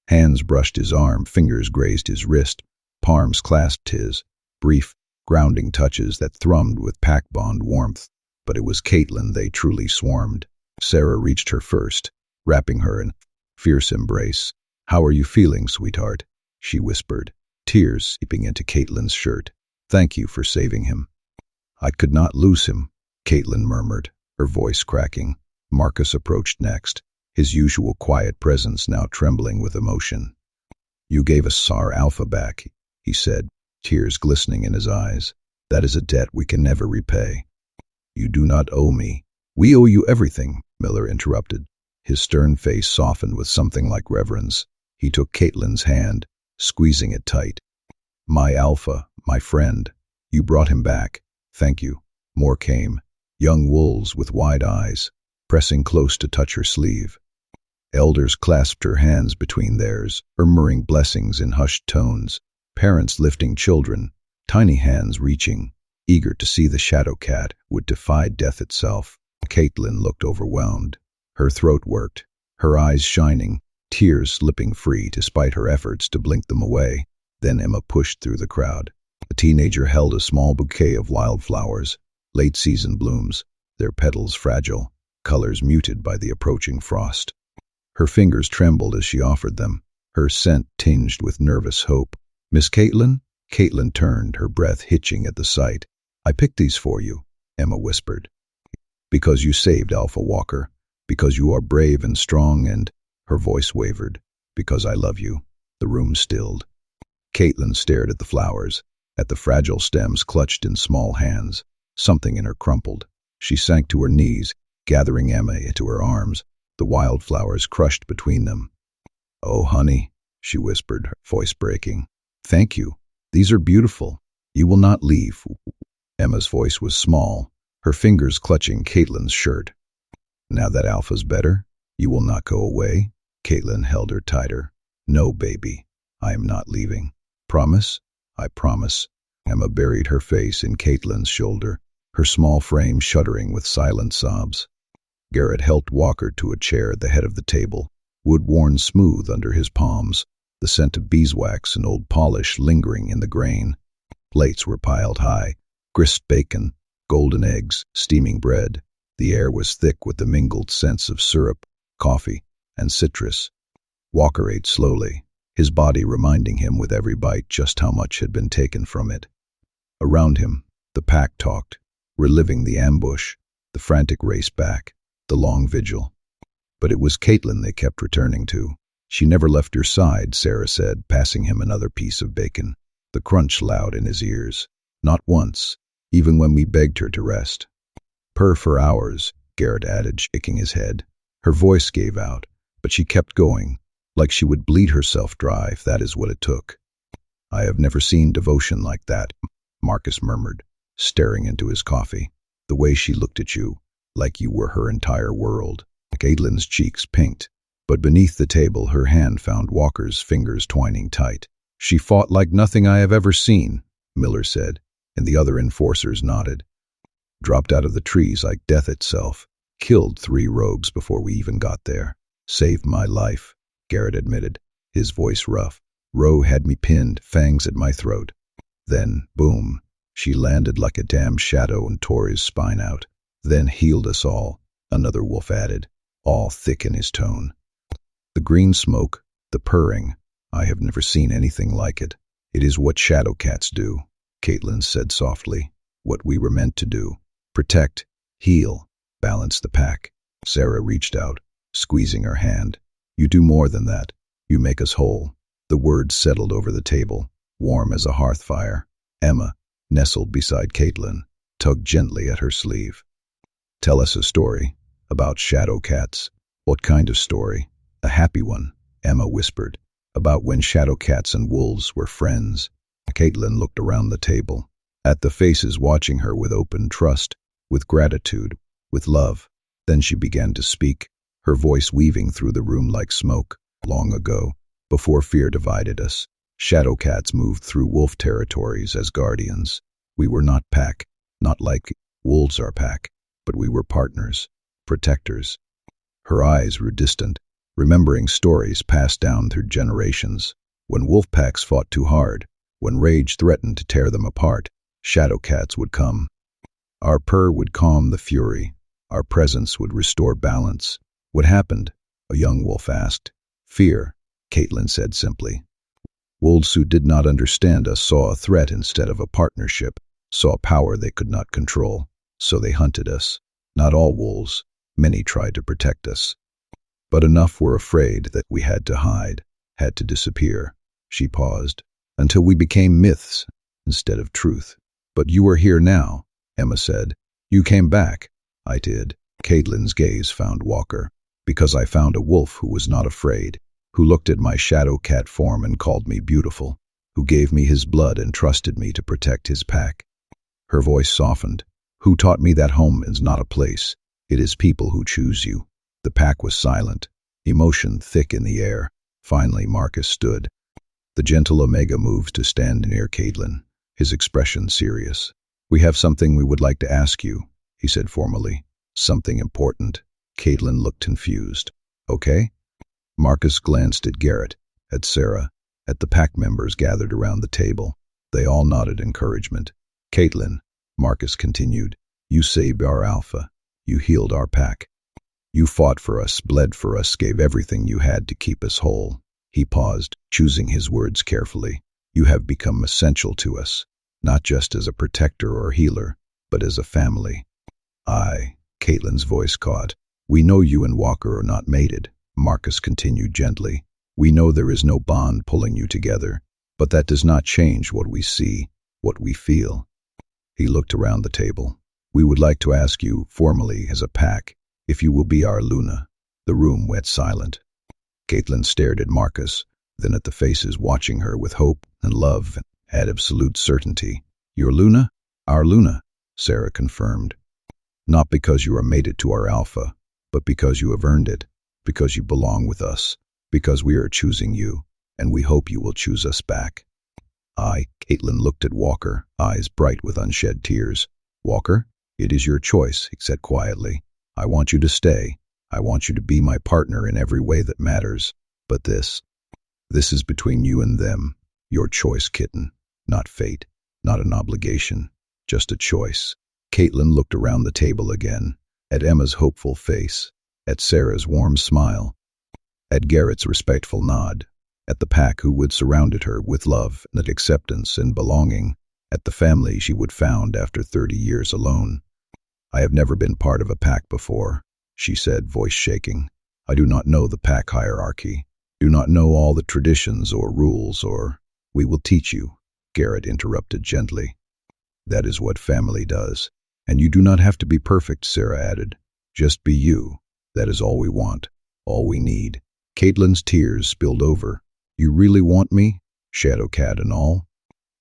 Hands brushed his arm, fingers grazed his wrist, palms clasped his, brief, grounding touches that thrummed with pack bond warmth. But it was Caitlin they truly swarmed. Sarah reached her first, wrapping her in a fierce embrace. "How are you feeling, sweetheart?" she whispered, tears seeping into Caitlin's shirt. "Thank you for saving him." "I could not lose him," Caitlin murmured, her voice cracking. Marcus approached next, his usual quiet presence now trembling with emotion. "You gave us our Alpha back," he said, tears glistening in his eyes. "That is a debt we can never repay." "You do not owe me." "We owe you everything," Miller interrupted. His stern face softened with something like reverence. He took Caitlin's hand, squeezing it tight. "My Alpha, my friend. You brought him back. Thank you." More came, young wolves with wide eyes, pressing close to touch her sleeve. Elders clasped her hands between theirs, murmuring blessings in hushed tones. Parents lifting children, tiny hands reaching, eager to see the Shadowcat would defy death itself. Caitlin looked overwhelmed. Her throat worked, her eyes shining, tears slipping free despite her efforts to blink them away. Then Emma pushed through the crowd. A teenager held a small bouquet of wildflowers, late-season blooms, their petals fragile, colors muted by the approaching frost. Her fingers trembled as she offered them, her scent tinged with nervous hope. "Miss Caitlin?" Caitlin turned, her breath hitching at the sight. "I picked these for you," Emma whispered. "Because you saved Alpha Walker, because you are brave and strong and—" Her voice wavered. "Because I love you." The room stilled. Caitlin stared at the flowers, at the fragile stems clutched in small hands. Something in her crumpled. She sank to her knees, gathering Emma into her arms, the wildflowers crushed between them. "Oh, honey," she whispered, her voice breaking. "Thank you. These are beautiful. You will not leave." Emma's voice was small, her fingers clutching Caitlin's shirt. "Now that Alpha's better, you will not go away?" Caitlin held her tighter. "No, baby. I am not leaving." "Promise?" "I promise." Emma buried her face in Caitlin's shoulder, her small frame shuddering with silent sobs. Garrett helped Walker to a chair at the head of the table, wood worn smooth under his palms, the scent of beeswax and old polish lingering in the grain. Plates were piled high, grist bacon, golden eggs, steaming bread. The air was thick with the mingled scents of syrup, coffee, and citrus. Walker ate slowly, his body reminding him with every bite just how much had been taken from it. Around him, the pack talked, reliving the ambush, the frantic race back, the long vigil. But it was Caitlin they kept returning to. "She never left your side," Sarah said, passing him another piece of bacon, the crunch loud in his ears. "Not once, even when we begged her to rest." "Per for hours," Garrett added, shaking his head. Her voice gave out, but she kept going, like she would bleed herself dry if that is what it took. "I have never seen devotion like that," Marcus murmured, staring into his coffee. "The way she looked at you, like you were her entire world." Caitlin's cheeks pinked, but beneath the table her hand found Walker's fingers twining tight. "She fought like nothing I have ever seen," Miller said, and the other enforcers nodded. "Dropped out of the trees like death itself. Killed 3 rogues before we even got there. Saved my life." Garrett admitted, his voice rough. Ro had me pinned, fangs at my throat. Then, boom, she landed like a damn shadow and tore his spine out. Then healed us all, another wolf added, all thick in his tone. The green smoke, the purring, I have never seen anything like it. It is what Shadowcats do, Caitlin said softly, what we were meant to do. Protect, heal, balance the pack. Sarah reached out, squeezing her hand. You do more than that. You make us whole. The words settled over the table, warm as a hearth fire. Emma, nestled beside Caitlin, tugged gently at her sleeve. Tell us a story about Shadowcats. What kind of story? A happy one, Emma whispered. About when Shadowcats and wolves were friends. Caitlin looked around the table, at the faces watching her with open trust, with gratitude, with love. Then she began to speak, her voice weaving through the room like smoke. Long ago, before fear divided us, Shadowcats moved through wolf territories as guardians. We were not pack, not like wolves are pack, but we were partners, protectors. Her eyes grew distant, remembering stories passed down through generations. When wolf packs fought too hard, when rage threatened to tear them apart, Shadowcats would come. Our purr would calm the fury. Our presence would restore balance. What happened? A young wolf asked. Fear, Caitlin said simply. Wolves who did not understand us saw a threat instead of a partnership, saw power they could not control, so they hunted us. Not all wolves, many tried to protect us. But enough were afraid that we had to hide, had to disappear. She paused, until we became myths instead of truth. But you are here now, Emma said. You came back. I did. Caitlin's gaze found Walker, because I found a wolf who was not afraid, who looked at my Shadowcat form and called me beautiful, who gave me his blood and trusted me to protect his pack. Her voice softened. Who taught me that home is not a place, it is people who choose you. The pack was silent, emotion thick in the air. Finally Marcus stood. The gentle Omega moved to stand near Caitlin, his expression serious. We have something we would like to ask you, he said formally. Something important. Caitlin looked confused. Okay? Marcus glanced at Garrett, at Sarah, at the pack members gathered around the table. They all nodded encouragement. Caitlin, Marcus continued, you saved our alpha. You healed our pack. You fought for us, bled for us, gave everything you had to keep us whole. He paused, choosing his words carefully. You have become essential to us, not just as a protector or healer, but as a family. Caitlin's voice caught. We know you and Walker are not mated, Marcus continued gently. We know there is no bond pulling you together, but that does not change what we see, what we feel. He looked around the table. We would like to ask you, formally as a pack, if you will be our Luna. The room went silent. Caitlin stared at Marcus, then at the faces watching her with hope and love and had absolute certainty. Your Luna? Our Luna, Sarah confirmed. Not because you are mated to our alpha, but because you have earned it, because you belong with us, because we are choosing you, and we hope you will choose us back. Caitlin looked at Walker, eyes bright with unshed tears. Walker, it is your choice, he said quietly. I want you to stay. I want you to be my partner in every way that matters. But this is between you and them. Your choice, Kitten. Not fate, not an obligation, just a choice. Caitlin looked around the table again, at Emma's hopeful face, at Sarah's warm smile, at Garrett's respectful nod, at the pack who would surrounded her with love and acceptance and belonging, at the family she would found after 30 years alone. I have never been part of a pack before, she said, voice shaking. I do not know the pack hierarchy, do not know all the traditions or rules or... We will teach you, Garrett interrupted gently. That is what family does. And you do not have to be perfect, Sarah added. Just be you. That is all we want, all we need. Caitlin's tears spilled over. You really want me, Shadowcat and all?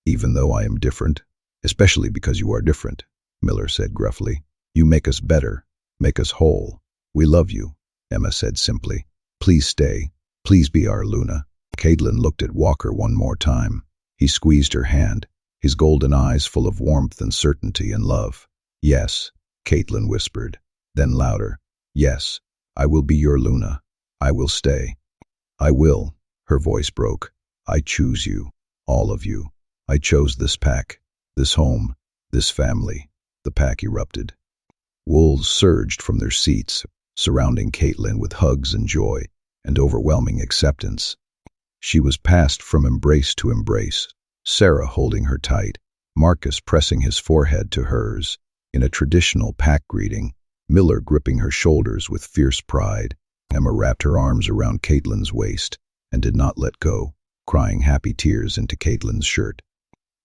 Even though I am different, especially because you are different, Miller said gruffly. You make us better, make us whole. We love you, Emma said simply. Please stay. Please be our Luna. Caitlin looked at Walker one more time. He squeezed her hand, his golden eyes full of warmth and certainty and love. Yes, Caitlin whispered. Then louder. Yes, I will be your Luna. I will stay. I will. Her voice broke. I choose you. All of you. I chose this pack. This home. This family. The pack erupted. Wolves surged from their seats, surrounding Caitlin with hugs and joy and overwhelming acceptance. She was passed from embrace to embrace, Sarah holding her tight, Marcus pressing his forehead to hers in a traditional pack greeting, Miller gripping her shoulders with fierce pride. Emma wrapped her arms around Caitlin's waist and did not let go, crying happy tears into Caitlin's shirt.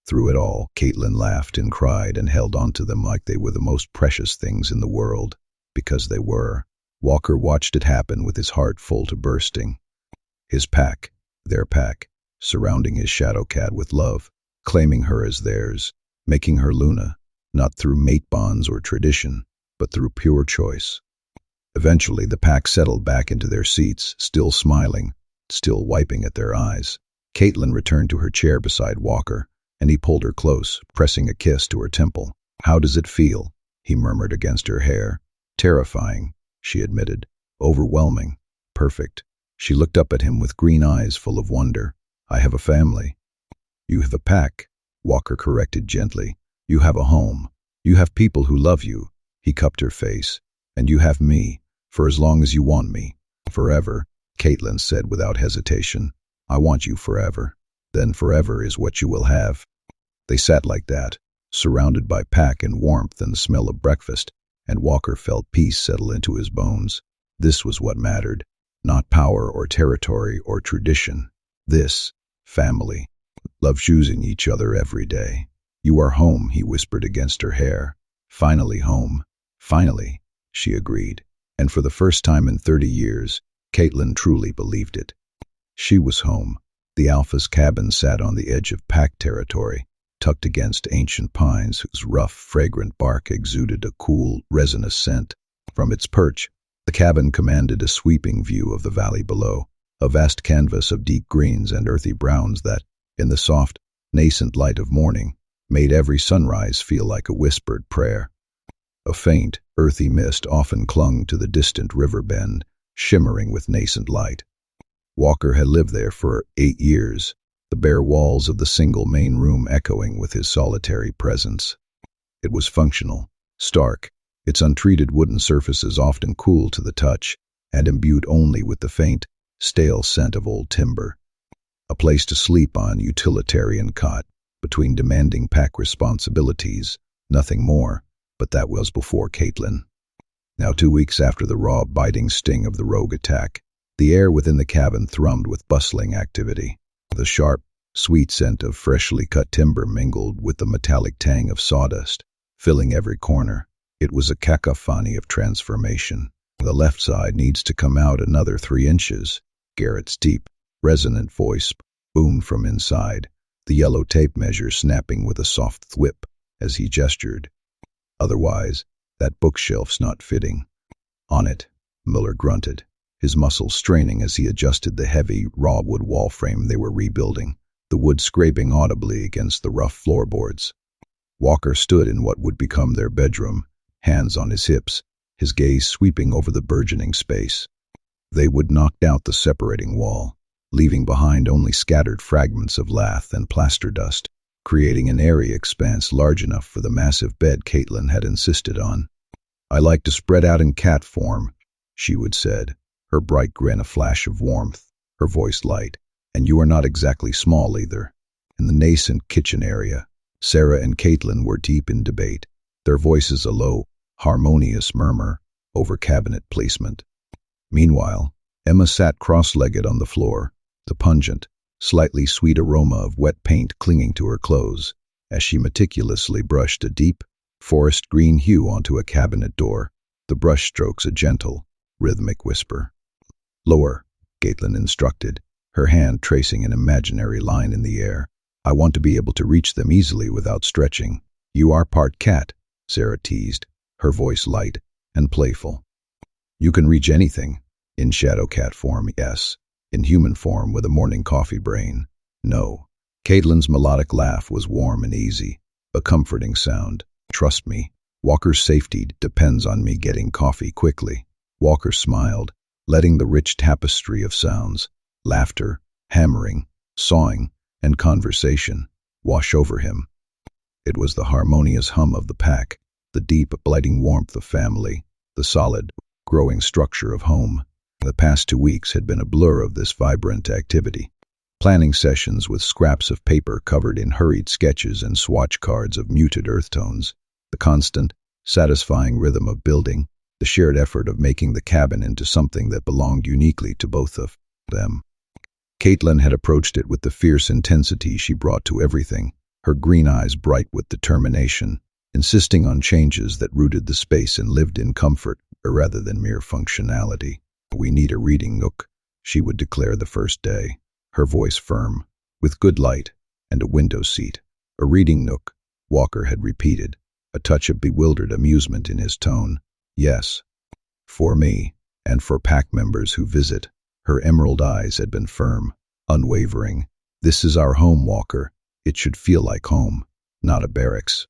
Through it all, Caitlin laughed and cried and held onto them like they were the most precious things in the world, because they were. Walker watched it happen with his heart full to bursting. His pack, their pack, surrounding his Shadowcat with love, claiming her as theirs, making her Luna, not through mate bonds or tradition, but through pure choice. Eventually, the pack settled back into their seats, still smiling, still wiping at their eyes. Caitlin returned to her chair beside Walker, and he pulled her close, pressing a kiss to her temple. "How does it feel?" he murmured against her hair. "Terrifying," she admitted. "Overwhelming. Perfect." She looked up at him with green eyes full of wonder. "I have a family." "You have a pack," Walker corrected gently. "You have a home. You have people who love you." He cupped her face. "And you have me, for as long as you want me." "Forever," Caitlin said without hesitation. "I want you forever. Then forever is what you will have." They sat like that, surrounded by pack and warmth and the smell of breakfast, and Walker felt peace settle into his bones. This was what mattered, not power or territory or tradition. This, family, love choosing each other every day. "You are home," he whispered against her hair. "Finally home." "Finally," she agreed, and for the first time in 30 years, Caitlin truly believed it. She was home. The Alpha's cabin sat on the edge of pack territory, tucked against ancient pines whose rough, fragrant bark exuded a cool, resinous scent. From its perch, the cabin commanded a sweeping view of the valley below, a vast canvas of deep greens and earthy browns that, in the soft, nascent light of morning, made every sunrise feel like a whispered prayer. A faint, earthy mist often clung to the distant river bend, shimmering with nascent light. Walker had lived there for 8 years, the bare walls of the single main room echoing with his solitary presence. It was functional, stark, its untreated wooden surfaces often cool to the touch and imbued only with the faint, stale scent of old timber. A place to sleep on, utilitarian cot, between demanding pack responsibilities, nothing more, but that was before Caitlin. Now 2 weeks after the raw, biting sting of the rogue attack, the air within the cabin thrummed with bustling activity. The sharp, sweet scent of freshly cut timber mingled with the metallic tang of sawdust, filling every corner. It was a cacophony of transformation. "The left side needs to come out another 3 inches, Garrett's deep, resonant voice boomed from inside, the yellow tape measure snapping with a soft thwip as he gestured. "Otherwise, that bookshelf's not fitting." "On it," Miller grunted, his muscles straining as he adjusted the heavy, raw wood wall frame they were rebuilding, the wood scraping audibly against the rough floorboards. Walker stood in what would become their bedroom, hands on his hips, his gaze sweeping over the burgeoning space. They would knock out the separating wall, leaving behind only scattered fragments of lath and plaster dust, creating an airy expanse large enough for the massive bed Caitlin had insisted on. "I like to spread out in cat form," she would said, her bright grin a flash of warmth, her voice light. "And you are not exactly small either." In the nascent kitchen area, Sarah and Caitlin were deep in debate, their voices a low, harmonious murmur over cabinet placement. Meanwhile, Emma sat cross-legged on the floor, the pungent, slightly sweet aroma of wet paint clinging to her clothes as she meticulously brushed a deep, forest green hue onto a cabinet door, the brush strokes a gentle, rhythmic whisper. "Lower," Caitlin instructed, her hand tracing an imaginary line in the air. "I want to be able to reach them easily without stretching." "You are part cat," Sarah teased, her voice light and playful. "You can reach anything. In Shadowcat form, yes. In human form with a morning coffee brain, no." Caitlin's melodic laugh was warm and easy, a comforting sound. "Trust me, Walker's safety depends on me getting coffee quickly." Walker smiled, letting the rich tapestry of sounds, Laughter, hammering, sawing, and conversation wash over him. It was the harmonious hum of the pack, the deep, blighting warmth of family, the solid, growing structure of home. The past 2 weeks had been a blur of this vibrant activity. Planning sessions with scraps of paper covered in hurried sketches and swatch cards of muted earth tones, the constant, satisfying rhythm of building, the shared effort of making the cabin into something that belonged uniquely to both of them. Caitlin had approached it with the fierce intensity she brought to everything, her green eyes bright with determination, insisting on changes that rooted the space and lived in comfort rather than mere functionality. "We need a reading nook," she would declare the first day, her voice firm, with good light and a window seat. "A reading nook," Walker had repeated, a touch of bewildered amusement in his tone. "Yes, for me, and for pack members who visit." Her emerald eyes had been firm, unwavering. "This is our home, Walker. It should feel like home, not a barracks."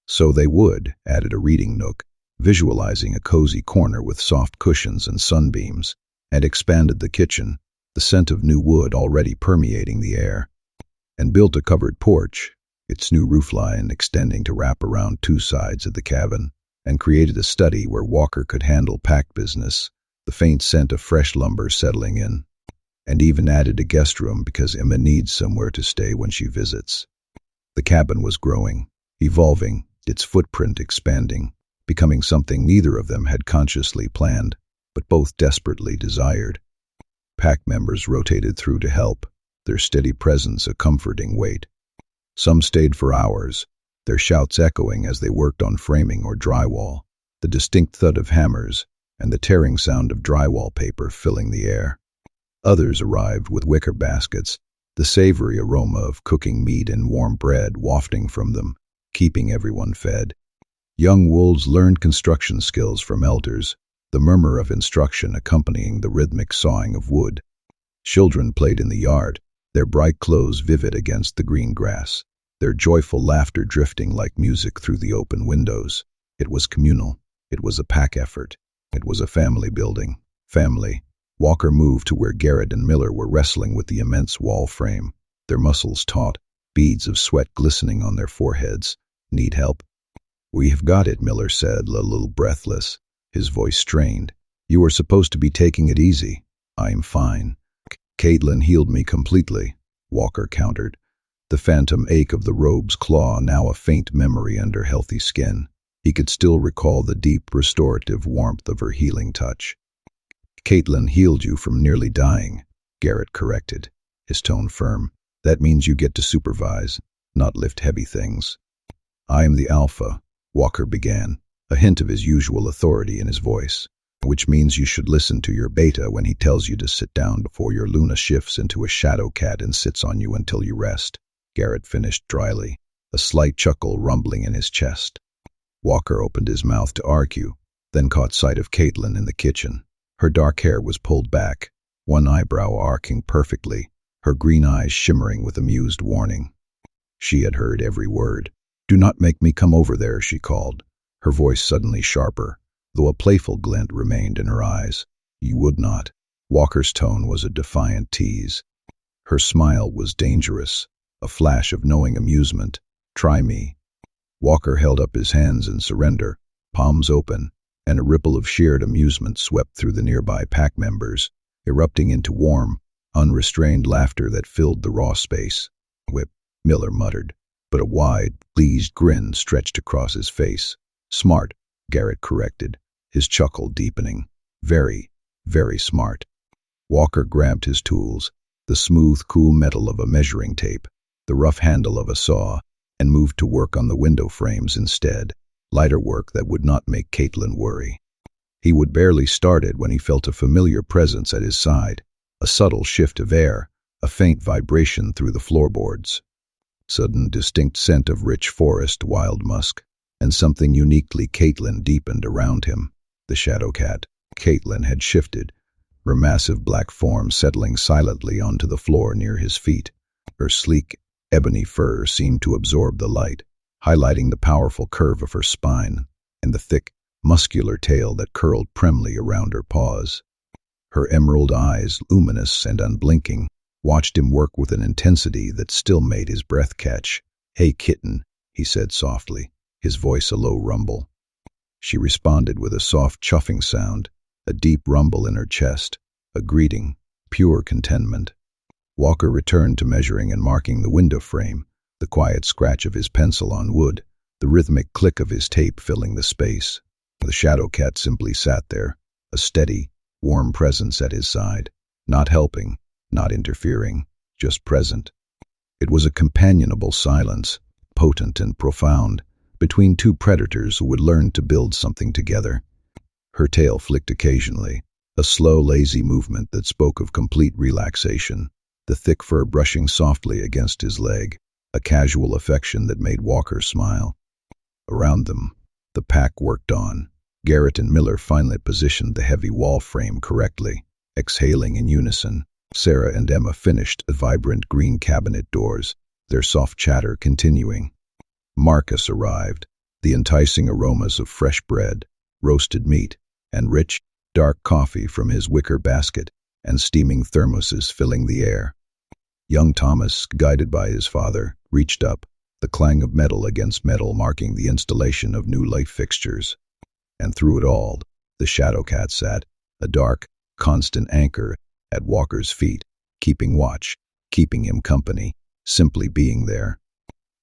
"So they would," added a reading nook, visualizing a cozy corner with soft cushions and sunbeams, and expanded the kitchen, the scent of new wood already permeating the air, and built a covered porch, its new roofline extending to wrap around 2 sides of the cabin, and created a study where Walker could handle pack business, the faint scent of fresh lumber settling in, and even added a guest room because Emma needs somewhere to stay when she visits. The cabin was growing, evolving, its footprint expanding, becoming something neither of them had consciously planned, but both desperately desired. Pack members rotated through to help, their steady presence a comforting weight. Some stayed for hours, their shouts echoing as they worked on framing or drywall, the distinct thud of hammers and the tearing sound of drywall paper filling the air. Others arrived with wicker baskets, the savory aroma of cooking meat and warm bread wafting from them, keeping everyone fed. Young wolves learned construction skills from elders, the murmur of instruction accompanying the rhythmic sawing of wood. Children played in the yard, their bright clothes vivid against the green grass, their joyful laughter drifting like music through the open windows. It was communal. It was a pack effort. It was a family building. Family. Walker moved to where Garrett and Miller were wrestling with the immense wall frame, their muscles taut, beads of sweat glistening on their foreheads. "Need help?" "We have got it," Miller said, a little breathless, his voice strained. "You were supposed to be taking it easy." "I'm fine." "Caitlin healed me completely," Walker countered, the phantom ache of the robe's claw now a faint memory under healthy skin. He could still recall the deep, restorative warmth of her healing touch. "Caitlin healed you from nearly dying," Garrett corrected, his tone firm. "That means you get to supervise, not lift heavy things." "I am the Alpha," Walker began, a hint of his usual authority in his voice, "which means you should listen to your Beta when he tells you to sit down before your Luna shifts into a Shadowcat and sits on you until you rest," Garrett finished dryly, a slight chuckle rumbling in his chest. Walker opened his mouth to argue, then caught sight of Caitlin in the kitchen. Her dark hair was pulled back, one eyebrow arcing perfectly, her green eyes shimmering with amused warning. She had heard every word. "Do not make me come over there," she called, her voice suddenly sharper, though a playful glint remained in her eyes. "You would not." Walker's tone was a defiant tease. Her smile was dangerous, a flash of knowing amusement. "Try me." Walker held up his hands in surrender, palms open, and a ripple of shared amusement swept through the nearby pack members, erupting into warm, unrestrained laughter that filled the raw space. "Whip," Miller muttered, but a wide, pleased grin stretched across his face. "Smart," Garrett corrected, his chuckle deepening. "Very, very smart." Walker grabbed his tools, the smooth, cool metal of a measuring tape, the rough handle of a saw, and moved to work on the window frames instead, lighter work that would not make Caitlin worry. He would barely started when he felt a familiar presence at his side, a subtle shift of air, a faint vibration through the floorboards. Sudden distinct scent of rich forest wild musk, and something uniquely Caitlin deepened around him. The Shadowcat. Caitlin had shifted, her massive black form settling silently onto the floor near his feet. Her sleek, ebony fur seemed to absorb the light, highlighting the powerful curve of her spine and the thick, muscular tail that curled primly around her paws. Her emerald eyes, luminous and unblinking, watched him work with an intensity that still made his breath catch. "Hey, Kitten," he said softly, his voice a low rumble. She responded with a soft chuffing sound, a deep rumble in her chest, a greeting, pure contentment. Walker returned to measuring and marking the window frame, the quiet scratch of his pencil on wood, the rhythmic click of his tape filling the space. The Shadowcat simply sat there, a steady, warm presence at his side, not helping, not interfering, just present. It was a companionable silence, potent and profound, between two predators who would learn to build something together. Her tail flicked occasionally, a slow, lazy movement that spoke of complete relaxation, the thick fur brushing softly against his leg, a casual affection that made Walker smile. Around them, the pack worked on. Garrett and Miller finally positioned the heavy wall frame correctly, exhaling in unison. Sarah and Emma finished the vibrant green cabinet doors, their soft chatter continuing. Marcus arrived, the enticing aromas of fresh bread, roasted meat, and rich, dark coffee from his wicker basket and steaming thermoses filling the air. Young Thomas, guided by his father, reached up, the clang of metal against metal marking the installation of new light fixtures. And through it all, the Shadowcat sat, a dark, constant anchor, at Walker's feet, keeping watch, keeping him company, simply being there.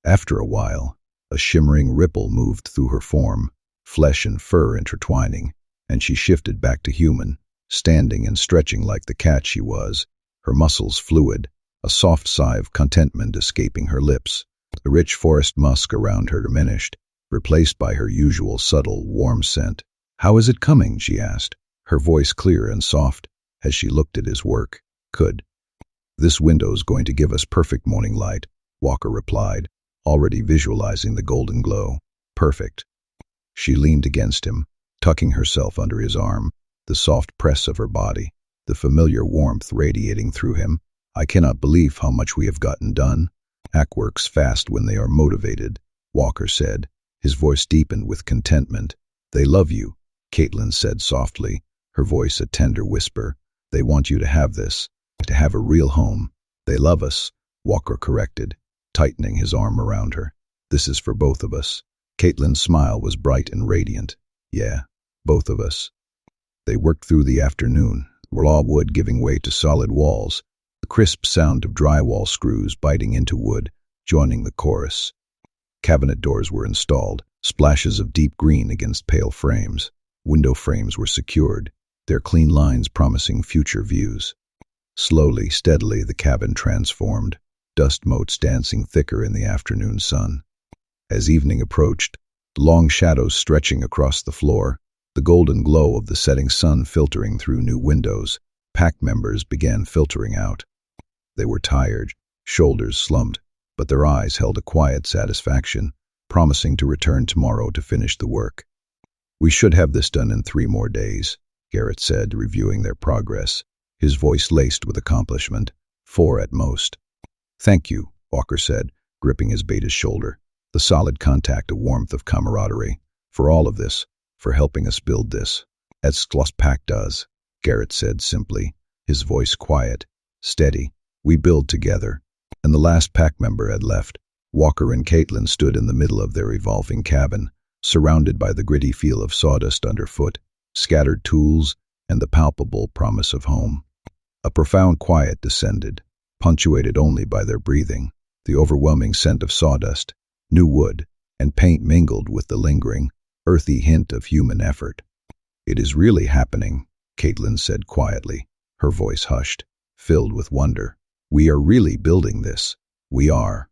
After a while, a shimmering ripple moved through her form, flesh and fur intertwining, and she shifted back to human, standing and stretching like the cat she was, her muscles fluid, a soft sigh of contentment escaping her lips. The rich forest musk around her diminished, replaced by her usual subtle, warm scent. "How is it coming?" she asked, her voice clear and soft, as she looked at his work. "Good. This window's going to give us perfect morning light," Walker replied, already visualizing the golden glow. "Perfect." She leaned against him, tucking herself under his arm, the soft press of her body, the familiar warmth radiating through him. "I cannot believe how much we have gotten done." "Ack works fast when they are motivated," Walker said, his voice deepened with contentment. "They love you," Caitlin said softly, her voice a tender whisper. "They want you to have this, to have a real home." "They love us," Walker corrected, tightening his arm around her. "This is for both of us." Caitlin's smile was bright and radiant. "Yeah, both of us." They worked through the afternoon, raw wood giving way to solid walls, the crisp sound of drywall screws biting into wood, joining the chorus. Cabinet doors were installed, splashes of deep green against pale frames. Window frames were secured, their clean lines promising future views. Slowly, steadily, the cabin transformed, dust motes dancing thicker in the afternoon sun. As evening approached, long shadows stretching across the floor, the golden glow of the setting sun filtering through new windows, pack members began filtering out. They were tired, shoulders slumped, but their eyes held a quiet satisfaction, promising to return tomorrow to finish the work. "We should have this done in 3 more days, Garrett said, reviewing their progress, his voice laced with accomplishment. 4 at most. "Thank you," Walker said, gripping his beta's shoulder, the solid contact a warmth of camaraderie. "For all of this, for helping us build this." "As Schloss Pack does," Garrett said simply, his voice quiet, steady. "We build together." And the last pack member had left. Walker and Caitlin stood in the middle of their evolving cabin, surrounded by the gritty feel of sawdust underfoot, scattered tools, and the palpable promise of home. A profound quiet descended, punctuated only by their breathing, the overwhelming scent of sawdust, new wood, and paint mingled with the lingering, earthy hint of human effort. "It is really happening," Caitlin said quietly, her voice hushed, filled with wonder. "We are really building this. We are."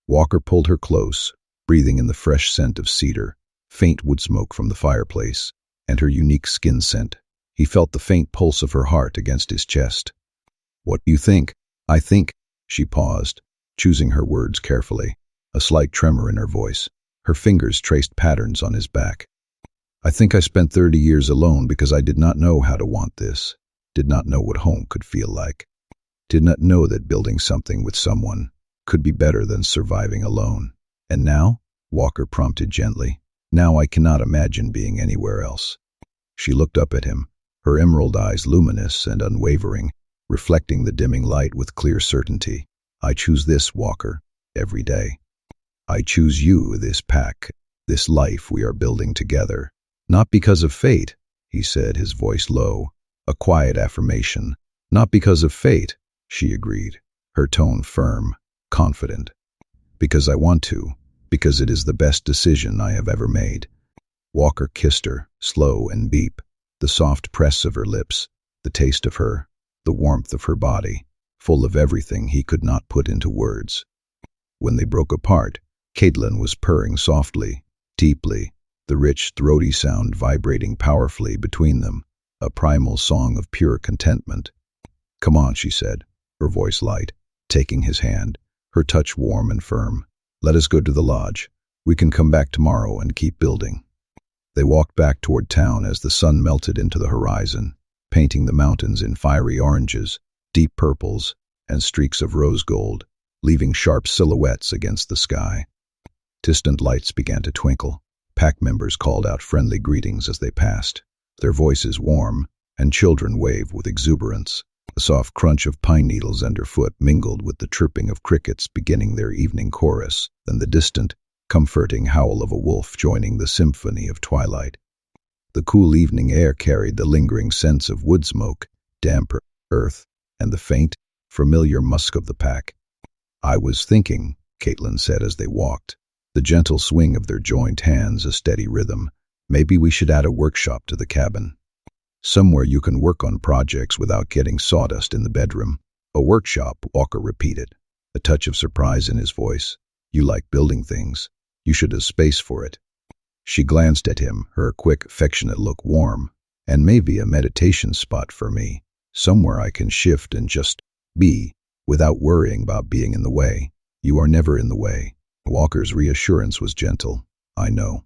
Walker pulled her close, breathing in the fresh scent of cedar, faint wood smoke from the fireplace, and her unique skin scent. He felt the faint pulse of her heart against his chest. "What do you think?" "I think," she paused, choosing her words carefully, a slight tremor in her voice. Her fingers traced patterns on his back. "I think I spent 30 years alone because I did not know how to want this, did not know what home could feel like, did not know that building something with someone could be better than surviving alone. And now," Walker prompted gently, "now I cannot imagine being anywhere else." She looked up at him, her emerald eyes luminous and unwavering, reflecting the dimming light with clear certainty. I choose this, Walker, every day. I choose you, this pack, this life we are building together. Not because of fate, he said, his voice low, a quiet affirmation. Not because of fate, she agreed, her tone firm, confident. Because I want to, because it is the best decision I have ever made. Walker kissed her, slow and deep, the soft press of her lips, the taste of her, the warmth of her body, full of everything he could not put into words. When they broke apart, Kitten was purring softly, deeply, the rich, throaty sound vibrating powerfully between them, a primal song of pure contentment. Come on, she said, her voice light, taking his hand, her touch warm and firm. Let us go to the lodge. We can come back tomorrow and keep building. They walked back toward town as the sun melted into the horizon, painting the mountains in fiery oranges, deep purples, and streaks of rose gold, leaving sharp silhouettes against the sky. Distant lights began to twinkle. Pack members called out friendly greetings as they passed, their voices warm, and children waved with exuberance. The soft crunch of pine needles underfoot mingled with the chirping of crickets beginning their evening chorus, then the distant, comforting howl of a wolf joining the symphony of twilight. The cool evening air carried the lingering sense of wood smoke, damp earth, and the faint, familiar musk of the pack. I was thinking, Kitten said as they walked, the gentle swing of their joined hands a steady rhythm. Maybe we should add a workshop to the cabin. Somewhere you can work on projects without getting sawdust in the bedroom. A workshop, Walker repeated, a touch of surprise in his voice. You like building things. You should have space for it. She glanced at him, her quick, affectionate look warm. And maybe a meditation spot for me, somewhere I can shift and just be, without worrying about being in the way. You are never in the way. Walker's reassurance was gentle. I know.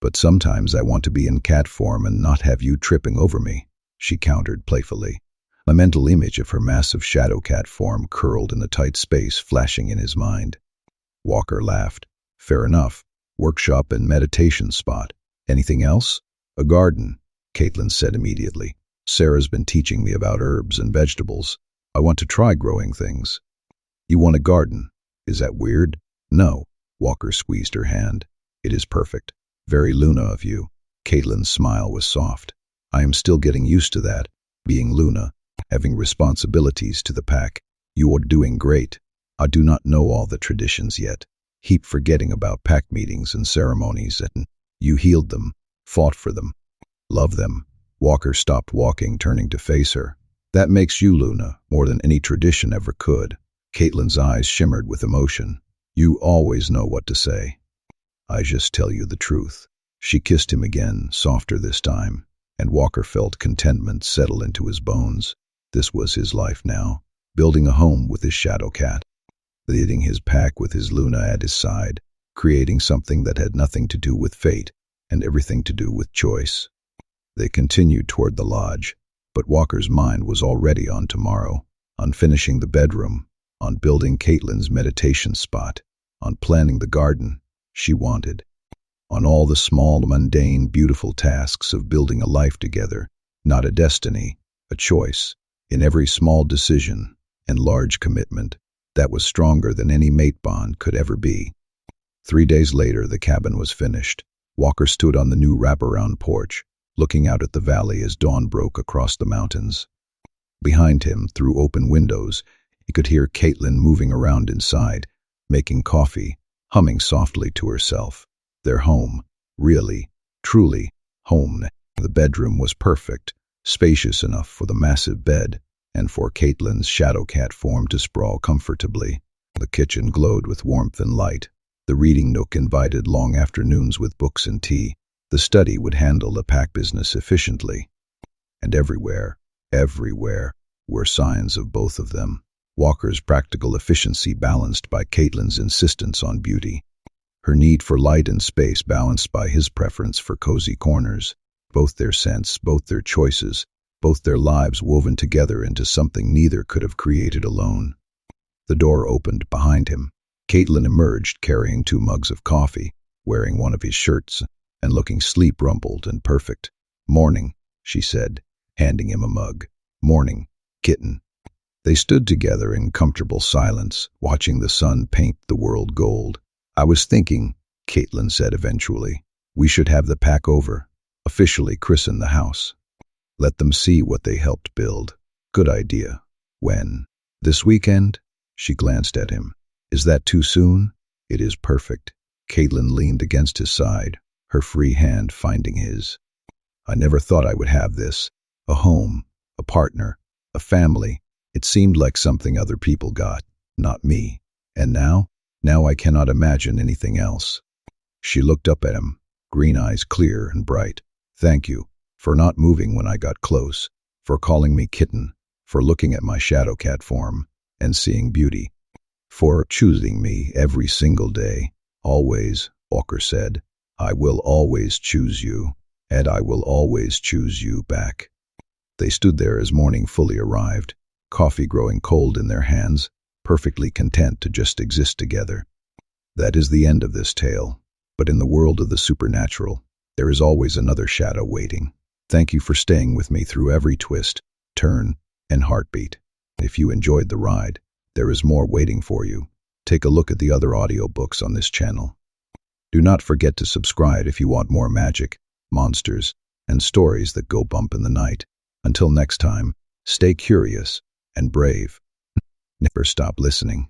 But sometimes I want to be in cat form and not have you tripping over me, she countered playfully, a mental image of her massive Shadowcat form curled in the tight space flashing in his mind. Walker laughed. Fair enough. Workshop and meditation spot. Anything else? A garden, Kitten said immediately. Sarah's been teaching me about herbs and vegetables. I want to try growing things. You want a garden? Is that weird? No. Walker squeezed her hand. It is perfect. Very Luna of you. Kitten's smile was soft. I am still getting used to that, being Luna, having responsibilities to the pack. You are doing great. I do not know all the traditions yet. Keep forgetting about pack meetings and ceremonies, and you healed them, fought for them, love them. Walker stopped walking, turning to face her. That makes you Luna, more than any tradition ever could. Kitten's eyes shimmered with emotion. You always know what to say. I just tell you the truth. She kissed him again, softer this time, and Walker felt contentment settle into his bones. This was his life now, building a home with his Shadowcat, leading his pack with his Luna at his side, creating something that had nothing to do with fate and everything to do with choice. They continued toward the lodge, but Walker's mind was already on tomorrow, on finishing the bedroom, on building Kitten's meditation spot, on planning the garden she wanted, on all the small, mundane, beautiful tasks of building a life together, not a destiny, a choice, in every small decision and large commitment that was stronger than any mate bond could ever be. 3 days later, the cabin was finished. Walker stood on the new wraparound porch, looking out at the valley as dawn broke across the mountains. Behind him, through open windows, he could hear Kitten moving around inside, making coffee, humming softly to herself. Their home, really, truly, home. The bedroom was perfect, spacious enough for the massive bed, and for Kitten's Shadowcat form to sprawl comfortably. The kitchen glowed with warmth and light. The reading nook invited long afternoons with books and tea. The study would handle the pack business efficiently. And everywhere, were signs of both of them. Walker's practical efficiency balanced by Kitten's insistence on beauty. Her need for light and space balanced by his preference for cozy corners. Both their scents, both their choices, both their lives woven together into something neither could have created alone. The door opened behind him. Kitten emerged carrying 2 mugs of coffee, wearing one of his shirts, and looking sleep-rumpled and perfect. Morning, she said, handing him a mug. "Morning, Kitten." They stood together in comfortable silence, watching the sun paint the world gold. "I was thinking," Caitlin said eventually, "we should have the pack over, officially christen the house. Let them see what they helped build." "Good idea." "When?" "This weekend?" She glanced at him. "Is that too soon?" "It is perfect." Caitlin leaned against his side, her free hand finding his. "I never thought I would have this. A home, a partner, a family. It seemed like something other people got, not me. And now I cannot imagine anything else." She looked up at him, green eyes clear and bright. "Thank you for not moving when I got close, for calling me Kitten, for looking at my Shadowcat form and seeing beauty, for choosing me every single day. Always," Walker said. "I will always choose you, and I will always choose you back." They stood there as morning fully arrived, coffee growing cold in their hands, perfectly content to just exist together. That is the end of this tale. But in the world of the supernatural, there is always another shadow waiting. Thank you for staying with me through every twist, turn, and heartbeat. If you enjoyed the ride, there is more waiting for you. Take a look at the other audiobooks on this channel. Do not forget to subscribe if you want more magic, monsters, and stories that go bump in the night. Until next time, stay curious and brave. Never stop listening.